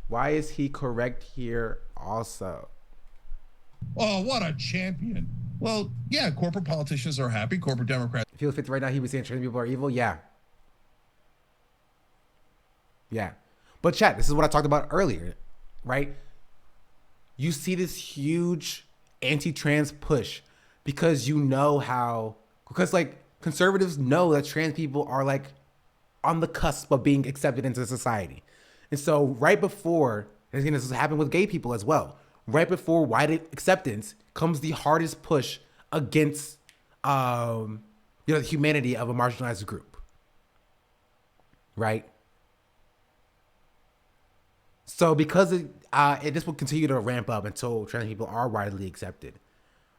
Why is he correct here also? Oh, what a champion. Well, yeah, corporate politicians are happy. Corporate Democrats. If he was 50 right now, he would say trans people are evil. Yeah. Yeah. But chat, this is what I talked about earlier, right? You see this huge anti-trans push because you know how, because conservatives know that trans people are like on the cusp of being accepted into society. And so right before, and this has happened with gay people as well, right before wide acceptance comes the hardest push against the humanity of a marginalized group. Right? So because this will continue to ramp up until trans people are widely accepted.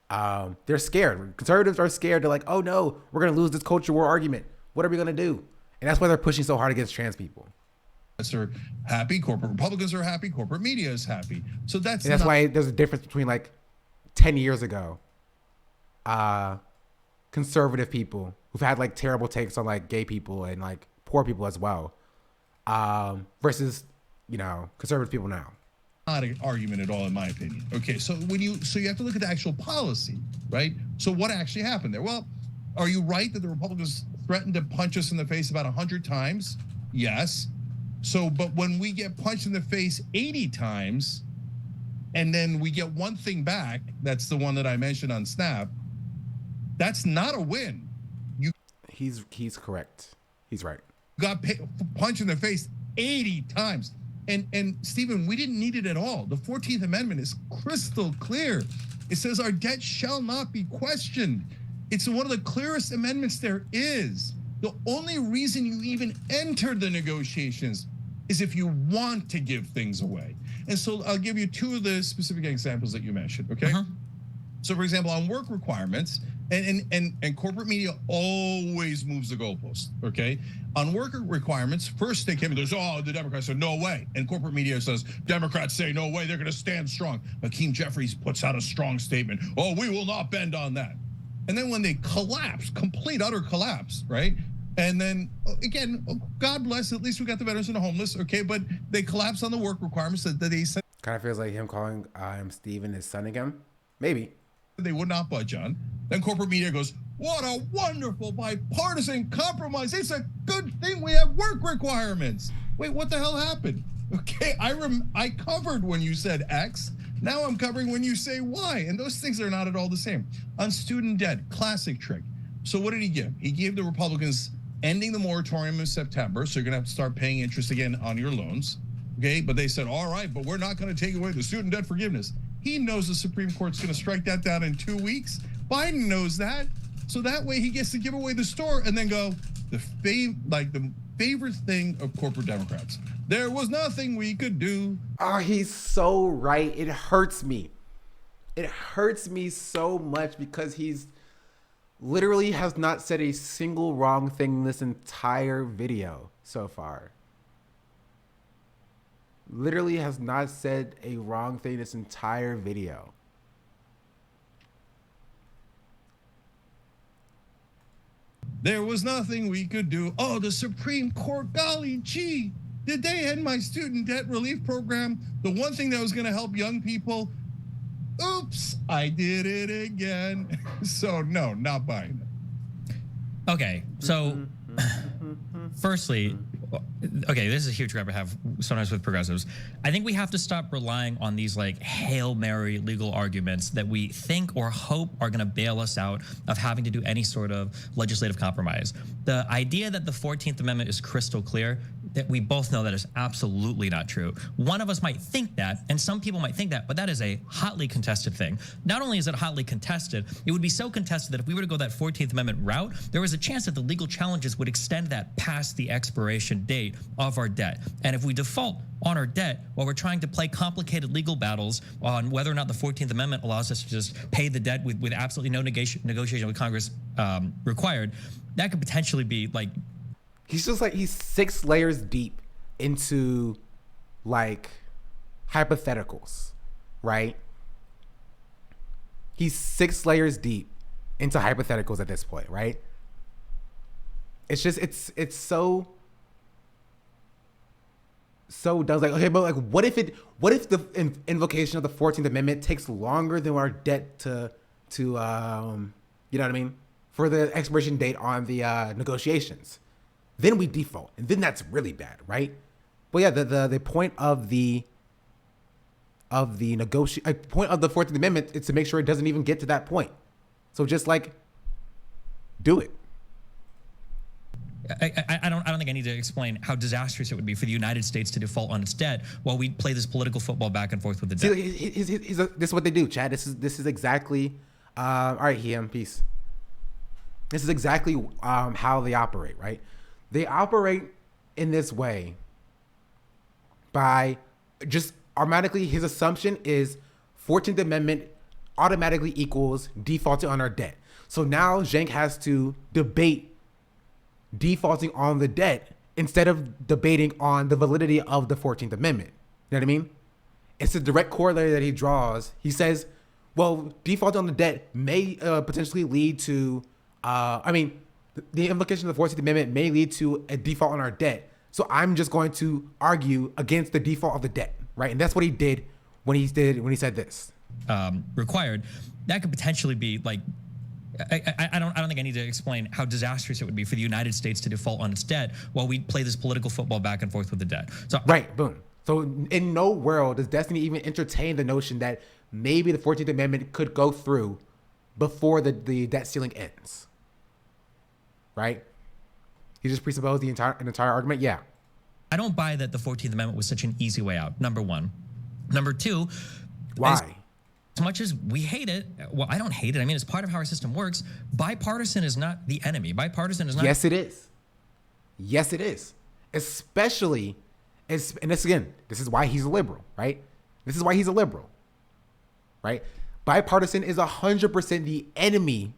They're scared. Conservatives are scared. They're like, oh no, we're going to lose this culture war argument. What are we going to do? And that's why they're pushing so hard against trans people. Are happy, corporate Republicans are happy, corporate media is happy. So that's why there's a difference between like 10 years ago, conservative people who've had like terrible takes on like gay people and like poor people as well, versus, conservative people now. Not an argument at all, in my opinion. Okay, so you have to look at the actual policy, right? So what actually happened there? Well, are you right that the Republicans threatened to punch us in the face about 100 times? Yes. So, but when we get punched in the face 80 times, and then we get one thing back, that's the one that I mentioned on Snap, that's not a win. He's correct. He's right. Got punched in the face 80 times. And Stephen, we didn't need it at all. The 14th Amendment is crystal clear. It says our debt shall not be questioned. It's one of the clearest amendments there is. The only reason you even entered the negotiations is if you want to give things away. And so I'll give you two of the specific examples that you mentioned, okay? So for example, on work requirements, and corporate media always moves the goalpost, okay? On worker requirements, first they came and the Democrats said, no way. And corporate media says, Democrats say, no way, they're gonna stand strong. Hakeem Jeffries puts out a strong statement. Oh, we will not bend on that. And then when they collapse, complete, utter collapse, right? And then again, God bless, at least we got the veterans and the homeless, okay? But they collapse on the work requirements that they said. Kind of feels like him calling Steven his son again. Maybe. They would not budge on. Then corporate media goes, what a wonderful bipartisan compromise. It's a good thing we have work requirements. Wait, what the hell happened? Okay, I covered when you said X. Now I'm covering when you say Y. And those things are not at all the same. On student debt, classic trick. So what did he give? He gave the Republicans ending the moratorium in September. So you're going to have to start paying interest again on your loans. Okay, but they said, all right, but we're not going to take away the student debt forgiveness. He knows the Supreme Court's going to strike that down in 2 weeks. Biden knows that. So that way he gets to give away the store and then go, the favorite thing of corporate Democrats. There was nothing we could do. Oh, he's so right. It hurts me. It hurts me so much because he's literally has not said a single wrong thing in this entire video so far. Literally has not said a wrong thing this entire video. There was nothing we could do. Oh, the Supreme Court, golly gee, did they end my student debt relief program? The one thing that was going to help young people? Oops, I did it again. So no, not buying it. Okay, so firstly, okay, this is a huge gripe I have sometimes with progressives. I think we have to stop relying on these like Hail Mary legal arguments that we think or hope are going to bail us out of having to do any sort of legislative compromise. The idea that the 14th Amendment is crystal clear, that we both know that is absolutely not true. One of us might think that, and some people might think that, but that is a hotly contested thing. Not only is it hotly contested, it would be so contested that if we were to go that 14th Amendment route, there was a chance that the legal challenges would extend that past the expiration date of our debt. And if we default on our debt while we're trying to play complicated legal battles on whether or not the 14th Amendment allows us to just pay the debt with absolutely no negotiation with Congress required, that could potentially be like... He's 6 layers deep into like hypotheticals, right? He's 6 layers deep into hypotheticals at this point, right? It's just, it's so dumb. Like, okay, but like, what if the invocation of the 14th Amendment takes longer than our debt to you know what I mean? For the expiration date on the negotiations. Then we default, and then that's really bad, right? But yeah, the point of the point of the 14th Amendment is to make sure it doesn't even get to that point. So just like do it. I don't think I need to explain how disastrous it would be for the United States to default on its debt while we play this political football back and forth with the debt. This is what they do, Chad. This is exactly. All right, Hiem, peace. This is exactly how they operate, right? They operate in this way by just automatically. His assumption is 14th Amendment automatically equals defaulting on our debt. So now Cenk has to debate defaulting on the debt instead of debating on the validity of the 14th Amendment. You know what I mean? It's a direct corollary that he draws. He says, well, defaulting on the debt may potentially lead to, the implication of the 14th Amendment may lead to a default on our debt. So I'm just going to argue against the default of the debt, right? And that's what he did when he said this. Required. That could potentially be like, I don't think I need to explain how disastrous it would be for the United States to default on its debt while we play this political football back and forth with the debt. So right, boom. So in no world does Destiny even entertain the notion that maybe the 14th Amendment could go through before the debt ceiling ends. Right? He just presupposed an entire argument. Yeah. I don't buy that the 14th Amendment was such an easy way out. Number one. Number two. Why? As much as we hate it, well, I don't hate it. I mean, it's part of how our system works. Bipartisan is not the enemy. Bipartisan is not. Yes, it is. Yes, it is. Especially, and this again, this is why he's a liberal, right? This is why he's a liberal, right? Bipartisan is 100% the enemy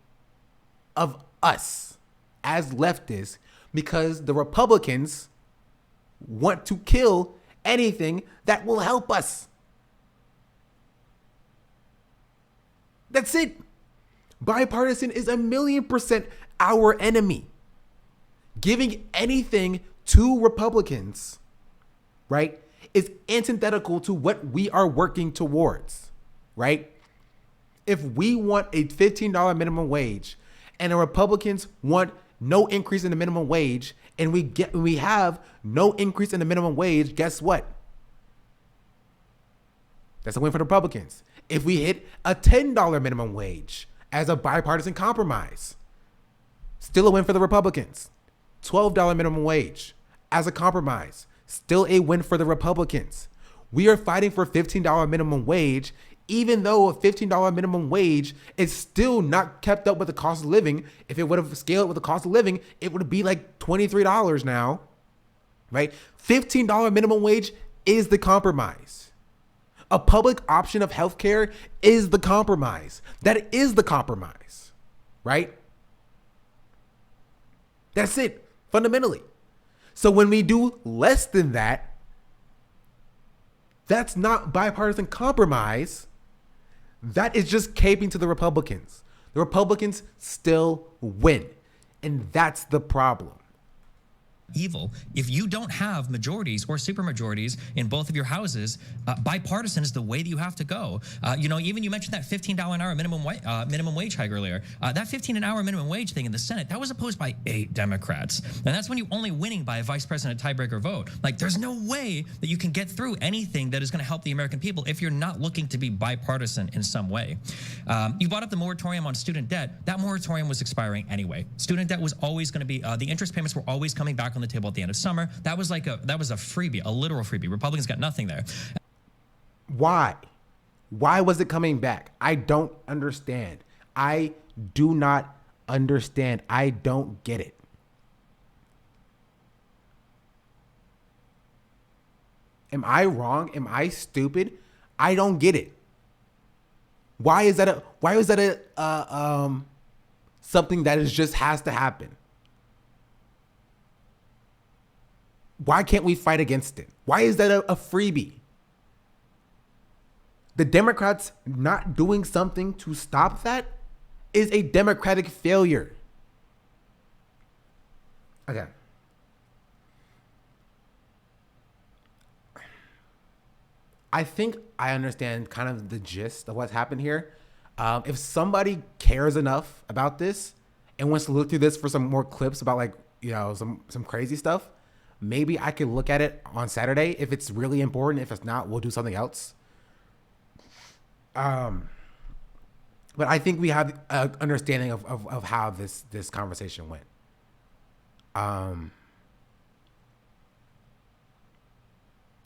of us as leftists because the Republicans want to kill anything that will help us. That's it. Bipartisan is 1,000,000% our enemy. Giving anything to Republicans, right, is antithetical to what we are working towards, right? If we want a $15 minimum wage and the Republicans want no increase in the minimum wage and we have no increase in the minimum wage, guess what? That's a win for the Republicans. If we hit a $10 minimum wage as a bipartisan compromise, still a win for the Republicans. $12 minimum wage as a compromise, still a win for the Republicans. We are fighting for $15 minimum wage, even though a $15 minimum wage is still not kept up with the cost of living. If it would have scaled with the cost of living, it would be like $23 now, right? $15 minimum wage is the compromise. A public option of healthcare is the compromise. That is the compromise, right? That's it, fundamentally. So when we do less than that, that's not bipartisan compromise. That is just caping to the Republicans. The Republicans still win. And that's the problem. Evil. If you don't have majorities or supermajorities in both of your houses, bipartisan is the way that you have to go. Even you mentioned that $15 an hour minimum wage hike earlier. That $15 an hour minimum wage thing in the Senate, that was opposed by 8 Democrats. And that's when you're only winning by a vice president tiebreaker vote. Like, there's no way that you can get through anything that is going to help the American people if you're not looking to be bipartisan in some way. You brought up the moratorium on student debt. That moratorium was expiring anyway. Student debt was always going to be, the interest payments were always coming back on the table at the end of summer. That was a freebie, a literal freebie. Republicans got nothing there. Why? Why was it coming back? I don't understand. I do not understand. I don't get it. Am I wrong? Am I stupid? I don't get it. Why is that something that is just has to happen? Why can't we fight against it? Why is that a freebie? The Democrats not doing something to stop that is a democratic failure. Okay. I think I understand kind of the gist of what's happened here. If somebody cares enough about this and wants to look through this for some more clips about some crazy stuff, maybe I could look at it on Saturday if it's really important. If it's not, we'll do something else. But I think we have an understanding of how this conversation went.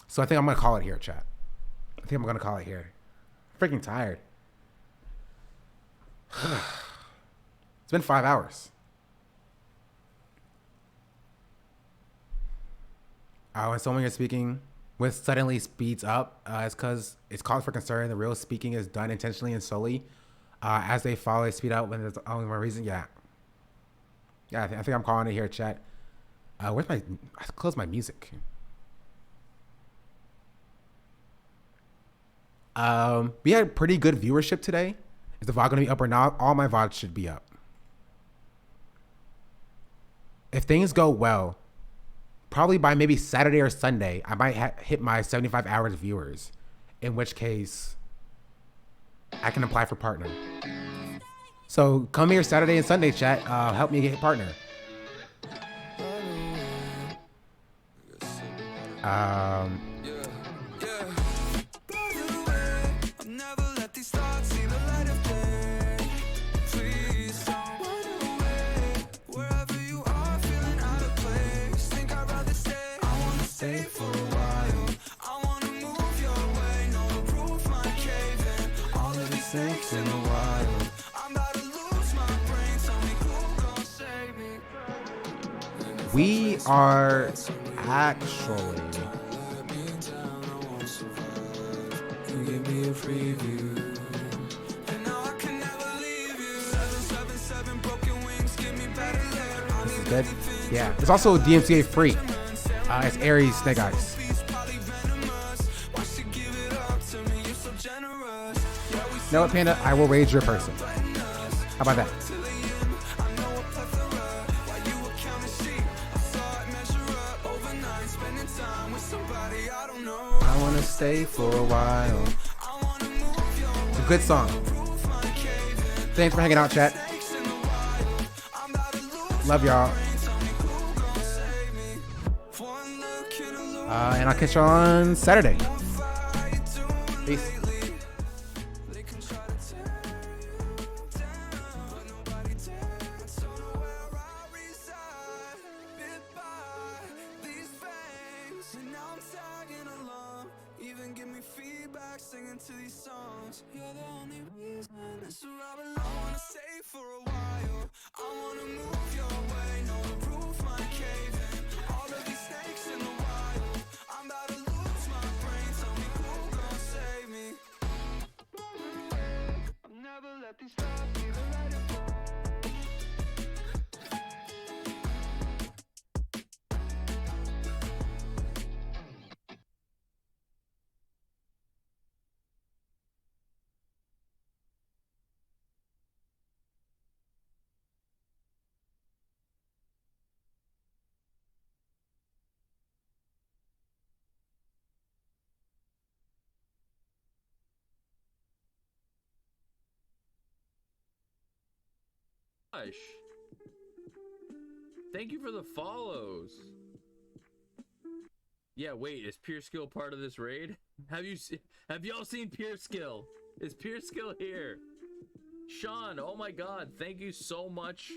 So I think I'm gonna call it here, chat. I think I'm gonna call it here. Freaking tired. It's been 5 hours. When someone you're speaking with suddenly speeds up, it's because it's cause for concern. The real speaking is done intentionally and solely. As they follow, they speed up when there's only one reason. Yeah. I think I'm calling it here, chat. Where's my... I closed my music. We had pretty good viewership today. Is the VOD going to be up or not? All my VODs should be up. If things go well, probably by maybe Saturday or Sunday, I might hit my 75 hours viewers. In which case, I can apply for partner. So come here Saturday and Sunday, chat. Help me get a partner. Stay for a while. I wanna move your way. No roof might cave in. All of these snakes in the wild. I'm about to lose my brain. Tell me who gon' save me. We are actually... Give me a preview. And now I can never leave you. 777 broken wings. Give me better luck. This is good. Yeah. It's also DMCA free. It's Aries Snake Eyes. Know what, Panda? I will raise your person. How about that? I want to stay for a while. It's a good song. Thanks for hanging out, chat. Love y'all. And I'll catch you on Saturday. Peace. Even give me feedback singing to these songs. You're the only reason this is where I belong. I wanna stay for a while. I wanna move your way. No roof might cave in. All of these snakes in the wild. I'm about to lose my brain. Tell me who gon' save me. I'll never let these thoughts be the light of day. Thank you for the follows. Yeah, wait, is Pure Skill part of this raid? Have y'all seen Pure Skill? Is Pure Skill here? Sean, oh my god, thank you so much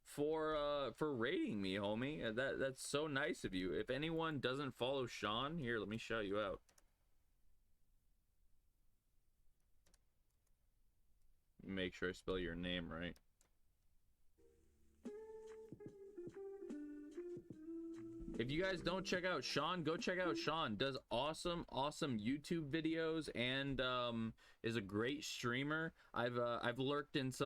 for raiding me, homie. That's so nice of you. If anyone doesn't follow Sean, here, let me shout you out. Make sure I spell your name right. If you guys don't check out Sean, go check out Sean. Does awesome YouTube videos and is a great streamer. I've lurked in some